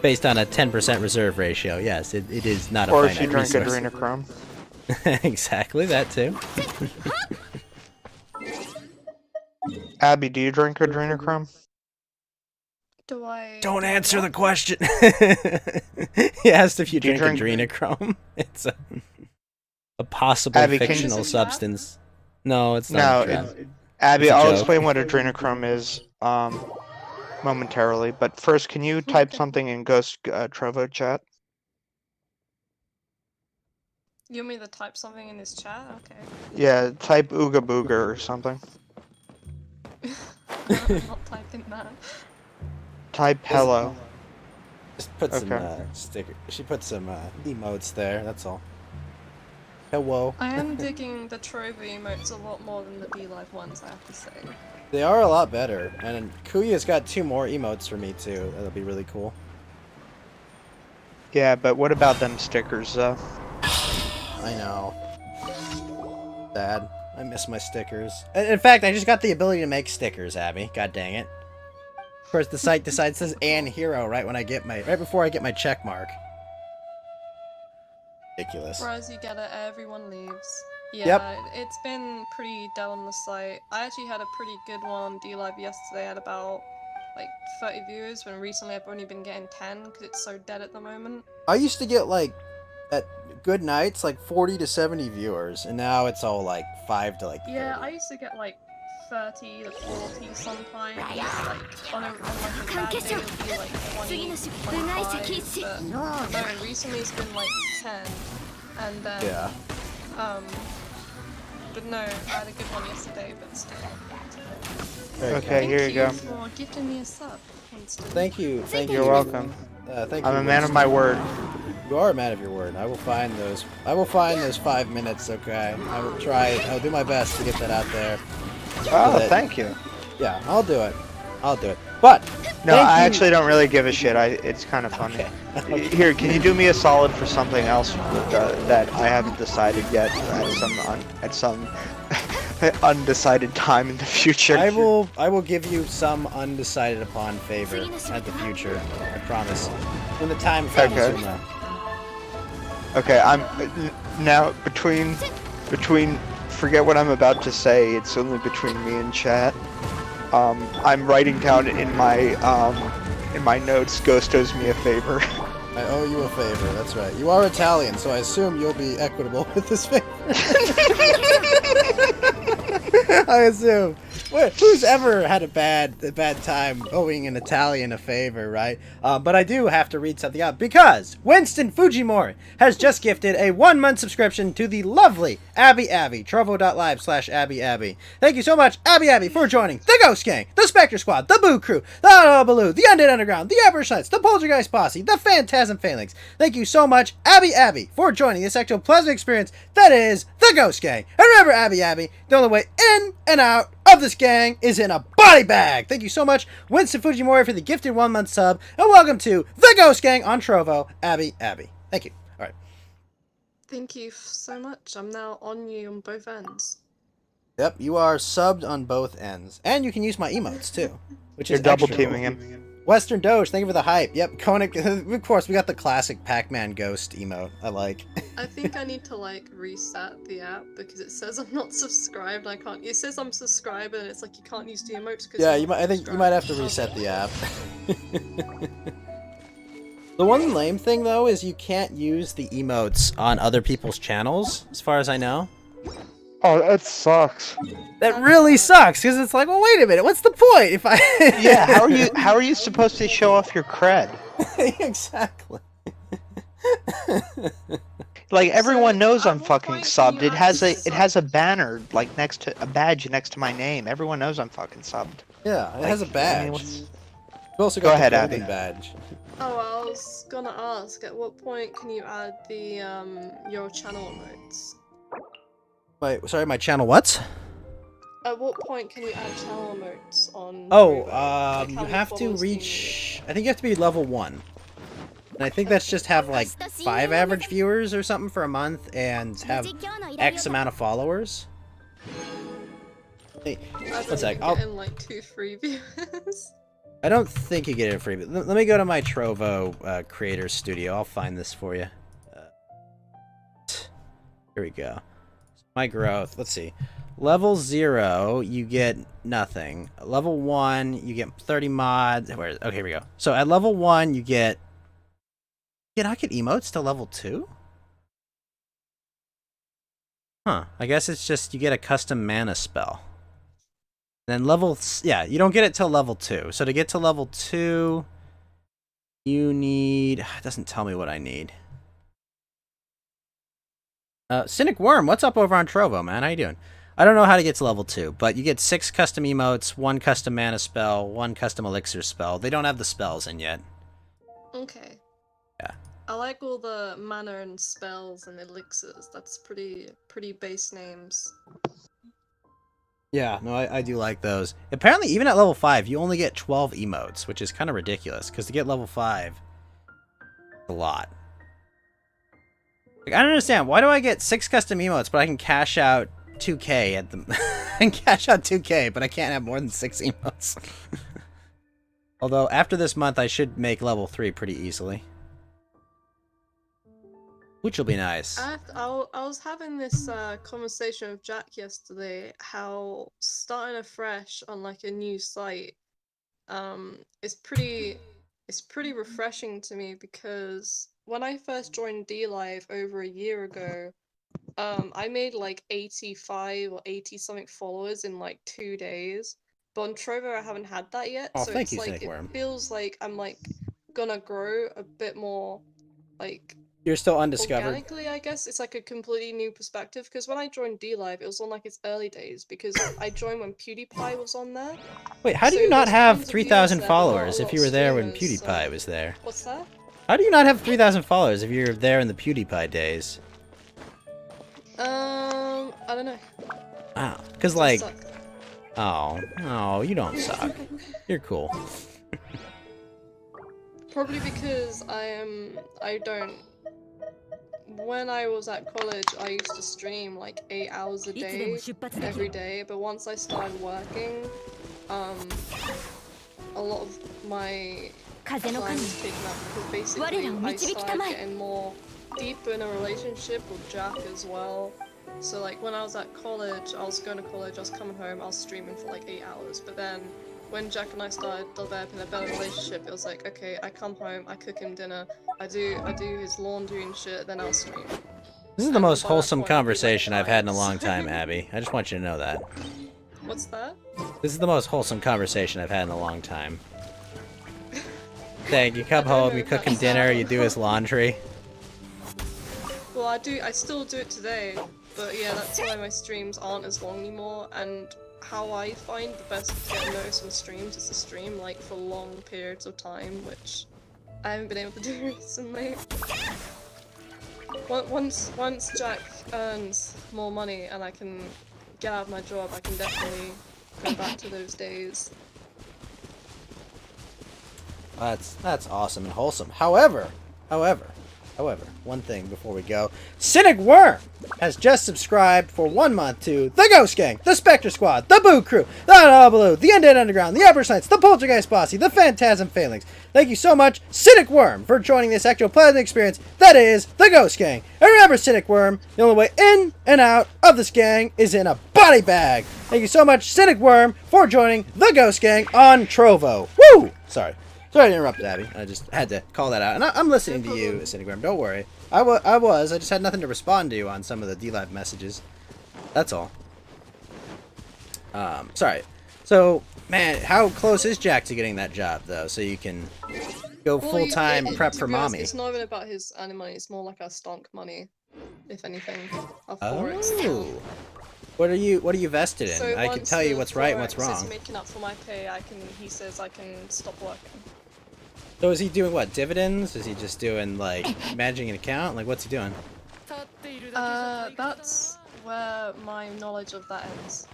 based on a 10% reserve ratio, yes, it is not a Or finite if you drink resource. adrenochrome. Exactly, that too. Abby, do you drink adrenochrome? Do I? Don't do I answer the what? question. He asked if you Do you drink drink- adrenochrome. It's a possible Abby, can you- fictional Is it bad? substance. No, it's No, not. a trap. Abby, It's a I'll joke. explain what adrenochrome is momentarily. But first, can you type something in Ghost Trovo chat? You want me to type something in this chat? Okay. Yeah, type Ooga Booga or something. I'm not typing that. Type hello. Just put some Okay. sticker. She put some emotes there. That's all. Hello. I am digging the Trova emotes a lot more than the B-Live ones, I have to say. They are a lot better, and Kuya's got 2 more emotes for me too. That'll be really cool. Yeah, but what about them stickers, though? I know. Sad. I miss my stickers. In fact, I just got the ability to make stickers, Abby. God dang it. Of course, the site decides it says "and hero" right before I get my check mark. Ridiculous. Whereas you get it, everyone leaves. Yeah, Yep. it's been pretty dead on the site. I actually had a pretty good one on D-Live yesterday at about like 30 viewers, when recently I've only been getting 10 because it's so dead at the moment. I used to get at good nights 40 to 70 viewers, and now it's all 5 to 30. Yeah, I used to get 30 to 40 sometimes. On a bad day, it would be 20, 25. But no, recently it's been 10, and then Yeah. But no, I had a good one yesterday, but still. Okay, here you go. Thank you for gifting me a sub, Winston. Thank you. Thank you. You're welcome. Thank you. I'm a man of Winston. my word. You are a man of your word. I will find those 5 minutes. Okay. I will try. I'll do my best to get that out there. Oh, that- thank you. Yeah, I'll do it. But No, thank I you- actually don't really give a shit. It's kind of funny. Here, can you do me a solid for something else that I haven't decided yet at some undecided time in the future? I will give you some undecided upon favor at the future. I promise. When the time comes, Okay. you'll know. Okay, I'm now between forget what I'm about to say. It's only between me and chat. I'm writing down in my notes. Ghost owes me a favor. I owe you a favor. That's right. You are Italian, so I assume you'll be equitable with this favor. I assume. Who's ever had a bad time owing an Italian a favor, right? But I do have to read something out because Winston Fujimori has just gifted a 1-month subscription to the lovely Abby Abby, trovo.live/Abby Abby. Thank you so much, Abby Abby, for joining the Ghost Gang, the Spectre Squad, the Boo Crew, the Baloo, the Undead Underground, the Amber Knights, the Poltergeist Posse, the Phantasm Phalanx. Thank you so much, Abby Abby, for joining this ectoplasmic experience that is the Ghost Gang. And remember, Abby Abby, the only way in and out of this gang is in a body bag. Thank you so much, Winston Fujimori, for the gifted 1-month sub, and welcome to the Ghost Gang on Trovo, Abby Abby. Thank you. All right. Thank you so much. I'm now on you on both ends. Yep, you are subbed on both ends, and you can use my emotes too, which You're is double extra teaming cool. him. Western Doge, thank you for the hype. Yep, Koenig, of course, we got the classic Pac-Man Ghost emote. I like. I think I need to reset the app because it says I'm not subscribed. I can't. It says I'm subscribed, and it's like you can't use the emotes. Yeah, I think you might have to reset the app. The one lame thing though is you can't use the emotes on other people's channels, as far as I know. Oh, that sucks. That really sucks because it's like, well, wait a minute, what's the point if I? Yeah, how are you supposed to show off your cred? Exactly. Like everyone knows I'm at what fucking point can subbed. you It has a actually banner like next to a badge next to my name. Everyone knows I'm fucking subbed. Yeah, it Like, has a I mean, badge. what's- You also Go got ahead, the Abby. golden badge. Oh, I was gonna ask, at what point can you add the your channel emotes? Wait, sorry, my channel what? At what point can you add channel emotes on? Oh, Trovo? Like, you how many have to followers do you reach. I think you have to be level 1. And I think that's just have like 5 average viewers or something for a month and have X amount of followers. Hey, need? I one think sec. you're getting like 2 free viewers. I don't think you get it free, but let me go to my Trovo creator studio. I'll find this for you. Here we go. My growth. Let's see. Level 0, you get nothing. Level 1, you get 30 mods. Okay, here we go. So at level 1, you get. You not get emotes to level 2? Huh. I guess it's just you get a custom mana spell. And then yeah, you don't get it till level 2. So to get to level 2, you need. It doesn't tell me what I need. Cynic Worm, what's up over on Trovo, man? How you doing? I don't know how to get to level 2, but you get 6 custom emotes, 1 custom mana spell, 1 custom elixir spell. They don't have the spells in yet. Okay. Yeah. I like all the mana and spells and elixirs. That's pretty base names. Yeah, no, I do like those. Apparently, even at level 5, you only get 12 emotes, which is kind of ridiculous, because to get level 5, a lot. Like, I don't understand. Why do I get 6 custom emotes, but I can cash out 2k at them? I can cash out 2k, but I can't have more than 6 emotes. Although, after this month, I should make level 3 pretty easily. Which will be nice. I was having this conversation with Jack yesterday, how starting afresh on like a new site is pretty refreshing to me, because when I first joined DLive over a year ago, I made like 85 or 80 something followers in like 2 days. But on Trovo I haven't had that yet. Oh, so thank it's you, like Snake Worm. it feels like I'm like gonna grow a bit more like You're still undiscovered. organically, I guess. It's like a completely new perspective, because when I joined DLive, it was on like its early days, because I joined when PewDiePie was on there. Wait, how do So you not there's have tons of 3,000 viewers there, but not a followers lot if of you were there when streamers, so- PewDiePie was there? What's that? How do you not have 3,000 followers if you're there in the PewDiePie days? I don't know. Wow. Because, I like... suck. Oh, you don't suck. You're cool. Probably because when I was at college, I used to stream like 8 hours a day, every day, but once I started working, a lot of my time was taken up, because basically I started getting more deeper in a relationship with Jack as well. So like when I was at college, I was going to college, I was coming home, I was streaming for like 8 hours, but then when Jack and I started developing a better relationship, it was like, okay, I come home, I cook him dinner, I do his laundry and shit, then I'll stream. This is the most wholesome conversation I've had in a long time, Abby. I just want you to know that. What's that? This is the most wholesome conversation I've had in a long time. Dang, you come home, you cook him dinner, you do his laundry. Well, I still do it today, but yeah, that's why my streams aren't as long anymore, and how I find the best to get noticed on streams is to stream like for long periods of time, which I haven't been able to do recently. Once Jack earns more money and I can get out of my job, I can definitely go back to those days. That's awesome and wholesome. However, one thing before we go. Cynic Worm has just subscribed for 1 month to the Ghost Gang, the Spectre Squad, the Boo Crew, the Hullabaloo, the Undead Underground, the Upper Knights, the Poltergeist Posse, the Phantasm Phalanx. Thank you so much, Cynic Worm, for joining this ectoplasmic experience that is the Ghost Gang. And remember, Cynic Worm, the only way in and out of this gang is in a body bag. Thank you so much, Cynic Worm, for joining the Ghost Gang on Trovo. Woo! Sorry to interrupt, Abby. I just had to call that out. And I'm listening to you, Cynic Worm. Don't worry. I just had nothing to respond to on some of the DLive messages. That's all. Sorry. So, man, how close is Jack to getting that job, though, so you can go full-time prep for to be honest, mommy? It's not even about his anime money, it's more like our stonk money. if anything, are Forex. Oh. What are you vested in? So I can once tell you the what's right and what's Forex wrong. is making up for my pay, he says I can stop working. So is he doing what? Dividends? Is he just doing like managing an account? Like what's he doing? That's where my knowledge of that ends.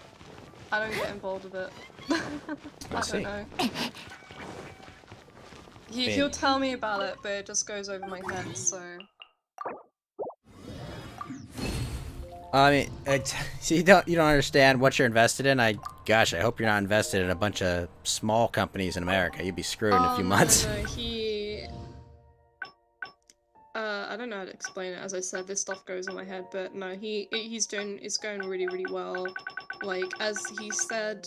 I don't get involved with it. I don't know. He'll tell me about it, but it just goes over my head, so... I mean, see, you don't understand what you're invested in. Gosh, I hope you're not invested in a bunch of small companies in America. You'd be screwed in a few months. No, I don't know how to explain it. As I said, this stuff goes in my head, but no, it's going really, really well. Like, as he said,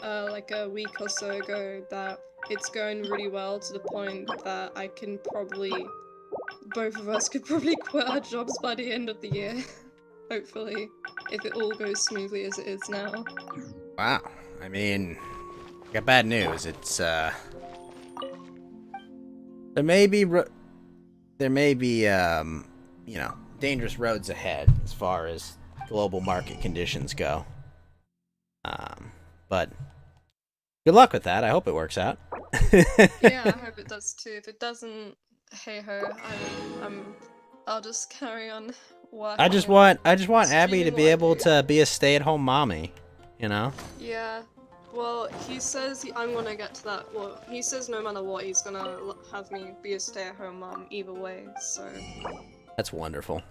like a week or so ago, that it's going really well to the point that both of us could probably quit our jobs by the end of the year. Hopefully, if it all goes smoothly as it is now. Wow. I mean, I got bad news. It's, there may be, you know, dangerous roads ahead as far as global market conditions go. But good luck with that. I hope it works out. Yeah, I hope it does too. If it doesn't, hey ho, I'll just carry on working. I just want Abby to be able to be a stay-at-home mommy, you know? Yeah. Well, he says I'm gonna get to that. Well, he says no matter what, he's gonna have me be a stay-at-home mom either way. So. That's wonderful.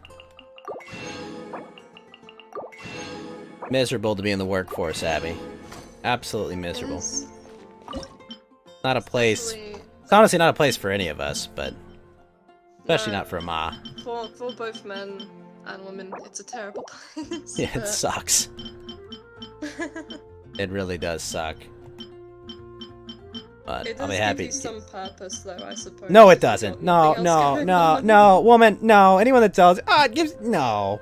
Miserable to be in the workforce, Abby. Absolutely miserable. Not a place. It's honestly not a place for any of us, but especially not for a ma. For both men and women, it's a terrible place. Yeah, it sucks. It really does suck. But I'll be happy. It does give you some purpose, though, I suppose. No, it doesn't. No, woman, no. Anyone that tells, it gives no,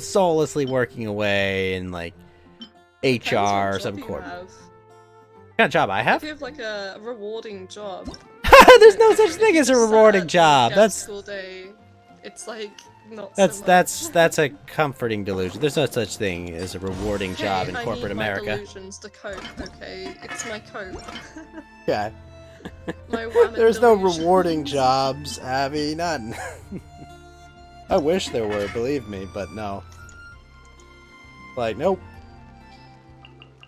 soullessly working away in like HR or some corporate. What kind of job I have? If you have like a rewarding job. There's no such thing as a rewarding job. That's school day. It's like not. That's a comforting delusion. There's no such thing as a rewarding job in corporate America. My delusions to cope. Okay, it's my cope. Yeah. There's no rewarding jobs, Abby. None. I wish there were, believe me, but no. Like, nope.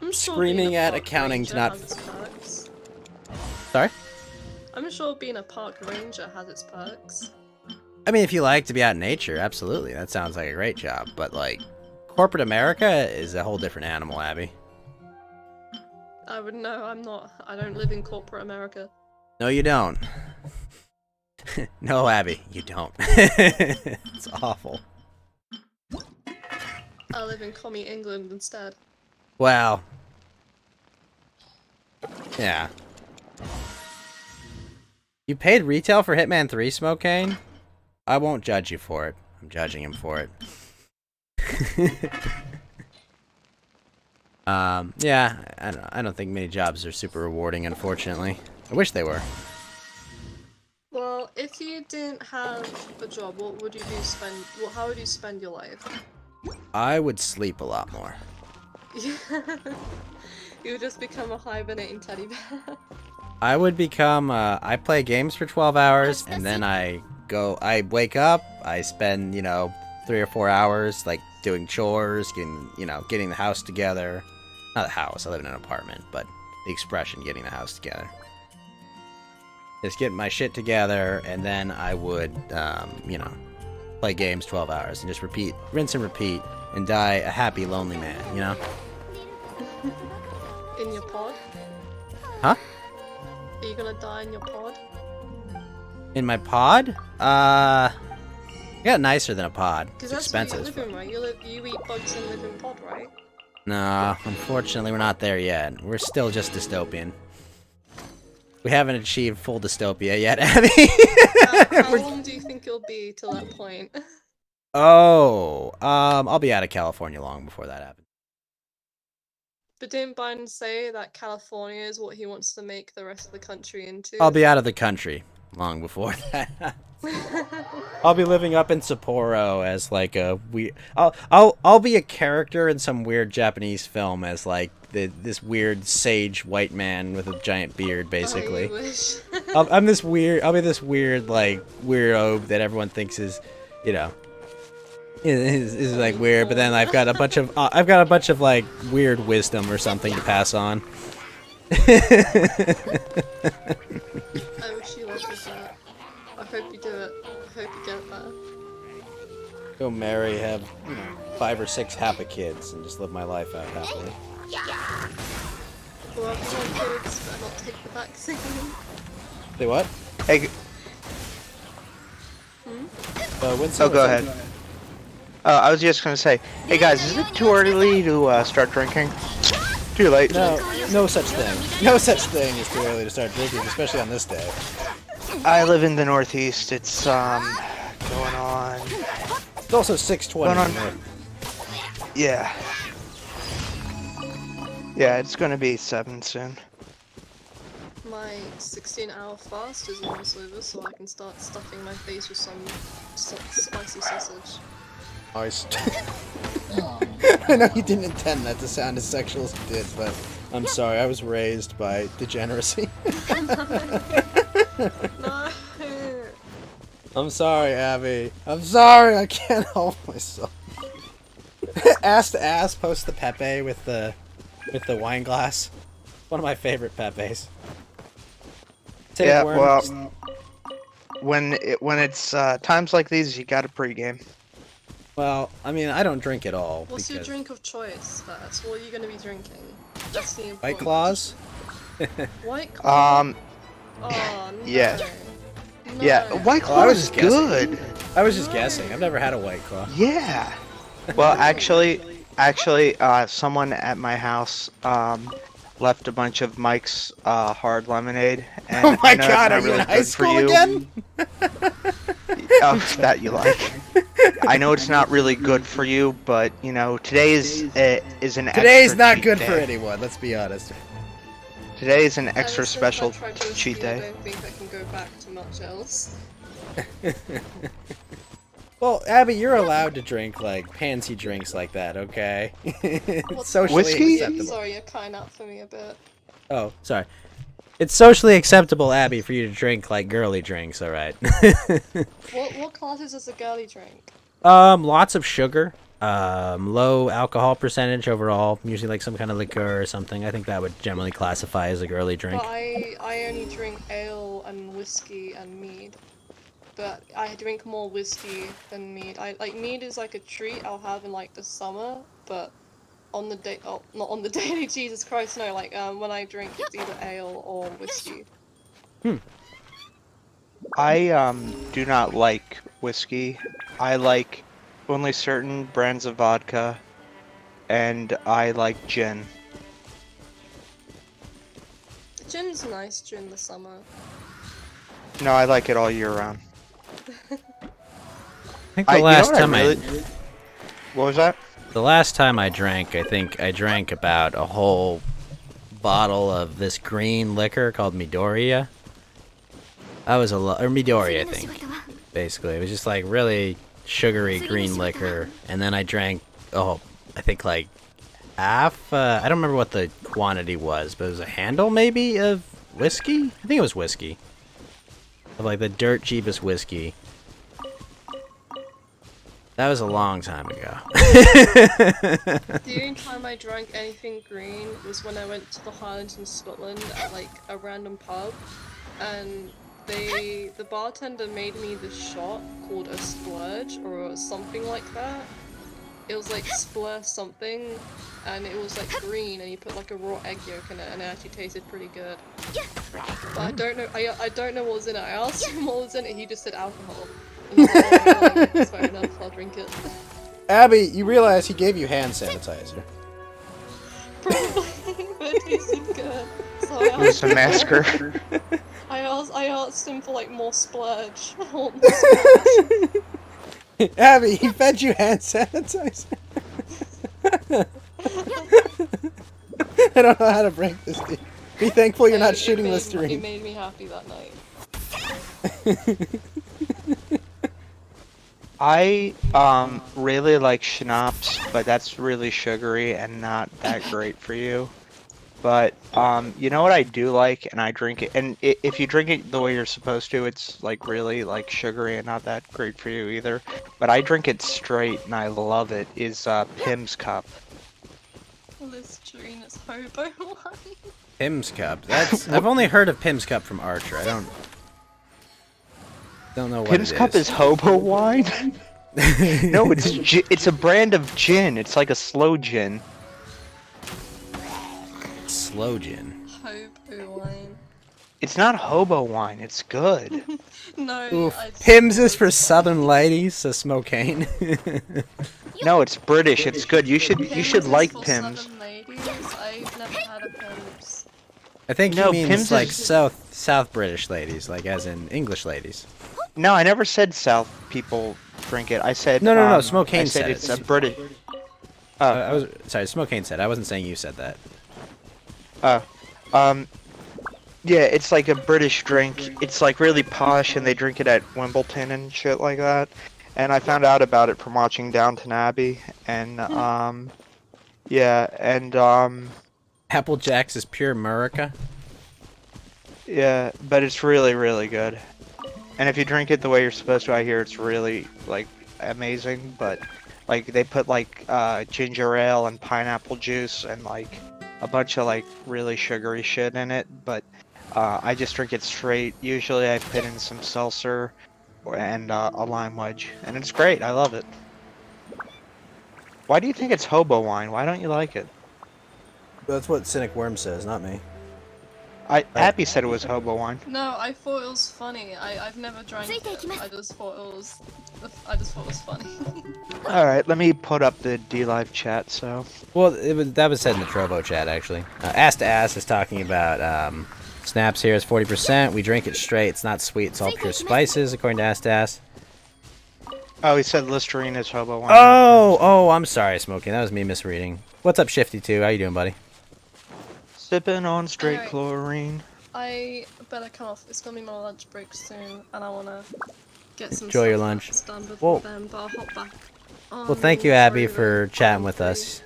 I'm sure Screaming at accounting to not. Sorry? I'm sure being a park ranger has its perks. I mean, if you like to be out in nature, absolutely. That sounds like a great job. But, like, corporate America is a whole different animal, Abby. I would know. I don't live in corporate America. No, you don't. No, Abby, you don't. It's awful. I live in commie England instead. Wow. Yeah. You paid retail for Hitman 3, Smokane? I won't judge you for it. I'm judging him for it. Yeah, I don't think many jobs are super rewarding, unfortunately. I wish they were. Well, if you didn't have a job, what would you do? How would you spend your life? I would sleep a lot more. You would just become a hibernating teddy bear. I would become, I play games for 12 hours, and then I wake up, I spend, 3 or 4 hours, like, doing chores, getting the house together. Not a house, I live in an apartment, but the expression, getting the house together. Just get my shit together, and then I would, play games 12 hours, and just repeat, rinse and repeat, and die a happy, lonely man, In your pod? Huh? Are you gonna die in your pod? In my pod? I got nicer than a pod. It's expensive. Because that's where you live in, right? You eat bugs and live in pod, right? No, unfortunately we're not there yet. We're still just dystopian. We haven't achieved full dystopia yet, Abby. How long do you think it'll be till that point? Oh, I'll be out of California long before that happens. But didn't Biden say that California is what he wants to make the rest of the country into? I'll be out of the country long before that. I'll be living up in Sapporo as like a I'll be a character in some weird Japanese film as like this weird sage white man with a giant beard, basically. I wish. I'll be this weird like weirdo that everyone thinks is, you know, is like weird, but then I've got a bunch of like weird wisdom or something to pass on. I wish you luck with that. I hope you do it. I hope you get there. Go marry, have 5 or 6 happy kids, and just live my life out happily. Well, I've got kids, but not take the vaccine. Say what? Hey. Winston, Oh, go ahead. I was just gonna say, hey guys, is it too early to start drinking? Too late. No such thing. No such thing is too early to start drinking, especially on this day. I live in the Northeast. It's going on. It's also 6:20. Going on. Yeah. Yeah, it's gonna be 7 soon. My 16-hour fast is almost over, so I can start stuffing my face with some spicy sausage. Nice. I know you didn't intend that to sound as sexual as it did, but I'm sorry. I was raised by degeneracy. No. I'm sorry, Abby. I'm sorry. I can't help myself. Ass to ass, post the Pepe with the wine glass. One of my favorite Pepes. Yeah, well, when it's times like these, you gotta pregame. Well, I mean, I don't drink at all. What's your drink of choice first? What are you gonna be drinking? That's the important White Claws? White Claw? Oh, no. Yeah. No. Yeah, White Claw is good. I was just guessing. I've never had a White Claw. Yeah. Well, actually, someone at my house left a bunch of Mike's hard lemonade. And Oh my I know god, are it's not you in really high good for school you. again? Oh, that you like. I know it's not really good for you, but you know, today is an extra Today's not cheat good day. for anyone, let's be honest. Today is an Ever extra since special I tried to cheat escape, I day. don't think I can go back to much else. Well, Abby, you're allowed to drink like pansy drinks like that, okay? It's What's socially Whiskey? acceptable. Sorry, you're kind out for me a bit. Oh, sorry. It's socially acceptable, Abby, for you to drink like girly drinks, alright? What classes is a girly drink? Lots of sugar. Low alcohol percentage overall. Usually like some kind of liqueur or something. I think that would generally classify as a girly drink. But I only drink ale and whiskey and mead. But I drink more whiskey than mead. Like mead is like a treat I'll have in like the summer, but on the day, not on the daily. Jesus Christ, no! Like when I drink, it's either ale or whiskey. I do not like whiskey. I like only certain brands of vodka, and I like gin. Gin's nice during the summer. No, I like it all year round. I think the last time What was that? The last time I drank, I think I drank about a whole bottle of this green liquor called Midoriya. That was or Midori, I think. Basically, it was just like really sugary green liquor, and then I drank, I think like half. I don't remember what the quantity was, but it was a handle maybe of whiskey. I think it was whiskey, of like the dirt cheapest whiskey. That was a long time ago. The only time I drank anything green was when I went to the Highlands in Scotland at like a random pub, and the bartender made me this shot called a splurge or something like that. It was like splurge something, and it was like green, and you put like a raw egg yolk in it, and it actually tasted pretty good. But I don't know. I don't know what was in it. I asked him what was in it. He just said alcohol. And I was like, oh, well, that's fair enough. I'll drink it. Abby, you realize he gave you hand sanitizer. Probably, but it tasted good. So I It was a massacre. I asked him for like more splurge. I want more splurge. Abby, he fed you hand sanitizer. I don't know how to break this to you. Be thankful you're not shooting It Listerine. made me happy that night. I really like schnapps, but that's really sugary and not that great for you. But you know what I do like, and I drink it, and if you drink it the way you're supposed to, it's like really like sugary and not that great for you either. But I drink it straight, and I love it. Is Pim's Cup. Listerine is hobo wine. Pim's Cup. That's I've only heard of Pim's Cup from Archer. I don't know what Pim's it Cup is hobo wine. No, it's a brand of gin. It's like a slow gin. Slow gin. Hobo wine. It's not hobo wine. It's good. No. Oof. Pim's is for southern ladies, so Smokane. No, it's British. It's good. You should like for Pim's. Southern ladies. I've never had a Pim's. I think No, he means Pim's like is- South British ladies, like as in English ladies. No, I never said South people drink it. I said No, I Smokane said said it's it. a British. I was sorry, Smokane said. I wasn't saying you said that. Yeah, it's like a British drink. It's like really posh, and they drink it at Wimbledon and shit like that. And I found out about it from watching Downton Abbey, and yeah, and Applejacks is pure America. yeah, but it's really, really good. And if you drink it the way you're supposed to, I hear it's really like amazing. But like they put like ginger ale and pineapple juice and like a bunch of like really sugary shit in it. But I just drink it straight. Usually I put in some seltzer and a lime wedge, and it's great. I love it. Why do you think it's hobo wine? Why don't you like it? That's what Cynic Worm says, not me. Happy said it was hobo wine. No, I thought it was funny. I've never drank it. I just thought it was funny. All right, let me put up the D-Live chat. So. Well, that was said in the Trovo chat actually. Ass to Ass is talking about snaps here is 40%. We drink it straight. It's not sweet. It's all pure spices, according to Ass to Ass. Oh, he said Listerine is hobo wine. Oh, I'm sorry, Smoking. That was me misreading. What's up, Shifty2? How you doing, buddy? Sipping on straight Alright. chlorine. I better come off. It's gonna be my lunch break soon, and I wanna get some Enjoy your stuff lunch. that's done before Well- then. But I'll hop back. Well, thank you, Abby, for chatting with us.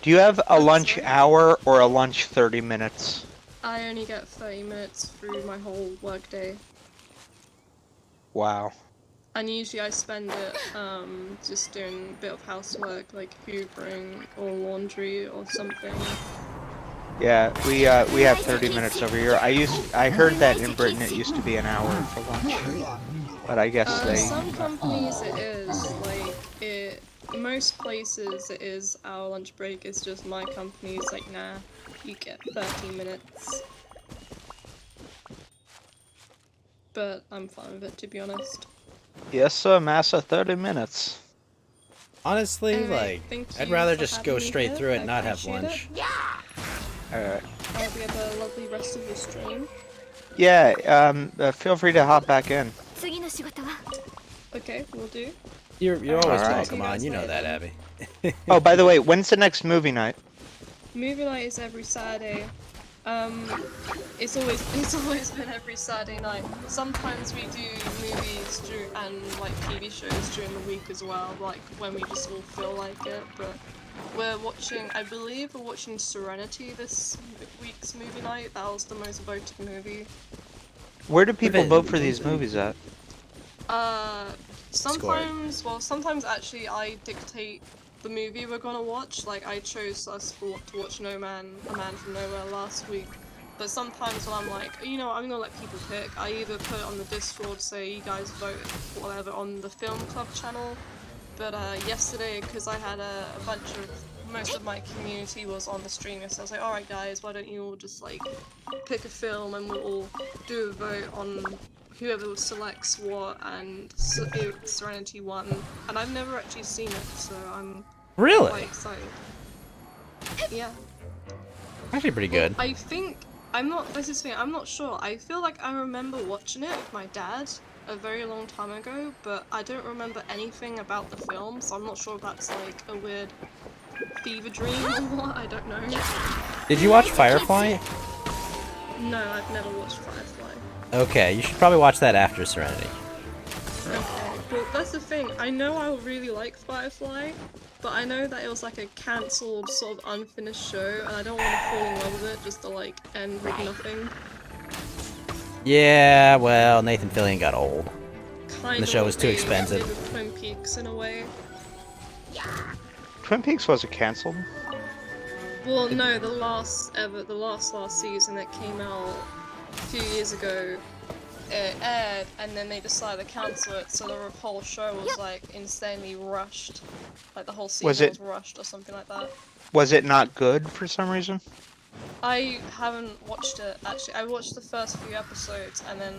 Do you have a lunch hour or a lunch 30 minutes? I only get 30 minutes through my whole workday, Wow. and usually I spend it just doing a bit of housework, like hoovering or laundry or something. Yeah, we have 30 minutes over here. I heard that in Britain it used to be an hour for lunch, but I guess they. Some companies it is like it. Most places it is our lunch break. It's just my company's like, nah, you get 30 minutes. But I'm fine with it, to be honest. Yes, sir, massa. 30 minutes. Honestly, Anyway, thank I'd you rather for just go having me straight here. through it I and not have appreciate lunch. it. Alright. I hope you have a lovely rest of your stream. Yeah. Feel free to hop back in. Okay, we'll do. You're always Alright. welcome on. You know that, Abby. Oh, by the way, when's the next movie night? Movie night is every Saturday. It's always been every Saturday night. Sometimes we do movies and like TV shows during the week as well, like when we just all feel like it. But I believe we're watching Serenity this week's movie night. That was the most voted movie. Where do people vote for these movies at? Sometimes actually I dictate the movie we're gonna watch. Like I chose us to watch A Man from Nowhere last week. But sometimes when I'm like, you know, I'm gonna let people pick, I either put it on the Discord, say you guys vote whatever on the Film Club channel. But yesterday, because I had most of my community was on the stream, so I was like, alright guys, why don't you all just like pick a film and we'll all do a vote on whoever selects what, and Serenity won. And I've never actually seen it, so I'm Really? quite excited. Yeah. Actually, pretty good. I think, I'm not sure. I feel like I remember watching it with my dad a very long time ago, but I don't remember anything about the film, so I'm not sure if that's like a weird fever dream or what, I don't know. Did you watch Firefly? No, I've never watched Firefly. Okay, you should probably watch that after Serenity. Okay, well that's the thing. I know I really like Firefly, but I know that it was like a cancelled sort of unfinished show, and I don't want to fall in love with it just to like end with nothing. Yeah, well, Nathan Fillion got old. Kind The show was of too what they expensive. did with Twin Peaks in a way. Twin Peaks wasn't cancelled. Well, no, the last season that came out a few years ago, it aired, and then they decided to cancel it, so the whole show was like insanely rushed. Like the whole season was rushed or something like that. Was it not good for some reason? I haven't watched it actually. I watched the first few episodes, and then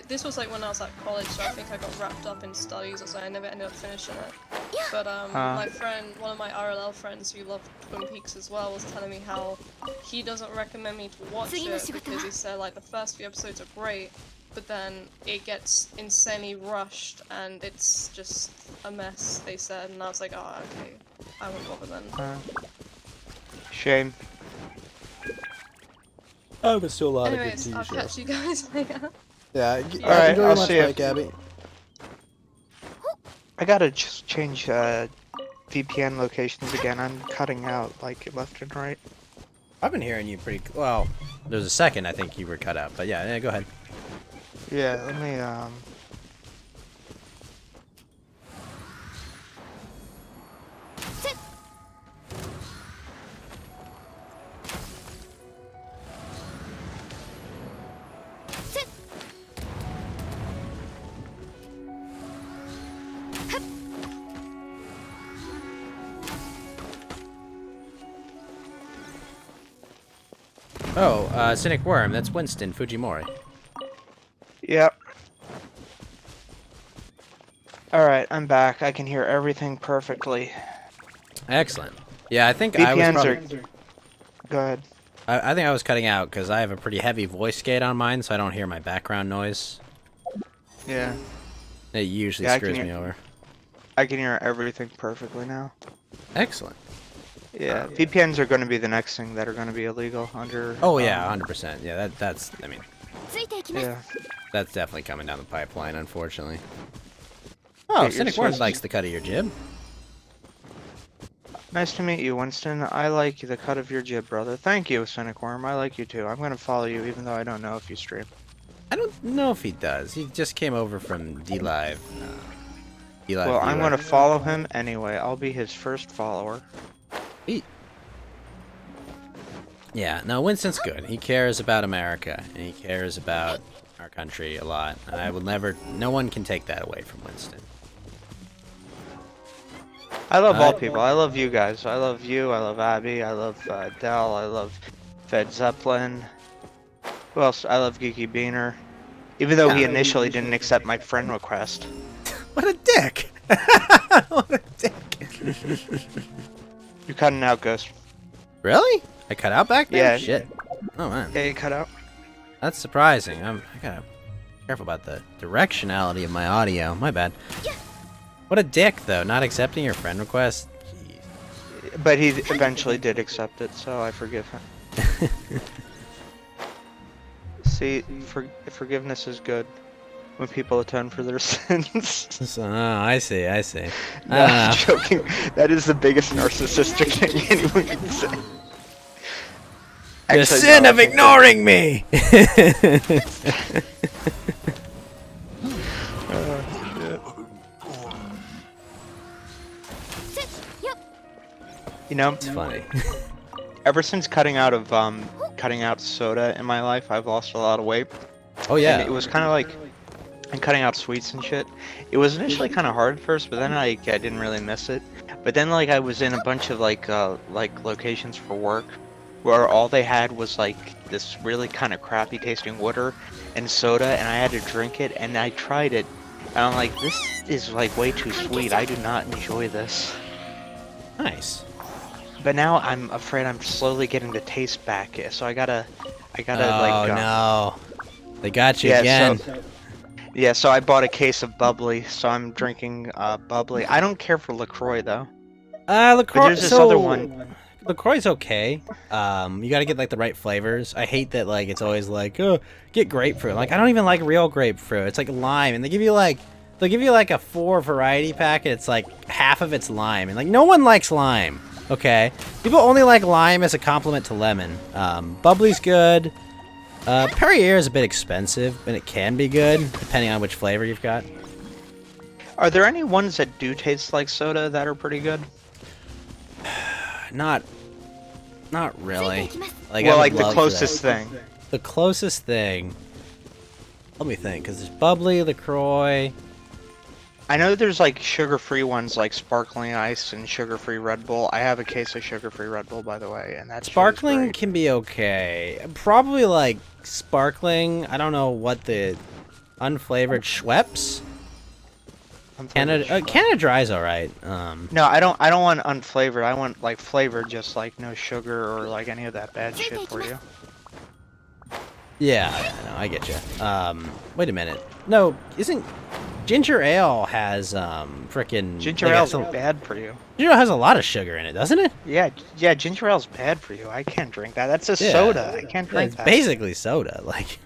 this was like when I was at college, so I think I got wrapped up in studies or so. I never ended up finishing it. But my friend, one of my RLL friends who loved Twin Peaks as well, was telling me how he doesn't recommend me to watch it because he said like the first few episodes are great, but then it gets insanely rushed and it's just a mess. They said, and I was like, oh okay, I won't bother then. Shame. Oh, but still a lot Anyways, I'll catch you guys later. Yeah, Alright, enjoy I'll your see lunch break, Abby. I gotta just change VPN locations again. I'm cutting out like left and right. I've been hearing you pretty well. There's a second I think you were cut out, but yeah, go ahead. Yeah, let me Oh, Cynic Worm, that's Winston Fujimori. Yep. Alright, I'm back. I can hear everything perfectly. Excellent. Yeah, I think VPNs I was probably... are... Go ahead. I think I was cutting out because I have a pretty heavy voice gate on mine, so I don't hear my background noise. Yeah. It usually Yeah, screws me over. I can hear everything perfectly now. Excellent. Yeah, VPNs are going to be the next thing that are going to be illegal under... Oh yeah, 100%. Yeah, that's, I mean... Yeah. That's definitely coming down the pipeline, unfortunately. Oh, Cynic Worm likes the cut of your jib. Nice to meet you, Winston. I like the cut of your jib, brother. Thank you, Cynic Worm. I like you too. I'm going to follow you even though I don't know if you stream. I don't know if he does. He just came over from DLive. Well, I'm going to follow him anyway. I'll be his first follower. Yeah, no, Winston's good. He cares about America, and he cares about our country a lot. And I will never... No one can take that away from Winston. I love all people. I love you guys. I love you. I love Abby. I love Dell. I love Fed Zeppelin. Who else? I love Geeky Beaner. Even though he initially didn't accept my friend request. What a dick! What a dick! You're cutting out, Ghost. Really? I cut out back there? Yeah. Shit. Oh, man. Yeah, you cut out. That's surprising. I gotta be careful about the directionality of my audio. My bad. What a dick, though. Not accepting your friend request. Jeez. But he eventually did accept it, so I forgive him. See, forgiveness is good when people atone for their sins. I see. No, I'm joking. That is the biggest narcissistic thing anyone can say. The sin of ignoring me! You know, it's funny. Ever since cutting out soda in my life, I've lost a lot of weight. Oh yeah. And it was kind of like, and cutting out sweets and shit. It was initially kind of hard at first, but then I didn't really miss it. But then I was in a bunch of like locations for work, where all they had was like this really kind of crappy tasting water and soda, and I had to drink it, and I tried it, and I'm like, this is like way too sweet. I do not enjoy this. Nice. But now I'm afraid I'm slowly getting the taste back, so I gotta oh, no. They got you again. So I bought a case of bubbly, so I'm drinking bubbly. I don't care for LaCroix though. LaCroix. But there's this other one. LaCroix's okay. You gotta get like the right flavors. I hate that like it's always like, oh, get grapefruit. Like I don't even like real grapefruit. It's like lime, and they'll give you like a 4 variety pack, and it's like half of it's lime, and like no one likes lime. Okay, people only like lime as a complement to lemon. Bubbly's good. Perrier is a bit expensive, but it can be good depending on which flavor you've got. Are there any ones that do taste like soda that are pretty good? Not really. Like, well, I like would the love closest that. thing. The closest thing. Let me think, because there's Bubbly, LaCroix. I know there's like sugar-free ones like Sparkling Ice and sugar-free Red Bull. I have a case of sugar-free Red Bull, by the way, and that's Sparkling can be okay. Probably like Sparkling. I don't know what the unflavored Schweppes. Canada Dry's all right. No, I don't want unflavored. I want like flavored, just like no sugar or like any of that bad shit for you. Yeah, no, I get you. Wait a minute. No, isn't ginger ale has frickin' Ginger ale's bad for you. Ginger ale has a lot of sugar in it, doesn't it? Yeah, ginger ale's bad for you. I can't drink that. That's a soda. I can't drink that. It's basically soda, like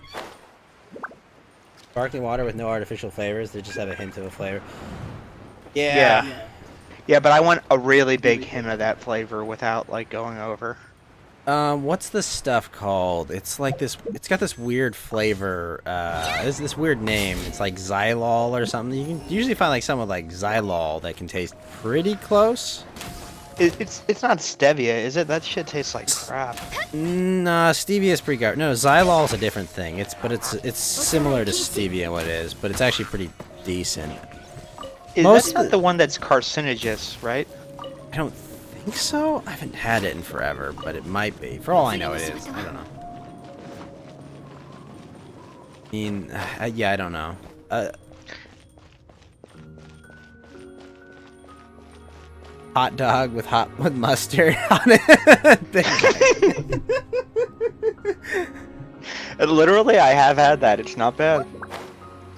sparkling water with no artificial flavors. They just have a hint of a flavor. Yeah, but I want a really big hint of that flavor without like going over. What's this stuff called? It's like this. It's got this weird flavor. It's this weird name. It's like Xylol or something. You can usually find like something like Xylol that can taste pretty close. It's not stevia, is it? That shit tastes like crap. Nah, stevia is pretty garbage. No, Xylol is a different thing. It's similar to stevia, what it is, but it's actually pretty decent. That's not the one that's carcinogenous, right? I don't think so. I haven't had it in forever, but it might be. For all I know, it is. I don't know. I mean, yeah, I don't know. Hot dog with mustard on it. Literally, I have had that. It's not bad.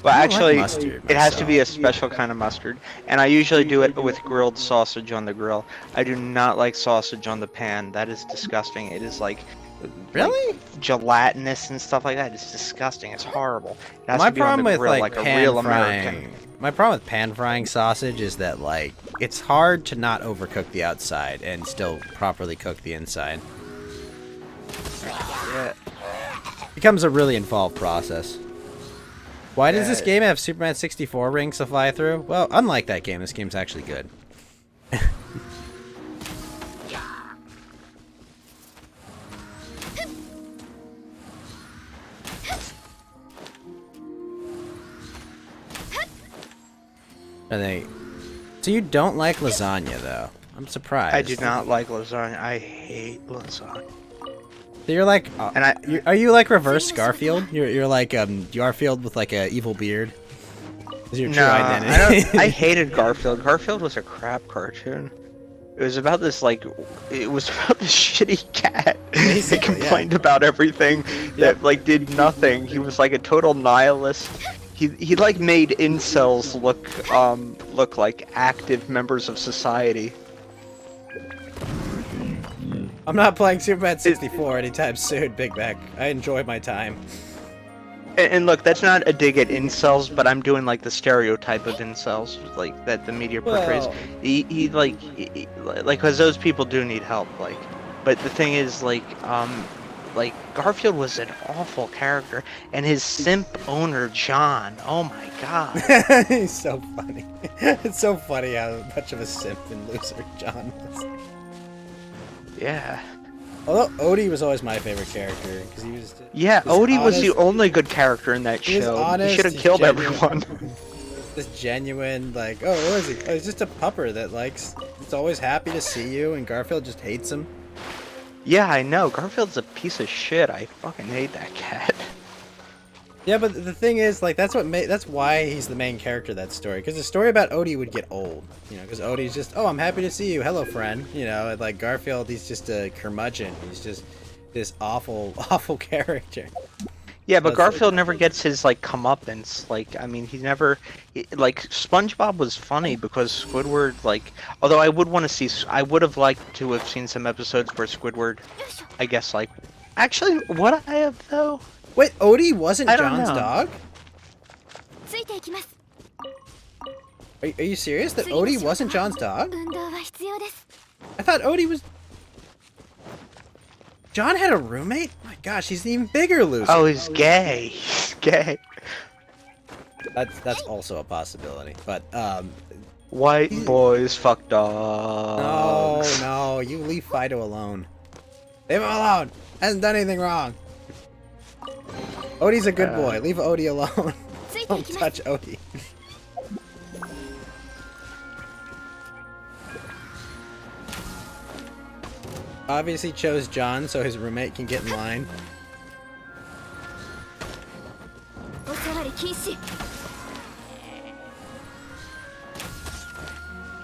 Well, actually, mustard it has to be a special kind of mustard, and I usually do it with grilled sausage on the grill. I do not like sausage on the pan. That is disgusting. It is like really gelatinous and stuff like that. It's disgusting. It's horrible. It has My to be on problem the with grill like a pan real frying. American. My problem with pan frying sausage is that like it's hard to not overcook the outside and still properly cook the inside. Yeah. It becomes a really involved process. Why does this game have Superman 64 rings to fly through? Well, unlike that game, this game's actually good. So you don't like lasagna, though? I'm surprised. I do not like lasagna. I hate lasagna. So you're like, are you like reverse Garfield? You're like Garfield with like a evil beard. Is your true identity? I hated Garfield. Garfield was a crap cartoon. It was about this shitty cat that complained about everything that like did nothing. He was like a total nihilist. He like made incels look like active members of society. I'm not playing Superman 64 anytime soon, Big Mac. I enjoy my time. And look, that's not a dig at incels, but I'm doing like the stereotype of incels, like that the media portrays. Well, He like because those people do need help, like. But the thing is, like Garfield was an awful character, and his simp owner John. Oh my god. He's so funny. It's so funny how much of a simp and loser John was. Yeah. Although Odie was always my favorite character because he was. Odie was the only good character in that show. He should have killed everyone. This genuine, like, oh, what is he? Oh, he's just a pupper that likes. It's always happy to see you, and Garfield just hates him. Yeah, I know. Garfield's a piece of shit. I fucking hate that cat. Yeah, but the thing is, like, that's why he's the main character of that story. Because the story about Odie would get old, you know. Because Odie's just, oh, I'm happy to see you, hello, friend. You know, and, like Garfield, he's just a curmudgeon. He's just this awful, awful character. Yeah, but That's Garfield never gets his like comeuppance. Like, I mean, like SpongeBob was funny because Squidward, like, although I would want to see, I would have liked to have seen some episodes where Squidward, I guess, like, actually, would I have though? Wait, Odie wasn't I don't John's know. dog? ついていきます Are you serious? That Odie wasn't John's dog? 運動は必要です I thought Odie was... John had a roommate? My gosh, he's an even bigger loser. Oh, he's gay. He's gay. That's also a possibility. But, White boys fuck no, dogs. no, you leave Fido alone. Leave him alone! Hasn't done anything wrong. Odie's a good boy. Leave Odie alone. ついてい Don't きます touch Odie. Obviously chose John so his roommate can get in line. おさわり禁止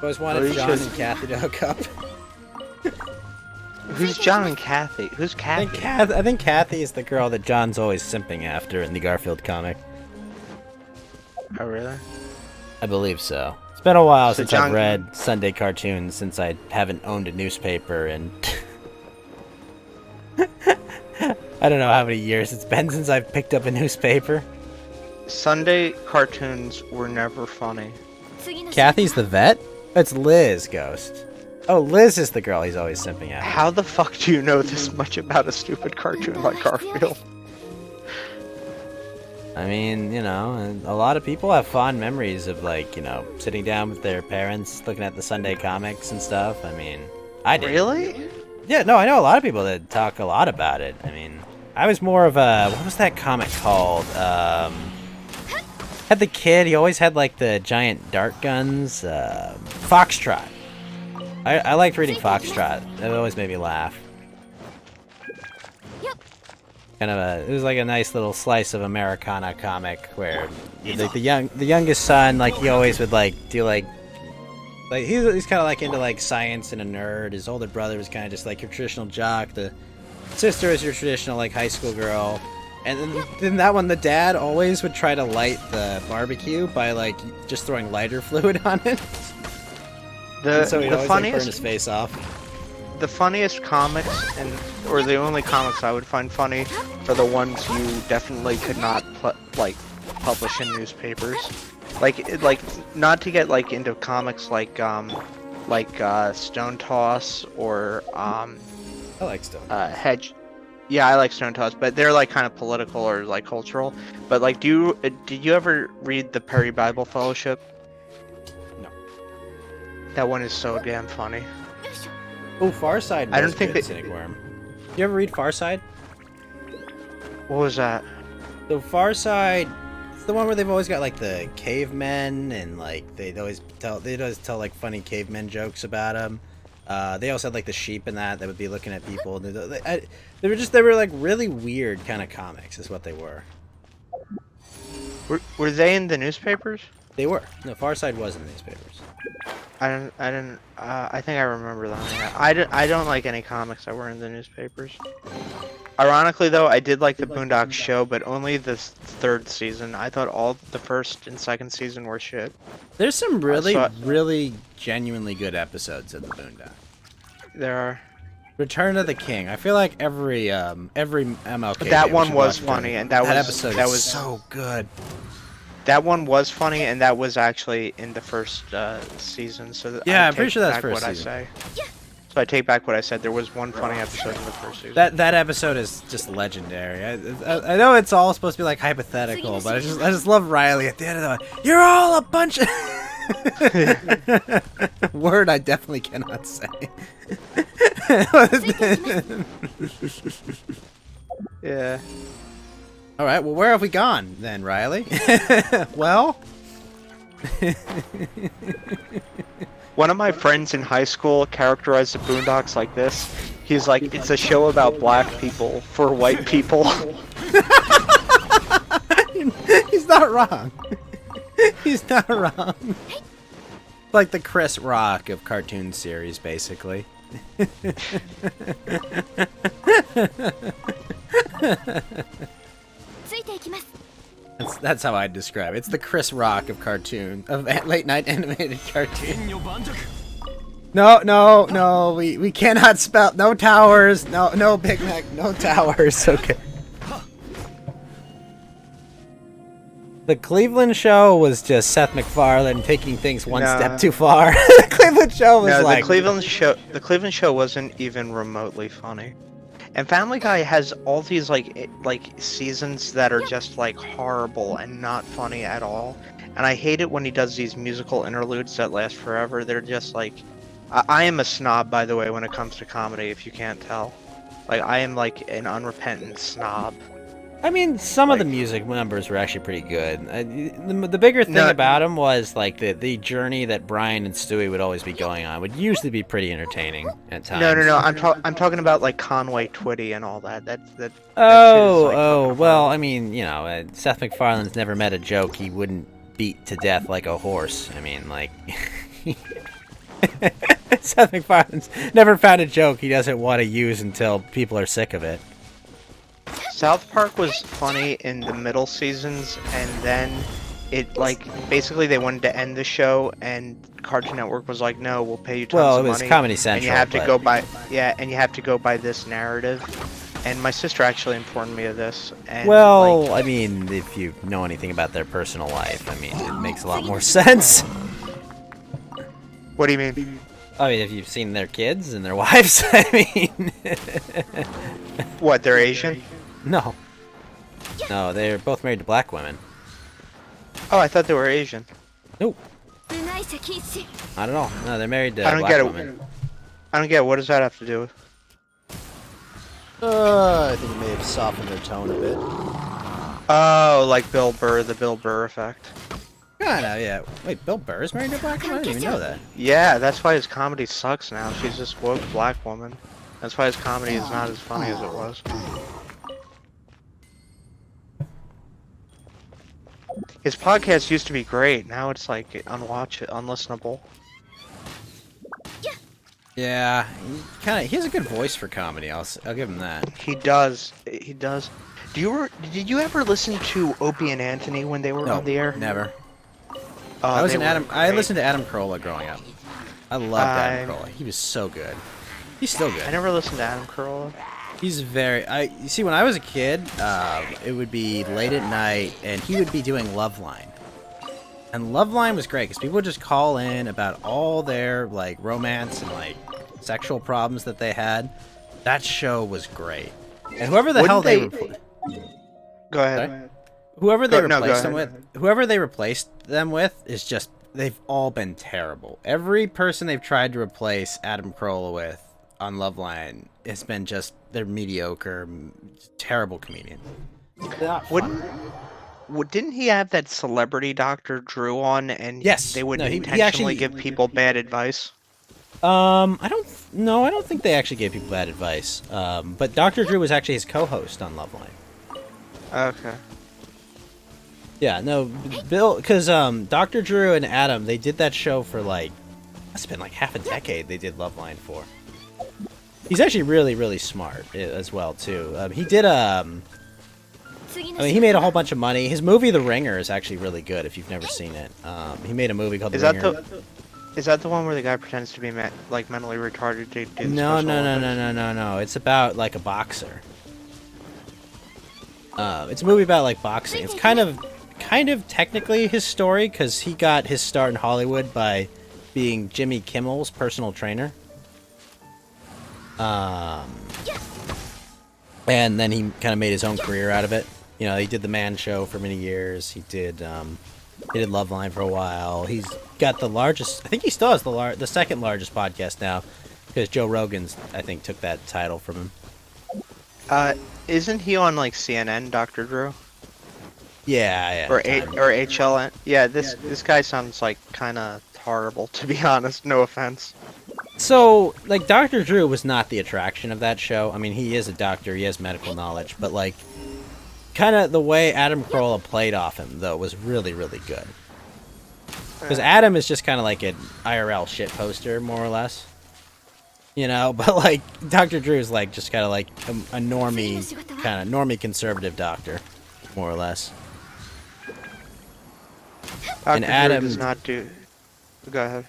Always wanted Odie John chose- and Kathy to hook up. Who's John and Kathy? Who's Kathy? I think Kathy is the girl that John's always simping after in the Garfield comic. Oh, really? I believe so. It's been a while So since I've John- read Sunday cartoons, since I haven't owned a newspaper, and I don't know how many years it's been since I've picked up a newspaper. Sunday cartoons were never funny. 次の Kathy's the vet? It's Liz, Ghost. Oh, Liz is the girl he's always simping after. How the fuck do you know this much about a stupid cartoon like Garfield? I mean, you know, a lot of people have fond memories of, like, you know, sitting down with their parents, looking at the Sunday comics and stuff. I mean, I did. Really? Yeah, no, I know a lot of people that talk a lot about it. I mean, I was more of a... What was that comic called? Had the kid, he always had, like, the giant dart guns. Foxtrot. I liked reading Foxtrot. It always made me laugh. Kind of a... It was like a nice little slice of Americana comic where like, the youngest son, like, he always would, like, do, like, he's kind of like into like science and a nerd. His older brother was kind of just like your traditional jock. The sister is your traditional like high school girl. And then that one, the dad always would try to light the barbecue by like just throwing lighter fluid on it. And so he'd always like, burn his face off. The funniest comics, or the only comics I would find funny, are the ones you definitely could not publish in newspapers. Like not to get like into comics like Stone Toss or I like Stone. Hedge. Yeah, I like Stone Toss, but they're like kind of political or like cultural. But like, did you ever read the Perry Bible Fellowship? No. That one is so damn funny. Oh, Farside. I don't was think good, that- Cynic Worm. You ever read Farside? What was that? So Farside, it's the one where they've always got like the cavemen and like they'd always tell like funny cavemen jokes about them. They also had like the sheep in that would be looking at people. They were like really weird kind of comics is what they were. Were they in the newspapers? They were. No, Farside was in the newspapers. I think I remember them. Yeah. I don't like any comics that were in the newspapers. Ironically, though, I did like the Boondocks show, but only the third season. I thought all the first and second season were shit. There's some really genuinely good episodes of the Boondocks. There are. Return of the King. I feel like every MLK. But that Day we one should was watch funny, Return. and that episode was is so good. That one was funny, and that was actually in the first season. So Yeah, I I'm pretty take sure that's back first what season. I say. So I take back what I said. There was one funny episode in the first season. That episode is just legendary. I know it's all supposed to be like hypothetical, but I just love Riley at the end of the You're all a bunch of word I definitely cannot say. Yeah. All right. Well, where have we gone then, Riley? Well. One of my friends in high school characterized the Boondocks like this. He's like, it's a show about black people for white people. He's not wrong. He's not wrong. Like the Chris Rock of cartoon series, basically. ついていきます。 That's how I'd describe it. It's the Chris Rock of late night animated cartoon. No, we cannot spell, no towers, no Big Mac, no towers, okay. The Cleveland show was just Seth MacFarlane taking things one step too far. The Cleveland show was like... The Cleveland show wasn't even remotely funny. And Family Guy has all these like seasons that are just like horrible and not funny at all. And I hate it when he does these musical interludes that last forever. They're just like... I am a snob, by the way, when it comes to comedy, if you can't tell. Like, I am like an unrepentant snob. I mean, some of the music numbers were actually pretty good. The bigger thing about him was like the journey that Brian and Stewie would always be going on would usually be pretty entertaining at times. No. I'm talking about like Conway Twitty and all that. Well, I mean, you know, Seth MacFarlane's never met a joke he wouldn't beat to death like a horse. I mean, like, Seth MacFarlane's never found a joke he doesn't want to use until people are sick of it. South Park was funny in the middle seasons, and then it basically they wanted to end the show, and Cartoon Network was like, "No, we'll pay you tons of money." Well, it was Comedy Central, and you have to go by this narrative. And my sister actually informed me of this. And I mean, if you know anything about their personal life, I mean, it makes a lot more sense. What do you mean? I mean, if you've seen their kids and their wives, I mean... What, they're Asian? No, they're both married to black women. Oh, I thought they were Asian. Nope. Not at all. No, they're married to black women. I don't get it. What does that have to do with? I think it may have softened their tone a bit. Oh, like Bill Burr, the Bill Burr effect. Kinda, yeah. Wait, Bill Burr is married to a black woman? I didn't even know that. Yeah, that's why his comedy sucks now. She's this woke black woman. That's why his comedy is not as funny as it was. His podcast used to be great. Now it's like unlistenable. Yeah, he has a good voice for comedy. I'll give him that. He does. Did you ever listen to Opie and Anthony when they were on the air? Never. I listened to Adam Carolla growing up. I loved Adam Carolla. He was so good. He's still good. I never listened to Adam Carolla. He's you see, when I was a kid, it would be late at night, and he would be doing Loveline. And Loveline was great, because people would just call in about all their, like, romance and, like, sexual problems that they had. That show was great. And whoever the hell they... Go ahead. Whoever they replaced them with is just... They've all been terrible. Every person they've tried to replace Adam Carolla with on Loveline has been just... They're mediocre, terrible comedian. Didn't he have that celebrity Dr. Drew on, and yes, they would intentionally give people bad advice? I don't think they actually gave people bad advice. But Dr. Drew was actually his co-host on Loveline. Okay. Yeah, no, Bill, because Dr. Drew and Adam, they did that show for it's been like half a decade. They did Loveline for. He's actually really, really smart as well too. He did he made a whole bunch of money. His movie The Ringer is actually really good if you've never seen it. He made a movie called The Ringer. Is that the one where the guy pretends to be mentally retarded? No. It's about like a boxer. It's a movie about like boxing. It's kind of technically his story because he got his start in Hollywood by being Jimmy Kimmel's personal trainer. And then he kind of made his own career out of it. You know, he did The Man Show for many years. He did Loveline for a while. He's got the largest... I think he still has the second largest podcast now, because Joe Rogan's, I think, took that title from him. Isn't he on, like, CNN, Dr. Drew? Yeah. Or HLN? Yeah, this guy sounds, like, kind of horrible, to be honest. No offense. So, like, Dr. Drew was not the attraction of that show. I mean, he is a doctor, he has medical knowledge, but, like, kind of the way Adam Carolla played off him, though, was really, really good. Because Adam is just kind of like an IRL shit poster, more or less. You know, but, like, Dr. Drew is, like, just kind of like a normie conservative doctor. more or less. Dr. Adam- Drew does not do. Go ahead.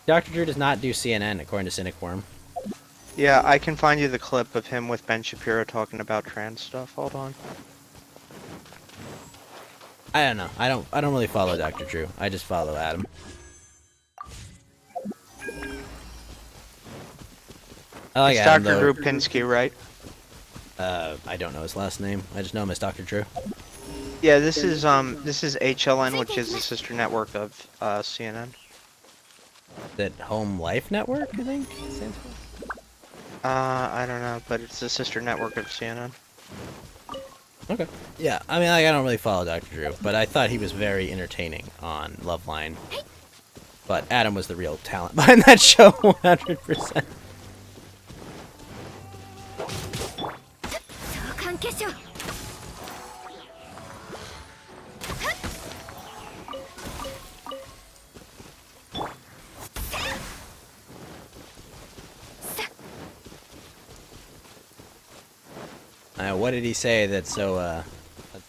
Dr. Drew does not do CNN, according to Cynic Worm. Yeah, I can find you the clip of him with Ben Shapiro talking about trans stuff. Hold on. I don't know. I don't really follow Dr. Drew. I just follow Adam. I like It's Adam, Dr. though. Drew Pinsky, right? I don't know his last name. I just know him as Dr. Drew. Yeah, this is HLN, which is the sister network of CNN. That Home Life Network, I think it stands for. I don't know, but it's the sister network of CNN. Okay. Yeah, I mean, like, I don't really follow Dr. Drew, but I thought he was very entertaining on Loveline. But Adam was the real talent behind that show, 100%. 関係者 What did he say that's so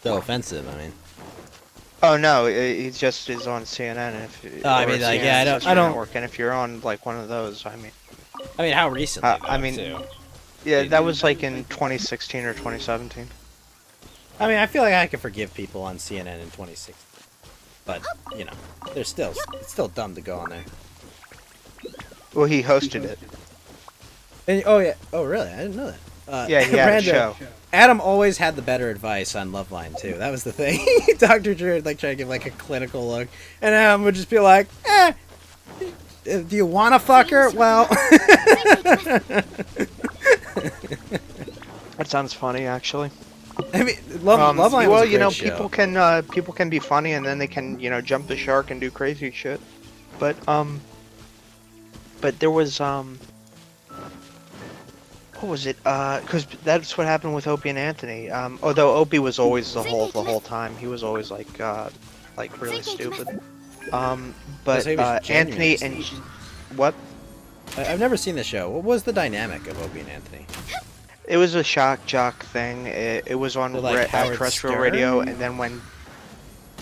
offensive? I mean, Oh no, he just is on CNN. If I or mean, like, CNN yeah, I sister don't. network, and if you're on like one of those, I mean, how recently? I though, mean, too. yeah, that was like in 2016 or 2017. I mean, I feel like I could forgive people on CNN in 2016, but you know, it's still dumb to go on there. Well, he hosted it. And, oh yeah. Oh really? I didn't know that. Yeah, he had a Brando, show. Adam always had the better advice on Loveline too. That was the thing. Dr. Drew would like try to give like a clinical look, and Adam would just be like, do you wanna fuck her? Well. That sounds funny, actually. I mean, Loveline was well, a you know, great show. people can be funny, and then they can, you know, jump the shark and do crazy shit. But there was what was it? Because that's what happened with Opie and Anthony. Although Opie was always the whole time, he was always like really stupid. But he was Anthony genuine. and what? I've never seen the show. What was the dynamic of Opie and Anthony? It was a shock jock thing. It was on So, like, Howard terrestrial Stern? radio, and then when,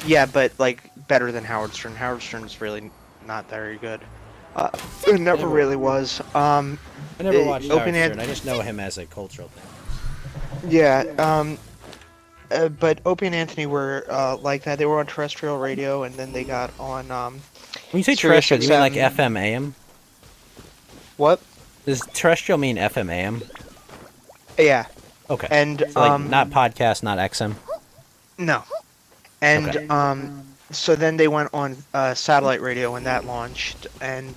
yeah, but like better than Howard Stern. Howard Stern's really not very good. It never really was. I never watched Howard Opie and Stern. I just know him as a cultural thing. Yeah. But Opie and Anthony were like that. They were on terrestrial radio, and then they got on. When you say Sirius terrestrial, do you mean like XM. FM AM? What? Does terrestrial mean FM AM? Yeah. Okay. And So, like, not podcast, not XM. No. And Okay. so then they went on satellite radio when that launched, and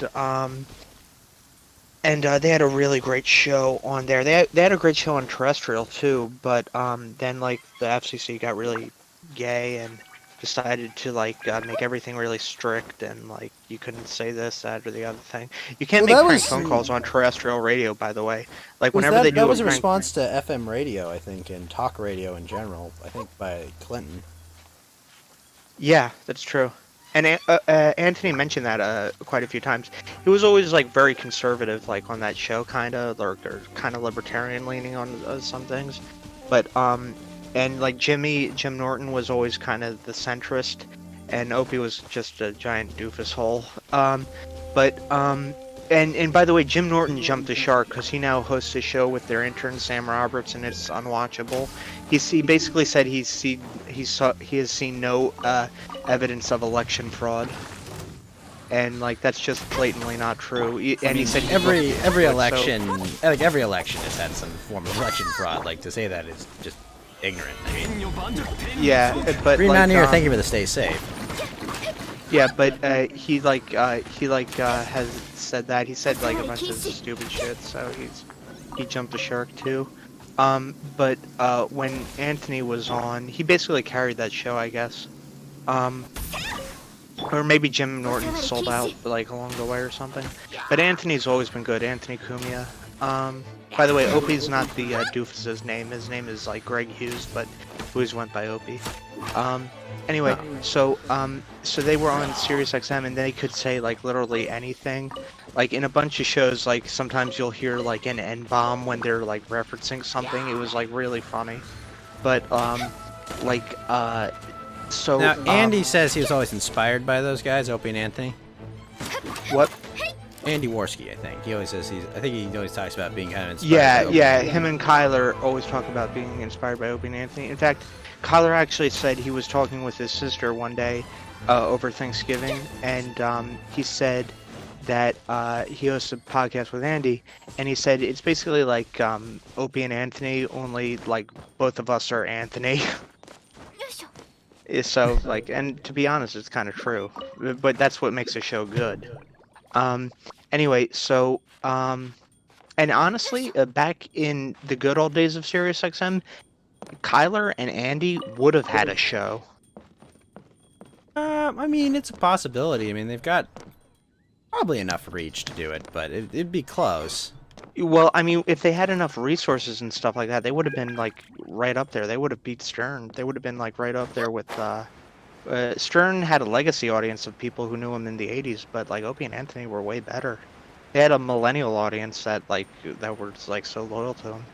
they had a really great show on there. They had a great show on terrestrial too, but then like the FCC got really gay and decided to like make everything really strict, and like you couldn't say this, that, or the other thing. You can't Well, make that prank was- phone calls on terrestrial radio, by the way. Like Was whenever that, they do that was a prank- response to FM radio, I think, and talk radio in general. I think by Clinton. Yeah, that's true. And Anthony mentioned that quite a few times. He was always like very conservative, like on that show, kind of, or kind of libertarian leaning on some things. But and like Jim Norton was always kind of the centrist, and Opie was just a giant doofus hole. And by the way, Jim Norton jumped the shark because he now hosts a show with their intern Sam Roberts, and it's unwatchable. He basically said he has seen no evidence of election fraud, and like that's just blatantly not true. And he said every so- election, like every election has had some form of election fraud. Like to say that is just ignorant. I mean, Yeah, but Green like, Mountaineer, thank you for the stay safe. Yeah, but he has said that. He said like a bunch of stupid shit, so he jumped the shark too. But when Anthony was on, he basically carried that show, I guess. Or maybe Jim Norton sold out like along the way or something. But Anthony's always been good. Anthony Cumia. By the way, Opie's not the doofus's name. His name is like Greg Hughes, but he always went by Opie. Anyway, so they were on Sirius XM, and they could say like literally anything. Like in a bunch of shows, like sometimes you'll hear like an N-bomb when they're like referencing something. It was like really funny. But like, so... Now, Andy says he was always inspired by those guys, Opie and Anthony. What? Andy Worski, I think. He always says I think he always talks about being kind of inspired Yeah, by Opie yeah, and him and Kyler always talk about being inspired by Opie and Anthony. In fact, Kyler actually said he was talking with his sister one day over Thanksgiving, and he said that he hosts a podcast with Andy, and he said it's basically like Opie and Anthony, only like both of us are Anthony. So, like, and to be honest, it's kind of true, but that's what makes a show good. Anyway, so, and honestly, back in the good old days of SiriusXM, Kyler and Andy would have had a show. I mean, it's a possibility. I mean, they've got probably enough reach to do it, but it'd be close. Well, I mean, if they had enough resources and stuff like that, they would have been, like, right up there. They would have beat Stern. They would have been, like, right up there with, Stern had a legacy audience of people who knew him in the 80s, but, like, Opie and Anthony were way better. They had a millennial audience that was, like, so loyal to him.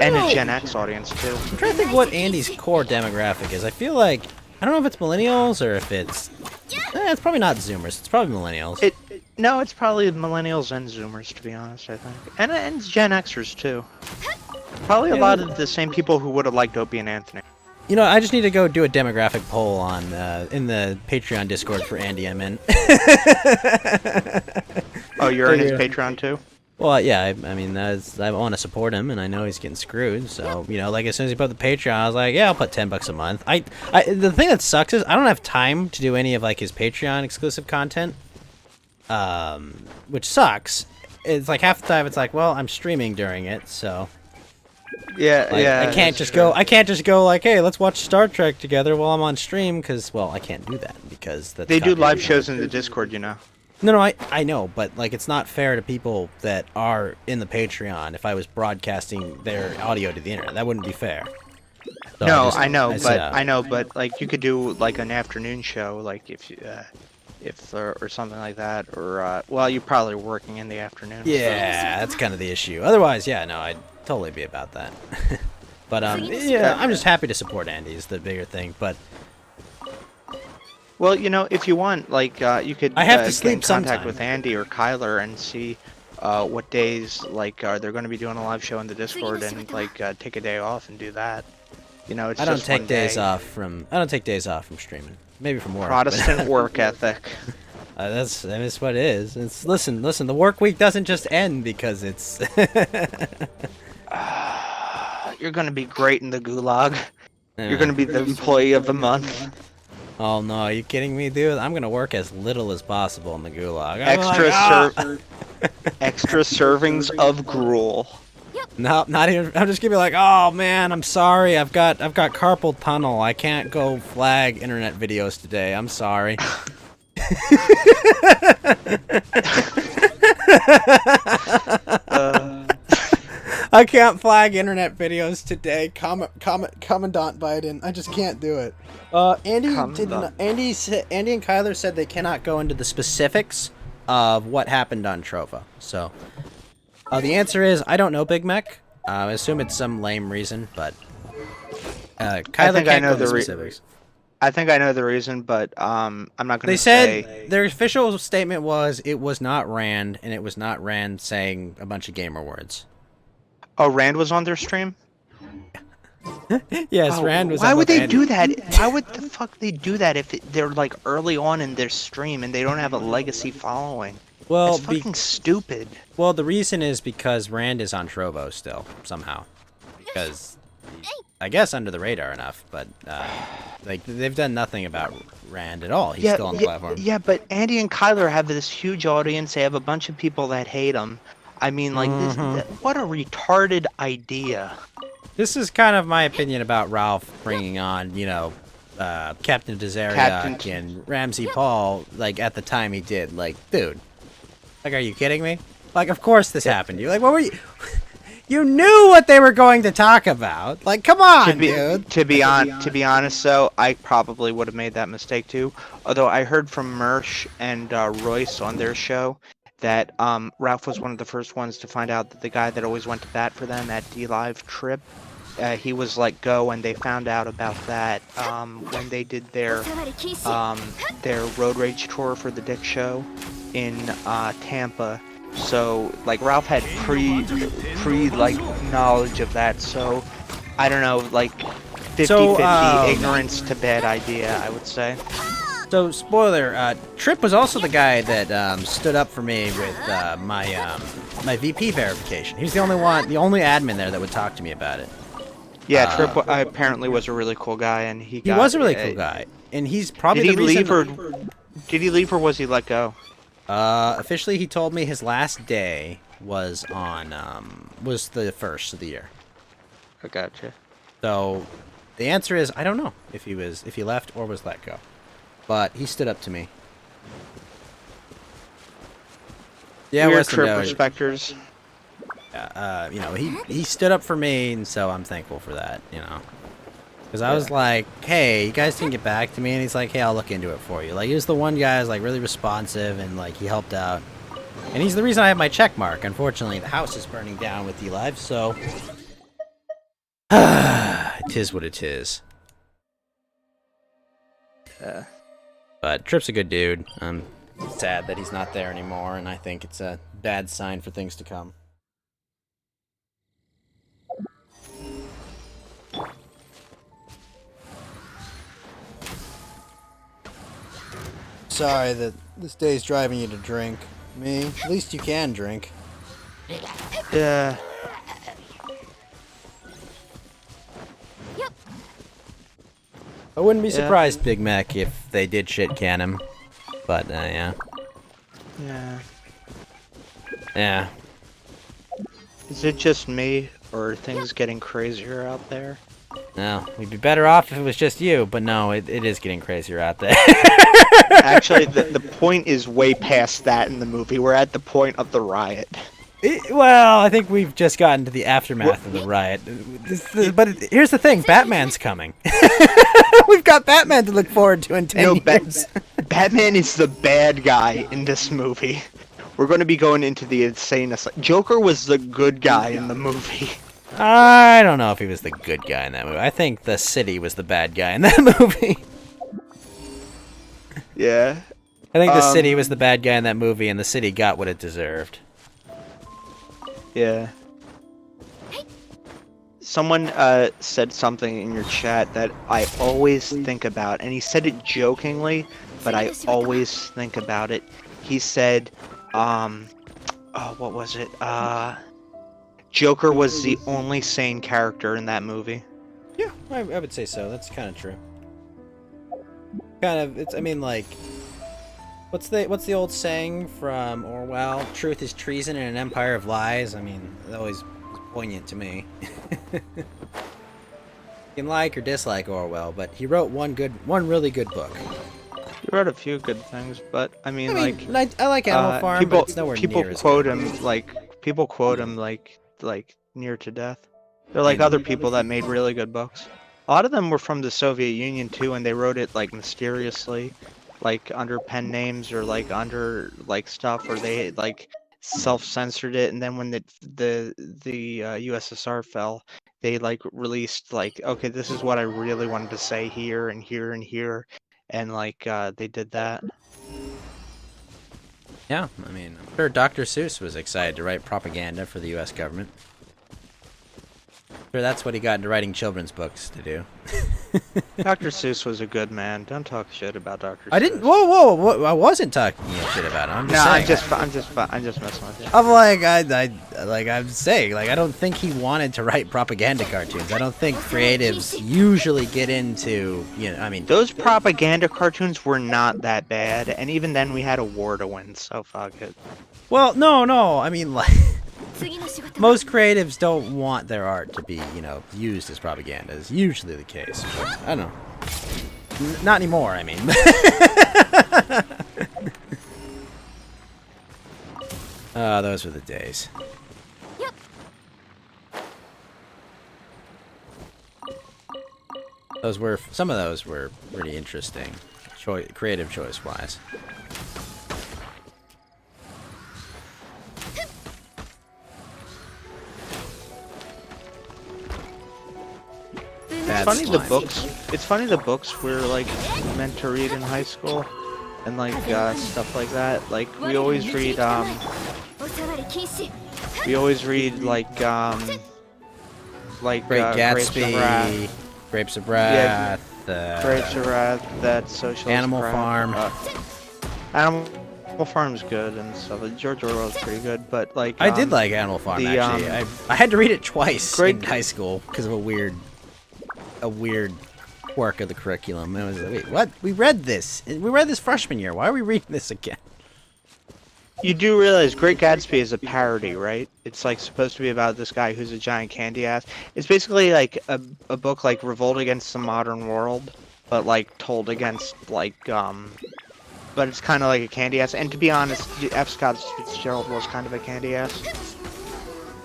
And a Gen X audience, too. I'm trying to think what Andy's core demographic is. I feel like, I don't know if it's millennials or if it's... it's probably not Zoomers. It's probably millennials. No, it's probably millennials and Zoomers, to be honest, I think. And Gen Xers, too. Probably a lot of the same people who would have liked Opie and Anthony. You know, I just need to go do a demographic poll on in the Patreon Discord for Andy. I'm in. Oh, you're in his Patreon, too? Well, yeah, I mean, I want to support him, and I know he's getting screwed. So, you know, like as soon as he put the Patreon, I was like, yeah, I'll put $10 a month. The thing that sucks is I don't have time to do any of like his Patreon exclusive content, which sucks. It's like half the time it's like, well, I'm streaming during it, so yeah, like, yeah. I can't just go like, hey, let's watch Star Trek together while I'm on stream, because well, I can't do that because that's they do live shows in the Discord, you know. No, I know, but like it's not fair to people that are in the Patreon if I was broadcasting their audio to the internet. That wouldn't be fair. So No, I know, but like you could do like an afternoon show, like if you, or something like that, or well, you're probably working in the afternoon. Yeah, that's kind of the issue. Otherwise, yeah, no, I'd totally be about that. But yeah, I'm just happy to support Andy is the bigger thing, but. Well, you know, if you want, like, you could I have to get sleep in contact sometime. with Andy or Kyler and see what days, like, they're going to be doing a live show in the Discord and, like, take a day off and do that. You know, it's I don't just take one days day. off from streaming. Maybe from work. Protestant work ethic. That's what it is. It's listen. The work week doesn't just end because it's. You're going to be great in the gulag. You're going to be the employee of the month. Oh no, are you kidding me, dude? I'm gonna work as little as possible in the gulag. Extra servings of gruel. No, not even. I'm just gonna be like, oh man, I'm sorry. I've got carpal tunnel. I can't go flag internet videos today. I'm sorry. I can't flag internet videos today. Commandant Biden. I just can't do it. Andy and Kyler said they cannot go into the specifics of what happened on Trova. So, the answer is I don't know, Big Mech. I assume it's some lame reason, but Kyler can't go into the specifics. I think I know the reason, but I'm not going They to say. said their official statement was it was not Rand, and it was not Rand saying a bunch of gamer words. Oh, Rand was on their stream? Yes, Rand was. Why on would with they Andy. do that? Why would the fuck they do that if they're like early on in their stream and they don't have a legacy following? Well, it's fucking stupid. Well, the reason is because Rand is on Trovo still somehow, because I guess under the radar enough, but like they've done nothing about Rand at all. He's still on the platform. Yeah, but Andy and Kyler have this huge audience. They have a bunch of people that hate him. I mean, like, what a retarded idea. This is kind of my opinion about Ralph bringing on, you know, Captain Desariac and Ramsey Paul, like, at the time he did. Like, dude, like, are you kidding me? Like, of course this happened to you. Like, what were you... You knew what they were going to talk about. Like, come on, dude. To be honest, though, I probably would have made that mistake, too. Although I heard from Mersh and Royce on their show that Ralph was one of the first ones to find out that the guy that always went to bat for them at D-Live Trip he was let go, and they found out about that when they did their road rage tour for the Dick Show in Tampa. So like Ralph had pre like knowledge of that. So I don't know, like 50-50 ignorance to bad idea, I would say. So, spoiler, Trip was also the guy that stood up for me with my VP verification. He was the only admin there that would talk to me about it. Yeah, Trip apparently was a really cool guy, and he was a really cool guy, and he's probably the reason... Did he leave or was he let go? Officially, he told me his last day was on was the 1st of the year. I gotcha. So, the answer is I don't know if he left or was let go. But he stood up to me. Yeah, we're Trip respecters. You know, he stood up for me, and so I'm thankful for that. You know, because I was like, "Hey, you guys didn't get back to me," and he's like, "Hey, I'll look into it for you." Like, he was the one guy who's like really responsive, and like he helped out. And he's the reason I have my check mark. Unfortunately, the house is burning down with DLive, so it is what it is. But Trip's a good dude. I'm sad that he's not there anymore, and I think it's a bad sign for things to come. Sorry that this day's driving you to drink. Me? At least you can drink. Yeah. I wouldn't be surprised, Big Mac, if they did shit can him. But, yeah. Yeah. Yeah. Is it just me, or are things getting crazier out there? No, we'd be better off if it was just you, but no, it is getting crazier out there. Actually, the point is way past that in the movie. We're at the point of the riot. Well, I think we've just gotten to the aftermath of the riot. But here's the thing, Batman's coming. We've got Batman to look forward to in 10 years. Batman is the bad guy in this movie. We're going to be going into the insane asylum. Joker was the good guy in the movie. I don't know if he was the good guy in that movie. I think the city was the bad guy in that movie. Yeah. I think the city was the bad guy in that movie, and the city got what it deserved. Yeah. Someone said something in your chat that I always think about, and he said it jokingly, but I always think about it. He said, what was it? Joker was the only sane character in that movie. Yeah, I would say so. That's kind of true. Kind of, I mean, like, what's the old saying from Orwell? Truth is treason in an empire of lies. I mean, it always was poignant to me. You can like or dislike Orwell, but he wrote one really good book. He wrote a few good things, but I mean I like Animal Farm, but it's nowhere people near as quote good. him people quote him like near to death. They're like other people that made really good books. A lot of them were from the Soviet Union too, and they wrote it like mysteriously, like under pen names or like under like stuff, or they like self-censored it. And then when the USSR fell, they like released like, okay, this is what I really wanted to say here and here and here, and like they did that. Yeah, I mean, I'm sure Dr. Seuss was excited to write propaganda for the U.S. government. Sure, that's what he got into writing children's books to do. Dr. Seuss was a good man. Don't talk shit about Dr. Seuss. I didn't. Whoa! I wasn't talking shit about him. I'm just saying. I'm just messing with you. I'm like, I'm saying, like, I don't think he wanted to write propaganda cartoons. I don't think creatives usually get into, I mean, those propaganda cartoons were not that bad, and even then we had a war to win, so fuck it. Well, no, I mean, like, most creatives don't want their art to be, used as propaganda. Is usually the case. But I don't know. Not anymore, I mean. Oh, those were the days. Some of those were pretty interesting, creative choice-wise. Bad funny slime. It's funny the books we're like meant to read in high school, and like stuff like that. Like we always read like Great Grapes of Wrath. Gatsby, Grapes of Wrath, Grapes of Wrath, that Socialist Animal crap. Farm. Animal Farm's good and stuff. George Orwell's pretty good, but like I did like Animal Farm actually. I had to read it twice in high school because of a weird quirk of the curriculum. I was like, wait, what? We read this freshman year. Why are we reading this again? You do realize Great Gatsby is a parody, right? It's like supposed to be about this guy who's a giant candy ass. It's basically like a book like Revolt Against the Modern World, but like told against like but it's kind of like a candy ass. And to be honest, F. Scott Fitzgerald was kind of a candy ass.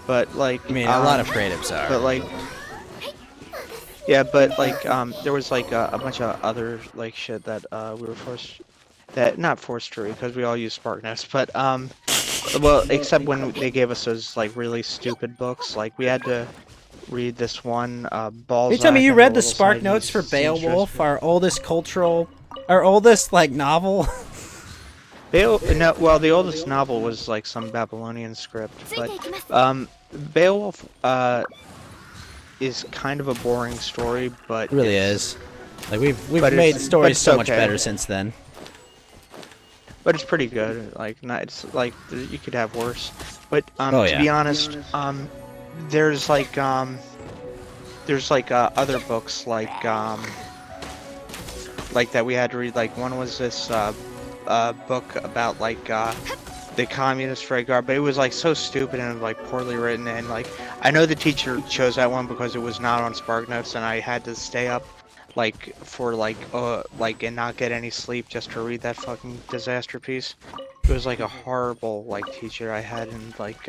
But like I mean, a lot of creatives are. But like yeah, but like there was like a bunch of other like shit that we were not forced to read because we all use SparkNotes, but well, except when they gave us those like really stupid books, like we had to read this one Balzac. You tell me you and read the Little SparkNotes for Seamstress. Beowulf, our oldest like novel. Well, the oldest novel was like some Babylonian script, but Beowulf is kind of a boring story, but It really is. Like we've made stories so much better since then. But it's pretty good. Like, not, it's like you could have worse. But to be honest, there's like other books like that we had to read. Like one was this book about like the communist Red Guard, but it was like so stupid and like poorly written. And like I know the teacher chose that one because it was not on SparkNotes, and I had to stay up like for like and not get any sleep just to read that fucking disaster piece. It was like a horrible like teacher I had in like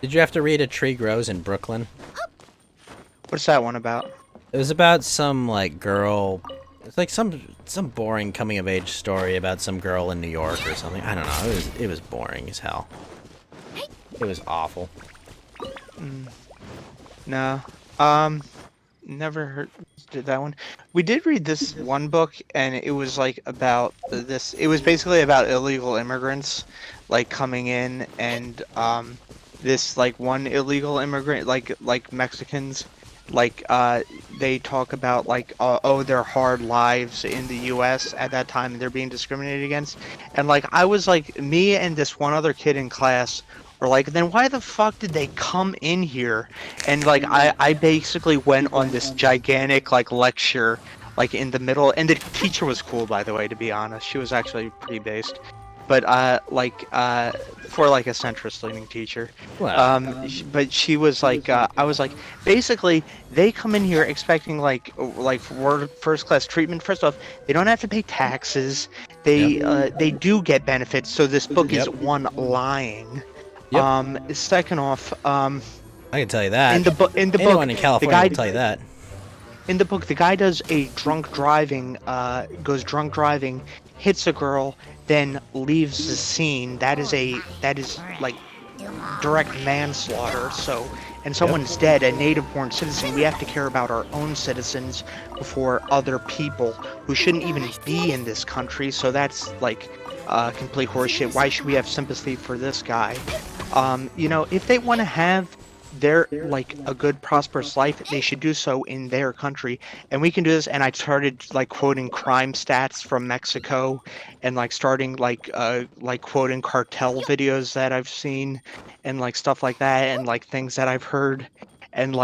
Did you have to read A Tree Grows in Brooklyn? What's that one about? It was about some like girl. It's like some boring coming of age story about some girl in New York or something. I don't know. It was boring as hell. It was awful. No. Never did that one. We did read this one book, and it was like about this. It was basically about illegal immigrants, like coming in, and this like one illegal immigrant, like Mexicans, like they talk about like their hard lives in the U.S. at that time, and they're being discriminated against, and like I was like me and this one other kid in class. Or like, then why the fuck did they come in here? And like, I basically went on this gigantic like lecture, like in the middle, and the teacher was cool, by the way, to be honest. She was actually pretty based, but for like a centrist leaning teacher. Wow. But she was like, I was like, basically they come in here expecting like first class treatment. First off, they don't have to pay taxes. They do get benefits. So this book is one lying. Yep. Second off, I can tell you that. In the book, anyone in California can tell you that. In the book, the guy does a goes drunk driving, hits a girl, then leaves the scene. That is like direct manslaughter. So, and someone's dead, a native-born citizen. We have to care about our own citizens before other people who shouldn't even be in this country. So that's like complete horseshit. Why should we have sympathy for this guy? You know, if they want to have their like a good prosperous life, they should do so in their country, and we can do this. And I started like quoting crime stats from Mexico, and like starting like quoting cartel videos that I've seen, and like stuff like that, and like things that I've heard. And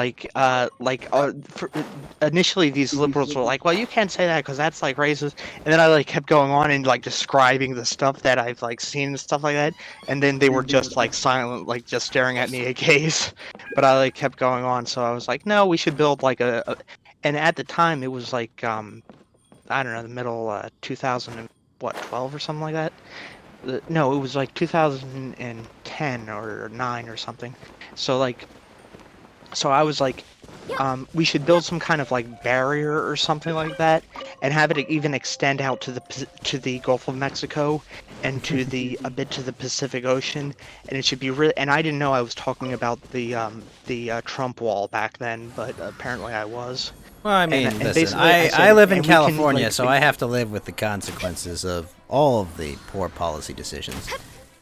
initially these liberals were like, well, you can't say that because that's like racist. And then I like kept going on and like describing the stuff that I've like seen and stuff like that. And then they were just like silent, like just staring at me agaze. But I like kept going on. So I was like, no, we should build like and at the time it was like, I don't know, the middle 2012 or something like that. No, it was like 2010 or 9 or something. So I was like, we should build some kind of like barrier or something like that. and have it even extend out to the Gulf of Mexico and to the a bit to the Pacific Ocean, and it should be really. And I didn't know I was talking about the Trump wall back then, but apparently I was. Well, I mean, and listen, basically I said- live in and we can, California, like, so I have to live with the consequences of all of the poor policy decisions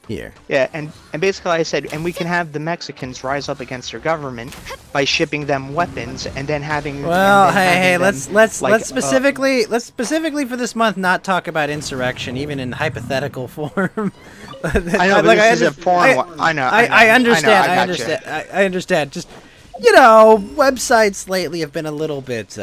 here. Yeah, and basically I said, and we can have the Mexicans rise up against their government by shipping them weapons and then having. Well, and then having hey, them, let's like, let's specifically for this month not talk about insurrection, even in hypothetical form. I know, but this is a foreign one. I know. I understand. I gotcha. understand. I understand. Just, you know, websites lately have been a little bit,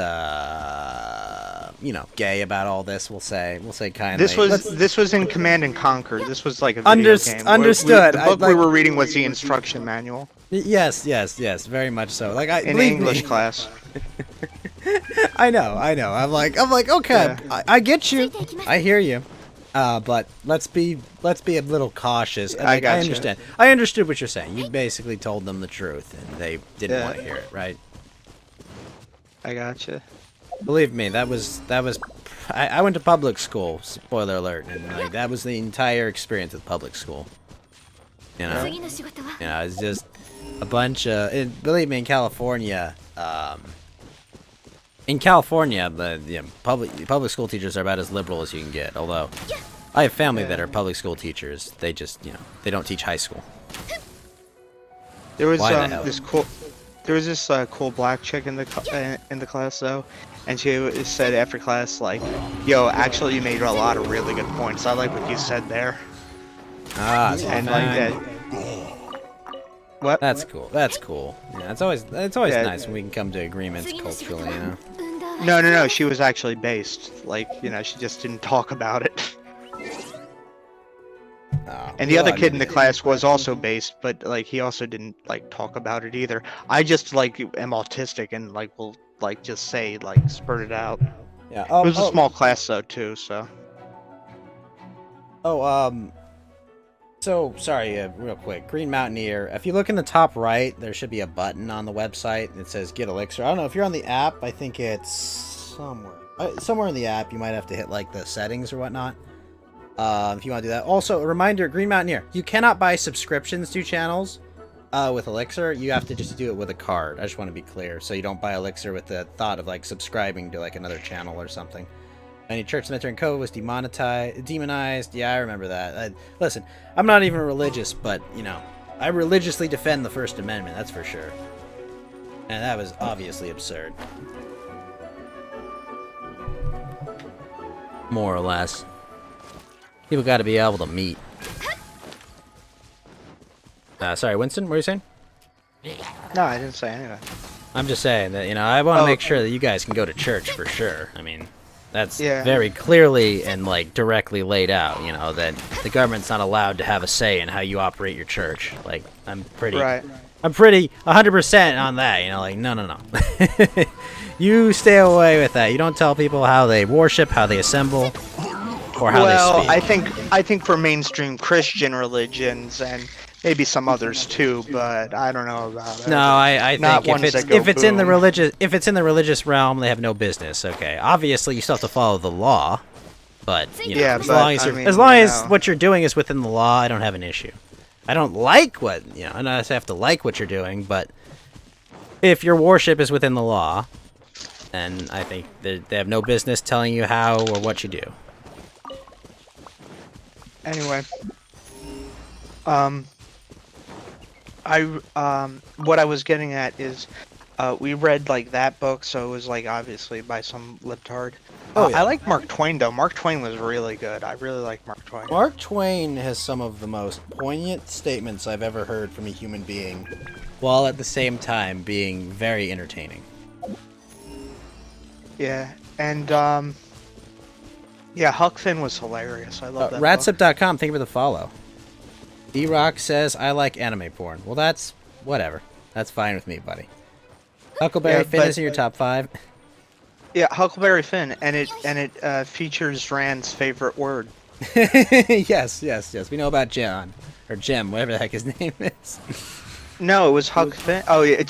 you know, gay about all this. We'll say kindly. This was in Command and Conquer. This was like a video game. Understood. The book we were reading was the instruction manual. Yes, very much so. Like In believe English me. class. I know. I'm like, okay, Yeah. I get you. I hear you. But let's be a little cautious. I I gotcha. understand. I understood what you're saying. You basically told them the truth, and they didn't Yeah. want to hear it, right? I gotcha. Believe me, that was. I went to public school. Spoiler alert, and like that was the entire experience with public school. You know, it's just a bunch of. Believe me, in California, the public school teachers are about as liberal as you can get. Although, I have family that are public school teachers. They just, they don't teach high school. There was Why the hell? this cool black chick in the class though, and she said after class like, "Yo, actually, you made a lot of really good points. I like what you said there." Ah, and like that. What? That's cool. That's cool. Yeah, it's always Yeah. nice when we can come to agreements culturally. No. She was actually based. Like, she just didn't talk about it. And the other kid in the class was also based, but like he also didn't like talk about it either. I just like am autistic and like will like just say like spurt it out. Yeah. It was a small class though too, so. So, sorry, real quick. Green Mountaineer. If you look in the top right, there should be a button on the website that says Get Elixir. I don't know if you're on the app. I think it's somewhere in the app. You might have to hit like the settings or whatnot. If you want to do that. Also, a reminder: Green Mountaineer. You cannot buy subscriptions to channels with Elixir. You have to just do it with a card. I just want to be clear, so you don't buy Elixir with the thought of like subscribing to like another channel or something. Any church cemetery in Cove was demonized. Yeah, I remember that. Listen, I'm not even religious, but, I religiously defend the First Amendment, that's for sure. And that was obviously absurd. More or less. People gotta be able to meet. Sorry, Winston, what were you saying? No, I didn't say anything. I'm just saying that, I want to make sure that you guys can go to church for sure. I mean... That's very clearly and like directly laid out, that the government's not allowed to have a say in how you operate your church. Like I'm pretty 100% on that, like no. You stay away with that. You don't tell people how they worship, how they assemble, or how they speak. I think for mainstream Christian religions and maybe some others too, but I don't know about it. No, I think if it's in the religious realm, they have no business. Okay, obviously you still have to follow the law, but as long as what you're doing is within the law, I don't have an issue. I don't like what I don't have to like what you're doing, but if your worship is within the law, then I think they have no business telling you how or what you do. Anyway, what I was getting at is, we read like that book, so it was like obviously by some libtard. I like Mark Twain though. Mark Twain was really good. I really like Mark Twain. Mark Twain has some of the most poignant statements I've ever heard from a human being, while at the same time being very entertaining. Yeah, and Huck Finn was hilarious. I love that. Ratsip.com, thank you for the follow. D-Rock says, I like anime porn. Well, that's whatever. That's fine with me, buddy. Huckleberry Finn is in your top 5. Yeah, Huckleberry Finn, and it features Rand's favorite word. Yes. We know about John. Or Jim, whatever the heck his name is. No, it was Huck Finn. Oh, yeah.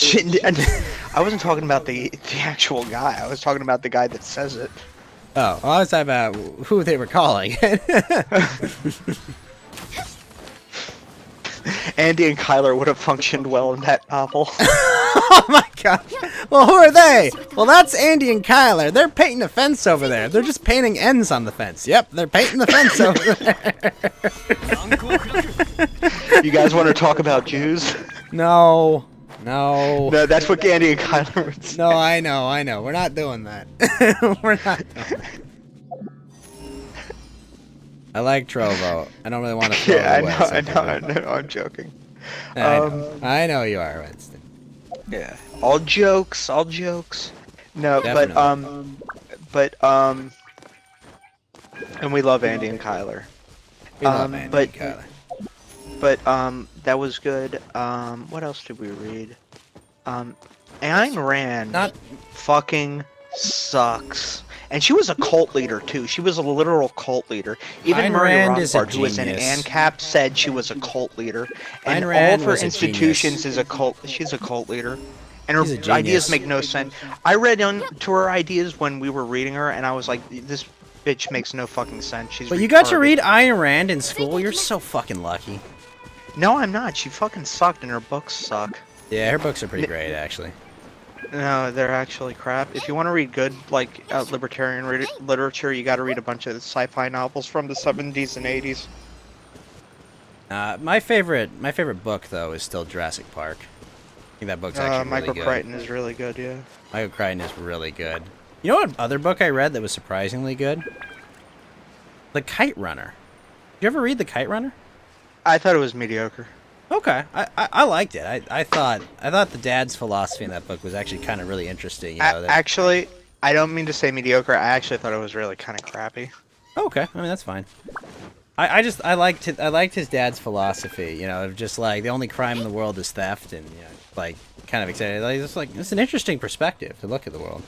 I wasn't talking about the actual guy. I was talking about the guy that says it. Oh, well, I was talking about who they were calling. Andy and Kyler would have functioned well in that novel. Oh my god. Well, who are they? Well, that's Andy and Kyler. They're painting a fence over there. They're just painting ends on the fence. Yep, they're painting the fence over there. You guys want to talk about Jews? No. No, that's what Andy and Kyler would say. No, I know. We're not doing that. We're not doing that. I like Trovo. I don't really want to throw it away. I know, I'm joking. I know you are, Winston. Yeah. All jokes. No, Definitely. and we love Andy and Kyler. We love Andy and Kyler. But that was good. What else did we read? Ayn Rand fucking sucks. And she was a cult leader too. She was a literal cult leader. Even Ayn Maria Rand is a Rothbard, who was an genius. ANCAP, said she was a cult leader. And Ayn all Rand of her was a institutions genius. is a cult. She's a cult leader. And her She's a ideas genius. make no sense. I read into her ideas when we were reading her, and I was like, this bitch makes no fucking sense. She's But you got to retarded. read Ayn Rand in school? You're so fucking lucky. No, I'm not. She fucking sucked, and her books suck. Yeah, her books are pretty great, actually. No, they're actually crap. If you want to read good, like, libertarian literature, you gotta read a bunch of sci-fi novels from the 70s and 80s. My favorite book, though, is still Jurassic Park. I think that book's actually Michael really good. Crichton is really good, yeah. Michael Crichton is really good. You know what other book I read that was surprisingly good? The Kite Runner. Did you ever read The Kite Runner? I thought it was mediocre. Okay, I liked it. I thought the dad's philosophy in that book was actually kind of really interesting. You know, that... Actually, I don't mean to say mediocre. I actually thought it was really kind of crappy. Okay, I mean that's fine. I liked his dad's philosophy. You know, of just like the only crime in the world is theft, and you know, like kind of excited. It's an interesting perspective to look at the world.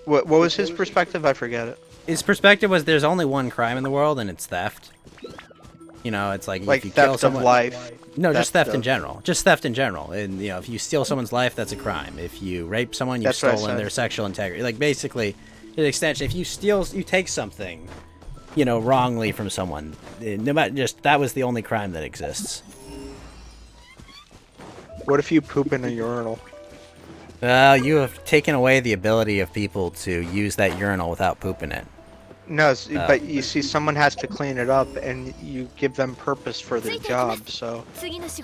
What was his perspective? I forget it. His perspective was there's only one crime in the world, and it's theft. You know, it's like if you theft kill someone, of life. No, just theft in general. Just theft in general. And you know, if you steal someone's life, that's a crime. If you rape someone, you've stolen their sexual integrity. Like basically, to the extent if you take something, you know, wrongly from someone, no matter that was the only crime that exists. What if you poop in a urinal? Well, you have taken away the ability of people to use that urinal without pooping it. No, but you see, someone has to clean it up, and you give them purpose for their job, so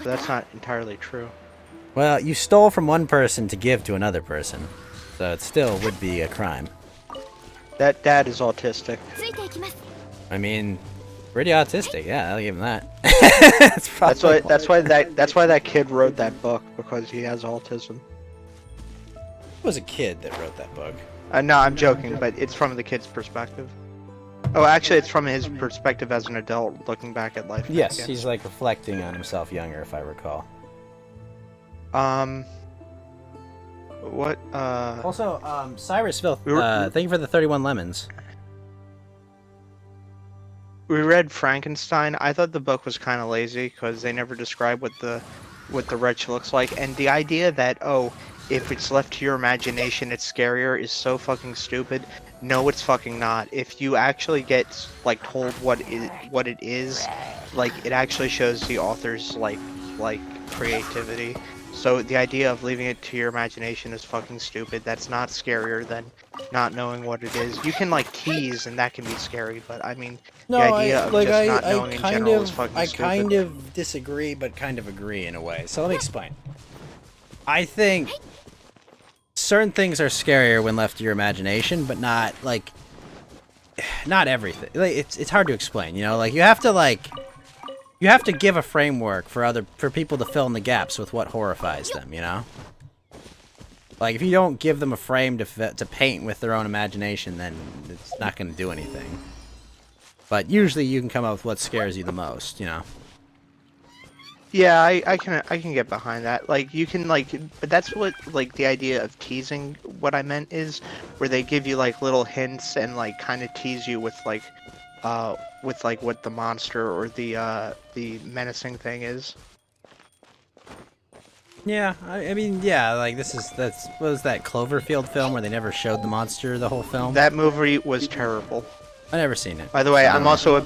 that's not entirely true. Well, you stole from one person to give to another person, so it still would be a crime. That dad is autistic. I mean, pretty autistic. Yeah, I'll give him that. That's why that kid wrote that book, because he has autism. It was a kid that wrote that book. No, I'm joking, but it's from the kid's perspective. Oh, actually, it's from his perspective as an adult looking back at life. Yes, he's like reflecting on himself younger, if I recall. What? Also, Cyrus Filth, thank you for the 31 lemons. We read Frankenstein. I thought the book was kind of lazy because they never describe what the wretch looks like, and the idea that if it's left to your imagination, it's scarier is so fucking stupid. No, it's fucking not. If you actually get like told what it is, like it actually shows the author's like creativity. So the idea of leaving it to your imagination is fucking stupid. That's not scarier than not knowing what it is. You can like tease, and that can be scary, but I mean, the idea of just not knowing in general is fucking stupid. I kind of disagree, but kind of agree in a way. So let me explain. I think certain things are scarier when left to your imagination, but not everything. Like, it's hard to explain, you know. Like you have to give a framework for people to fill in the gaps with what horrifies them, you know. Like if you don't give them a frame to paint with their own imagination, then it's not going to do anything. But usually you can come up with what scares you the most, you know. Yeah, I can get behind that. Like you can but that's what like the idea of teasing. What I meant is where they give you like little hints and like kind of tease you with like what the monster or the menacing thing is. Yeah, I mean, yeah, like that's what was that Cloverfield film where they never showed the monster the whole film? That movie was terrible. I never seen it. By the way, So- I'm also a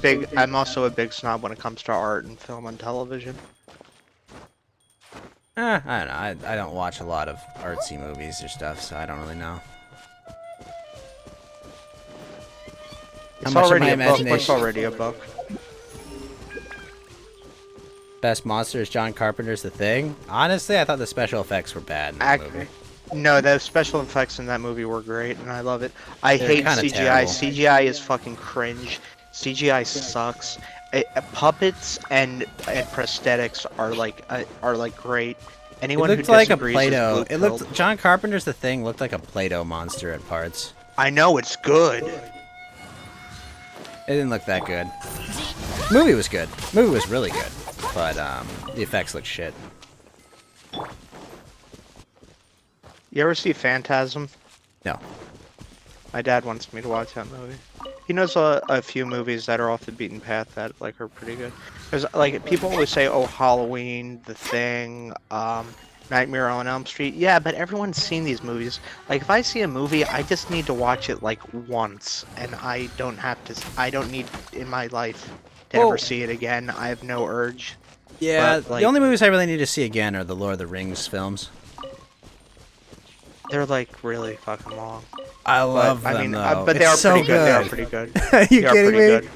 big snob when it comes to art and film and television. I don't know. I don't watch a lot of artsy movies or stuff, so I don't really know. It's much of already my a book. It's imagination- already a book. Best monster is John Carpenter's The Thing. Honestly, I thought the special effects were bad in that movie. No, the special effects in that movie were great, and I love it. I They're hate kinda CGI. terrible. CGI is fucking cringe. CGI sucks. Puppets and prosthetics are like great. It Anyone who looked like a disagrees is Play-Doh. blue It pilled. looked John Carpenter's The Thing looked like a Play-Doh monster at parts. I know it's good. It didn't look that good. Movie was good. Movie was really good, but the effects look shit. You ever see Phantasm? No. My dad wants me to watch that movie. He knows a few movies that are off the beaten path that like are pretty good. Because like people always say, oh, Halloween, The Thing, Nightmare on Elm Street. Yeah, but everyone's seen these movies. Like if I see a movie, I just need to watch it like once, and I don't need in my life to Well- ever see it again. I have no urge. Yeah, But, like, the only movies I really need to see again are the Lord of the Rings films. they're like really fucking long. I love I them mean, though. but they It's are so pretty good. They are good. pretty good. Are you They are kidding pretty me? good.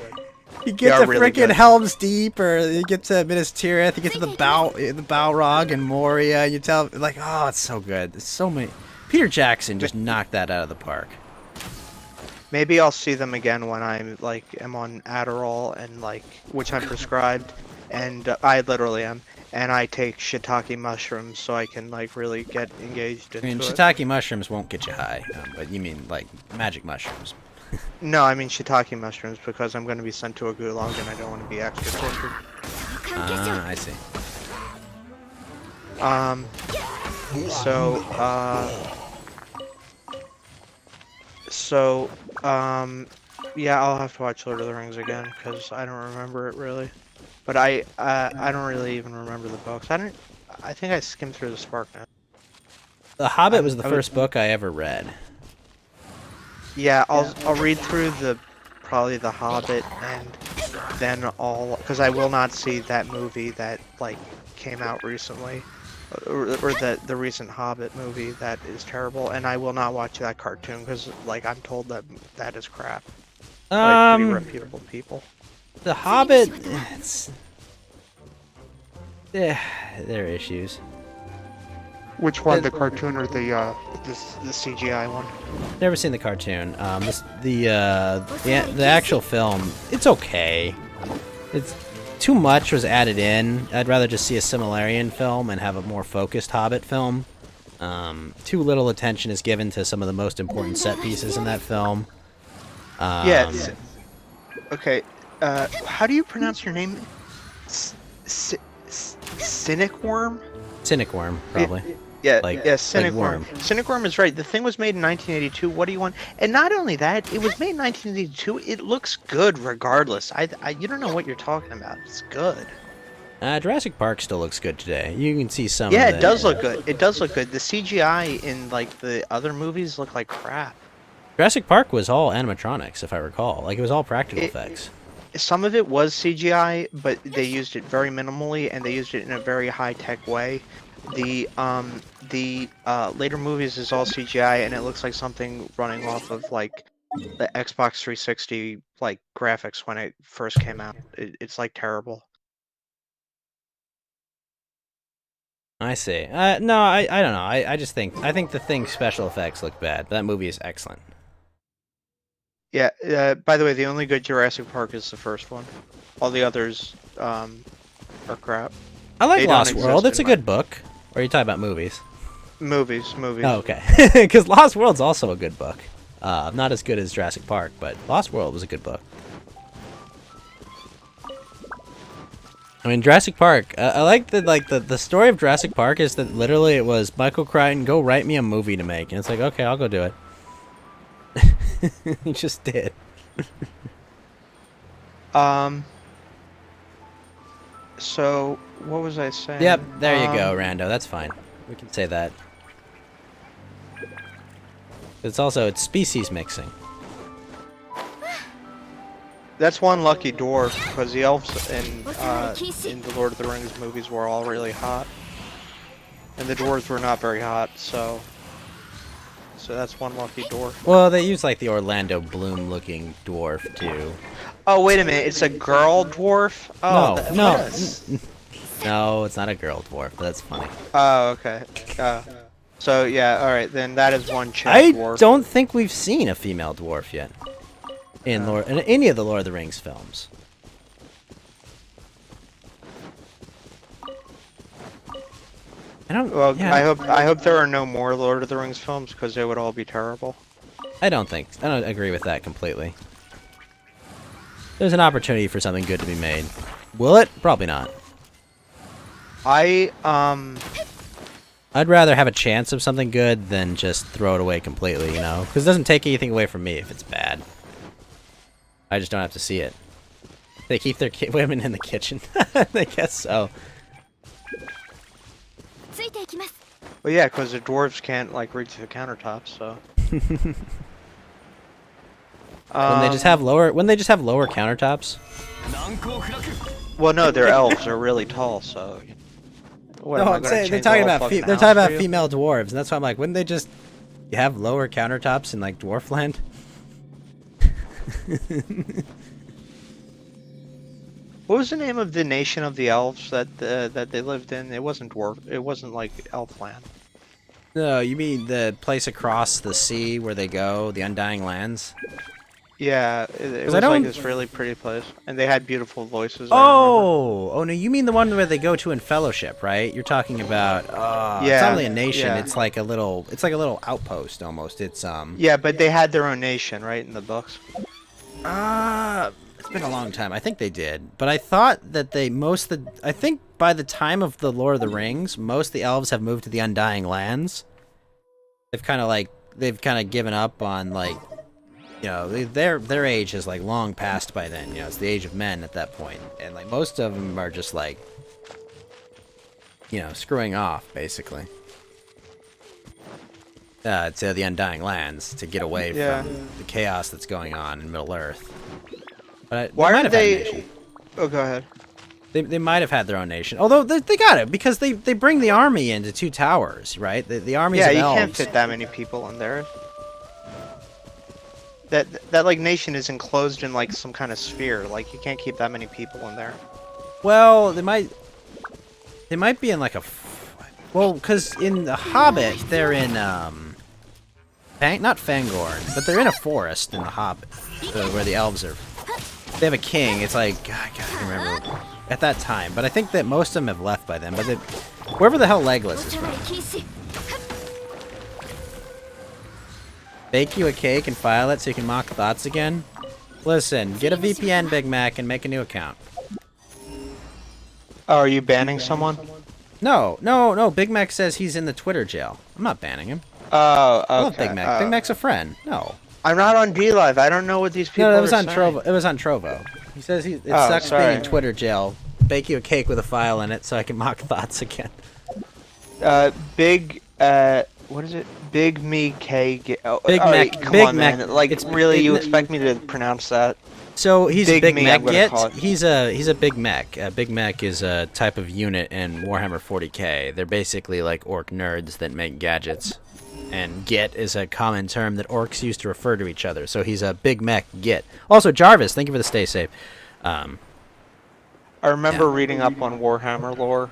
You They get are to really freaking good. Helm's Deep, or you get to Minas Tirith, you get to the Balrog and Moria. You tell like, oh, it's so good. It's so many. Peter Jackson just knocked that out of the park. Maybe I'll see them again when I'm like am on Adderall and like which I'm prescribed, and I literally am, and I take shiitake mushrooms so I can like really get engaged I into mean, it. shiitake mushrooms won't get you high, but you mean like magic mushrooms. No, I mean shiitake mushrooms because I'm going to be sent to a gulag and I don't want to be extra tortured. Ah, I see. Yeah, I'll have to watch Lord of the Rings again because I don't remember it really. But I don't really even remember the books. I think I skimmed through the SparkNotes. The Hobbit was the I was- first book I ever read. Yeah, I'll read through probably the Hobbit and then because I will not see that movie that like came out recently, or the recent Hobbit movie that is terrible, and I will not watch that cartoon because like I'm told that is crap. By pretty reputable people. The Hobbit, there are issues. Which one, the cartoon or the CGI one? Never seen the cartoon. The actual film, it's okay. It's too much was added in. I'd rather just see a Silmarillion film and have a more focused Hobbit film. Too little attention is given to some of the most important set pieces in that film. Yes. Okay. How do you pronounce your name? Cynic Worm? Cynic Worm, probably. Yeah, Like- yeah, Cynic like Worm. Worm. Cynic Worm is right. The thing was made in 1982. What do you want? And not only that, it was made in 1982. It looks good regardless. You don't know what you're talking about. It's good. Jurassic Park still looks good today. You can see some. Yeah, of it does look good. It does look good. The CGI in like the other movies look like crap. Jurassic Park was all animatronics, if I recall. Like it was all practical effects. Some of it was CGI, but they used it very minimally, and they used it in a very high-tech way. The later movies is all CGI, and it looks like something running off of like the Xbox 360 like graphics when it first came out. It's like terrible. I see. No, I don't know. I just think the Thing special effects look bad. That movie is excellent. Yeah. By the way, the only good Jurassic Park is the first one. All the others are crap. I like They don't Lost exist World. It's a in my- good book. Or are you talking about movies? Movies. Oh, okay. Because Lost World's also a good book. Not as good as Jurassic Park, but Lost World was a good book. I mean, Jurassic Park. I like the story of Jurassic Park is that literally it was Michael Crichton, go write me a movie to make, and it's like, okay, I'll go do it. He just did. So what was I saying? Yep, there you go, Rando. That's fine. We can say that. It's species mixing. That's one lucky dwarf, because the elves in the Lord of the Rings movies were all really hot. And the dwarves were not very hot, so that's one lucky dwarf. Well, they use like the Orlando Bloom looking dwarf too. Oh, wait a minute, it's a girl dwarf? Oh, No, no, it's not a girl dwarf, but that's funny. Oh, okay. So yeah, alright, then that is one chick I dwarf. don't think we've seen a female dwarf yet in any of the Lord of the Rings films. Well, yeah. I hope there are no more Lord of the Rings films, because they would all be terrible. I don't agree with that completely. There's an opportunity for something good to be made. Will it? Probably not. I'd rather have a chance of something good than just throw it away completely, you know? Because it doesn't take anything away from me if it's bad. I just don't have to see it. They keep their women in the kitchen. I guess so. Well, yeah, because the dwarves can't, like, reach the countertops, so... Wouldn't they just have lower countertops? Well, no, they're elves. They're really tall, so... What, No, am I I'm gonna saying they're change talking the whole about fucking they're house talking for about you? female dwarves, and that's why I'm like, wouldn't they just have lower countertops in like Dwarfland? What was the name of the nation of the elves that they lived in? It wasn't It wasn't like Elfland. No, you mean the place across the sea where they go, the Undying Lands? Yeah, it was I like don't- this really pretty place, and they had beautiful voices. Oh, no, you mean the one where they go to in Fellowship, right? You're talking about. It's Yeah, not really a nation. yeah. It's like a little outpost almost. It's Yeah, but they had their own nation, right, in the books. It's been a long time. I think they did, but I thought that I think by the time of the Lord of the Rings, most of the elves have moved to the Undying Lands. They've kind of given up on like, you know, their age is like long past by then. You know, it's the age of men at that point, and like most of them are just like, you know, screwing off basically. To the Undying Lands to get away from the chaos that's going on in Middle Earth. But Why might are have had a they? nation. Oh, go ahead. They might have had their own nation. Although they got it because they bring the army into Two Towers, right? The armies Yeah, of you elves. can't fit that many people in there. That like nation is enclosed in like some kind of sphere. Like you can't keep that many people in there. Well, they might be in like well, because in the Hobbit they're in not Fangorn, but they're in a forest in the Hobbit where the elves are. They have a king. It's like God, I can't remember at that time, but I think that most of them have left by then. But wherever the hell Legolas is from. Bake you a cake and file it so you can mock thoughts again? Listen, get a VPN, Big Mac, and make a new account. Oh, are you banning someone? No. Big Mac says he's in the Twitter jail. I'm not banning him. Oh, okay. I love Big Mac. Big Mac's a friend. No. I'm not on DLive. I don't know what these people No, are it was on saying. Trovo. It was on Trovo. He says it sucks being in Twitter jail. Bake you a cake with a file in it so I can mock thoughts again. What is it? Big Me K. Come Big on, Mac. man. Like, really, you expect me to pronounce that? So he's Big Big Me, Mac I'm gonna Git. call it. He's a Big Mac. Big Mac is a type of unit in Warhammer 40k. They're basically like orc nerds that make gadgets. And Git is a common term that orcs use to refer to each other. So he's a Big Mac Git. Also, Jarvis, thank you for the stay safe. I remember reading up on Warhammer lore.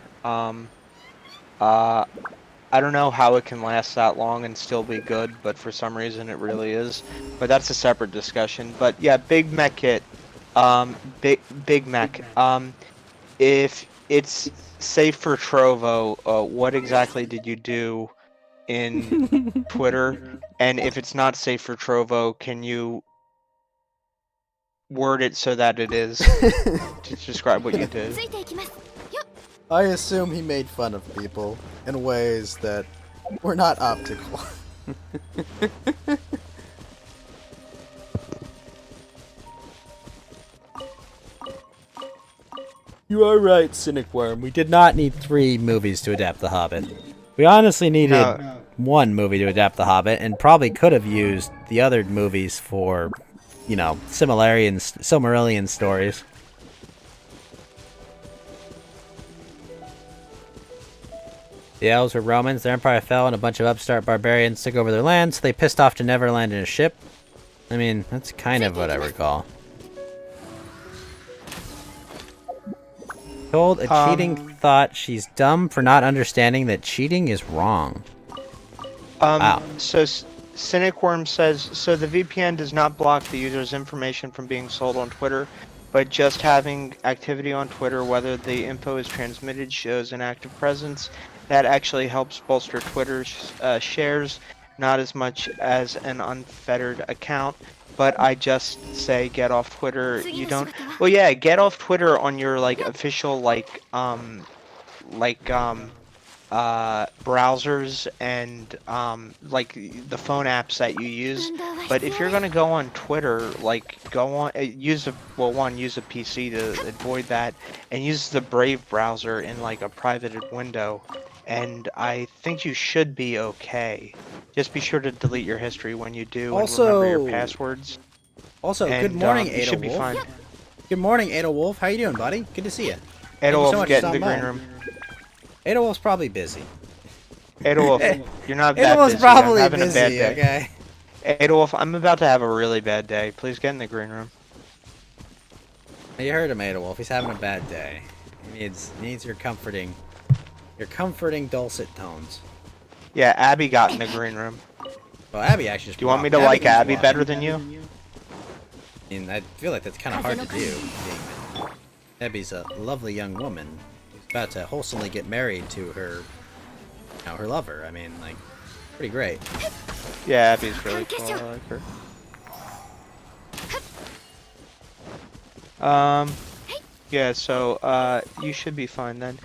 I don't know how it can last that long and still be good, but for some reason it really is. But that's a separate discussion. But yeah, Big Mac Kit. Big Mac. If it's safe for Trovo, what exactly did you do in Twitter? And if it's not safe for Trovo, can you word it so that it is to describe what you did? I assume he made fun of people in ways that were not optical. You are right, Cynic Worm. We did not need 3 movies to adapt The Hobbit. We honestly needed No. one movie to adapt The Hobbit, and probably could have used the other movies for, you know, Silmarillion stories. The elves were Romans, their empire fell, and a bunch of upstart barbarians took over their land, so they pissed off to Neverland in a ship. I mean, that's kind of what I recall. Told a cheating thought she's dumb for not understanding that cheating is wrong. Wow. So Cynic Worm says, so the VPN does not block the user's information from being sold on Twitter, but just having activity on Twitter, whether the info is transmitted, shows an active presence. That actually helps bolster Twitter's shares, not as much as an unfettered account. But I just say get off Twitter. You don't. Well, yeah, get off Twitter on your like official browsers and like the phone apps that you use. But if you're gonna go on Twitter, like go on use a PC to avoid that, and use the Brave browser in like a privated window. And I think you should be okay. Just be sure to delete your history when you do, and remember your passwords. Also, and, good morning, you should be fine. Edelwolf. Good morning, Edelwolf. How you doing, buddy? Good to see you. Edelwolf, get in the green room. Edelwolf's probably busy. Edelwolf, you're not that Edelwolf's busy. probably I'm having busy, a bad day. okay? Edelwolf, I'm about to have a really bad day. Please get in the green room. You heard him, Edelwolf. He's having a bad day. He needs your comforting dulcet tones. Yeah, Abby got in the green room. Well, Abby actually. Do you want me to like Abby better than you? I mean, I feel like that's kind of hard to do. Abby's a lovely young woman who's about to wholesomely get married to her, her lover. I mean, like, pretty great. Yeah, Abby's really cool. I like her. Yeah, so, you should be fine then.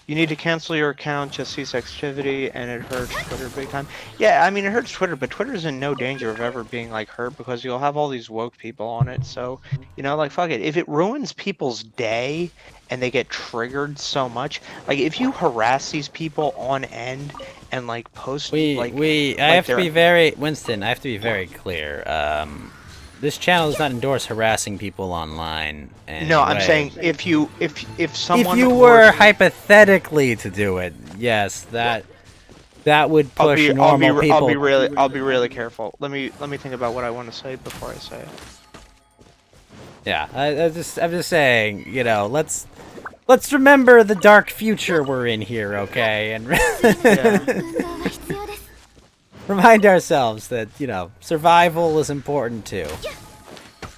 You need to cancel your account, just cease activity, and it hurts Twitter big time. Yeah, I mean, it hurts Twitter, but Twitter's in no danger of ever being, like, hurt, because you'll have all these woke people on it, so, you know, like, fuck it. If it ruins people's day, and they get triggered so much, like, if you harass these people on end, and, like, post, I have to be very, Winston, I have to be very clear, this channel does not endorse harassing people online. No, I'm saying if someone if you were hypothetically to do it, yes, that would push normal people. I'll be really careful. Let me think about what I want to say before I say it. Yeah, I'm just saying, you know, let's remember the dark future we're in here, okay? And remind ourselves that, you know, survival is important too.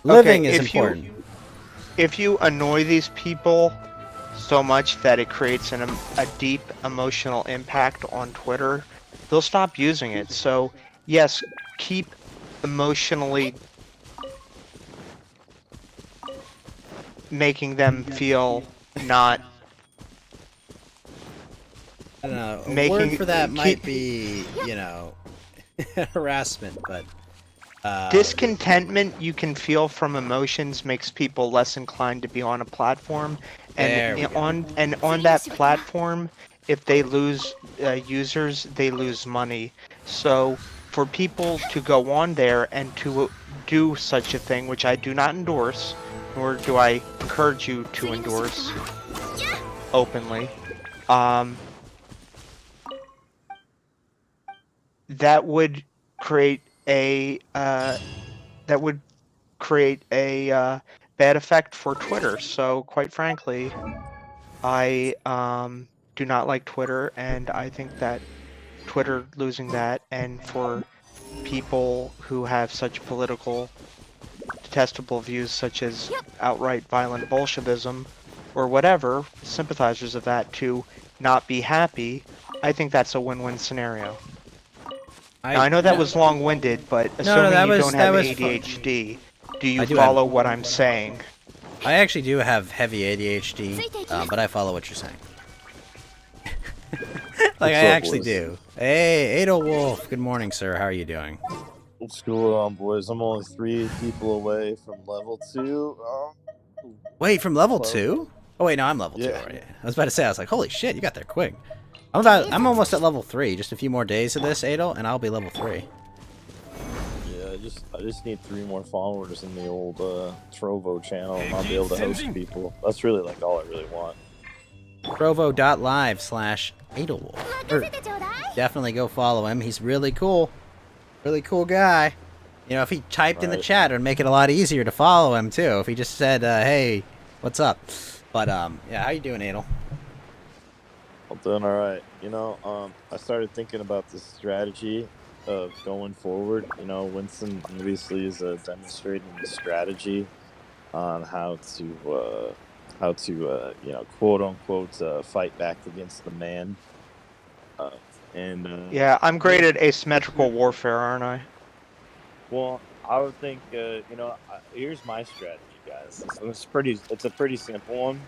Living is important. If you annoy these people so much that it creates a deep emotional impact on Twitter, they'll stop using it. So, yes, keep emotionally making them feel not. I don't know. A word for that might be, you know, harassment, but discontentment you can feel from emotions makes people less inclined to be on a platform, and on that platform, if they lose users, they lose money. So for people to go on there and to do such a thing, which I do not endorse, nor do I encourage you to endorse openly, that would create a bad effect for Twitter. So quite frankly, I do not like Twitter, and I think that Twitter losing that, and for people who have such political detestable views such as outright violent Bolshevism or whatever, sympathizers of that, to not be happy, I think that's a win-win scenario. Now, I know that was long-winded, but assuming you don't have ADHD, do you follow what I'm saying? I actually do have heavy ADHD, but I follow what you're saying. Like, I actually do. Hey, Edelwolf, good morning, sir. How are you doing? What's going on, boys? I'm only 3 people away from level 2. Wait, from level 2? Oh, wait, no, I'm level 2 already. I was about to say, I was like, holy shit, you got there quick. I'm almost at level 3. Just a few more days of this, Adel, and I'll be level 3. Yeah, I just need 3 more followers in the old Trovo channel, and I'll be able to host people. That's really like all I really want. Trovo.live/Adelwolf. Definitely go follow him. He's really cool. Really cool guy. You know, if he typed in the chat, it would make it a lot easier to follow him, too. If he just said, hey, what's up? But, yeah, how you doing, Adel? I'm doing alright. You know, I started thinking about the strategy of going forward. You know, Winston obviously is demonstrating the strategy on how to you know, quote unquote fight back against the man. Yeah, I'm great at asymmetrical warfare, aren't I? Well, I would think you know, here's my strategy, guys. It's a pretty simple one.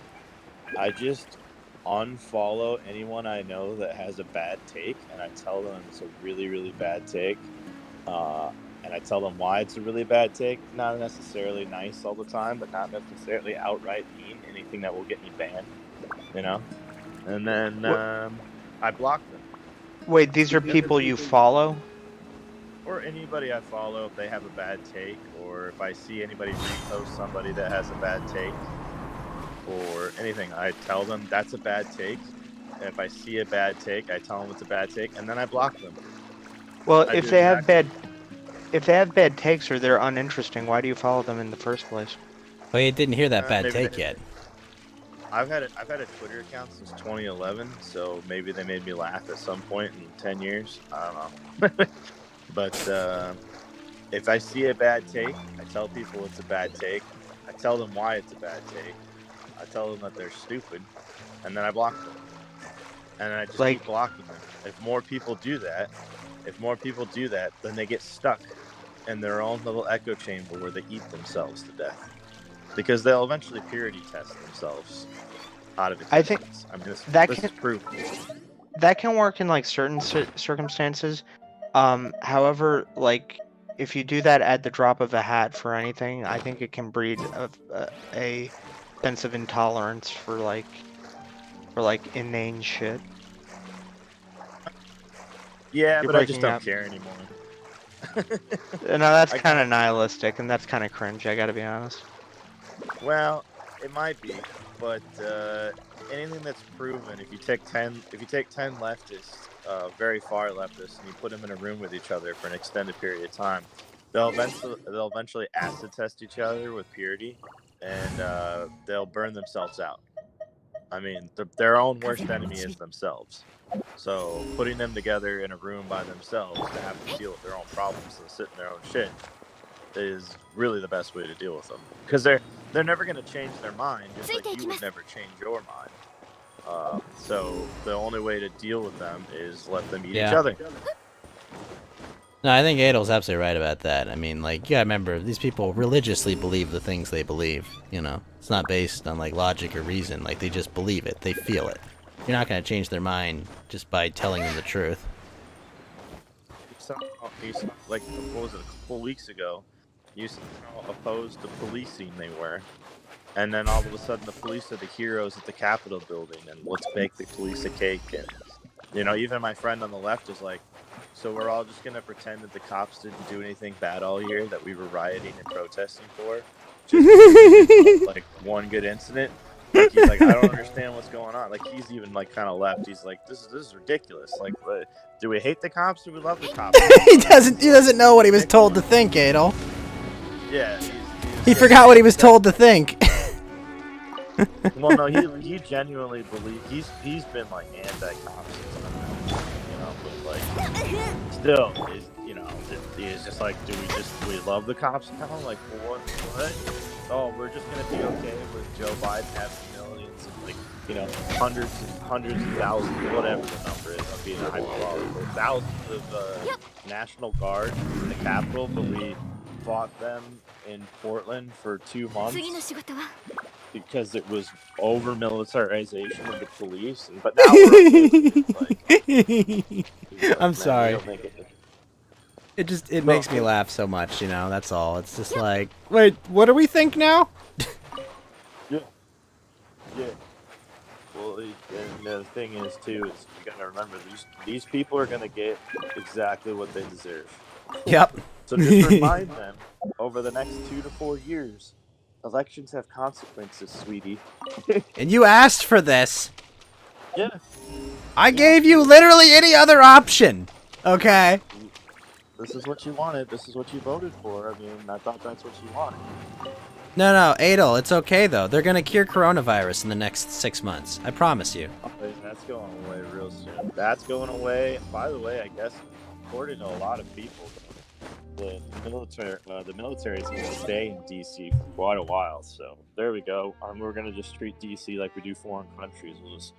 I just unfollow anyone I know that has a bad take, and I tell them it's a really, really bad take. And I tell them why it's a really bad take. Not necessarily nice all the time, but not necessarily outright mean, anything that will get me banned, you know? And then I block them. Wait, these are people you follow? Or anybody I follow if they have a bad take, or if I see anybody repost somebody that has a bad take, or anything, I tell them that's a bad take. And if I see a bad take, I tell them it's a bad take, and then I block them. Well, if they have bad takes or they're uninteresting, why do you follow them in the first place? Well, you didn't hear that bad take yet. I've had a Twitter account since 2011, so maybe they made me laugh at some point in 10 years. I don't know. But if I see a bad take, I tell people it's a bad take. I tell them why it's a bad take. I tell them that they're stupid, and then I block them. And I just keep blocking them. If more people do that, then they get stuck in their own little echo chamber where they eat themselves to death. Because they'll eventually purity test themselves out of existence. I mean, this is proven. That can work in like certain circumstances. However, like if you do that at the drop of a hat for anything, I think it can breed a sense of intolerance for inane shit. Yeah, but I just don't care anymore. No, that's kind of nihilistic, and that's kind of cringe. I gotta be honest. Well, it might be, but anything that's proven, if you take 10 leftists, very far leftists, and you put them in a room with each other for an extended period of time, they'll eventually acid test each other with purity, and they'll burn themselves out. I mean, their own worst enemy is themselves. So putting them together in a room by themselves to have to deal with their own problems and sit in their own shit is really the best way to deal with them. Because they're never going to change their mind, just like you would never change your mind. So the only way to deal with them is let them eat each other. No, I think Adel's absolutely right about that. I mean, like, you gotta remember, these people religiously believe the things they believe, you know? It's not based on, like, logic or reason. Like, they just believe it. They feel it. You're not gonna change their mind just by telling them the truth. Like, what was it, a couple weeks ago, you saw how opposed to policing they were. And then all of a sudden the police are the heroes at the Capitol building, and let's bake the police a cake. And, you know, even my friend on the left is like, so we're all just going to pretend that the cops didn't do anything bad all year, that we were rioting and protesting for? Just like one good incident? Like, he's like, I don't understand what's going on. Like, he's even like kind of left. He's like, this is ridiculous. Like, do we hate the cops? Do we love the cops? he doesn't know what he was told to think, Adel. Yeah. He forgot what he was told to think. Well, no, he genuinely believes he's been like anti-cops, you know, but like still, he's just like, do we love the cops now? Like, what? Oh, we're just gonna be okay with Joe Biden having millions and, like, you know, hundreds of thousands, whatever the number is. I'm being hyperbolical. Thousands of National Guard in the Capitol, but we fought them in Portland for 2 months because it was over militarization of the police. But now we're I'm sorry. It makes me laugh so much, you know, that's all. It's just like, wait, what do we think now? Yeah. Well, Well, and the thing is too is you gotta remember these people are gonna get exactly what they deserve. Yep. So just remind them over the next 2 to 4 years, elections have consequences, sweetie. And you asked for this. Yeah. I gave you literally any other option. Okay. This is what you wanted. This is what you voted for. I mean, I thought that's what you wanted. No, Adel, it's okay though. They're gonna cure coronavirus in the next 6 months. I promise you. That's going away real soon. That's going away. By the way, I guess according to a lot of people, the military is going to stay in DC for quite a while. So there we go. We're going to just treat DC like we do foreign countries. We'll just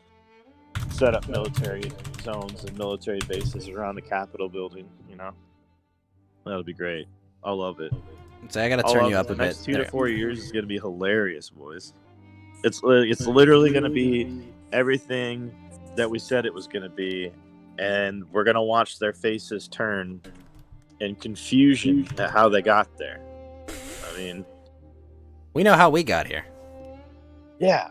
set up military zones and military bases around the Capitol building. You know, that'll be great. I love it. So I got to turn you up a bit. The next 2 to 4 years is going to be hilarious, boys. It's literally going to be everything that we said it was going to be, and we're going to watch their faces turn in confusion at how they got there. I mean, we know how we got here. Yeah,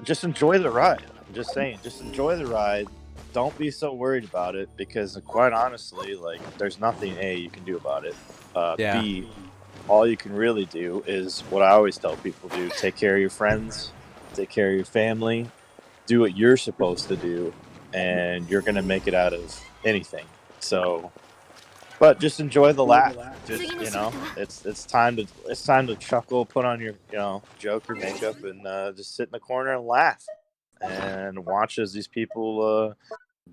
just enjoy the ride. I'm just saying, just enjoy the ride. Don't be so worried about it, because quite honestly, like, there's nothing you can do about it. B, all you can really do is what I always tell people to do: take care of your friends, take care of your family, do what you're supposed to do, and you're gonna make it out of anything. So, but just enjoy the laugh. Just, you know, it's time to chuckle, put on your Joker makeup, and just sit in the corner and laugh, and watch as these people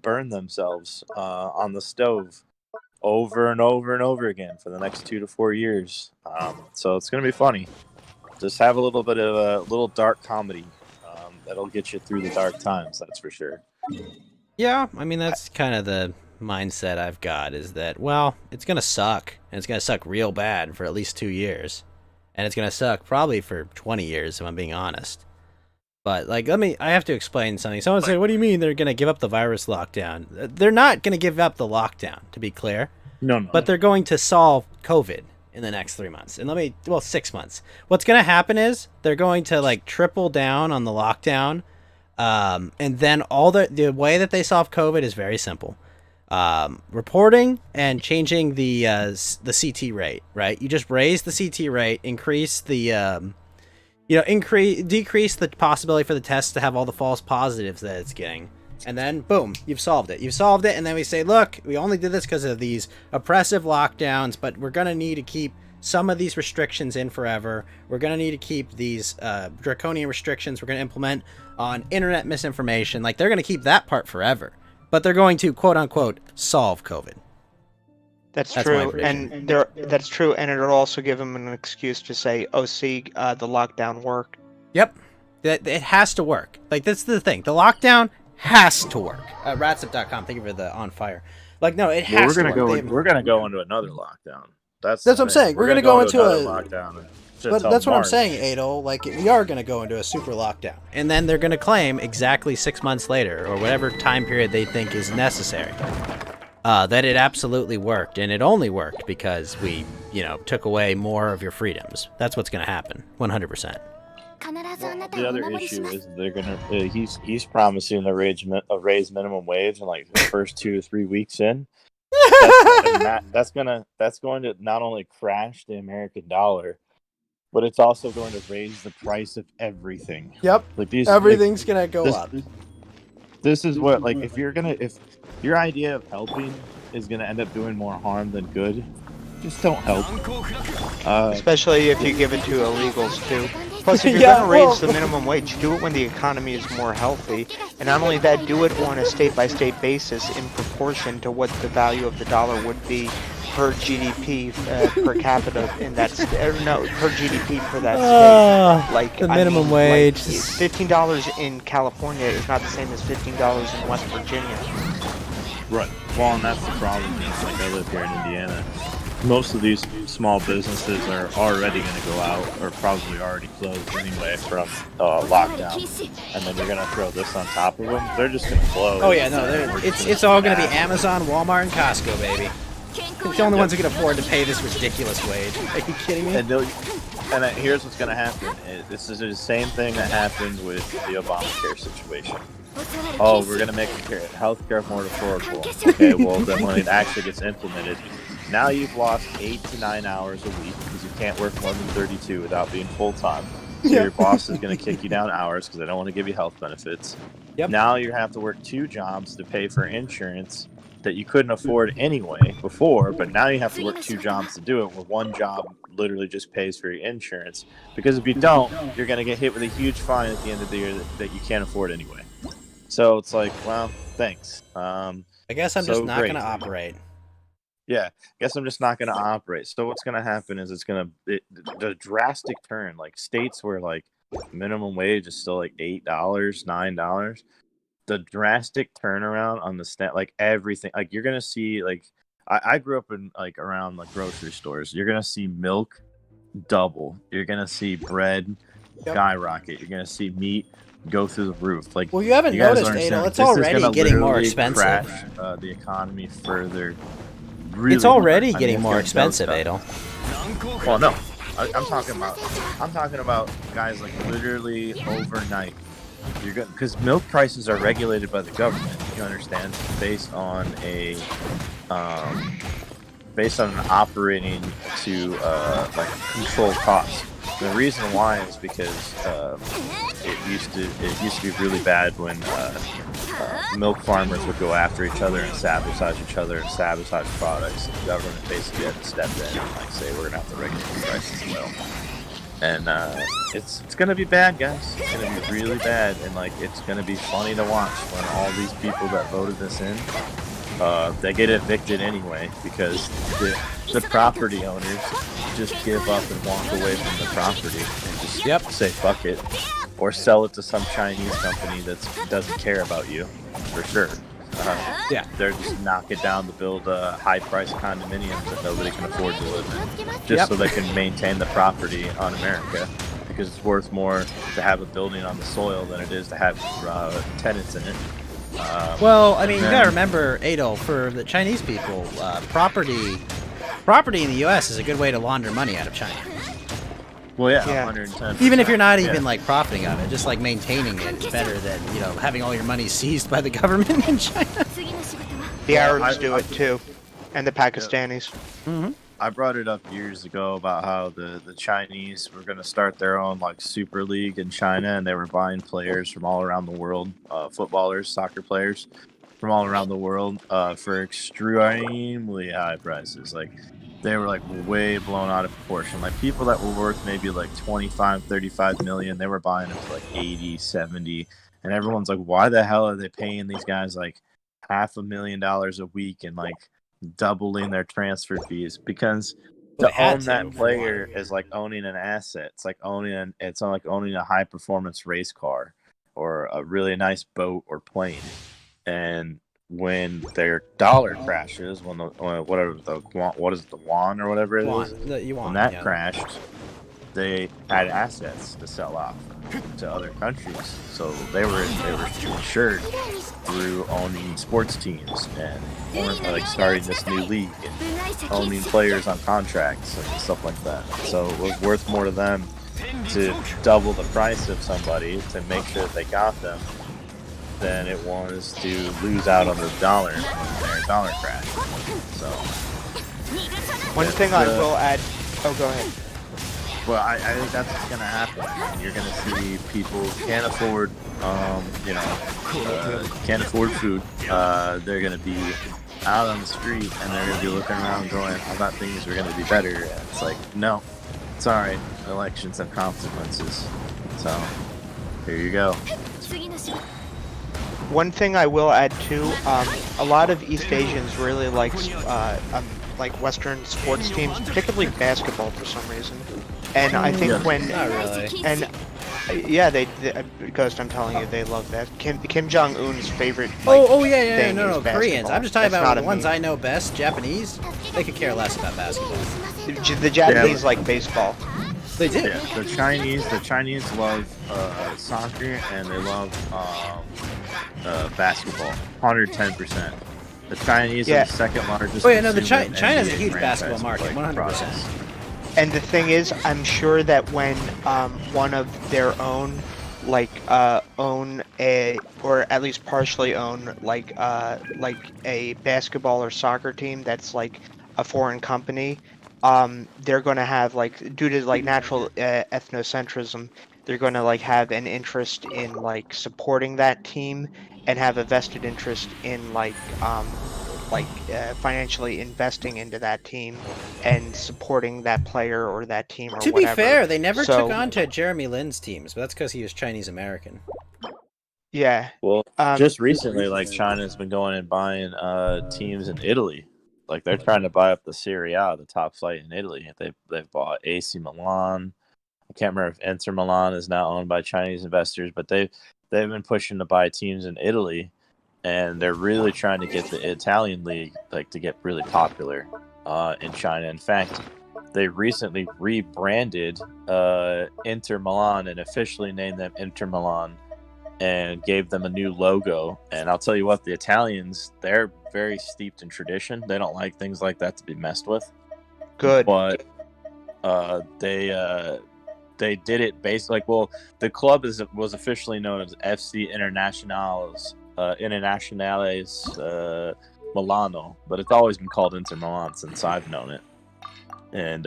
burn themselves on the stove over and over and over again for the next 2 to 4 years. So it's gonna be funny. Just have a little bit of a little dark comedy that'll get you through the dark times. That's for sure. Yeah, I mean, that's kind of the mindset I've got, is that, well, it's gonna suck, and it's gonna suck real bad for at least 2 years, and it's gonna suck probably for 20 years if I'm being honest. But like, I have to explain something. Someone said, what do you mean they're gonna give up the virus lockdown? They're not gonna give up the lockdown, to be clear. No. But they're going to solve COVID in the next 3 months. And 6 months. What's gonna happen is they're going to like triple down on the lockdown. And then all the way that they solve COVID is very simple. Reporting and changing the CT rate, right? You just raise the CT rate, increase the decrease the possibility for the test to have all the false positives that it's getting, and then boom, you've solved it. And then we say, look, we only did this because of these oppressive lockdowns, but we're gonna need to keep some of these restrictions in forever. We're gonna need to keep these draconian restrictions we're gonna implement on internet misinformation. Like, they're gonna keep that part forever. But they're going to, quote unquote, solve COVID. That's true, and that's true, and it'll also give them an excuse to say, "Oh, see, the lockdown worked." Yep, it has to work. Like, that's the thing. The lockdown has to work. Ratsip.com. Thank you for the on fire. Like, no, it has to work. We're gonna go into another lockdown. That's what I'm saying. We're gonna go into a lockdown. But that's what I'm saying, Adel. Like, we are going to go into a super lockdown. And then they're going to claim exactly 6 months later, or whatever time period they think is necessary, that it absolutely worked. And it only worked because we, took away more of your freedoms. That's what's going to happen. 100%. The other issue is they're gonna. He's promising to raise minimum wage in like the first 2 to 3 weeks in. That's going to not only crash the American dollar, but it's also going to raise the price of everything. Yep. Everything's gonna go up. This is what, like, if your idea of helping is gonna end up doing more harm than good, just don't help. Especially if you give it to illegals too. Plus, if you're gonna raise the minimum wage, do it when the economy is more healthy, and not only that, do it on a state-by-state basis in proportion to what the value of the dollar would be per GDP per capita in that per GDP for that state. Like, the minimum wage. $15 in California is not the same as $15 in West Virginia. Right. Well, and that's the problem. Like, I live here in Indiana. Most of these small businesses are already going to go out, or probably already closed anyway from lockdown. And then you're going to throw this on top of them. They're just going to close. Oh yeah, no, it's all going to be Amazon, Walmart, and Costco, baby. It's the only ones who can afford to pay this ridiculous wage. Are you kidding me? And And here's what's going to happen. This is the same thing that happened with the Obamacare situation. Oh, we're going to make healthcare more affordable. Okay, well, then when it actually gets implemented, now you've lost 8 to 9 hours a week because you can't work more than 32 without being full-time. So your boss is going to kick you down hours because they don't want to give you health benefits. Yep. Now you have to work 2 jobs to pay for insurance that you couldn't afford anyway before, but now you have to work 2 jobs to do it, where one job literally just pays for your insurance. Because if you don't, you're going to get hit with a huge fine at the end of the year that you can't afford anyway. So it's like, well, thanks. I guess I'm just not going to operate. Yeah, guess I'm just not going to operate. So what's going to happen is the drastic turn, like states where like minimum wage is still like $8, $9. The drastic turnaround on the like everything, like you're gonna see, like I grew up in like around like grocery stores. You're gonna see milk double. You're gonna see bread skyrocket. You're gonna see meat go through the roof. Like, well, you haven't noticed, Adel. It's already getting more expensive. Crash the economy further. Really it's already getting more expensive, Adel. Well, no, I'm talking about guys like literally overnight. You're good because milk prices are regulated by the government. You understand, based on an operating to like control costs. The reason why is because it used to be really bad when milk farmers would go after each other and sabotage each other and sabotage products. The government basically had to step in and like say we're gonna have to regulate the prices as well. And it's gonna be bad, guys. It's gonna be really bad, and like it's gonna be funny to watch when all these people that voted this in, they get evicted anyway because the property owners just give up and walk away from the property and just say fuck it, or sell it to some Chinese company that doesn't care about you, for sure. They're just knock it down to build high-priced condominiums that nobody can afford to live in, just so they can maintain the property on America, because it's worth more to have a building on the soil than it is to have tenants in it. Well, I mean, you gotta remember, Adel, for the Chinese people, property in the U.S. is a good way to launder money out of China. Well, yeah. 110%. Even if you're not even like profiting on it, just like maintaining it is better than, you know, having all your money seized by the government in China. The Arabs do it too, and the Pakistanis. Mm-hmm. I brought it up years ago about how the Chinese were going to start their own like super league in China, and they were buying players from all around the world, footballers, soccer players from all around the world for extremely high prices. Like, they were like way blown out of proportion. Like, people that were worth maybe like 25, 35 million, they were buying them for like 80, 70. And everyone's like, why the hell are they paying these guys like $500,000 a week and like doubling their transfer fees? Because to own that player is like owning an asset. It's like owning a high performance race car or a really nice boat or plane. And when their dollar crashes, when the yuan or whatever it is, when that crashed, they had assets to sell off to other countries. So they were insured through owning sports teams and like starting this new league and owning players on contracts and stuff like that. So it was worth more to them to double the price of somebody to make sure that they got them than it was to lose out on the dollar when their dollar crash. So one thing I will add. Oh, go ahead. Well, I think that's what's gonna happen. You're gonna see people can't afford, can't afford food. They're gonna be out on the street and they're gonna be looking around, going, "I thought things were gonna be better." And it's like, no, it's all right. Elections have consequences. So here you go. One thing I will add too, a lot of East Asians really like Western sports teams, particularly basketball for some reason. And I think when not really. And they Ghost, I'm telling you, they love that. Kim Jong Un's favorite. No, Koreans. Koreans. I'm just talking about the ones I know best. Japanese, they could care less about basketball. The Japanese like baseball. They do. Yeah, the Chinese love soccer and they love basketball. 110%. The Chinese are the second largest. Oh yeah, no, China's a huge basketball market. 100%. And the thing is, I'm sure that when one of their own, like own a, or at least partially own like a basketball or soccer team that's like a foreign company, they're going to have like, due to like natural ethnocentrism, they're going to like have an interest in like supporting that team and have a vested interest in like financially investing into that team and supporting that player or that team or To whatever. be fair, they never So- took on to Jeremy Lin's teams, but that's because he was Chinese American. Yeah. Well, Um, just recently, like China's been going and buying teams in Italy. Like they're trying to buy up the Serie A, the top flight in Italy. They've bought AC Milan. I can't remember if Inter Milan is now owned by Chinese investors, but they've been pushing to buy teams in Italy, and they're really trying to get the Italian league like to get really popular in China. In fact, they recently rebranded Inter Milan and officially named them Inter Milan and gave them a new logo. And I'll tell you what, the Italians, they're very steeped in tradition. They don't like things like that to be messed with. Good. But they did it based like, well, the club was officially known as FC Internationales Milano, but it's always been called Inter Milan since I've known it. And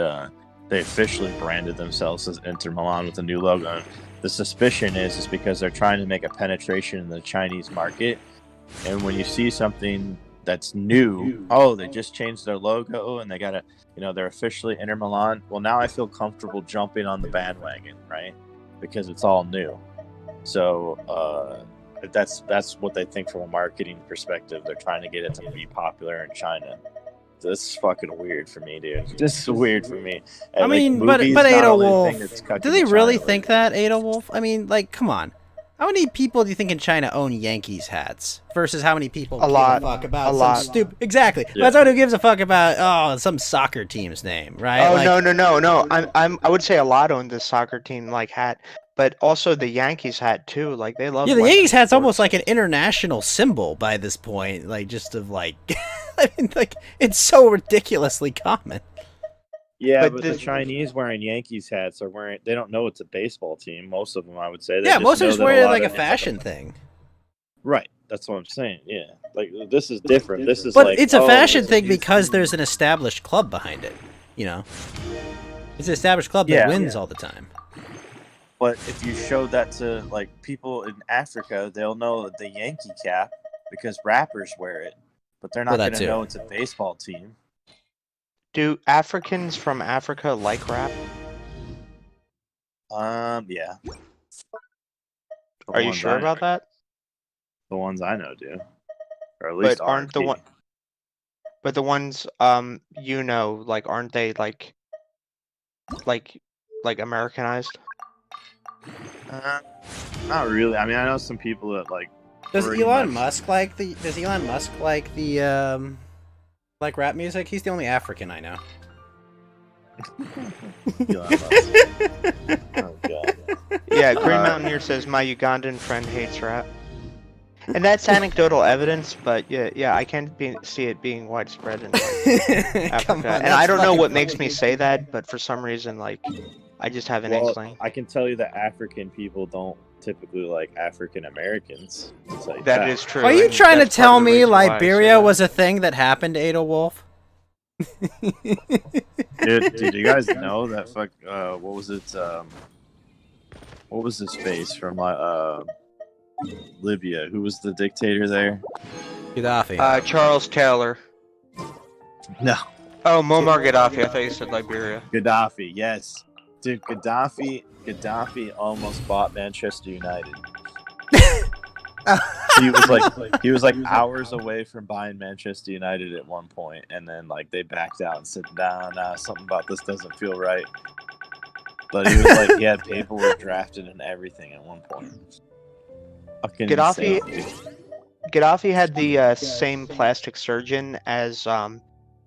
they officially branded themselves as Inter Milan with a new logo. And the suspicion is because they're trying to make a penetration in the Chinese market. And when you see something that's new, oh, they just changed their logo and they got they're officially Inter Milan. Well, now I feel comfortable jumping on the bandwagon, right? Because it's all new. So that's what they think from a marketing perspective. They're trying to get it to be popular in China. This is fucking weird for me, dude. This is weird for me. And, I mean, but movies, not Ada only the Wolf, thing that's cooking do they in really China, think that, Ada Wolf? I mean, like, come on. How many people do you think in China own Yankees hats versus how many people give a fuck about some stupid? Exactly. Yeah. That's someone who gives a fuck about some soccer team's name, right? Oh, Like, no. I would say a lot own the soccer team like hat, but also the Yankees hat too. Like they love. Yeah, the like, Yankees hat's sports. almost like an international symbol by this point. Like, just of like, I mean, like it's so ridiculously common. Yeah, but the Chinese wearing Yankees hats are wearing. They don't know it's a baseball team. Most of them, I would say. They Yeah, just most of know us that wear it lot like a of- fashion thing. Right. That's what I'm saying. Yeah. Like this is different. This is But like, it's a fashion it's thing these- because there's an established club behind it. You know, it's an established club that Yeah. wins all the time. But if you showed that to like people in Africa, they'll know the Yankee cap because rappers wear it, but they're not Well, that going to too. know it's a baseball team. Do Africans from Africa like rap? Yeah. Are you sure about that? The ones I know do, or at But least aren't the R&B. one? But the ones like aren't they like Americanized? Not really. I mean, I know some people that like. Does pretty Elon much- Musk like the? Does Elon Musk like the like rap music? He's the only African I know. Elon Musk. Oh god. Yeah, Green Mountaineer says my Ugandan friend hates rap. And that's anecdotal evidence, but yeah, I can see it being widespread in like, Come Africa. on, And that's I don't know fucking what makes funny. me say that, but for some reason, like, I just have an Well, inkling. I can tell you that African people don't typically like African Americans. Like That is true. Are you and trying to that's part tell of the me reason why I say Liberia that. was a thing that happened to Ada Wolf? Dude, you guys know that fuck? What was it? What was his face from Libya? Who was the dictator there? Gaddafi. Charles Taylor. No, Oh, Muammar Gaddafi. I thought you said Liberia. Gaddafi. Yes, dude, Gaddafi almost bought Manchester United. He was like hours away from buying Manchester United at one point, and then like they backed out and said, "Nah, something about this doesn't feel right." But he was like, he had paperwork drafted and everything at one point. Fucking Gaddafi. insane, dude. Gaddafi had the same plastic surgeon as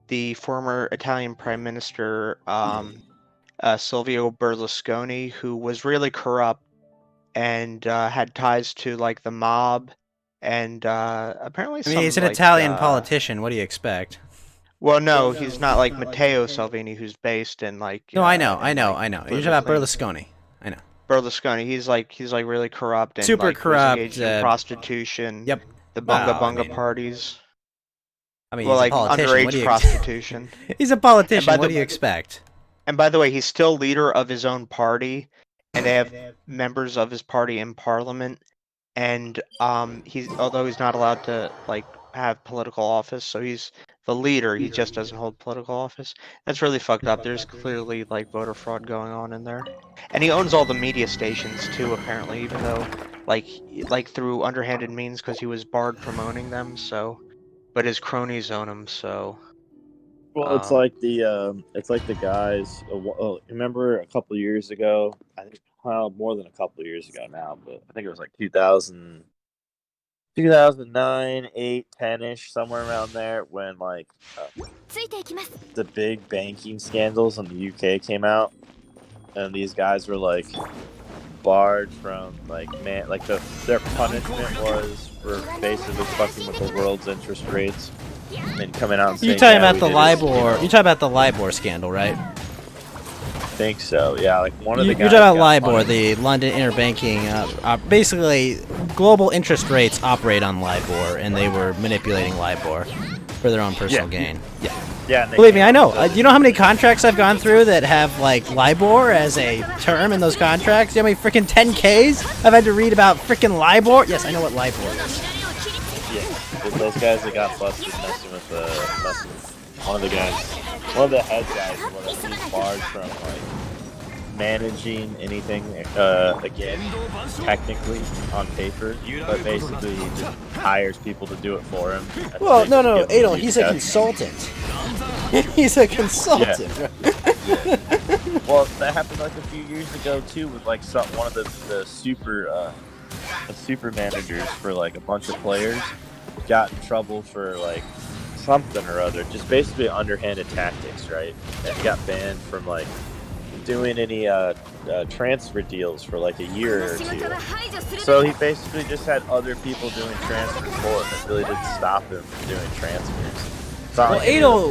the former Italian Prime Minister Silvio Berlusconi, who was really corrupt and had ties to like the mob, and apparently. I mean, he's an like, Italian politician. What do you expect? Well, no, he's not like Matteo Salvini, who's based in like. No, I know. in, You're like, talking about Berlusconi. I know. Berlusconi. He's like really corrupt and Super like, was corrupt. engaged in prostitution. Yep. The bunga Well, I bunga mean- parties. I mean, Well, he's like a politician. What do underage you prostitution. He's a politician. by What the- do you expect? And by the way, he's still leader of his own party, and they have members of his party in parliament. And although he's not allowed to like have political office, so he's the leader. He just doesn't hold political office. That's really fucked up. There's clearly like voter fraud going on in there, and he owns all the media stations too. Apparently, even though like through underhanded means because he was barred from owning them. So, but his cronies own them. So. Well, it's like the guys. Remember a couple years ago? I think more than a couple years ago now, but I think it was like 2009, 8, 10-ish, somewhere around there, when like the big banking scandals in the UK came out, and these guys were like barred from their punishment was for basically fucking with the world's interest rates. And coming out and saying, You're talking about we the did it, LIBOR. You're talking about the LIBOR scandal, right? I think so. Yeah, like one of the You're guys. talking about got LIBOR, punished. the London Interbanking. Basically, global interest rates operate on LIBOR, and they were manipulating LIBOR for their own personal gain. Yeah. Yeah. and they Believe me, came I know. out Do you know how many contracts I've gone through that have like LIBOR as a term in those contracts? You know how many freaking 10Ks I've had to read about freaking LIBOR? Yes, I know what LIBOR is. Yeah, those guys that got busted messing with one of the guys, one of the head guys, he's barred from like managing anything again, technically on paper, but basically he just hires people to do it for him. Well, no, Adel, he's a consultant. He's a consultant. Yeah. Well, that happened like a few years ago too, with like one of the super managers for like a bunch of players got in trouble for like something or other, just basically underhanded tactics, right? And he got banned from like doing any transfer deals for like a year or two. So he basically just had other people doing transfers for him. It really didn't stop him from doing transfers. It's not Well, like any other Adel,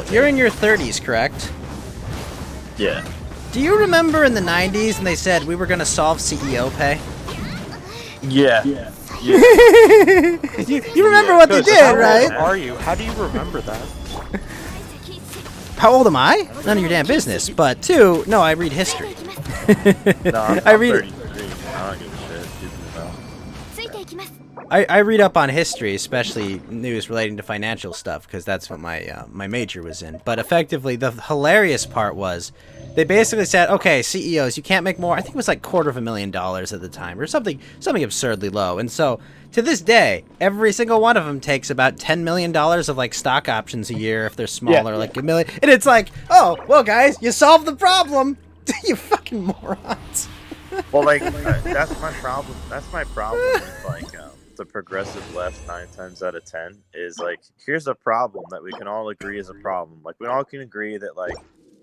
players. you're in your 30s, correct? Yeah. Do you remember in the 90s when they said we were going to solve CEO pay? Yeah. You remember what they did, right? How are you? How do you remember that? How old am I? None of your damn business. But two, no, I read history. No, I'm I read 33. I don't give a shit. People know. I read up on history, especially news relating to financial stuff, because that's what my major was in. But effectively, the hilarious part was they basically said, okay, CEOs, you can't make more. I think it was like $250,000 at the time, or something absurdly low. And so to this day, every single one of them takes about $10 million of like stock options a year if they're smaller, like $1 million. And it's like, oh, well, guys, you solved the problem. You fucking morons. Well, like that's my problem. That's my problem with like the progressive left 9 times out of 10 is like, here's a problem that we can all agree is a problem. Like we all can agree that like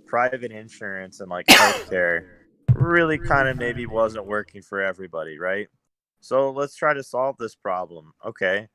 private insurance and like healthcare really kind of maybe wasn't working for everybody, right? So let's try to solve this problem. Okay.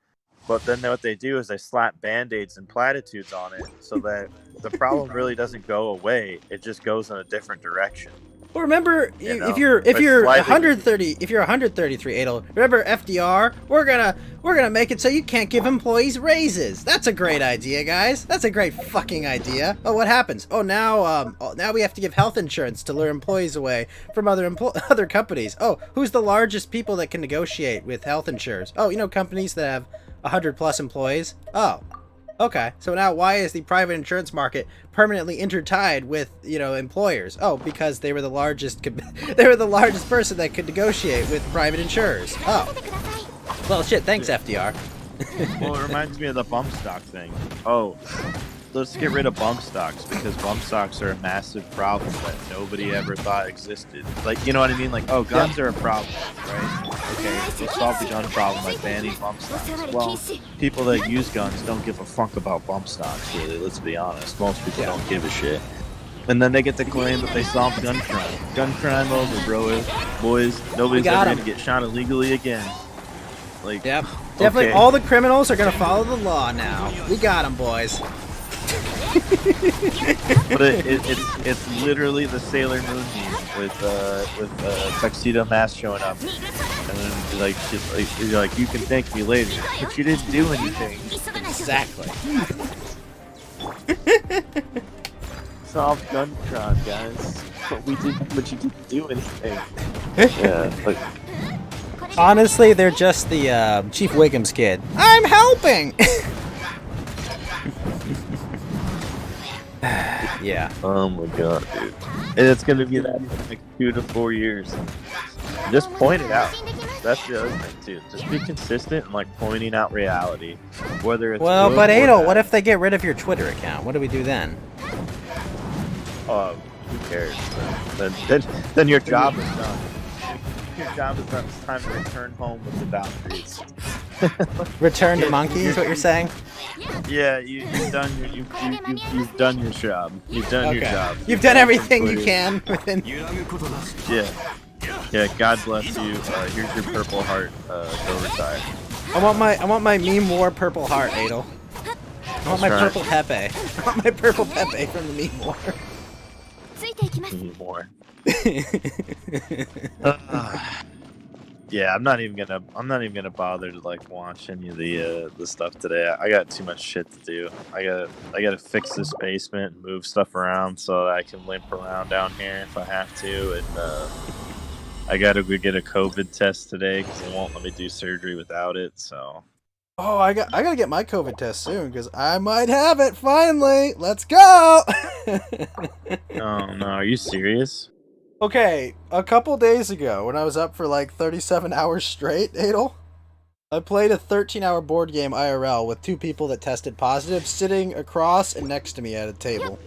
But then what they do is they slap band-aids and platitudes on it so that the problem really doesn't go away. It just goes in a different direction. Well, remember, You know, if you're but slightly- 133, Adel, remember FDR? We're gonna make it so you can't give employees raises. That's a great idea, guys. That's a great fucking idea. Oh, what happens? Oh, now we have to give health insurance to lure employees away from other companies. Oh, who's the largest people that can negotiate with health insurers? Oh, companies that have 100+ employees. Oh. Okay, so now why is the private insurance market permanently intertied with, employers? Oh, because they were the largest person that could negotiate with private insurers. Oh. Well, shit, thanks, FDR. Well, it reminds me of the bump stock thing. Oh, let's get rid of bump stocks because bump stocks are a massive problem that nobody ever thought existed. Like, you know what I mean? Like, oh, guns are a problem, right? Okay, let's solve the gun problem by banning bump stocks. Well, people that use guns don't give a fuck about bump stocks, really. Let's be honest. Most people don't give a shit. And then they get to claim that they solved gun crime. Gun crime over, bro. Boys, nobody's ever going to get shot illegally again. Like, yep. Definitely okay. all the criminals are going to follow the law now. We got them, boys. But it's literally the Sailor Moon meme with Tuxedo Mask showing up, and then you're like, you can thank me later, but you didn't do anything. Exactly. Solve Guntron, guys. But you didn't do anything. Yeah, like. Honestly, they're just the Chief Wiggum's kid. I'm helping. Yeah. Oh my god, dude. And it's gonna be that in like 2 to 4 years. Just point it out. That's the other thing too. Just be consistent and like pointing out reality, whether it's Well, good but or Adel, bad. what if they get rid of your Twitter account? What do we do then? Who cares? Then your job is done. Your job is done. It's time to return home with the boundaries. Return to monkey is what you're saying? Yeah, you've done your job. You've done your job. You've done everything you can within. Yeah. God bless you. Here's your purple heart. Go retire. I want my meme war purple heart, Adel. I want my purple Pepe. I want my purple Pepe from the meme war. Meme war. Yeah, I'm not even gonna bother to like watch any of the stuff today. I got too much shit to do. I gotta fix this basement and move stuff around so that I can limp around down here if I have to. And I gotta go get a COVID test today because they won't let me do surgery without it. So. Oh, I gotta get my COVID test soon because I might have it finally. Let's go. Oh no, are you serious? Okay, a couple days ago, when I was up for like 37 hours straight, Adel, I played a 13-hour board game IRL with 2 people that tested positive, sitting across and next to me at a table.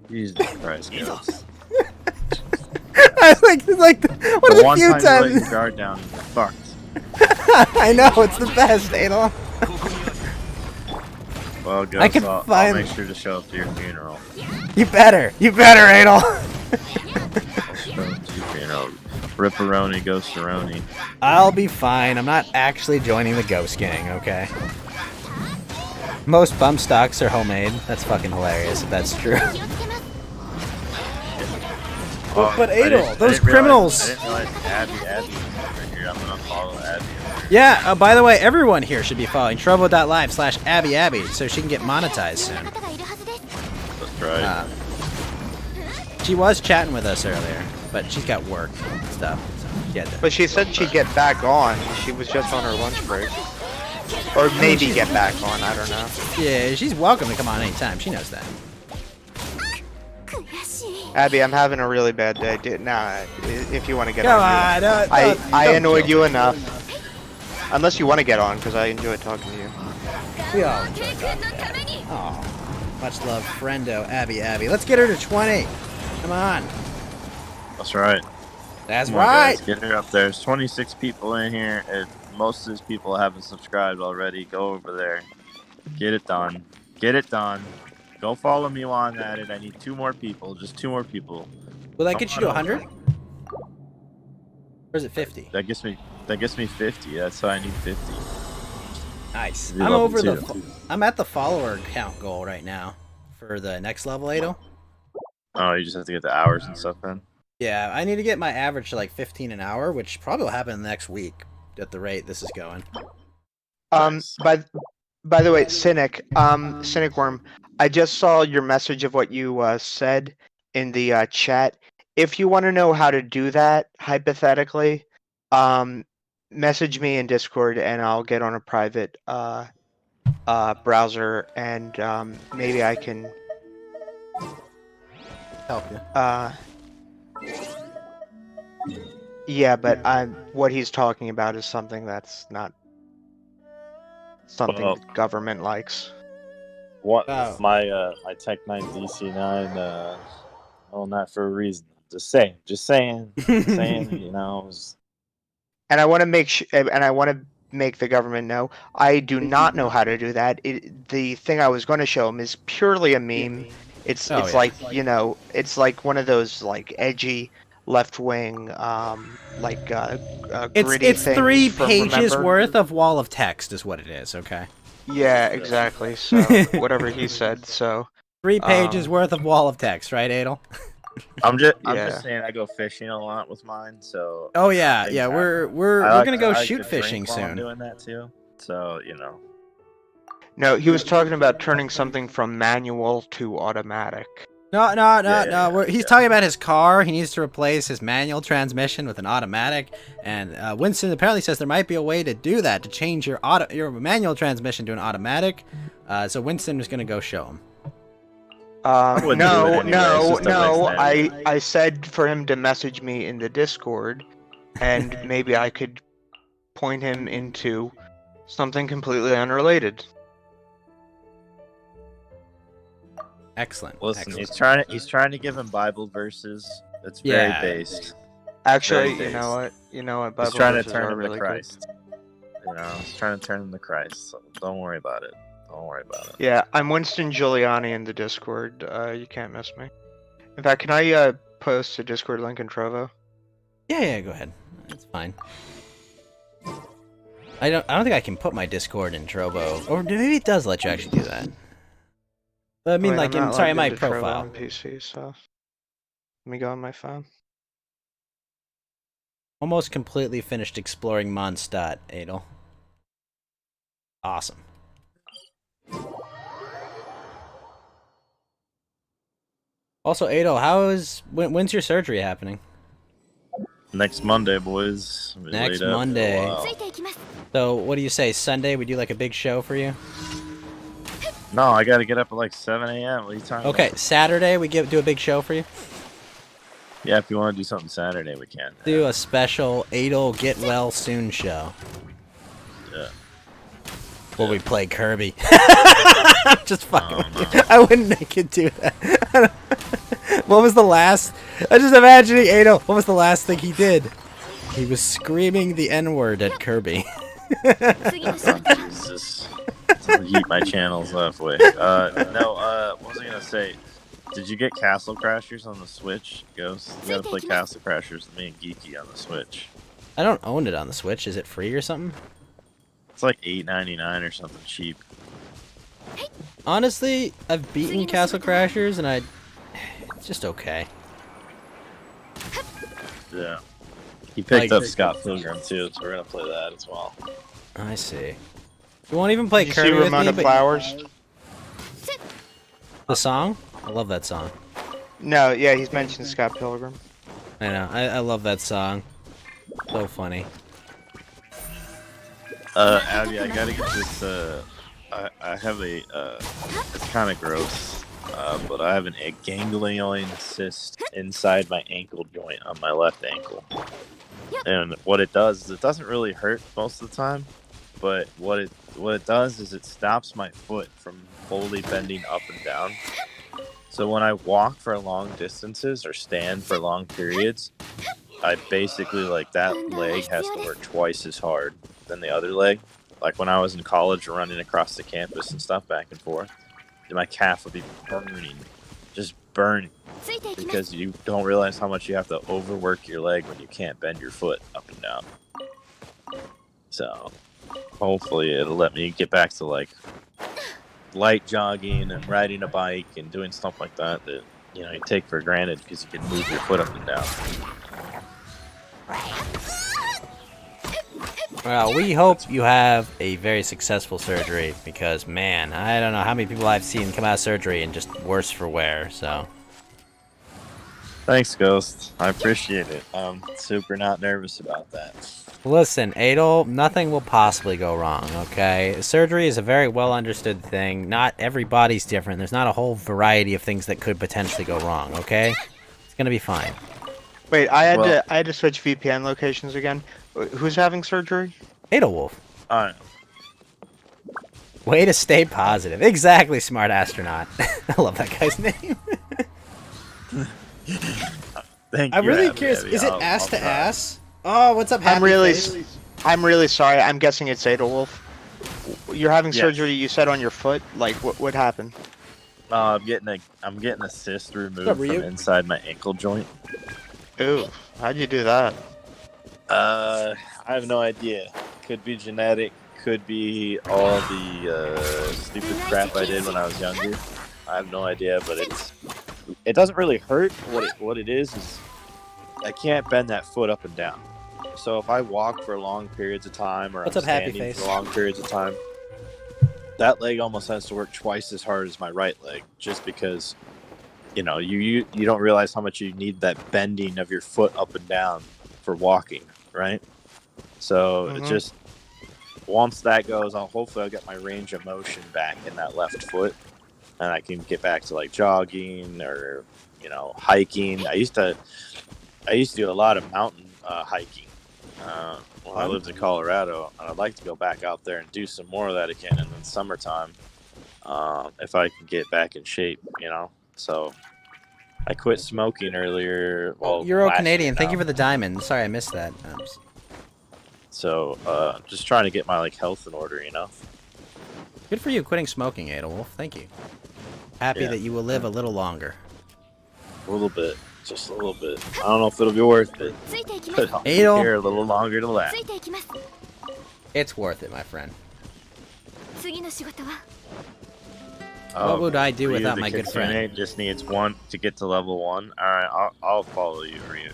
Jesus Christ, guys. I like one of the one few time you let your times. guard down, you're fucked. I know, it's the best, Adel. Well, Gus, I can I'll find- make sure to show up to your funeral. You better, Adel. I'll show up to your funeral. Ripperoni, Ghostaroni. I'll be fine. I'm not actually joining the Ghost Gang, okay? Most bump stocks are homemade. That's fucking hilarious if that's true. But Adel, those criminals. I didn't realize Abby was over here. I'm gonna follow Abby. Yeah, by the way, everyone here should be following Trovo.live/AbbyAbby so she can get monetized soon. That's right. She was chatting with us earlier, but she's got work and stuff. So she had to... But she said she'd get back on. She was just on her lunch break. Or maybe get back on, I don't know. Yeah, she's welcome to come on anytime. She knows that. Abby, I'm having a really bad day. If you want to get Come on. on, I annoyed you enough. Unless you want to get on, because I enjoy talking to you. We all enjoy talking to Abby. Oh, much love, friendo, Abby. Let's get her to 20. Come on. That's right. That's Come on, right. guys, get her up there. There's 26 people in here, and most of these people haven't subscribed already. Go over there. Get it done. Go follow me while I'm at it. I need 2 more people. Just 2 more people. Will that get you to 100? Or is it 50? That gets me 50. That's why I need 50. Nice. Be I'm level over 2. I'm at the follower count goal right now for the next level, Adel. Oh, you just have to get the hours and stuff in. Yeah, I need to get my average to like 15 an hour, which probably will happen next week at the rate this is going. By the way, Cynic Worm, I just saw your message of what you said in the chat. If you want to know how to do that, hypothetically, message me in Discord and I'll get on a private browser and maybe I can help you. Yeah, but what he's talking about is something that's not something the government likes. What my Tech 9 DC9 on that for a reason. Just saying, you know. And I want to make the government know I do not know how to do that. The thing I was going to show him is purely a meme. It's like, you know, it's like one of those like edgy left wing gritty it's things 3 from pages Remember. worth of wall of text is what it is, okay? Yeah, exactly. So whatever he said. So 3 pages worth of wall of text, right, Adel? I'm just Yeah. saying I go fishing a lot with mine, so. Oh yeah, things yeah. happen. We're I like gonna to- go I like shoot to drink fishing while I'm soon. doing that too, so you know. no, he was talking about turning something from manual to automatic. No. yeah, He's talking about his car. He needs to replace his manual transmission with an automatic. And Winston apparently says there might be a way to do that, to change your manual transmission to an automatic. So Winston is gonna go show him. wouldn't do it anyway, it's just a waste of I said for him to message me in the Discord, and maybe I could point him into something completely unrelated. Excellent. Listen, excellent. he's trying to give him Bible verses. It's very Yeah. based. Actually, Very you know what? Bible He's trying to verses turn are him really to Christ. You know, he's trying to turn him to Christ. So don't worry about it. Don't worry about it. Good. Yeah, I'm Winston Giuliani in the Discord. You can't miss me. In fact, can I post a Discord link in Trovo? Yeah, go ahead. It's fine. I don't think I can put my Discord in Trovo, or maybe it does let you actually do that. But I mean, Wait, like, I'm not sorry, logged my into Trovo profile. on PC, so let me go on my phone. Almost completely finished exploring Mondstadt, Adel. Awesome. Also, Adel, when's your surgery happening? Next Monday, boys. We Next laid up for a Monday. while. So, what do you say, Sunday? We do like a big show for you? No, I gotta get up at like 7 a.m. What are you talking Okay, about? Saturday we do a big show for you. Yeah, if you want to do something Saturday, we can. Do a special Adel Get Well Soon show. Yeah. Where we play Kirby. I'm just fucking with you. I wouldn't make it do that. What was the last? I'm just imagining Adel. What was the last thing he did? He was screaming the N-word at Kirby. Jesus. Heat my channels up. Wait. What was I gonna say? Did you get Castle Crashers on the Switch, Ghost? You gotta play Castle Crashers with me and Geeky on the Switch. I don't own it on the Switch. Is it free or something? It's like $8.99 or something cheap. Honestly, I've beaten Castle Crashers and it's just okay. Yeah. He picked Like- up Scott Pilgrim too, so we're gonna play that as well. I see. You won't even play Did you Kirby see with Ramona me, but Flowers? the song? I love that song. No, yeah, he's mentioned Scott Pilgrim. I know. I love that song. So funny. Abby, I gotta get this, I have a, it's kinda gross, but I have a ganglion cyst inside my ankle joint on my left ankle. And what it does is it doesn't really hurt most of the time, but what it does is it stops my foot from fully bending up and down. So when I walk for long distances or stand for long periods, I basically, like, that leg has to work twice as hard than the other leg. Like when I was in college running across the campus and stuff back and forth, my calf would be burning, just burning, because you don't realize how much you have to overwork your leg when you can't bend your foot up and down. So hopefully it'll let me get back to like light jogging and riding a bike and doing stuff like that you know you take for granted because you can move your foot up and down. Well, we hope you have a very successful surgery because, man, I don't know how many people I've seen come out of surgery and just worse for wear, so. Thanks, Ghost. I appreciate it. I'm super not nervous about that. Listen, Adel, nothing will possibly go wrong, okay? Surgery is a very well understood thing. Not everybody's different. There's not a whole variety of things that could potentially go wrong, okay? It's gonna be fine. Wait, I had to switch VPN locations again. Who's having surgery? Adelwolf. Alright. Way to stay positive. Exactly, smart astronaut. I love that guy's name. Thank I'm you, really Abby, curious. Abby. Is it I'll ass to try. ass? Oh, what's up, Happy Face? I'm really sorry. I'm guessing it's Adelwolf. You're having Yes. surgery. You said on your foot. Like, what happened? I'm getting a cyst removed up, from Ryu? inside my ankle joint. Ooh, how'd you do that? I have no idea. Could be genetic. could be all the stupid crap I did when I was younger. I have no idea, but it doesn't really hurt. What it is I can't bend that foot up and down. So if I walk for long periods of time, or What's I'm up, Happy standing Face? for long periods of time, that leg almost has to work twice as hard as my right leg, just because, you know, you don't realize how much you need that bending of your foot up and down for walking, right? So it just, once that goes, hopefully I'll get my range of motion back in that left foot, and I can get back to like jogging or, you know, hiking. I used to do a lot of mountain hiking when I lived in Colorado, and I'd like to go back out there and do some more of that again in the summertime, if I can get back in shape, you know. So I quit smoking earlier. Well, Euro last Canadian, year thank now. you for the diamond. Sorry, I missed that. So just trying to get my like health in order, you know. Good for you quitting smoking, Adolf. Thank you. Happy Yeah. that you will live a little longer. A little bit, just a little bit. I don't know if it'll be worth it, but I'll be Adol. here a little longer to last. It's worth it, my friend. 次の仕事は What would I do Ryu without the my good Kitsune friend? Just needs one to get to level 1. All right, I'll follow you, Ryu.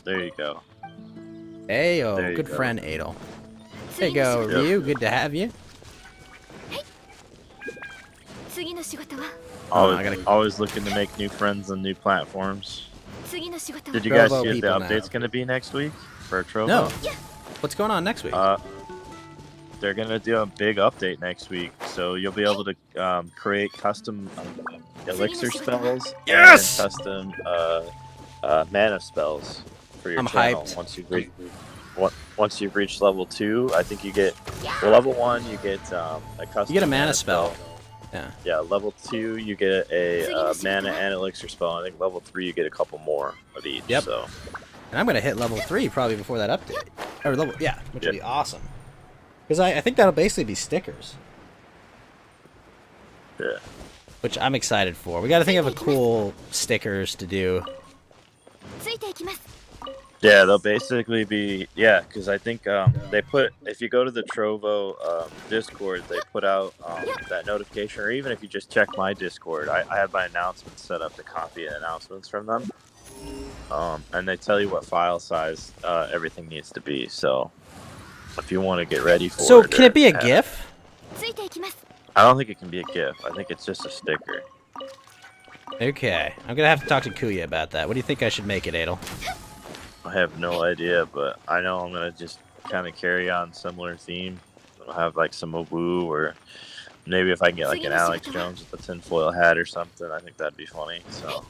There you go. Hey, There you good go. friend, Adol. There you go, Yep. Ryu. Good to have you. 次の仕事は Always looking to make new friends on new platforms. 次の仕事は Did you guys Trovo see what the people now. update's going to be next week for Trovo? No. What's going on next week? They're going to do a big update next week, so you'll be able to create custom elixir spells Yes! and custom mana spells for your I'm channel. hyped. Once you've reached level 2, I think you get, well, level 1 you get a custom You get a mana spell. Yeah. Yeah, level 2 you get a mana and elixir spell. I think level 3 you get a couple more of each. Yep. So And I'm gonna hit level 3 probably before that update. Or level, yeah, which would be awesome. Because I think that'll basically be stickers. Yeah. Which I'm excited for. We gotta think of a cool stickers to do. ついていきます yeah, they'll basically be because I think they put, if you go to the Trovo Discord, they put out that notification, or even if you just check my Discord, I have my announcements set up to copy announcements from them, and they tell you what file size everything needs to be. So if you want to get ready for So it, can it be a or- GIF? ついていきます I don't think it can be a GIF. I think it's just a sticker. Okay. I'm gonna have to talk to Kuya about that. What do you think I should make it, Adel? I have no idea, but I know I'm gonna just kind of carry on similar theme. I'll have like some Awu, or maybe if I can get like an Alex Jones with a tinfoil hat or something, I think that'd be funny. So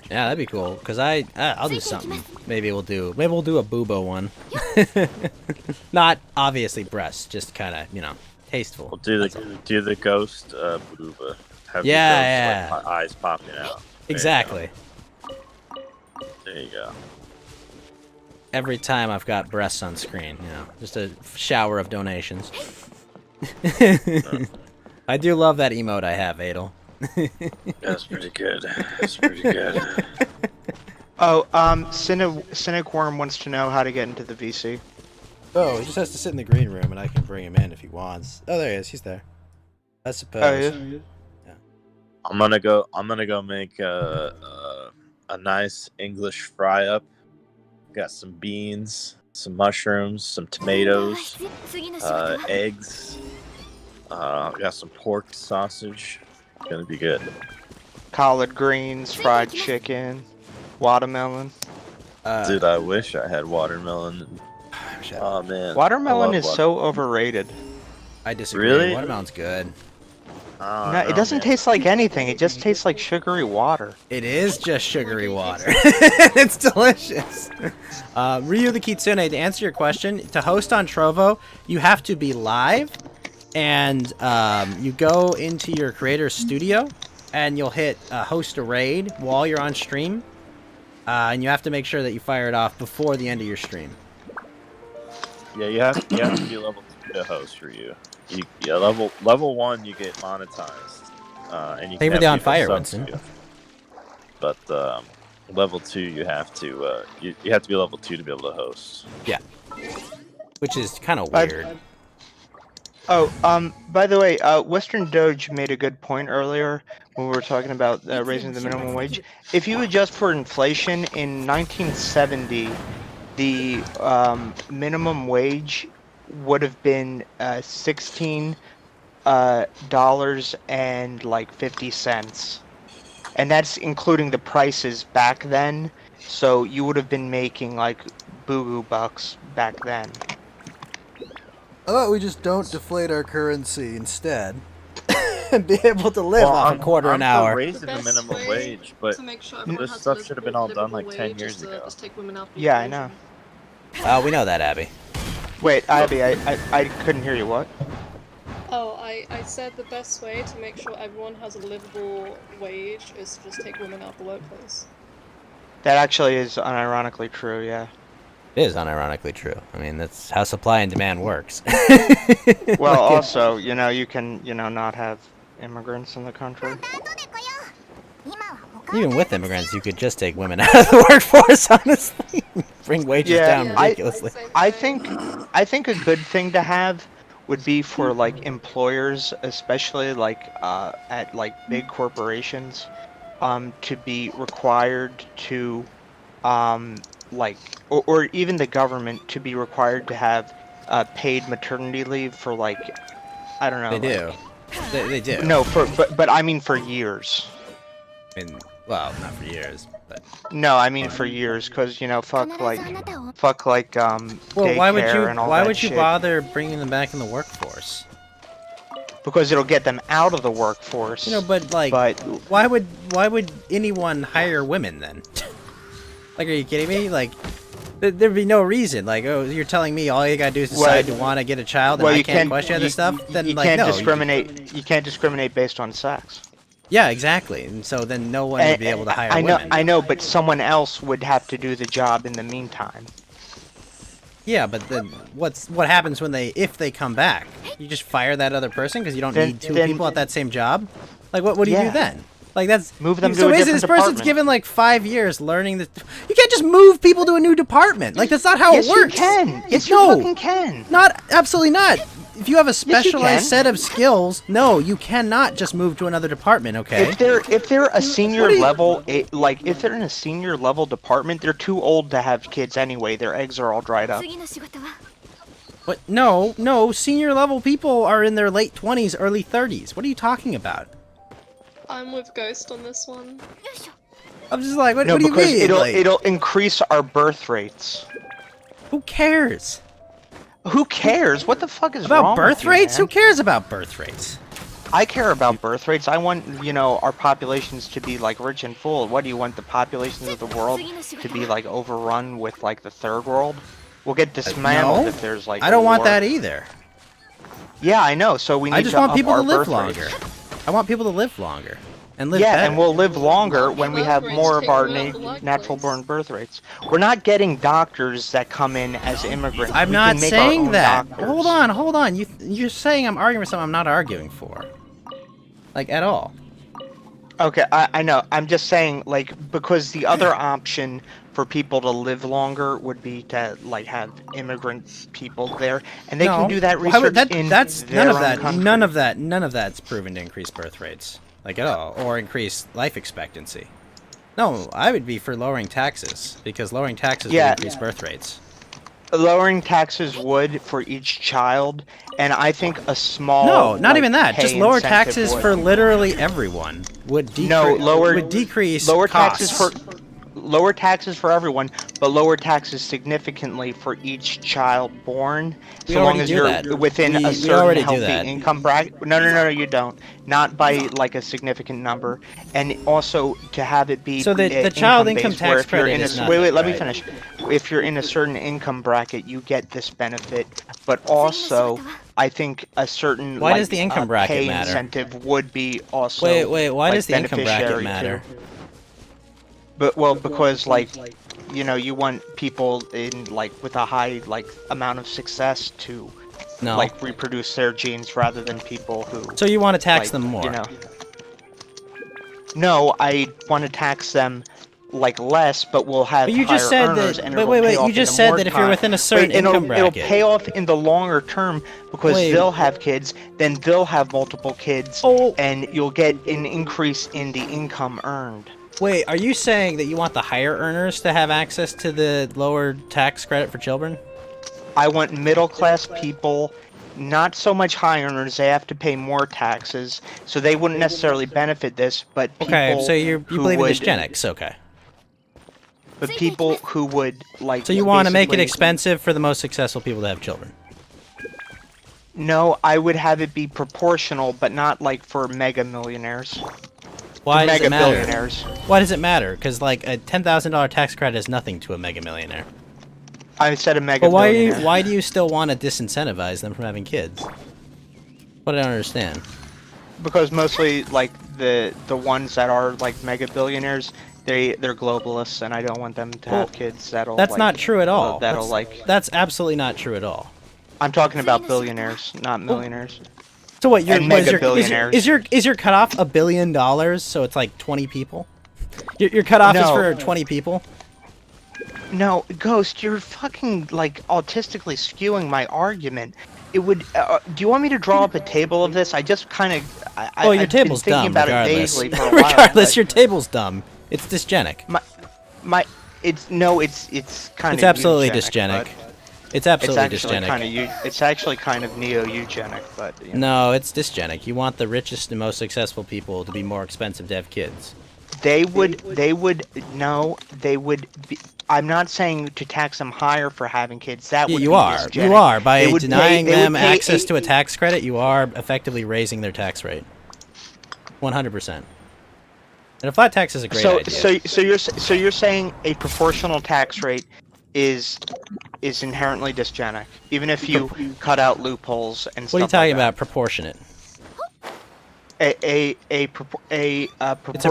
Yeah, that'd be cool. Cause I'll do something. Maybe we'll do a Boobo one. Not obviously breasts, just kind of tasteful. we'll do the ghost Booba. Have the Yeah, ghost, like, eyes popping out. There Exactly. There you go. Every time I've got breasts on screen, just a shower of donations. I do love that emote I have, Adel. That's pretty good. That's pretty good. Oh, Cynic Worm wants to know how to get into the VC. Oh, he just has to sit in the green room, and I can bring him in if he wants. Oh, there he is. He's there. I suppose. Oh, yeah? I'm gonna go make a nice English fry up. Got some beans, some mushrooms, some tomatoes, 次の仕事は eggs. Got some pork sausage. Gonna be good. Collard greens, fried chicken, watermelon. Dude, I wish I had watermelon. Oh man, Watermelon I is love so overrated. I disagree. Really? Watermelon's good. Oh, No, no, it doesn't man. taste like anything. It just tastes like sugary water. It is just sugary water. It's delicious. Ryu the Kitsune, to answer your question, to host on Trovo, you have to be live, and you go into your creator's studio, and you'll hit host a raid while you're on stream, and you have to make sure that you fire it off before the end of your stream. Yeah, you have to be level 2 to host for you. Level 1 you get monetized, and you Thank you can for the have on people fire, sub Winston. to you. But level 2 you have to be level 2 to be able to host. Yeah. which is kind of weird. By the way, Western Doge made a good point earlier when we were talking about raising the minimum wage. If you adjust for inflation, in 1970, the minimum wage would have been $16 and like 50 cents, and that's including the prices back then. So you would have been making like boo-goo bucks back then. How about we just don't deflate our currency instead, and be able to live off a quarter an hour? I'm for raising the minimum wage, but this stuff should have been all done like 10 years ago. Yeah, I know. We know that, Abby. Wait, Abby, I couldn't hear you. What? Oh, I said the best way to make sure everyone has a livable wage is to just take women out of the workplace. That actually is unironically true, yeah. It is unironically true. I mean, that's how supply and demand works. Well, also, you know, you can, not have immigrants in the country. Even with immigrants, you could just take women out of the workforce, honestly. Bring wages down ridiculously. I think a good thing to have would be for, like, employers, especially, like, at, like, big corporations, to be required to, like, or even the government to be required to have paid maternity leave for, like, I don't know. They do. They do. No, but I mean for years. I mean, well, not for years, but. No, I mean for years, cause fuck like well, daycare and all why that would you shit. bother bringing them back in the workforce? Because it'll get them out of the workforce. But like, why would anyone hire women then? Like, are you kidding me? Like, there'd be no reason. Like, oh, you're telling me all you gotta do is decide to want to get a child, and I can't question other stuff? Then, you like, can't no. discriminate. You can't discriminate based on sex. Yeah, exactly. And so then no one would be able to hire women. I know, but someone else would have to do the job in the meantime. Yeah, but then what happens if they come back? You just fire that other person because you don't need two people at that same job? Like, what do you do then? Like, that's move them to so a basically different this person's department. given like 5 years learning that you can't just move people to a new department. Like, that's not how it works. Yes, you can. Yes, no, you fucking can. Not absolutely not. If you have a specialized can. set of skills, no, you cannot just move to another department. Okay. If they're a senior level, if they're in a senior level department, they're too old to have kids anyway. Their eggs are all dried up. But no, senior level people are in their late 20s, early 30s. What are you talking about? I'm with Ghost on this one. I'm just like, what No, do you because mean? it'll increase our birth rates. Who cares? Who cares? What the fuck is About wrong birth with you, rates? man? Who cares about birth rates? I care about birth rates. I want, our populations to be, like, rich and full. What do you want, the populations of the world to be, like, overrun with, like, the third world? We'll get dismantled if there's, like, I don't want war. that either. Yeah, I know, so we need I just to want up people our to live birth longer. rates. I want people to live longer. And live Yeah, better. and we'll live longer when we have more of our natural-born birth rates. We're not getting doctors that come in as immigrants. I'm We not can make our saying own that. doctors. Hold on. You're saying I'm arguing for something I'm not arguing for. Like, at all. Okay, I know. I'm just saying, like, because the other option for people to live longer would be to, like, have immigrant people there, and they can do that research in their own country. None of that's proven to increase birth rates, like, at all, or increase life expectancy. No, I would be for lowering taxes, because lowering taxes would increase birth rates. Lowering taxes would for each child, and I think a small No, not even that. pay Just lower incentive taxes would. for literally everyone would decrease. No, would decrease costs. Lower taxes for everyone, but lower taxes significantly for each child born, We so long already as do you're that. within We a certain already do healthy that. income bracket. No, you don't. Not by like a significant number, and also to have it be So the child income income-based, where tax if you're credit in a is wait, nothing, let me right? finish. If you're in a certain income bracket, you get this benefit, but also I think a certain Why does the income bracket pay matter? incentive would be also Wait, why like, does the income bracket beneficiary matter? too. But because like you want people in like with a high like amount of success to No. like reproduce their genes rather than people who. So you want to tax like, them more? No, I want to tax them like less, but we'll have But you just higher said earners, that. and Wait, it'll wait, pay wait! off You just in said more that if you're time. within a certain Wait, income it'll bracket, pay off in the longer term because Wait. they'll have kids, then they'll have multiple kids, Oh. and you'll get an increase in the income earned. Wait, are you saying that you want the higher earners to have access to the lower tax credit for children? I want middle class people, not so much high earners. They have to pay more taxes, so they wouldn't necessarily benefit this. But people Okay, so you who believe in would, dysgenics, okay. But people who would like. So you want to make it basically- expensive for the most successful people to have children? No, I would have it be proportional, but not like for mega millionaires. Why does mega it matter? billionaires. Why does it matter? Because like a $10,000 tax credit is nothing to a mega millionaire. I said a mega But why billionaire. why do you still want to disincentivize them from having kids? What I don't understand. Because mostly like the ones that are like mega billionaires, they're globalists, and I don't want them to have kids that'll. That's like, not true at all. That'll That's absolutely not true at all. I'm talking about billionaires, not millionaires. So what? You're And what, is mega your, billionaires. is your cutoff $1 billion? So it's like 20 people. Your cutoff is No. for 20 people. No, Ghost, you're fucking like autistically skewing my argument. It would. Do you want me to draw up a table of this? I just kind of. Well, your I've table's been thinking dumb. about Regardless, it vaguely for a while, regardless, but your table's dumb. It's dysgenic. it's kind of. It's absolutely eugenic, dysgenic. but It's absolutely it's actually dysgenic. it's actually kind of neo-eugenic, but. You know. No, it's dysgenic. You want the richest and most successful people to be more expensive to have kids. They would be. I'm not saying to tax them higher for having kids. That would You be are. dysgenic. You are. By They would denying pay- they would them pay access a- to a tax credit, you are effectively raising their tax rate. 100%. And a flat tax is a great idea. So you're saying a proportional tax rate is inherently dysgenic, even if you cut out loopholes and What are you stuff talking like about? Proportionate. a proportional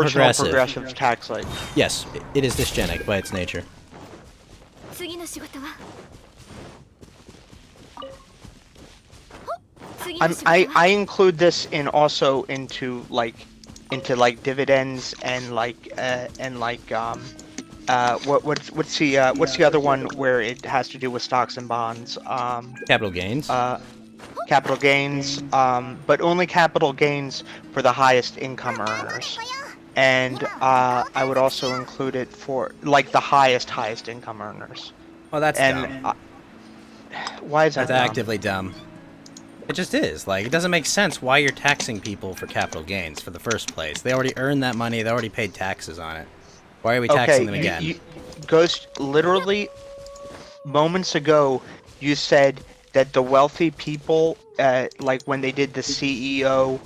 progressive. progressive tax rate. Yes, it is dysgenic by its nature. 次の仕事は次 I'm, の仕事は I include this into like dividends and what's the other one where it has to do with stocks and bonds? Capital gains. Capital gains, but only capital gains for the highest income earners. And I would also include it for like the highest income earners. Oh, that's and dumb. Why is that That's dumb? actively dumb. It just is. Like, it doesn't make sense why you're taxing people for capital gains for the first place. They already earned that money. They already paid taxes on it. Why are we taxing them again? Ghost, literally moments ago, you said that the wealthy people, like when they did the CEO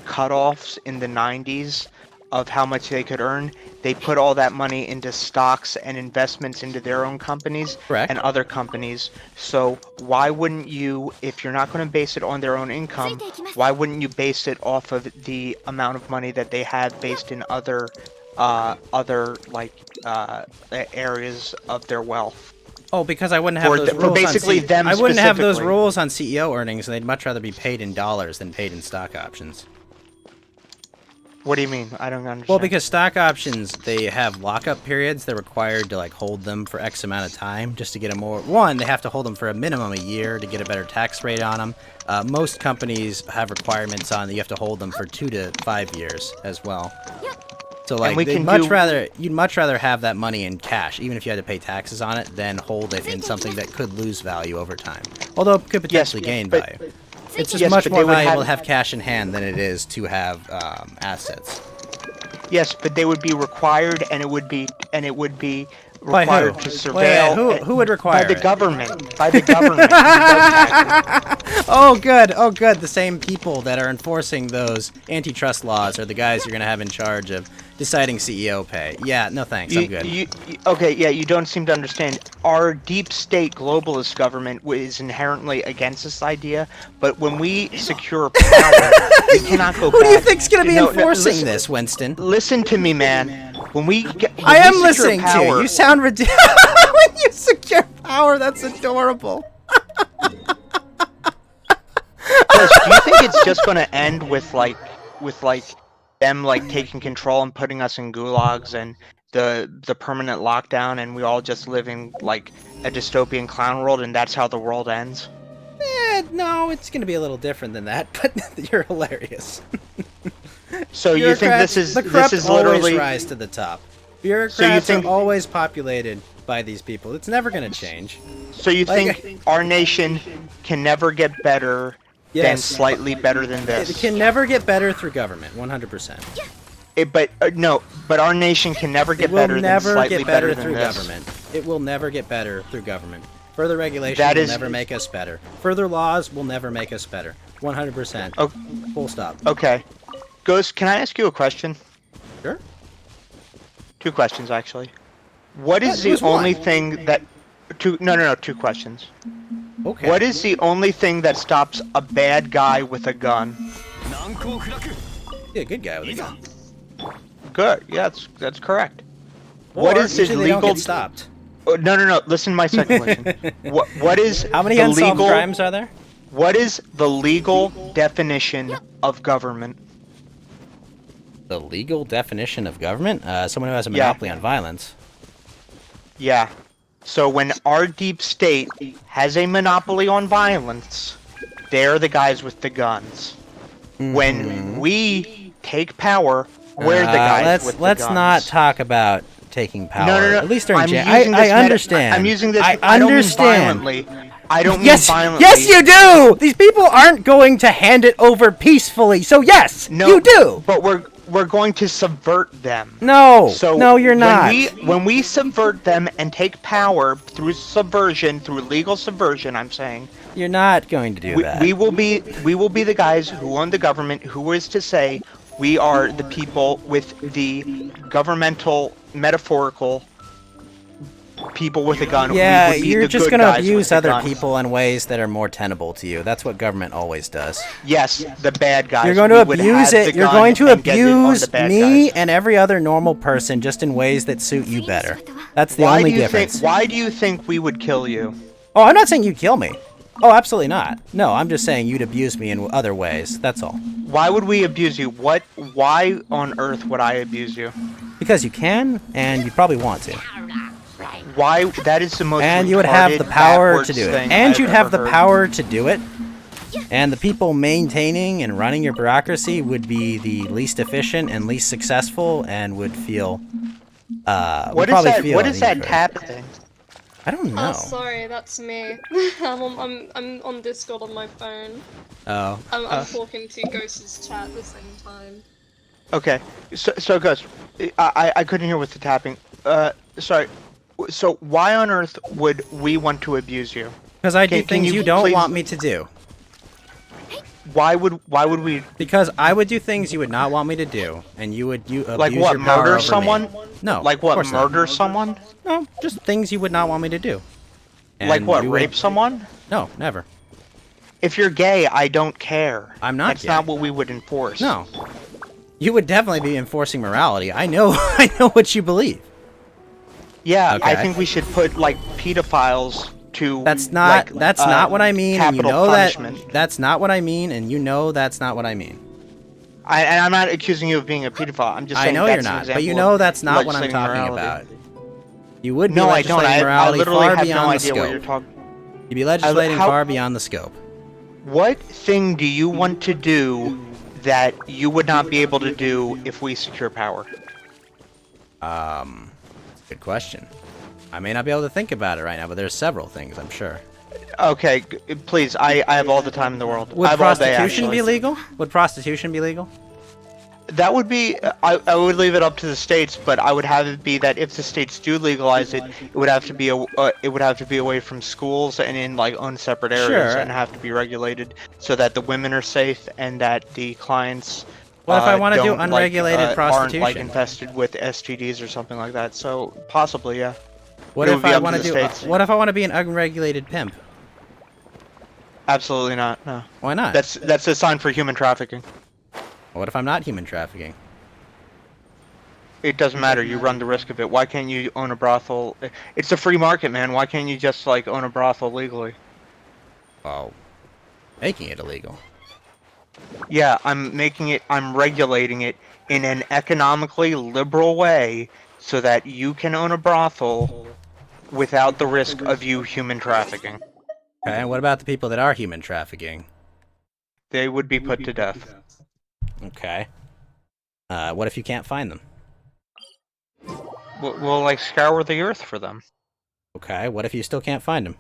cutoffs in the 90s of how much they could earn, they put all that money into stocks and investments into their own companies and other companies. So why wouldn't you, if you're not going to base it on their own income, why wouldn't you base it off of the amount of money that they have based in other areas of their wealth? Oh, because I wouldn't have those rules basically on them I wouldn't have those specifically. rules on CEO earnings, and they'd much rather be paid in dollars than paid in stock options. What do you mean? I don't understand. Well, because stock options, they have lockup periods. They're required to like hold them for X amount of time just to get a more... One, they have to hold them for a minimum a year to get a better tax rate on them. Most companies have requirements on that you have to hold them for 2 to 5 years as well. So like, we you'd can much rather have that money in cash, even if you had to pay taxes on it, than hold it in something that could lose value over time. Although it could potentially gain value. It's just much more valuable to have cash in hand than it is to have assets. Yes, but they would be required, and it would be By required who? to Wait, surveil. who would require by the it? government? By the government. Oh, good. Oh, good. The same people that are enforcing those antitrust laws are the guys you're going to have in charge of deciding CEO pay. Yeah, no thanks. I'm good. Okay, yeah, you don't seem to understand. Our deep state globalist government is inherently against this idea, but when we secure power, we cannot go back. Who do you think's going to be No, enforcing listen- this, Winston? Listen to me, man. When we I am secure listening to power, you. You sound ridiculous. When you secure power, that's adorable. Chris, do you think it's just going to end with like them like taking control and putting us in gulags and the permanent lockdown, and we all just live in like a dystopian clown world, and that's how the world ends? No, it's going to be a little different than that, but you're hilarious. So you think this is the corrupt literally always rise to the top? Bureaucrats are always populated by these people. It's never going to change. So you think our nation can never get better than Yes. slightly better than this? It can never get better through government, 100%. But our nation can never get better than slightly better than through this. government. It will never get better through government. Further regulation That will is- never make us better. Further laws will never make us better. 100%. Oh, full stop. Okay. Ghost, can I ask you a question? Sure. 2 questions, actually. What is Who's the only one? thing that... No, 2 questions. Okay. What is the only thing that stops a bad guy with a gun? Yeah, good guy with a gun. Good. Yeah, that's correct. Or What is his usually they don't legal... get stopped. Oh, no. Listen to my second question. What is How many the unsolved legal... crimes are there? What is the legal definition of government? The legal definition of government? Someone who has a monopoly on violence. Yeah. So when our deep state has a monopoly on violence, they're the guys with the guns. When we take power, we're the guys with the Let's guns. not talk about taking power. No. At least during I'm jail. using this I understand. I'm using this. I I don't mean understand. violently. I don't mean Yes, violently. yes, you do. These people aren't going to hand it over peacefully. So yes, No, you do. But we're going to subvert them. No, So no, you're not. When we subvert them and take power through subversion, through legal subversion, I'm saying, You're not going to do that. we will be the guys who own the government, who is to say we are the people with the governmental, metaphorical people with a gun. Yeah, we would be you're the just good going to guys with abuse the other guns. people in ways that are more tenable to you. That's what government always does. Yes, the bad guys. You're going We to would abuse have the it. You're gun going to and get it on abuse the bad me guys. and every other normal person just in ways that suit you better. That's the Why only do you difference. Why do you think we would kill you? Oh, I'm not saying you'd kill me. Oh, absolutely not. No, I'm just saying you'd abuse me in other ways. That's all. Why would we abuse you? Why on earth would I abuse you? Because you can, and you probably want to. Why? That is the most And you would have the retarded, power backwards to do it. thing And I've you'd have ever the heard. power to do it. And the people maintaining and running your bureaucracy would be the least efficient and least successful and would feel What is that? What is that tap thing? I don't know. Oh, sorry, that's me. I'm on Discord on my phone. Oh. I'm talking to Ghost's chat at the same time. Okay, so Gus, I couldn't hear with the tapping. Sorry. So why on earth would we want to abuse you? Because I do Can things you don't please- want me to do. Why would we? Because I would do things you would not want me to do, and you would abuse Like what? your power Murder over someone? me. No. Like of what? course not. Murder someone? No, just things you would not want me to do. Like And what? you would- Rape someone? No, never. If you're gay, I don't care. I'm not That's gay. not what we would enforce. No. You would definitely be enforcing morality. I know I know what you believe. Yeah, I Okay. think we should put like pedophiles to. That's not not what I mean, and you capital know punishment. that's not what I mean, and you know that's not what I mean. And I'm not accusing you of being a pedophile. I'm just saying I know that's you're an not, but example you know of that's not what I'm legislating talking morality. about. You would be No, I don't. legislating I morality literally far have beyond no the idea scope. what you're talking. You'd be legislating how- far beyond the scope. What thing do you want to do that you would not be able to do if we secure power? Good question. I may not be able to think about it right now, but there's several things, I'm sure. Okay, please. I have all the time in the world. I Would have all day, prostitution be actually. legal? Would prostitution be legal? That would be. I would leave it up to the states, but I would have it be that if the states do legalize it, it would have to be away from schools and in like own separate areas Sure. and have to be regulated so that the women are safe and that the clients. What if I wanna do don't, unregulated aren't like prostitution? infested with STDs or something like that? So possibly, yeah. What It if would be I up to want to the do? states. What if I want to be an unregulated pimp? Absolutely not. No. Why not? That's a sign for human trafficking. What if I'm not human trafficking? It doesn't matter. You run the risk of it. Why can't you own a brothel? It's a free market, man. Why can't you just like own a brothel legally? Well, making it illegal. Yeah, I'm regulating it in an economically liberal way so that you can own a brothel without the risk of you human trafficking. Okay, and what about the people that are human trafficking? They would be put to death. Okay. What if you can't find them? We'll like scour the earth for them. Okay, what if you still can't find them?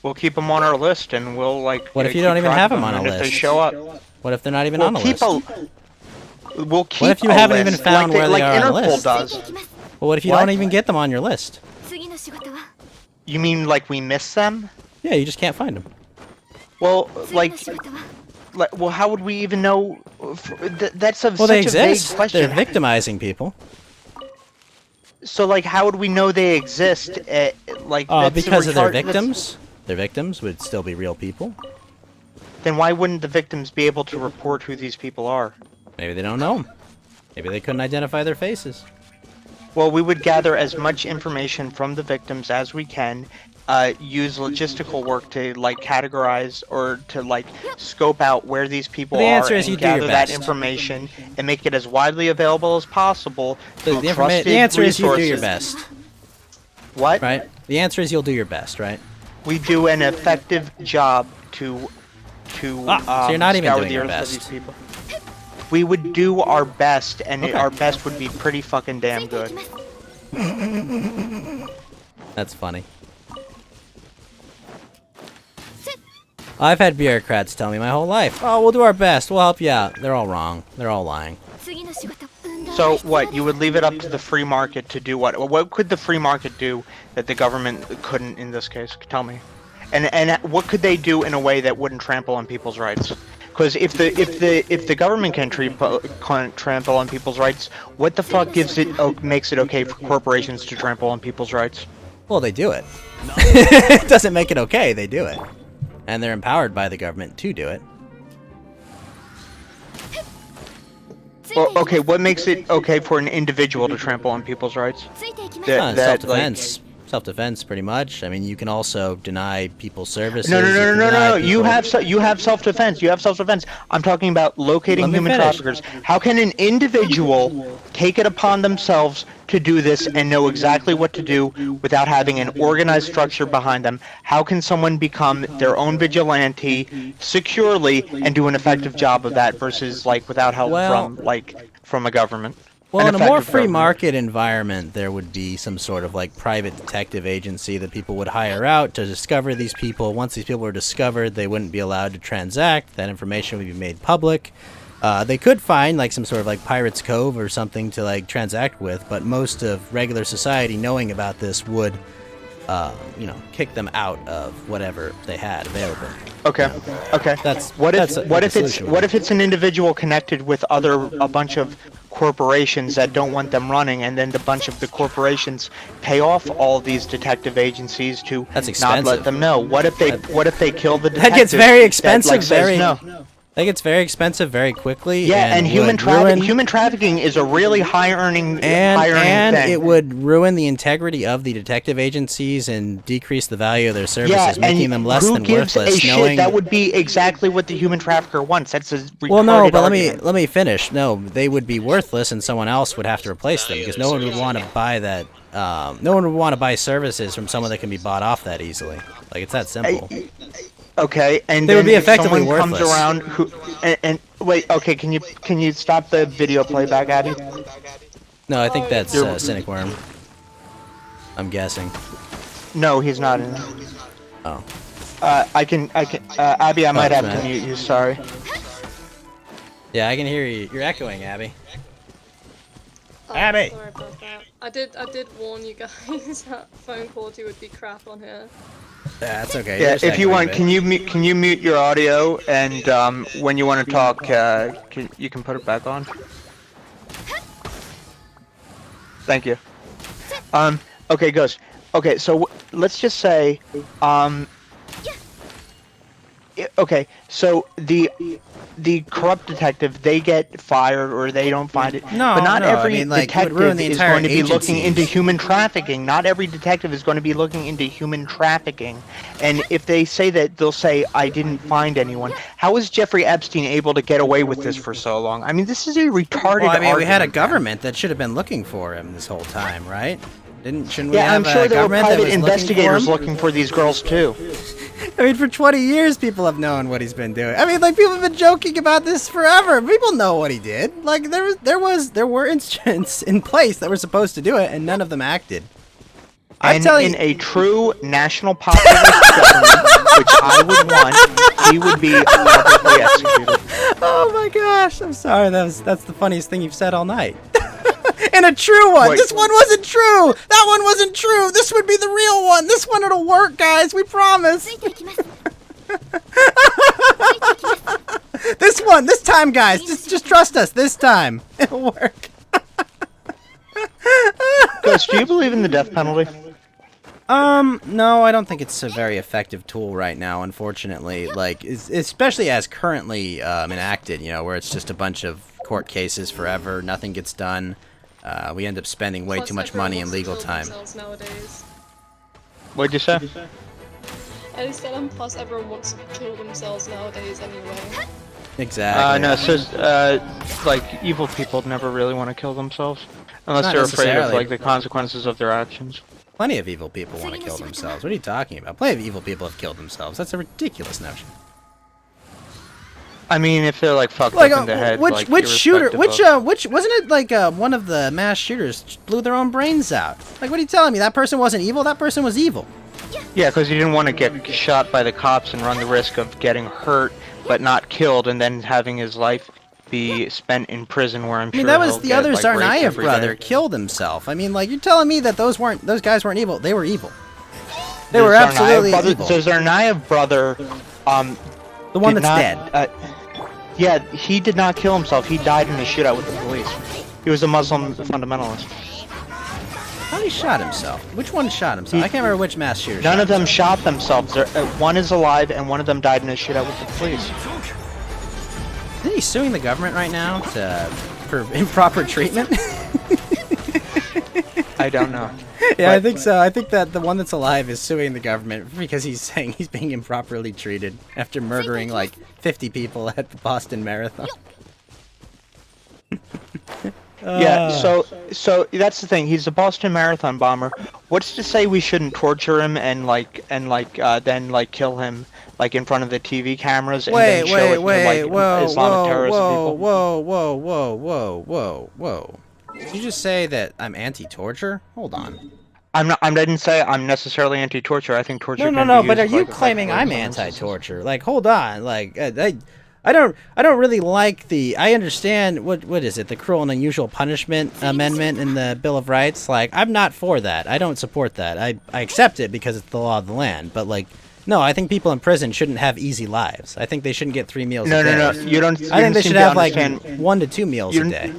We'll keep them on our list, and we'll like. What if you keep don't even track have of them on a and list? If they show up, What if they're not even on a list? We'll keep. What if you a haven't even list, found like where like they are on the Interpol list? does. Well, what if you don't even get them on your list? You mean like we miss them? Yeah, you just can't find them. Well, like, well, how would we even know? That's a Well, they such a vague exist. question. They're victimizing people. So, like, how would we know they exist? Like, that's because of their retard- that's- victims. Their victims would still be real people. Then why wouldn't the victims be able to report who these people are? Maybe they don't know them. Maybe they couldn't identify their faces. Well, we would gather as much information from the victims as we can, use logistical work to like categorize or to like scope out where these people The are answer is and you do your gather that best. information and make it as widely available as possible through The trusted answer is you do your resources. best. What? Right? The answer is you'll do your best, right? We do an effective job to so you're not even scour doing the your earth for best. these people. We would do our best, and our best would be pretty fucking damn good. That's funny. I've had bureaucrats tell me my whole life, oh, we'll do our best, we'll help you out. They're all wrong. They're all lying. So what? You would leave it up to the free market to do what? What could the free market do that the government couldn't in this case? Tell me. And what could they do in a way that wouldn't trample on people's rights? Because if the government can trample on people's rights, what the fuck makes it okay for corporations to trample on people's rights? Well, they do it. It doesn't make it okay, they do it. And they're empowered by the government to do it. Well, okay, what makes it okay for an individual to trample on people's rights? Self-defense. Self-defense, pretty much. I mean, you can also deny people services. No. You have self-defense. You have self-defense. I'm talking about locating human traffickers. How can an individual take it upon themselves to do this and know exactly what to do without having an organized structure behind them? How can someone become their own vigilante securely and do an effective job of that versus like without help from a government? Well, in a more free market environment, there would be some sort of like private detective agency that people would hire out to discover these people. Once these people were discovered, they wouldn't be allowed to transact. That information would be made public. They could find like some sort of like Pirates Cove or something to like transact with, but most of regular society knowing about this would, kick them out of whatever they had available. Okay. Okay. What if it's an individual connected with a bunch of corporations that don't want them running, and then a bunch of the corporations pay off all these detective agencies to not let them know? What if they kill the detective? That gets very expensive. That gets very expensive very quickly. Yeah, and human trafficking is a really high earning and thing. It would ruin the integrity of the detective agencies and decrease the value of their services, making them less than worthless. Who gives a shit? That would be exactly what the human trafficker wants. That's a retarded argument. let me finish. No, they would be worthless, and someone else would have to replace them because no one would want to buy that. No one would want to buy services from someone that can be bought off that easily. Like, it's that simple. Okay, and they would be if effectively someone worthless. comes around and wait, okay, can you stop the video playback, Abby? No, I think that's Cynic Worm. I'm guessing. No, he's not in it. Oh. I can, Abby, I might have to mute you, sorry. Yeah, I can hear you. You're echoing, Abby. Oh, Abby! Sorry about that. I did warn you guys that phone quality would be crap on here. Yeah, that's okay. Yeah, if you want, can you mute your audio, and when you want to talk, you can put it back on. Thank you. Okay, Ghost. Okay, so let's just say, okay, so the corrupt detective, they get fired or they don't find it. No, but not no, I every mean, like, it would detective ruin the is entire going to be looking agency. into human trafficking. Not every detective is going to be looking into human trafficking. And if they say that, they'll say, I didn't find anyone. How is Jeffrey Epstein able to get away with this for so long? I mean, this is a retarded Well, I mean, we had a argument. government that should have been looking for him this whole time, right? Shouldn't we Yeah, have I'm sure a there were government that private was investigators looking looking for these girls too. I mean, for 20 years, people have known what he's been doing. I mean, like, people have been joking about this forever. People know what he did. Like, there were instruments in place that were supposed to do it, and none of them acted. And in a true national populist government, which I would want, he would be publicly executed. Oh my gosh! I'm sorry. That's the funniest thing you've said all night. And a true one. Wait. This one wasn't true. That one wasn't true. This would be the real one. This one it'll work, guys. We promise. This one. This time, guys. Just trust us. This time it'll work. Ghost, do you believe in the death penalty? No, I don't think it's a very effective tool right now, unfortunately. Like, especially as currently enacted, you know, where it's just a bunch of court cases forever, nothing gets done. We end up spending way Plus, too much everyone money and wants to legal kill time. themselves Nowadays. What'd you say? I said, plus everyone wants to kill themselves nowadays anyway. Exactly. No, so, like, evil people never really want to kill themselves. Unless Not they're afraid of, necessarily. like, the consequences of their actions. Plenty of evil people want to kill themselves. What are you talking about? Plenty of evil people have killed themselves. That's a ridiculous notion. I mean, if they're, like, fucked Like, up in the head, which like, shooter? irrespective of- Which wasn't it like one of the mass shooters blew their own brains out? Like, what are you telling me? That person wasn't evil. That person was evil. Yeah, because he didn't want to get shot by the cops and run the risk of getting hurt but not killed, and then having his life be spent in prison, where I'm I mean, sure that was he'll the get, other like, raped Tsarnaev every brother day. killed himself. I mean, like, you're telling me that those guys weren't evil? They were evil. They The were Tsarnaev absolutely brother, evil. The Tsarnaev brother, The one did that's not, dead. Yeah, he did not kill himself. He died in a shootout with the police. He was a Muslim fundamentalist. How he shot himself? Which one shot himself? I can't remember which mass shooter. None shot of them himself. shot themselves. One is alive, and one of them died in a shootout with the police. Isn't he suing the government right now for improper treatment? I don't know. Yeah, I think so. I think that the one that's alive is suing the government because he's saying he's being improperly treated after murdering like 50 people at the Boston Marathon. Yeah, so that's the thing. He's a Boston Marathon bomber. What's to say we shouldn't torture him and then kill him like in front of the TV cameras and then show it to like Islamic terrorist people? Whoa. Did you just say that I'm anti-torture? Hold on. I didn't say I'm necessarily anti-torture. I think torture. No. But are you claiming I'm anti-torture? Like, hold on. Like, I don't really like the. I understand what is it? The Cruel and Unusual Punishment Amendment in the Bill of Rights. Like, I'm not for that. I don't support that. I accept it because it's the law of the land. But like, no, I think people in prison shouldn't have easy lives. I think they shouldn't get 3 meals a day. No. You don't. I think they should have like understand. 1 to 2 meals a day.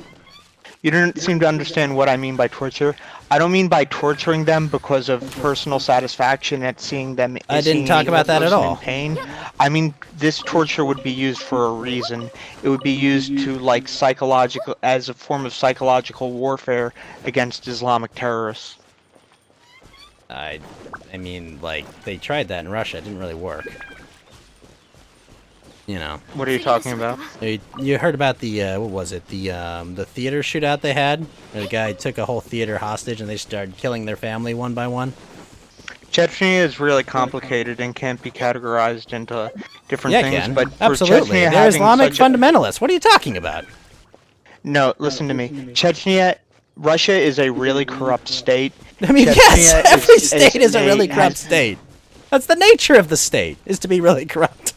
You don't seem to understand what I mean by torture. I don't mean by torturing them because of personal satisfaction at seeing them. I didn't talk about that at all. In pain. I mean, this torture would be used for a reason. It would be used to like as a form of psychological warfare against Islamic terrorists. I mean, like, they tried that in Russia. It didn't really work. You know. What are you talking about? You heard about the what was it? The theater shootout they had, where the guy took a whole theater hostage and they started killing their family one by one. Chechnya is really complicated and can't be categorized into different Yeah, things. it can. But for Absolutely, Chechnya they're Islamic such a- fundamentalists. What are you talking about? No, listen to me. Chechnya, Russia is a really corrupt state. I mean, Chechnya yes, every state is a really has- corrupt state. That's the nature of the state, is to be really corrupt.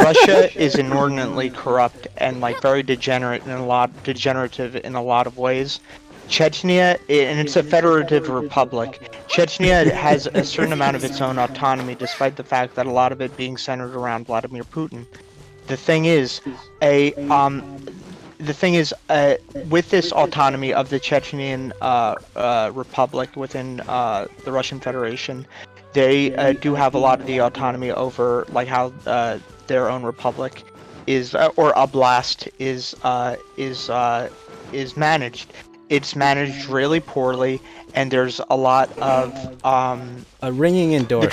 Russia is inordinately corrupt and like very degenerative in a lot of ways. Chechnya, and it's a federative republic. Chechnya has a certain amount of its own autonomy, despite the fact that a lot of it being centered around Vladimir Putin. The thing is, with this autonomy of the Chechnyan Republic within the Russian Federation, they do have a lot of the autonomy over like how their own republic is or oblast is managed. It's managed really poorly, and there's a lot of a ringing endorsement.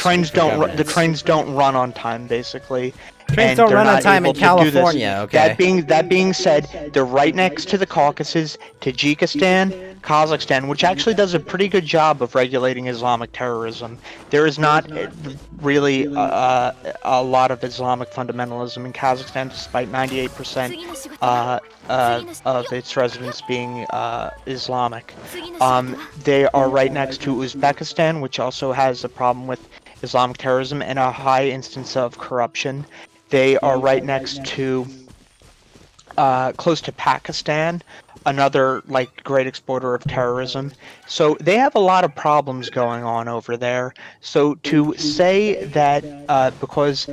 The trains don't run on time, basically. Trains don't run on time in California. Okay. That being said, they're right next to the Caucasus, Tajikistan, Kazakhstan, which actually does a pretty good job of regulating Islamic terrorism. There is not really a lot of Islamic fundamentalism in Kazakhstan, despite 98% of its residents being Islamic. They are right next to Uzbekistan, which also has a problem with Islamic terrorism and a high instance of corruption. They are right next to, close to Pakistan, another like great exporter of terrorism. So they have a lot of problems going on over there. So to say that, because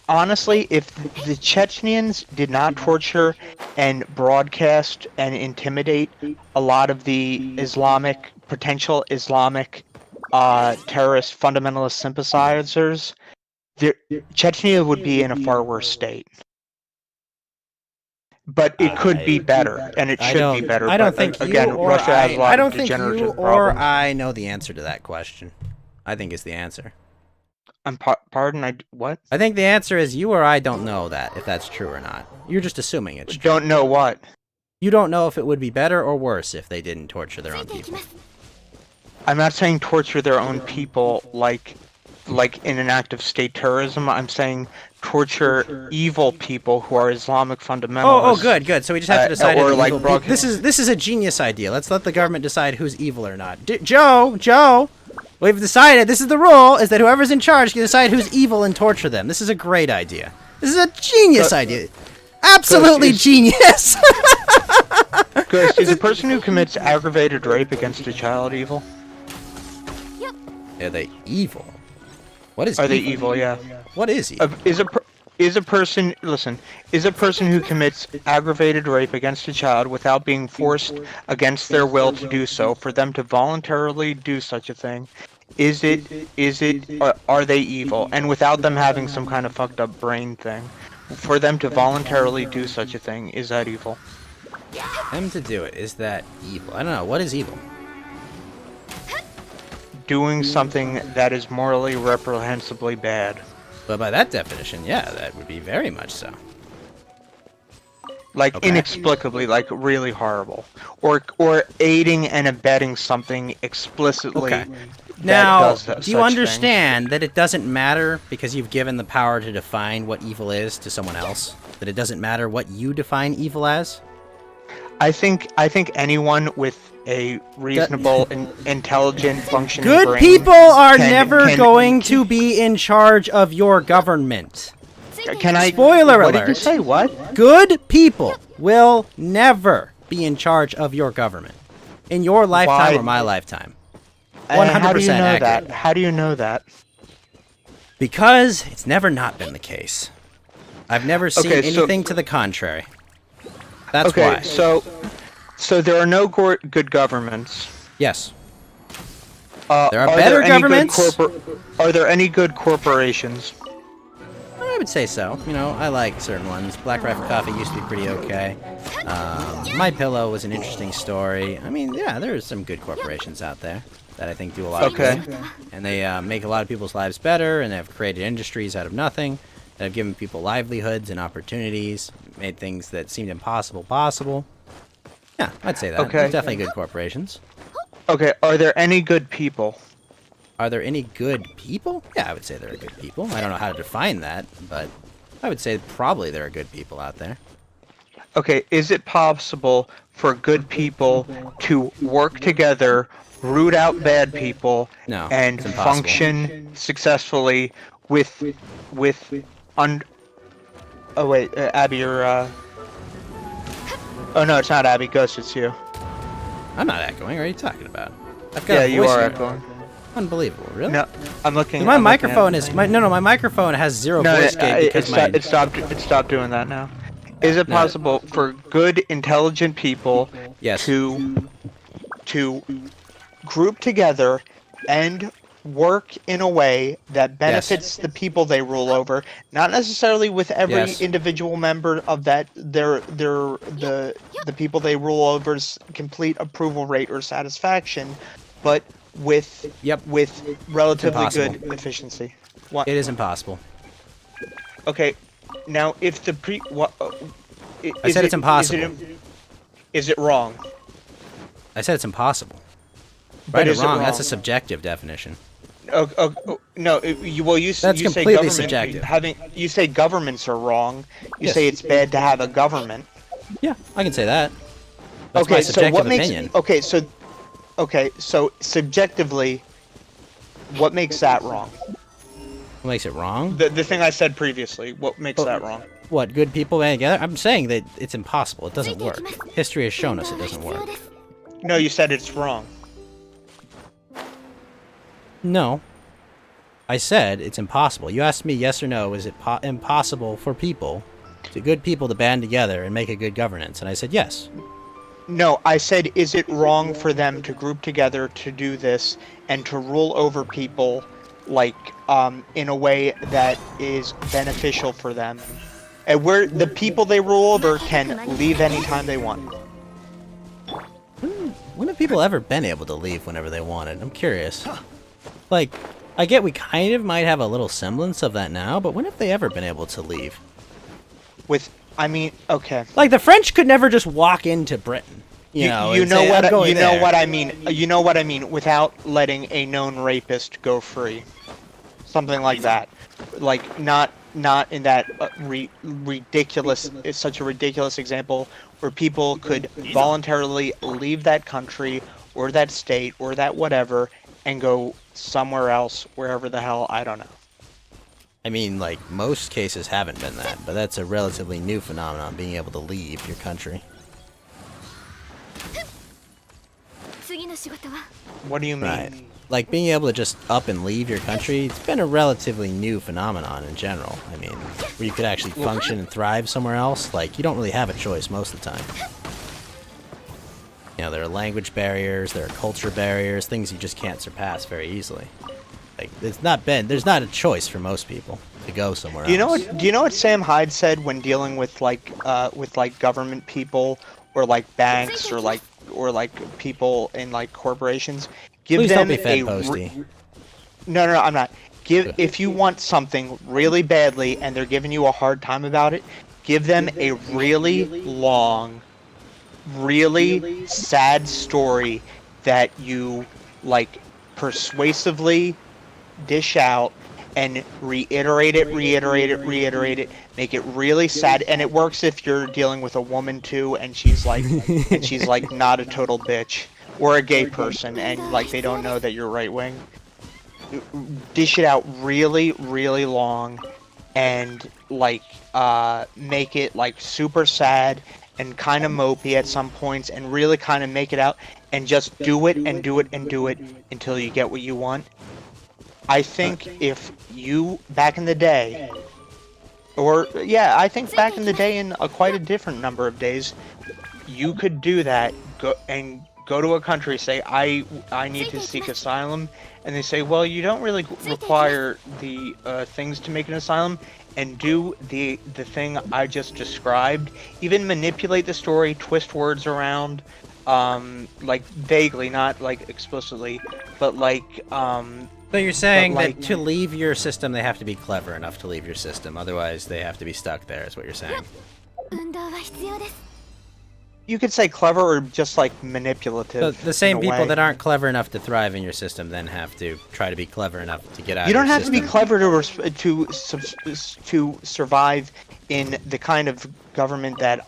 honestly, if the Chechens did not torture and broadcast and intimidate a lot of the potential Islamic terrorist fundamentalist sympathizers, Chechnya would be in a far worse state. But it could be better, and it should be better. I don't think again, you or Russia has a lot I don't of think you degenerative or problems. I know the answer to that question. I think it's the answer. Pardon? What? I think the answer is you or I don't know that, if that's true or not. You're just assuming it's true. Don't know what? You don't know if it would be better or worse if they didn't torture their own people. I'm not saying torture their own people like in an act of state terrorism. I'm saying torture evil people who are Islamic fundamentalists. Oh, good. So we just have to decide or who's like evil. This is a genius idea. Let's let the government decide who's evil or not. Joe, we've decided. This is the rule: is that whoever's in charge can decide who's evil and torture them. This is a great idea. This is a genius idea. Absolutely genius. Ghost, is a person who commits aggravated rape against a child evil? Are they evil? What is? Are they evil? Yeah. What is evil? Is a person who commits aggravated rape against a child without being forced against their will to do so, for them to voluntarily do such a thing, are they evil? And without them having some kind of fucked up brain thing, for them to voluntarily do such a thing, is that evil? Them to do it, is that evil? I don't know. What is evil? Doing something that is morally reprehensibly bad. But by that definition, yeah, that would be very much so. Like inexplicably, like really horrible, or aiding and abetting something explicitly. Okay. That Now, does do you understand that it doesn't matter because you've given the power to define what evil is to someone else? That it doesn't matter what you define evil as? I think anyone with a reasonable, intelligent, functioning Good brain people are never going to be in charge of your government. Can I? Spoiler what alert. Did you say? What? Good people will never be in charge of your government. In your lifetime or my lifetime. 100% How do you know accurate. that? How do you know that? Because it's never not been the case. I've never seen anything to the contrary. That's why. So there are no good governments. Yes. There are better governments. Are there any good corporations? I would say so. You know, I like certain ones. Black Rifle Coffee used to be pretty okay. My Pillow was an interesting story. I mean, yeah, there's some good corporations out there that I think do a lot of good. And they make a lot of people's lives better, and they have created industries out of nothing, that have given people livelihoods and opportunities, made things that seemed impossible possible. Yeah, I'd say that. Okay. There's definitely good corporations. Okay, are there any good people? Are there any good people? Yeah, I would say there are good people. I don't know how to define that, but I would say probably there are good people out there. Okay, is it possible for good people to work together, root out bad people, No, and it's impossible. function successfully with Oh wait, Abby, you're Oh no, it's not Abby. Ghost, it's you. I'm not echoing. What are you talking about? I've got Yeah, a you voice are here. echoing. Unbelievable, really? No, I'm looking. My I'm looking microphone at- is my microphone has zero voice gate because it stopped doing that now. Is it possible for good, intelligent people to group together and work in a way that benefits the people they rule over, not necessarily with every individual member of that the people they rule over's complete approval rate or satisfaction, but with relatively good efficiency. What? It is impossible. Okay, now if the I said it's impossible. Is it wrong? I said it's impossible. But Right or is it wrong? wrong? That's a subjective definition. No. You say completely government subjective. You say governments are wrong. You Yes. say it's bad to have a government. Yeah, I can say that. That's my Okay, so subjective what makes opinion. so subjectively, what makes that wrong? What makes it wrong? The thing I said previously. What makes that wrong? What, good people band together? I'm saying that it's impossible. It doesn't work. History has shown us it doesn't work. No, you said it's wrong. No. I said it's impossible. You asked me yes or no, is it impossible for good people to band together and make a good governance? And I said yes. No, I said, is it wrong for them to group together to do this and to rule over people, like, in a way that is beneficial for them, and where the people they rule over can leave anytime they want? When have people ever been able to leave whenever they wanted? I'm curious. Like, I get we kind of might have a little semblance of that now, but when have they ever been able to leave? Okay. Like, the French could never just walk into Britain. You know what I mean. You know what I mean. Without letting a known rapist go free, something like that. Like not in that ridiculous. It's such a ridiculous example where people could voluntarily leave that country or that state or that whatever and go somewhere else, wherever the hell, I don't know. I mean, like, most cases haven't been that, but that's a relatively new phenomenon, being able to leave your country. What do you mean? Right. Like, being able to just up and leave your country, it's been a relatively new phenomenon in general. I mean, where you could actually function and thrive somewhere else, like, you don't really have a choice most of the time. You know, there are language barriers, there are culture barriers, things you just can't surpass very easily. Like, there's not a choice for most people to go somewhere else. Do you know what Sam Hyde said when dealing with government people or like banks or like people in like corporations? Please don't be Fed Posty. No, I'm not. If you want something really badly and they're giving you a hard time about it, give them a really long, really sad story that you like persuasively dish out and reiterate it, make it really sad. And it works if you're dealing with a woman too and she's like not a total bitch, or a gay person and like they don't know that you're right wing. Dish it out really, really long and like make it like super sad and kind of mopey at some points and really kind of make it out and just do it and do it and do it until you get what you want. I think if you, back in the day, I think back in the day in quite a different number of days, you could do that, go to a country, say, I need to seek asylum, and they say, well, you don't really require the things to make an asylum, and do the thing I just described, even manipulate the story, twist words around, like vaguely, not like explicitly, but like So you're saying that to leave your system, they have to be clever enough to leave your system. Otherwise, they have to be stuck there, is what you're saying. You could say clever or just like manipulative. So the same people that aren't clever enough to thrive in your system then have to try to be clever enough to get out of your system. You don't have to be clever to survive in the kind of government that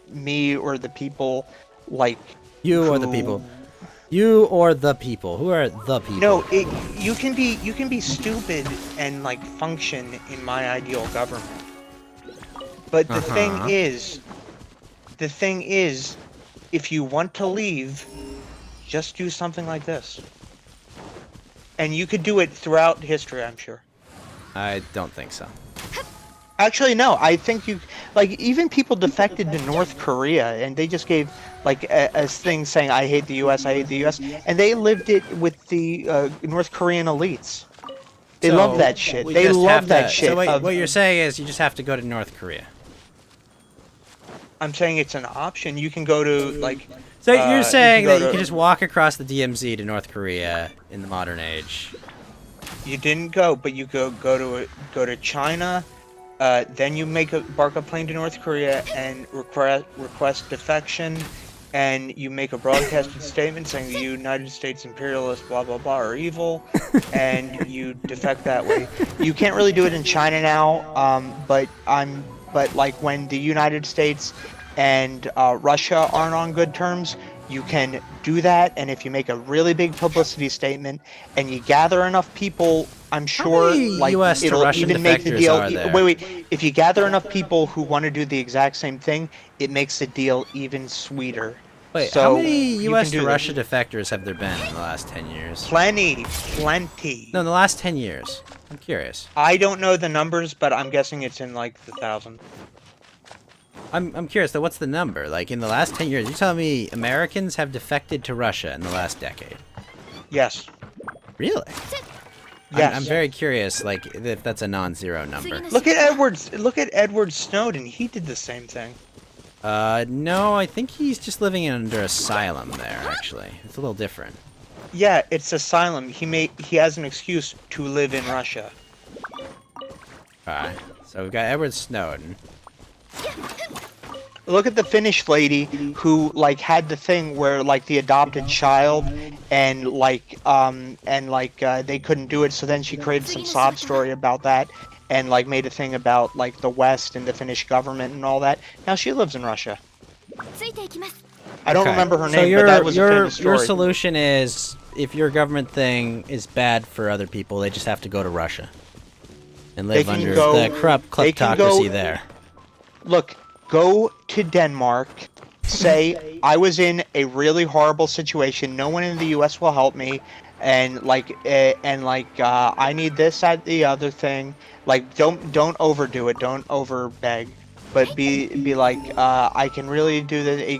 me or the people like. You or the people. You or the people. Who are the people? No, you can be stupid and like function in my ideal government. But the thing is, if you want to leave, just do something like this. And you could do it throughout history, I'm sure. I don't think so. Actually, no. I think you like even people defected to North Korea, and they just gave like a thing saying "I hate the U.S. I hate the U.S." and they lived it with the North Korean elites. They So, love that shit. we They just love have that to- shit. So of- what you're saying is you just have to go to North Korea. I'm saying it's an option. You can go to like. So you're saying that you to- can just walk across the DMZ to North Korea in the modern age. You didn't go, but you go to China. Then you embark a plane to North Korea and request defection, and you make a broadcasted statement saying the United States imperialists blah blah blah are evil, and you defect that way. You can't really do it in China now, but like when the United States and Russia aren't on good terms, you can do that, and if you make a really big publicity statement and you gather enough people, I'm sure many like US to it'll Russian even make the defectors deal. are there? Wait. If you gather enough people who want to do the exact same thing, it makes the deal even sweeter. Wait, So how many you US can to do Russia defectors have there been in the last 10 years? Plenty. No, in the last 10 years. I'm curious. I don't know the numbers, but I'm guessing it's in like the thousand. I'm curious though, what's the number? Like in the last 10 years, you telling me Americans have defected to Russia in the last decade? Yes. Really? Yes. I'm very curious, like if that's a non-zero number. Look at Edward Snowden. He did the same thing. No, I think he's just living under asylum there. Actually, it's a little different. Yeah, it's asylum. He has an excuse to live in Russia. Alright, so we've got Edward Snowden. Look at the Finnish lady who like had the thing where like the adopted child and they couldn't do it, so then she created some sob story about that and like made a thing about like the West and the Finnish government and all that. Now she lives in Russia. I don't Okay. remember her So name, but that was a famous your story. solution is if your government thing is bad for other people, they just have to go to Russia and live They can under go- the corrupt they can kleptocracy go- there. Look, go to Denmark, say I was in a really horrible situation, no one in the US will help me, and I need this, that, the other thing. Like don't overdo it, don't over beg, but be like I can really do this,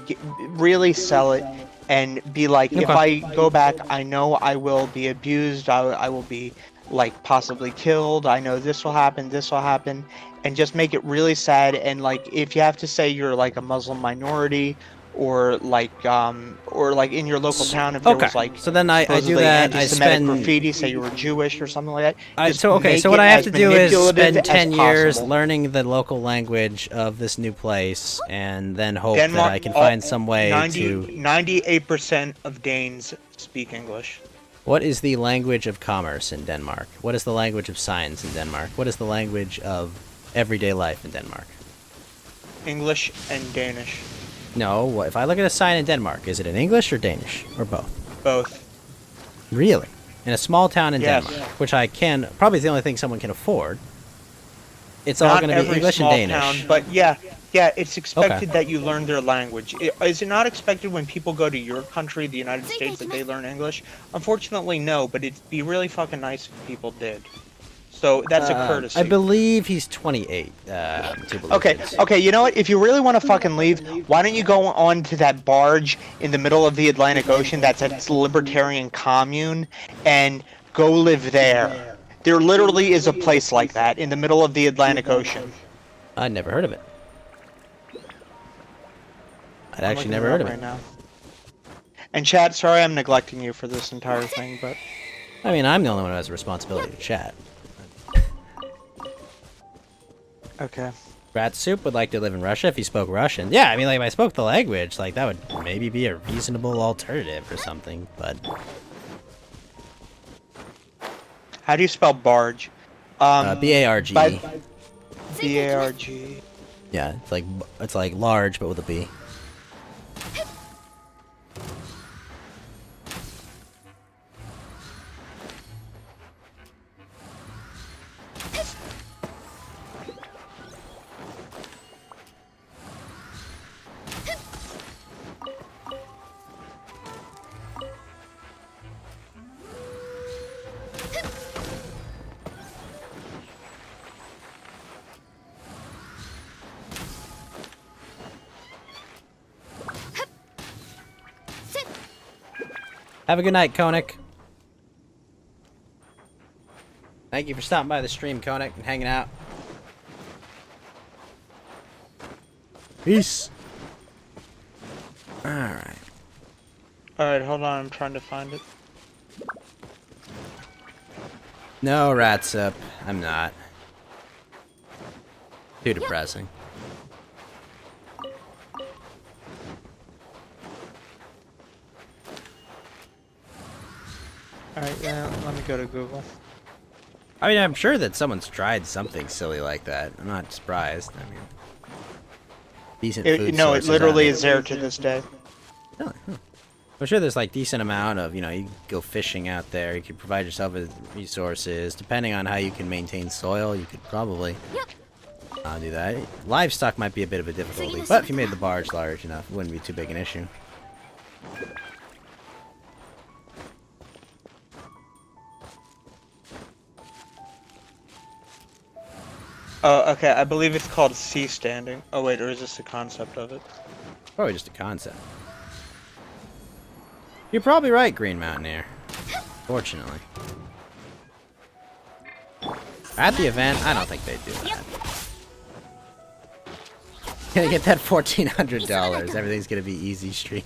really sell it, and be like if I go back, I know I will be abused, I will be like possibly killed, I know this will happen, and just make it really sad. And like if you have to say you're like a Muslim minority or like in your local town, if there was like so then I do supposedly that. I anti-Semitic spend graffiti, say you were Jewish or something like that. just so make what it I have as to do is manipulative spend as 10 years possible. learning the local language of this new place, and then hope Denmark, that I can find some way 98% of Danes speak English. What is the language of commerce in Denmark? What is the language of science in Denmark? What is the language of everyday life in Denmark? English and Danish. No, if I look at a sign in Denmark, is it in English or Danish? Or both? Both. Really? In a small town in Yes. Denmark, which I can, probably the only thing someone can afford, it's all Not going to be every English and small Danish. town, but yeah, it's expected that you learn their language. Is it not expected when people go to your country, the United States, that they learn English? Unfortunately, no, but it'd be really fucking nice if people did. So that's a courtesy. I believe he's 28. Okay, you know what? If you really want to fucking leave, why don't you go on to that barge in the middle of the Atlantic Ocean that's a libertarian commune and go live there? There literally is a place like that in the middle of the Atlantic Ocean. I never heard of it. I'd actually never heard of it. Now. And chat, sorry I'm neglecting you for this entire thing, but... I mean, I'm the only one who has a responsibility to chat. Okay. Rat Soup would like to live in Russia if he spoke Russian. Yeah, I mean, like, if I spoke the language, like, that would maybe be a reasonable alternative or something, but... How do you spell barge? B-A-R-G. B-A-R-G. Yeah, it's like large, but with a B. Have a good night, Koenig. Thank you for stopping by the stream, Koenig, and hanging out. Peace. Alright. Alright, hold on, I'm trying to find it. No, Ratsup. I'm not. Too depressing. Alright, yeah, let me go to Google. I mean, I'm sure that someone's tried something silly like that. I'm not surprised. I mean, decent food No, it sources literally on is there to this day. Really? Huh. I'm sure there's like decent amount of, you know, you can go fishing out there. You could provide yourself with resources. Depending on how you can maintain soil, you could probably do that. Livestock might be a bit of a difficulty, but if you made the barge large enough, it wouldn't be too big an issue. Oh, okay, I believe it's called sea standing. Oh wait, or is this the concept of it? Probably just a concept. You're probably right, Green Mountaineer. Fortunately. At the event, I don't think they'd do that. Gonna get that $1,400. Everything's gonna be easy stream.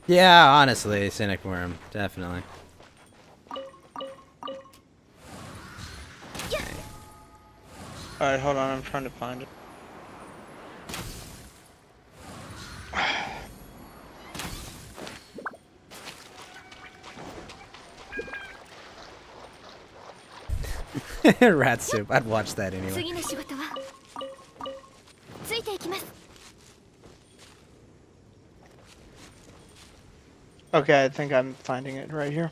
Yeah, honestly, Cynic Worm, definitely. Alright, hold on, I'm trying to find it. Rat soup, I'd watch that anyway. Okay, I think I'm finding it right here.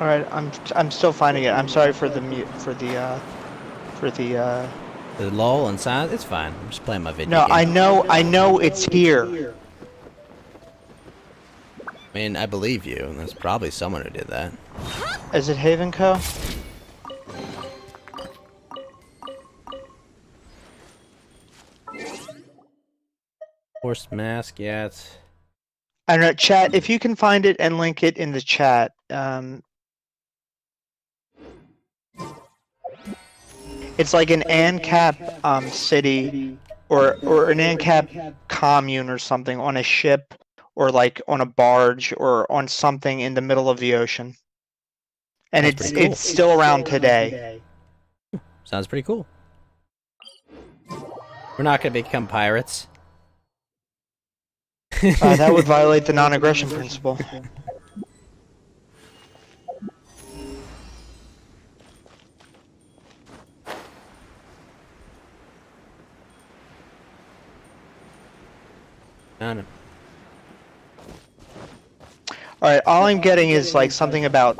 All right, I'm still finding it. I'm sorry for the The lull and silence. It's fine. I'm just playing my video. No, game. I know it's here. I mean, I believe you, and there's probably someone who did that. Is it Haven Co? Forced mask, yeah, it's... I don't know, chat, if you can find it and link it in the chat. It's like an ANCAP city or an ANCAP commune or something on a ship or like on a barge or on something in the middle of the ocean. And it's still around today. Sounds pretty cool. We're not going to become pirates. That would violate the non-aggression principle. Alright, all I'm getting is like something about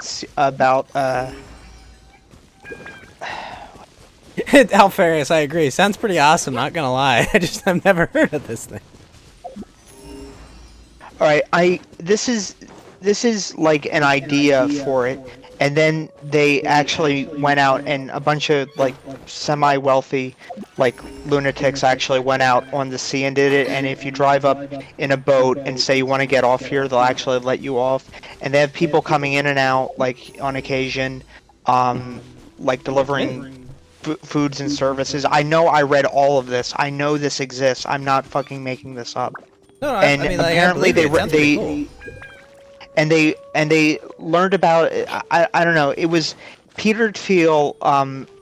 Alfarius, I agree. Sounds pretty awesome, not gonna lie. I've never heard of this thing. Alright, this is like an idea for it, and then they actually went out and a bunch of like semi-wealthy like lunatics actually went out on the sea and did it, and if you drive up in a boat and say you want to get off here, they'll actually let you off, and they have people coming in and out like on occasion, like delivering foods and services. I know, I read all of this. I know this exists. I'm not fucking making this up. No, and I mean, apparently like, they learned about I don't know. It was Peter Thiel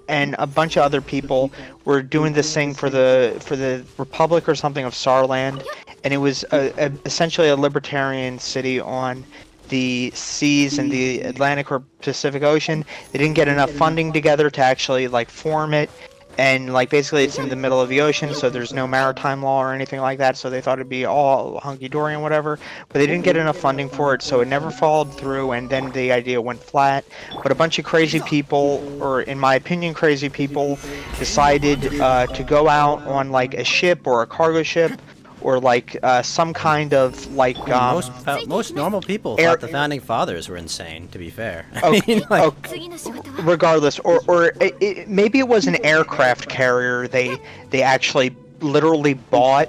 and a bunch of other people were doing this thing for the Republic or something of Saarland, and it was essentially a libertarian city on the seas in the Atlantic or Pacific Ocean. They didn't get enough funding together to actually like form it, and like basically it's in the middle of the ocean, so there's no maritime law or anything like that, so they thought it'd be all hunky-dory and whatever, but they didn't get enough funding for it, so it never followed through, and then the idea went flat. But a bunch of crazy people, or in my opinion crazy people, decided to go out on like a ship or a cargo ship, or like some kind of like most normal people thought the founding fathers were insane, to be fair. Okay, regardless, or maybe it was an aircraft carrier they actually literally bought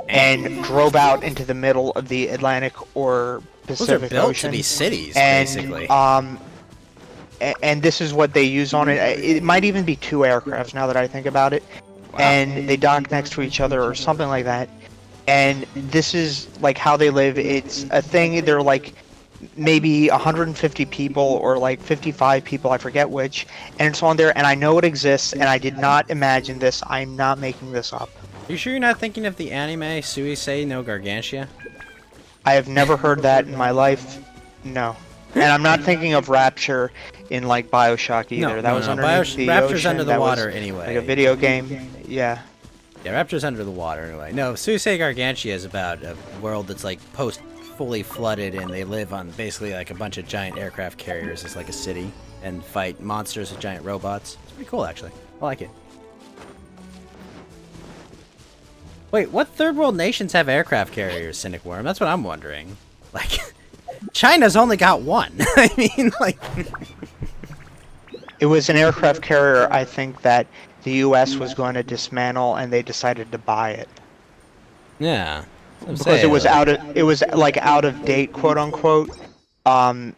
and drove out into the middle of the Atlantic or Pacific Those are built Ocean. to be cities, and, basically. And this is what they use on it. It might even be 2 aircrafts now that I think about it. Wow. And they dock next to each other or something like that. And this is like how they live. It's a thing. They're like maybe 150 people or like 55 people, I forget which, and it's on there, and I know it exists, and I did not imagine this. I'm not making this up. Are you sure you're not thinking of the anime Suisei no Gargantia? I have never heard that in my life. No. And I'm not thinking of Rapture in like BioShock either. That was underneath the Rapture's ocean. under the That water was, anyway. like a video game. Yeah. Yeah, Rapture's under the water anyway. No, Suisei Gargantia is about a world that's like fully flooded, and they live on basically like a bunch of giant aircraft carriers. It's like a city, and fight monsters with giant robots. It's pretty cool, actually. I like it. Wait, what third world nations have aircraft carriers, Cynic Worm? That's what I'm wondering. Like, China's only got one. I mean, like... It was an aircraft carrier, I think, that the U.S. was going to dismantle, and they decided to buy it. Yeah. Because it was like out of date, quote unquote. It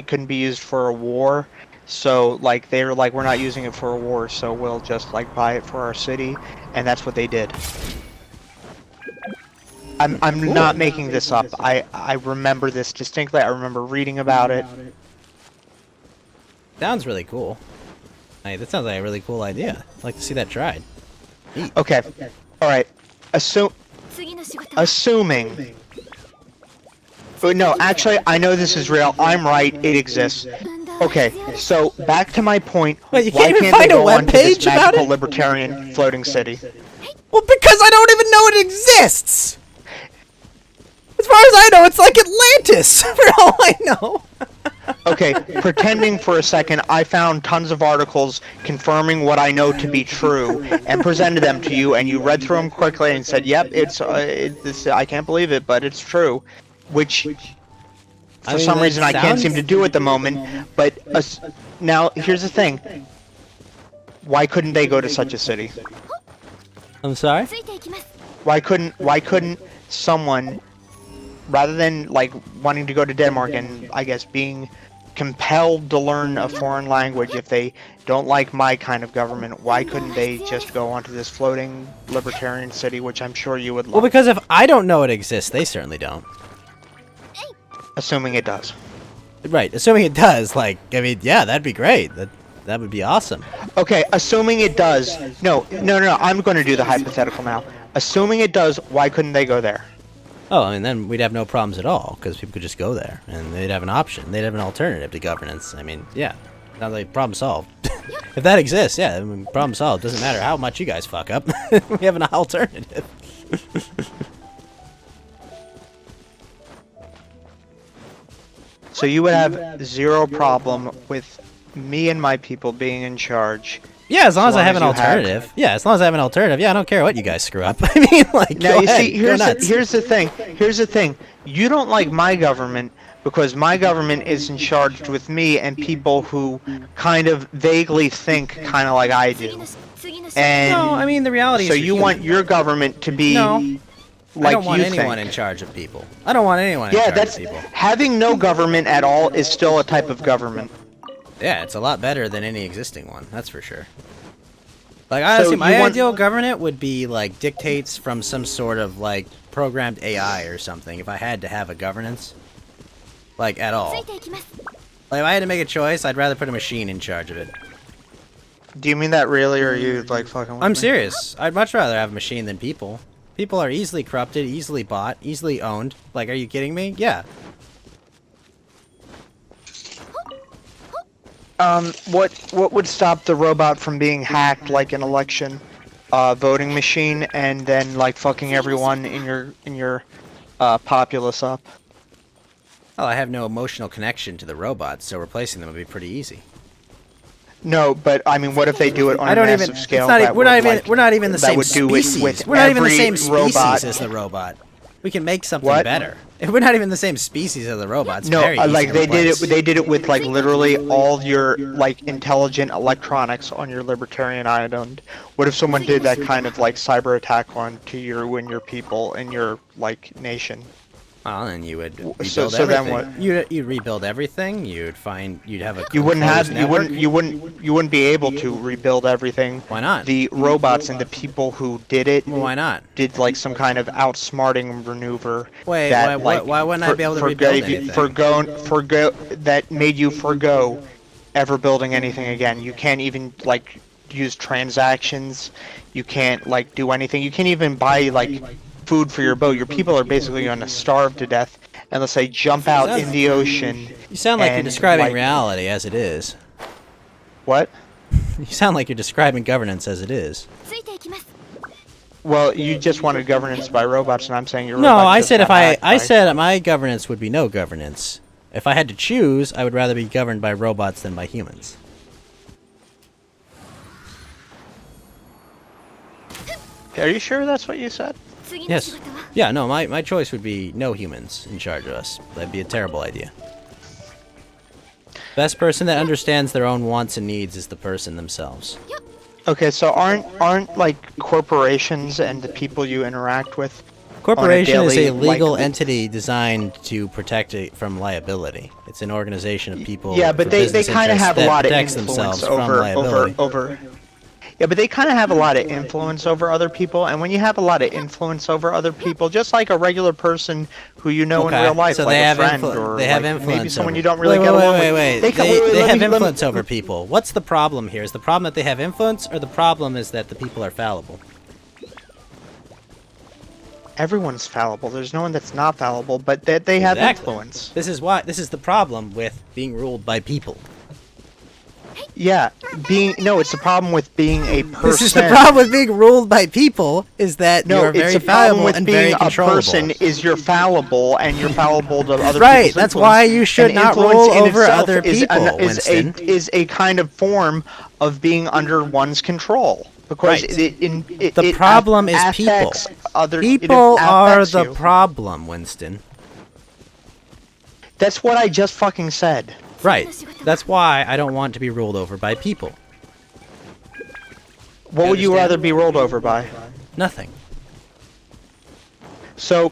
couldn't be used for a war. So like they were like, we're not using it for a war, so we'll just like buy it for our city, and that's what they did. I'm cool. Not making this up. I remember this distinctly. I remember reading about it. Sounds really cool. Hey, that sounds like a really cool idea. I'd like to see that tried. Neat. Okay. All right. Assuming. But no, actually, I know this is real. I'm right. It exists. Okay, so back to my point. Wait, you why can't even can't find they a go onto webpage this about magical it? libertarian floating city? Well, because I don't even know it exists! As far as I know, it's like Atlantis, for all I know. Okay, pretending for a second, I found tons of articles confirming what I know to be true and presented them to you, and you read through them quickly and said, yep, I can't believe it, but it's true. Which, for some reason, I can't seem to do at the moment. But now, here's the thing. Why couldn't they go to such a city? I'm sorry? Why couldn't someone, rather than like wanting to go to Denmark and I guess being compelled to learn a foreign language if they don't like my kind of government, why couldn't they just go onto this floating libertarian city, which I'm sure you would love? Well, because if I don't know it exists, they certainly don't. Assuming it does. Right, assuming it does, like, I mean, yeah, that'd be great. That would be awesome. Okay, assuming it does. No, I'm going to do the hypothetical now. Assuming it does, why couldn't they go there? Oh, I mean, then we'd have no problems at all, because people could just go there, and they'd have an option. They'd have an alternative to governance. I mean, yeah, sounds like problem solved. If that exists, yeah, I mean, problem solved. Doesn't matter how much you guys fuck up. We have an alternative. So you would have zero problem with me and my people being in charge. Yeah, as long as I have an alternative. Yeah, as long as I have an alternative. Yeah, I don't care what you guys screw up. I mean, like, now you see, here's the thing. Here's the thing. You don't like my government because my government isn't charged with me and people who kind of vaguely think kind of like I do. And no, I mean the reality. So is you want your government to be like I don't want anyone think. in charge of people. I don't want anyone in charge of people. Having no government at all is still a type of government. Yeah, it's a lot better than any existing one. That's for sure. Like, honestly, my ideal government would be like dictates from some sort of like programmed AI or something. If I had to have a governance, Like, at all. ついていきます Like, if I had to make a choice, I'd rather put a machine in charge of it. Do you mean that really, or are you like fucking with I'm me? serious. I'd much rather have a machine than people. People are easily corrupted, easily bought, easily owned. Like, are you kidding me? Yeah. What would stop the robot from being hacked like an election voting machine and then like fucking everyone in your populace up? Well, I have no emotional connection to the robots, so replacing them would be pretty easy. No, but I mean, what if they do it on I a don't massive even. scale? It's not, that we're not would, even. like, We're not even the that same would do it species. with We're not even the every same species robot. as the robot. We can make something What? better. We're not even the same species as the robots. No, Very easy like to they did it. replace. They did it with like literally all your like intelligent electronics on your libertarian island. What if someone did that kind of like cyber attack onto you and your people and your like nation? Well, then you would rebuild So everything. then what? You'd rebuild everything. You'd have a. You wouldn't have. closed You network. wouldn't be able to rebuild everything. Why not? The robots and the people who did it. Well, why not? Did like some kind of outsmarting maneuver. Wait, that, why wouldn't I be able to rebuild anything? Forgo that made you forgo ever building anything again. You can't even like use transactions. You can't like do anything. You can't even buy like food for your boat. Your people are basically going to starve to death unless they jump out in the ocean. You sound like you're and, describing like- reality as it is. What? You sound like you're describing governance as it is. ついていきます Well, you just wanted governance by robots, and I'm saying your No, robots I just said got if I hacked by- said my governance would be no governance. If I had to choose, I would rather be governed by robots than by humans. Are you sure that's what you said? 次の仕 Yes. 事は Yeah, no, my choice would be no humans in charge of us. That'd be a terrible idea. Best person that understands their own wants and needs is the person themselves. Okay, so aren't like corporations and the people you interact with Corporation is daily, a legal like- entity designed to protect it from liability. It's an organization of people. Yeah, but for they business kind of interests have a that lot of protects influence themselves from over liability. Yeah, but they kind of have a lot of influence over other people, and when you have a lot of influence over other people, just like a regular person who you know in Okay, real life, so like they a have friend influ- or they have like influence maybe someone over- you don't really wait, get wait, along wait, with. wait. They, They let have me- let me- influence over people. What's the problem here? Is the problem that they have influence, or the problem is that the people are fallible? Everyone's fallible. There's no one that's not fallible, but that they have Exactly. influence. This is the problem with being ruled by people. Yeah, it's the problem with being a person. This is the problem with being ruled by people, is that No, you're it's very the problem fallible with and being very a controllable. person is you're fallible and you're fallible to other Right, people's that's influence. why you should And not influence rule in over itself other people, Winston. is a kind of form of being under one's control. Because Right. the problem is people. People are the problem, Winston. That's what I just fucking said. Right. That's why I don't want to be ruled over by people. What would you rather be rolled over by? Nothing. So,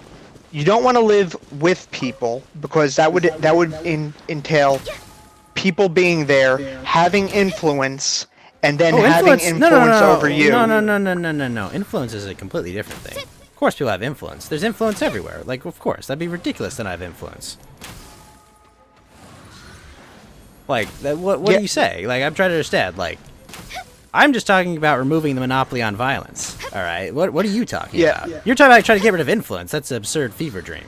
you don't want to live with people because that would entail people being there, having influence, and then having influence over you. No. Influence is a completely different thing. Of course people have influence. There's influence everywhere. Like, of course. That'd be ridiculous to not have influence. Like, what do you say? Like, I'm trying to understand. Like, I'm just talking about removing the monopoly on violence. All right? What are you talking about? You're talking about trying to get rid of influence. That's an absurd fever dream.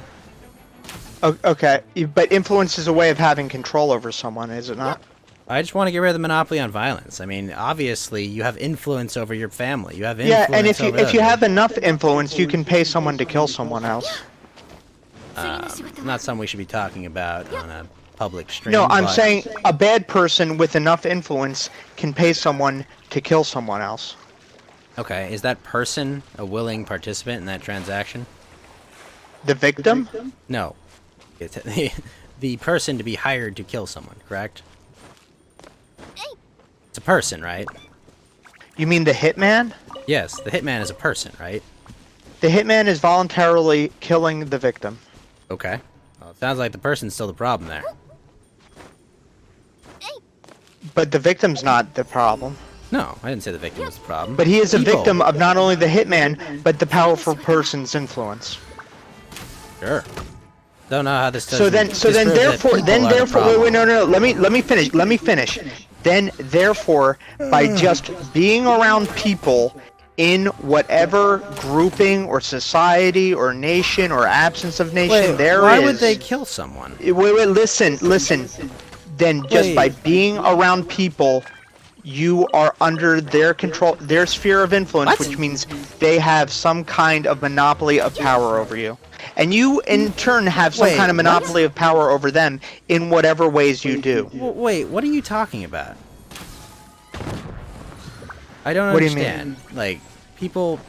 Okay, but influence is a way of having control over someone, is it not? I just want to get rid of the monopoly on violence. I mean, obviously, you have influence over your family. You have influence Yeah, and if you over have enough influence, you can pay someone to kill someone else. not something we should be talking about on a public stream. No, I'm but- saying a bad person with enough influence can pay someone to kill someone else. Okay, is that person a willing participant in that transaction? The victim? No. It's the person to be hired to kill someone, correct? It's a person, right? You mean the hitman? Yes, the hitman is a person, right? The hitman is voluntarily killing the victim. Okay. Well, it sounds like the person's still the problem there. But the victim's not the problem. No, I didn't say the victim was the problem. But he is a People. victim of not only the hitman, but the powerful person's influence. Sure. Don't know how this does. So then therefore wait, no, let me finish. Then therefore, by just being around people in whatever grouping or society or nation or absence of nation why would they kill someone? Wait, listen. Then just by being around people, you are under their control, their sphere of influence, which means they have some kind of monopoly of power over you. And you, in turn, have some kind of monopoly of power over them in whatever ways you do. Wait, what are you talking about? I don't What do you understand. Like, people...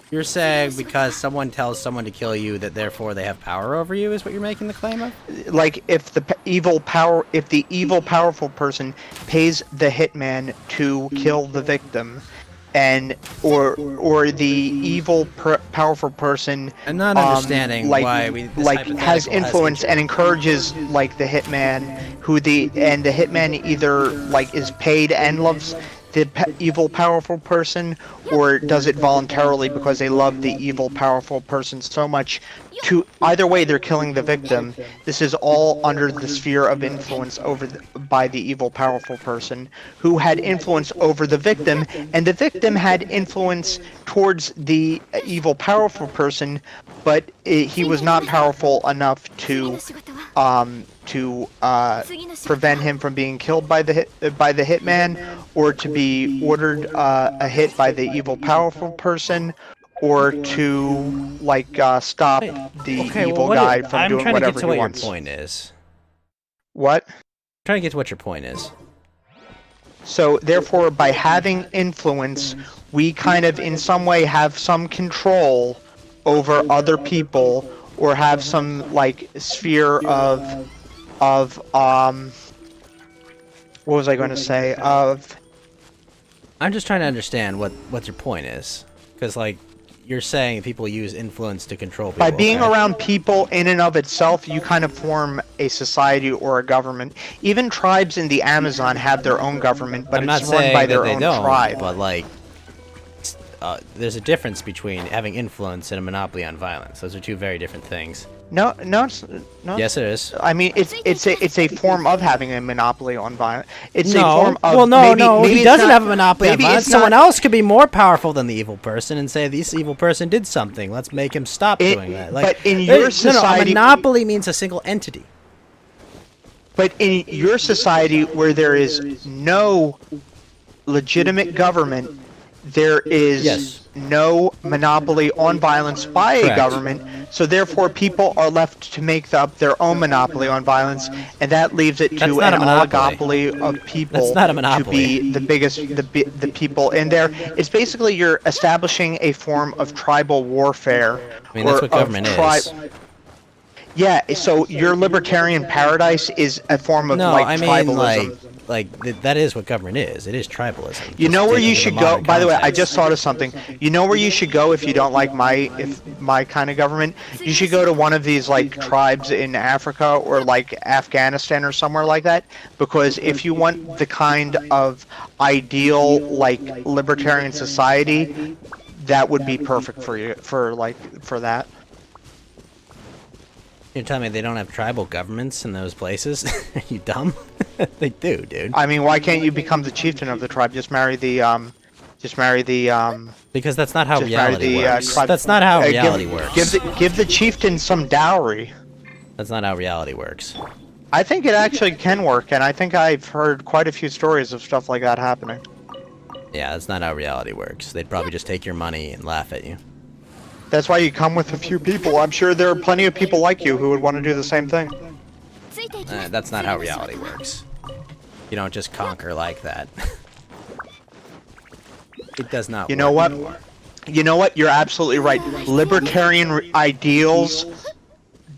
You're saying because someone tells someone to kill you that therefore they have power over you is what you're making the claim of? Like, if the evil powerful person pays the hitman to kill the victim, and or the evil powerful person I'm not understanding why has influence and encourages like the hitman the hitman either like is paid and loves the evil powerful person, or does it voluntarily because they love the evil powerful person so much. To either way, they're killing the victim. This is all under the sphere of influence by the evil powerful person, who had influence over the victim, and the victim had influence towards the evil powerful person, but he was not powerful enough to prevent him from being killed by the hitman, or to be ordered a hit by the evil powerful person, or to like stop the evil guy from doing whatever he wants. I'm trying to get to what your point is. What? I'm trying to get to what your point is. So therefore, by having influence, we kind of in some way have some control over other people, or have some like sphere of what was I going to say? I'm just trying to understand what your point is, because like you're saying people use influence to control people. By being around people in and of itself, you kind of form a society or a government. Even tribes in the Amazon have their own government, but it's run by their own tribe. But like, there's a difference between having influence and a monopoly on violence. Those are two very different things. No. Yes, it is. I mean, it's a form of having a monopoly on violence. It's a No. form of Well, no, maybe he it's doesn't not- have a monopoly on maybe violence. it's Someone not- else could be more powerful than the evil person and say this evil person did something. Let's make him stop doing that. Like, but in your a society- monopoly means a single entity. But in your society, where there is no legitimate government, there is no monopoly on violence by a government, so therefore people are left to make up their own monopoly on violence, and that leaves it to an oligopoly of people to be the biggest, the people in there. It's basically you're establishing a form of tribal warfare. I mean, that's what government is. Yeah, so your libertarian paradise is a form of tribalism. That is what government is. It is tribalism. You know where you should go. By the way, I just thought of something. You know where you should go if you don't like my kind of government. You should go to one of these like tribes in Africa or like Afghanistan or somewhere like that. Because if you want the kind of ideal like libertarian society, that would be perfect for you for that. You're telling me they don't have tribal governments in those places? Are you dumb? They do, dude. I mean, why can't you become the chieftain of the tribe? Just marry the Because that's not how reality works. That's not how reality works. Give the chieftain some dowry. That's not how reality works. I think it actually can work, and I think I've heard quite a few stories of stuff like that happening. Yeah, that's not how reality works. They'd probably just take your money and laugh at you. That's why you come with a few people. I'm sure there are plenty of people like you who would want to do the same thing. That's not how reality works. You don't just conquer like that. It does not. You know what? You know what? You're absolutely right. Libertarian ideals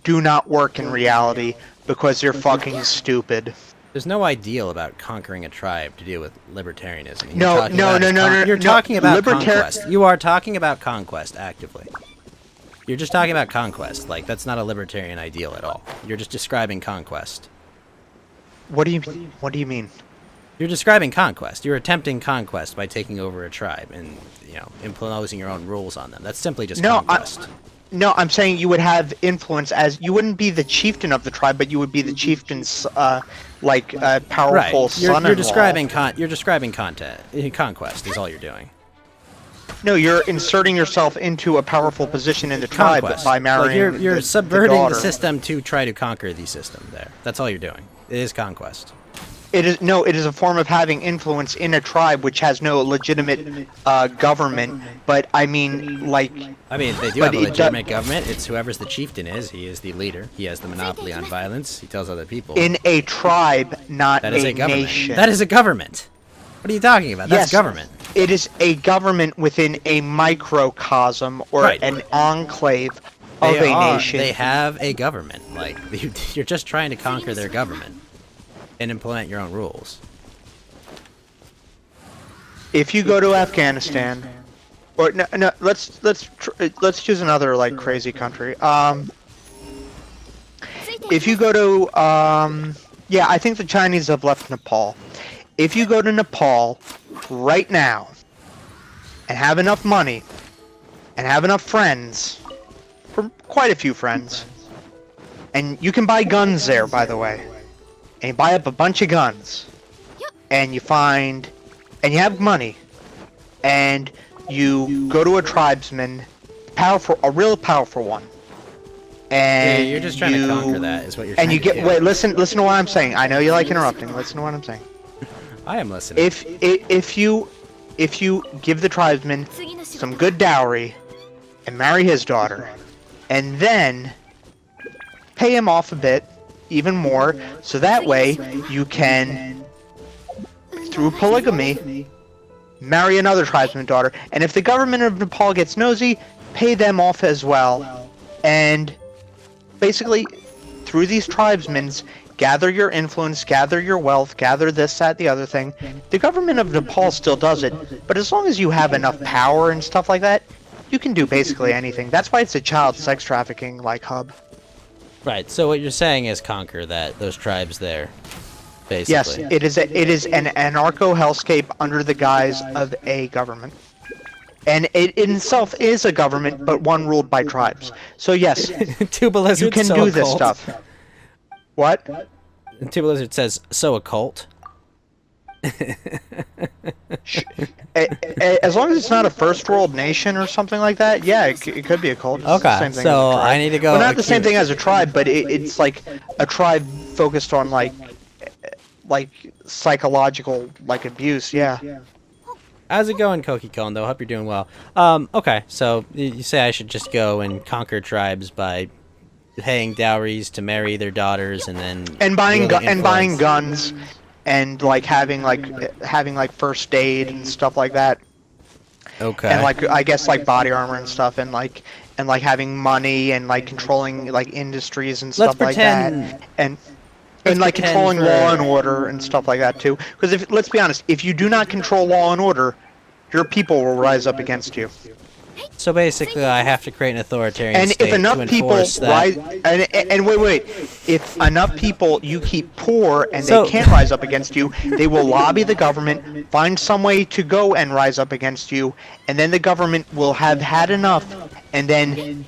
do not work in reality because they're fucking stupid. There's no ideal about conquering a tribe to deal with libertarianism. No. You're talking about conquest. You are talking about conquest actively. You're just talking about conquest. Like, that's not a libertarian ideal at all. You're just describing conquest. What do you mean? You're describing conquest. You're attempting conquest by taking over a tribe and, imposing your own rules on them. That's simply just conquest. No, I'm saying you would have influence as you wouldn't be the chieftain of the tribe, but you would be the chieftain's powerful Right. son-in-law. You're describing conquest is all you're doing. No, you're inserting yourself into a powerful position in the tribe Conquest. by marrying. Like you're subverting the daughter. system to try to conquer the system. There. That's all you're doing. It is conquest. It is a form of having influence in a tribe which has no legitimate government. But I mean, like. I mean, they do have a legitimate government. It's whoever's the chieftain is. He is the leader. He has the monopoly on violence. He tells other people. In a tribe, not that is a government. nation. That is a government. What are you talking about? That's Yes. government. It is a government within a microcosm or Right. an enclave of a nation. They have a government. Like you're just trying to conquer their government and implement your own rules. If you go to Afghanistan, or no, let's choose another like crazy country. If you go to yeah, I think the Chinese have left Nepal. If you go to Nepal right now and have enough money and have enough friends, for quite a few friends, and you can buy guns there, by the way, and you buy up a bunch of guns, and you have money, and you go to a tribesman, a real powerful one, and yeah, you're just trying to conquer that, is what you're and trying you to get do. wait, listen to what I'm saying. I know you like interrupting. Listen to what I'm saying. I am listening. If you give the tribesman some good dowry and marry his daughter, and then pay him off a bit, even more, so that way you can, through polygamy, marry another tribesman daughter. And if the government of Nepal gets nosy, pay them off as well. And basically, through these tribesmen, gather your influence, gather your wealth, gather this, that, the other thing. The government of Nepal still does it, but as long as you have enough power and stuff like that, you can do basically anything. That's why it's a child sex trafficking like hub. Right. So what you're saying is conquer those tribes there, basically. Yes, it is an anarcho hellscape under the guise of a government. And it in itself is a government, but one ruled by tribes. So yes, Tuba Lizard, you can so do this occult. stuff. What? And Tuba Lizard says, so occult. As long as it's not a first world nation or something like that, yeah, it could be a cult. It's the Okay, same thing so as a tribe. I need to go. Well, not the same thing as a tribe, but it's like a tribe focused on like psychological abuse. Yeah. How's it going, Koki Kondo? Hope you're doing well. Okay, so you say I should just go and conquer tribes by paying dowries to marry their daughters, and then buying influence. guns, and having first aid and stuff like that. Okay. And I guess body armor and stuff, and having money and controlling industries and stuff like that, and controlling law and order and stuff like that too. Because let's be honest, if you do not control law and order, your people will rise up against you. So basically, I have to create an authoritarian state if enough to people enforce that. rise, and wait, if enough people you keep poor and So- they can't rise up against you, they will lobby the government, find some way to go and rise up against you, and then the government will have had enough, and then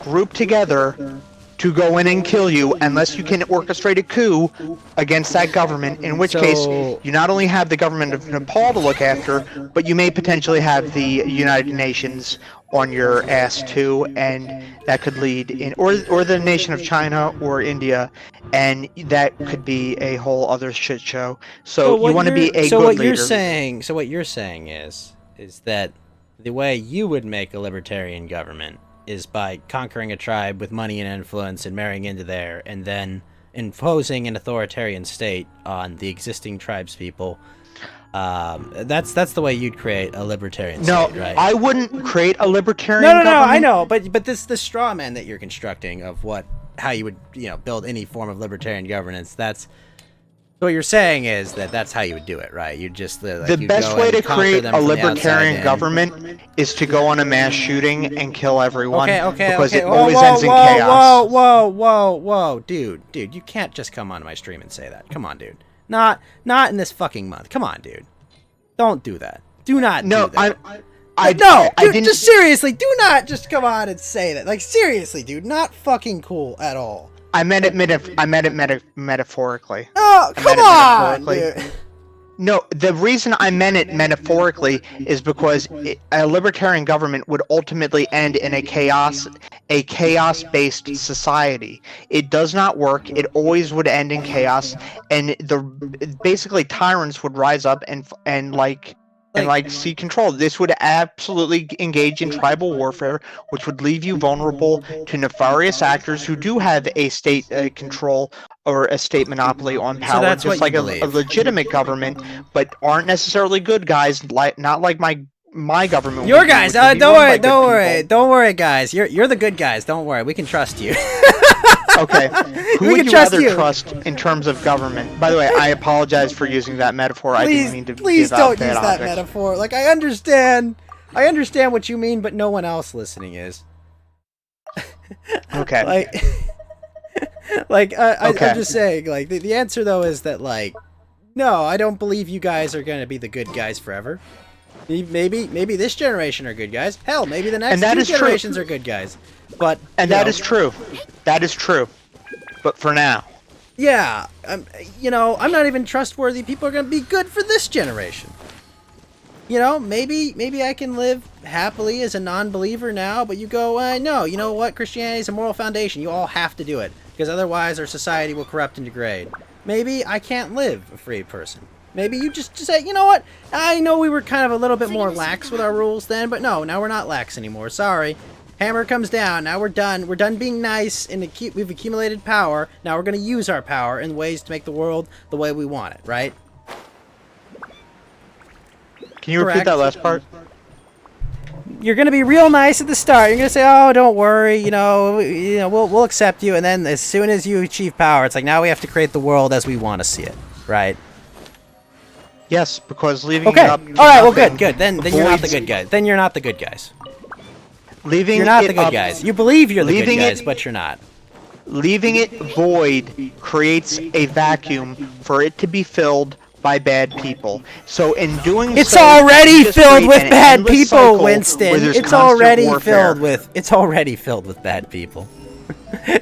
group together to go in and kill you unless you can orchestrate a coup against that government, in which case you not only have the government of Nepal to look after, but you may potentially have the United Nations on your ass too, and that could lead in, or the nation of China or India, and that could be a whole other shit show. So you want to be a good leader. So what you're saying is that the way you would make a libertarian government is by conquering a tribe with money and influence and marrying into there, and then imposing an authoritarian state on the existing tribes people. That's the way you'd create a libertarian state, right? I wouldn't create a libertarian No, government. I know, but this the straw man that you're constructing of how you would build any form of libertarian governance. So what you're saying is that's how you would do it, right? You just The best way to create a libertarian government is to go on a mass shooting and kill everyone. Because it always ends in chaos. Whoa, dude, you can't just come onto my stream and say that. Come on, dude. Not in this fucking month. Come on, dude. Don't do that. Do not do that. Dude, just seriously, do not just come on and say that. Like, seriously, dude, not fucking cool at all. I meant it metaphorically. Oh, come on, dude. No, the reason I meant it metaphorically is because a libertarian government would ultimately end in a chaos-based society. It does not work. It always would end in chaos, and basically tyrants would rise up and seek control. This would absolutely engage in tribal warfare, which would leave you vulnerable to nefarious actors who do have a state control or a state monopoly on power, that's just what like a legitimate government, but aren't necessarily good guys. Not like my government. Your guys, don't worry, guys. You're the good guys. Don't worry, we can trust you. Okay, who would you rather trust in terms of government? By the way, I apologize for using that metaphor. I didn't mean to. Please give don't out bad use that optics. metaphor. Like, I understand what you mean, but no one else listening is. Okay. I'm just saying, like, the answer though is that, like, no, I don't believe you guys are gonna be the good guys forever. Maybe this generation are good guys. Hell, maybe the next 2 generations are good guys. But that is true. That is true. But for now. Yeah, I'm not even trustworthy. People are gonna be good for this generation. Maybe I can live happily as a non-believer now, but you go, no, you know what? Christianity is a moral foundation. You all have to do it, because otherwise our society will corrupt and degrade. Maybe I can't live a free person. Maybe you just say, you know what? I know we were kind of a little bit more lax with our rules then, but no, now we're not lax anymore. Sorry. Hammer comes down. Now we're done. We're done being nice, and we've accumulated power. Now we're going to use our power in ways to make the world the way we want it, right? Can you repeat that last part? You're going to be real nice at the start. You're going to say, "Oh, don't worry, we'll accept you." And then as soon as you achieve power, it's like, now we have to create the world as we want to see it, right? Yes, because leaving it up. All right, well, good. Then you're not the good guys. Then you're not the good guys. You're not the good guys. You believe you're the good guys, but you're not. Leaving it void creates a vacuum for it to be filled by bad people. So in doing it's so, already just filled create with an bad endless people, cycle Winston. where there's It's constant already warfare. filled with bad people.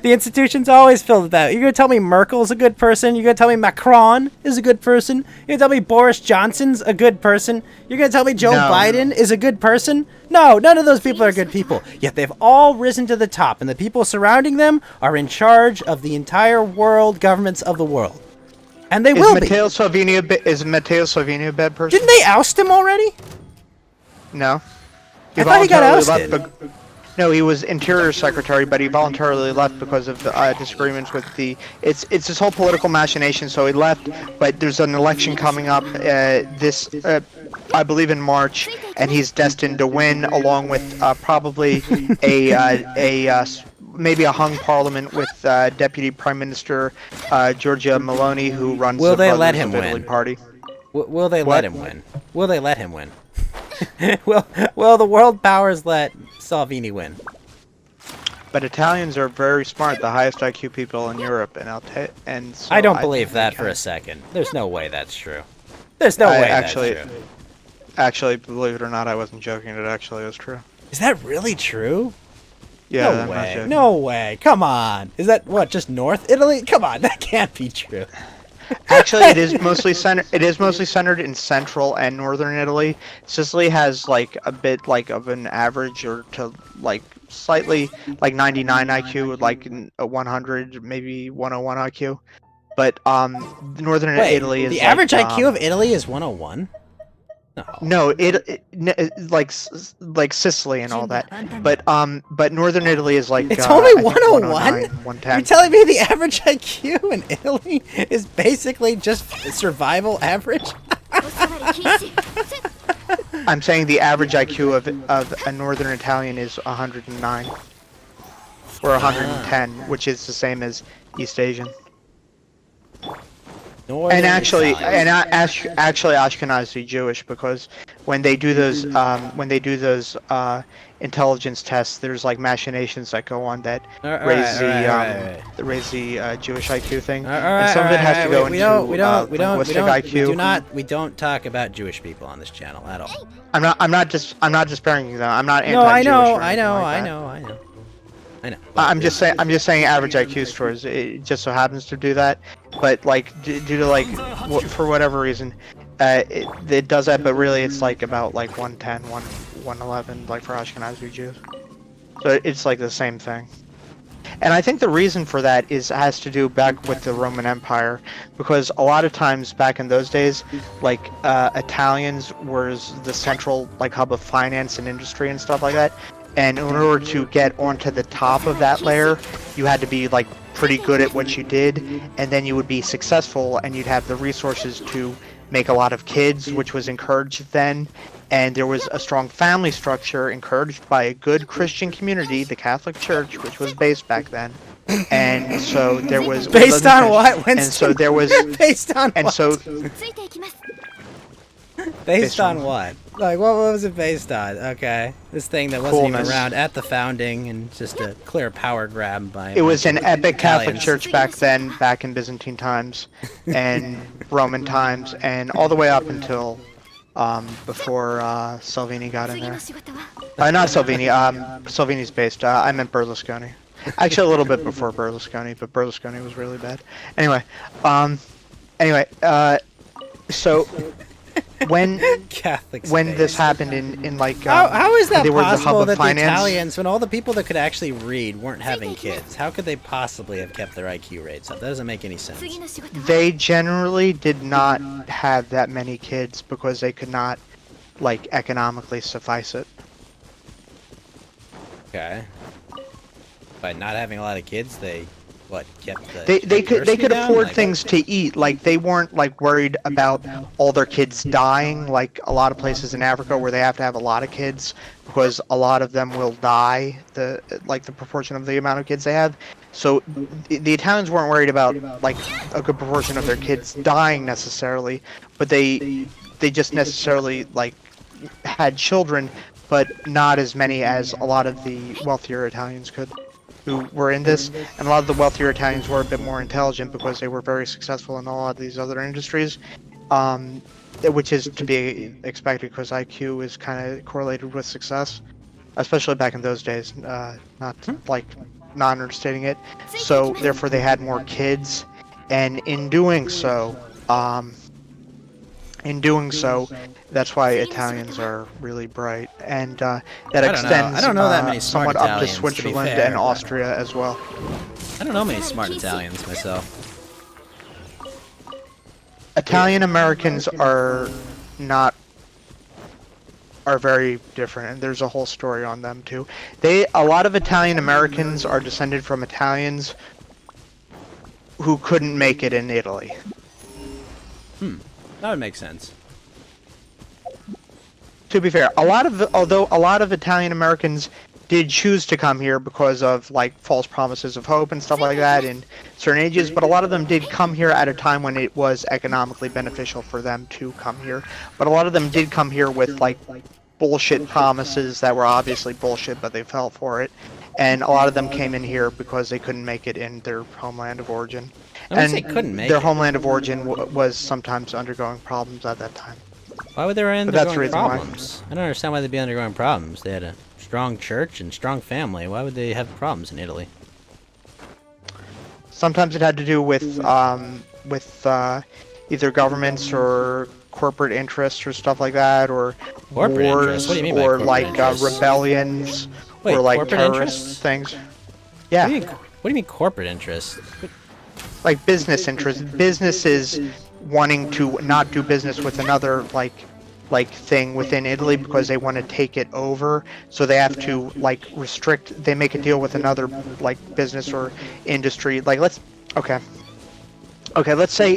The institution's always filled with that. You're gonna tell me Merkel's a good person? You're gonna tell me Macron is a good person? You're gonna tell me Boris Johnson's a good person? You're gonna tell me Joe Biden is a good person? No, none of those people are good people. Yet they've all risen to the top, and the people surrounding them are in charge of the entire world, governments of the world. And they will be. Is Matteo Salvini a bad person? Didn't they oust him already? No. I thought he got ousted. No, he was Interior Secretary, but he voluntarily left because of disagreements with the. It's this whole political machination. So he left, but there's an election coming up I believe in March, and he's destined to win, along with probably maybe a hung parliament with Deputy Prime Minister Giorgia Meloni, who runs Will the they let Brothers him of Italy win? Party. Will they let him win? Will they let him win? Will the world powers let Salvini win? But Italians are very smart, the highest IQ people in Europe, and so I don't believe that for a second. There's no way that's true. There's no way that's true. Actually, believe it or not, I wasn't joking. It actually is true. Is that really true? Yeah, no I'm way. not joking. No way. Come on. Is that just North Italy? Come on, that can't be true. Actually, it is mostly centered in central and northern Italy. Sicily has like a bit like of an average, or to like slightly like 99 IQ with like a 100, maybe 101 IQ. But northern Italy is the average IQ of Italy is 101. No, like Sicily and all that, but northern Italy is like it's only 101. 110. You're telling me the average IQ in Italy is basically just survival average? I'm saying the average IQ of a northern Italian is 109 or 110, which is the same as East Asian. And actually Ashkenazi Jewish, because when they do those intelligence tests, there's like machinations that go on that raise the Jewish IQ thing, and some of it has to go into linguistic IQ. We don't talk about Jewish people on this channel at all. I'm not disparaging them. I'm not No, anti-Jewish. I know. I'm just saying average IQ scores. It just so happens to do that, but like due to like for whatever reason, it does that. But really, it's like about like 110, 111, like for Ashkenazi Jews. So it's like the same thing. And I think the reason for that has to do back with the Roman Empire, because a lot of times back in those days, like Italians was the central like hub of finance and industry and stuff like that. And in order to get onto the top of that layer, you had to be like pretty good at what you did, and then you would be successful, and you'd have the resources to make a lot of kids, which was encouraged then. And there was a strong family structure encouraged by a good Christian community, the Catholic Church, which was based back then. And so there was based on what? Winston? And so there was based on and what? so based on what? Like what was it based on? Okay, this thing that wasn't even around at the founding, and just a clear power grab by. It was an epic Catholic Church back then, back in Byzantine times, and Roman times, and all the way up until before Salvini got in there. Not Salvini. Salvini's based. I meant Berlusconi. Actually, a little bit before Berlusconi, but Berlusconi was really bad. Anyway, so when this happened in like how is that they were the hub possible of that finance, the Italians, when all the people that could actually read weren't having kids, how could they possibly have kept their IQ rates up? That doesn't make any sense. They generally did not have that many kids because they could not like economically suffice it. Okay. By not having a lot of kids, they kept the they could down? afford Like, things to eat. Like they weren't like worried about all their kids dying like a lot of places in Africa where they have to have a lot of kids because a lot of them will die, the proportion of the amount of kids they have. So the Italians weren't worried about like a good proportion of their kids dying necessarily, but they just necessarily like had children, but not as many as a lot of the wealthier Italians could, who were in this. And a lot of the wealthier Italians were a bit more intelligent because they were very successful in a lot of these other industries, which is to be expected because IQ is kind of correlated with success, especially back in those days, not understating it. So therefore they had more kids, and in doing so, that's why Italians are really bright, and that extends I don't know that many smart somewhat up to Italians, to be Switzerland fair, and but- Austria as well. I don't know many smart Italians myself. Italian Americans are very different, and there's a whole story on them too. A lot of Italian Americans are descended from Italians who couldn't make it in Italy. That would make sense. To be fair, although a lot of Italian Americans did choose to come here because of like false promises of hope and stuff like that in certain ages, but a lot of them did come here at a time when it was economically beneficial for them to come here. But a lot of them did come here with like bullshit promises that were obviously bullshit, but they fell for it. And a lot of them came in here because they couldn't make it in their homeland of origin. And they couldn't make their it. homeland of origin was sometimes undergoing problems at that time. Why would they be But that's the undergoing reason why. problems? I don't understand why they'd be undergoing problems. They had a strong church and strong family. Why would they have problems in Italy? Sometimes it had to do with either governments or corporate interests or stuff like that, or Corporate wars, interests? What do you mean by or corporate like interests? rebellions, Wait, or like corporate terrorist interests? things. Yeah. What do you mean corporate interests? Like business interests. Businesses wanting to not do business with another like thing within Italy because they want to take it over, so they have to like restrict. They make a deal with another like business or industry. Like let's say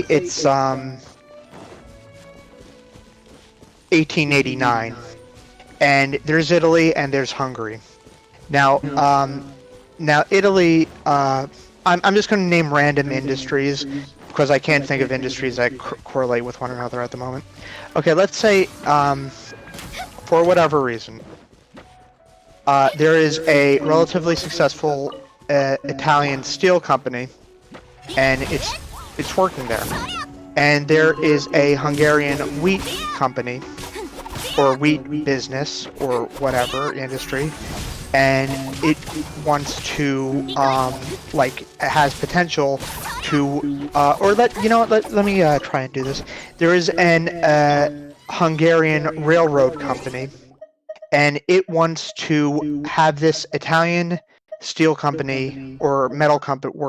it's 1889, and there's Italy and there's Hungary. Now Italy I'm just going to name random industries because I can't think of industries that correlate with one another at the moment. Okay, let's say, for whatever reason, there is a relatively successful Italian steel company, and it's working there. And there is a Hungarian wheat company, or wheat business, or whatever industry, and it wants to, like, has potential to, or let me try and do this. There is an Hungarian railroad company, and it wants to have this Italian steel company or metal company work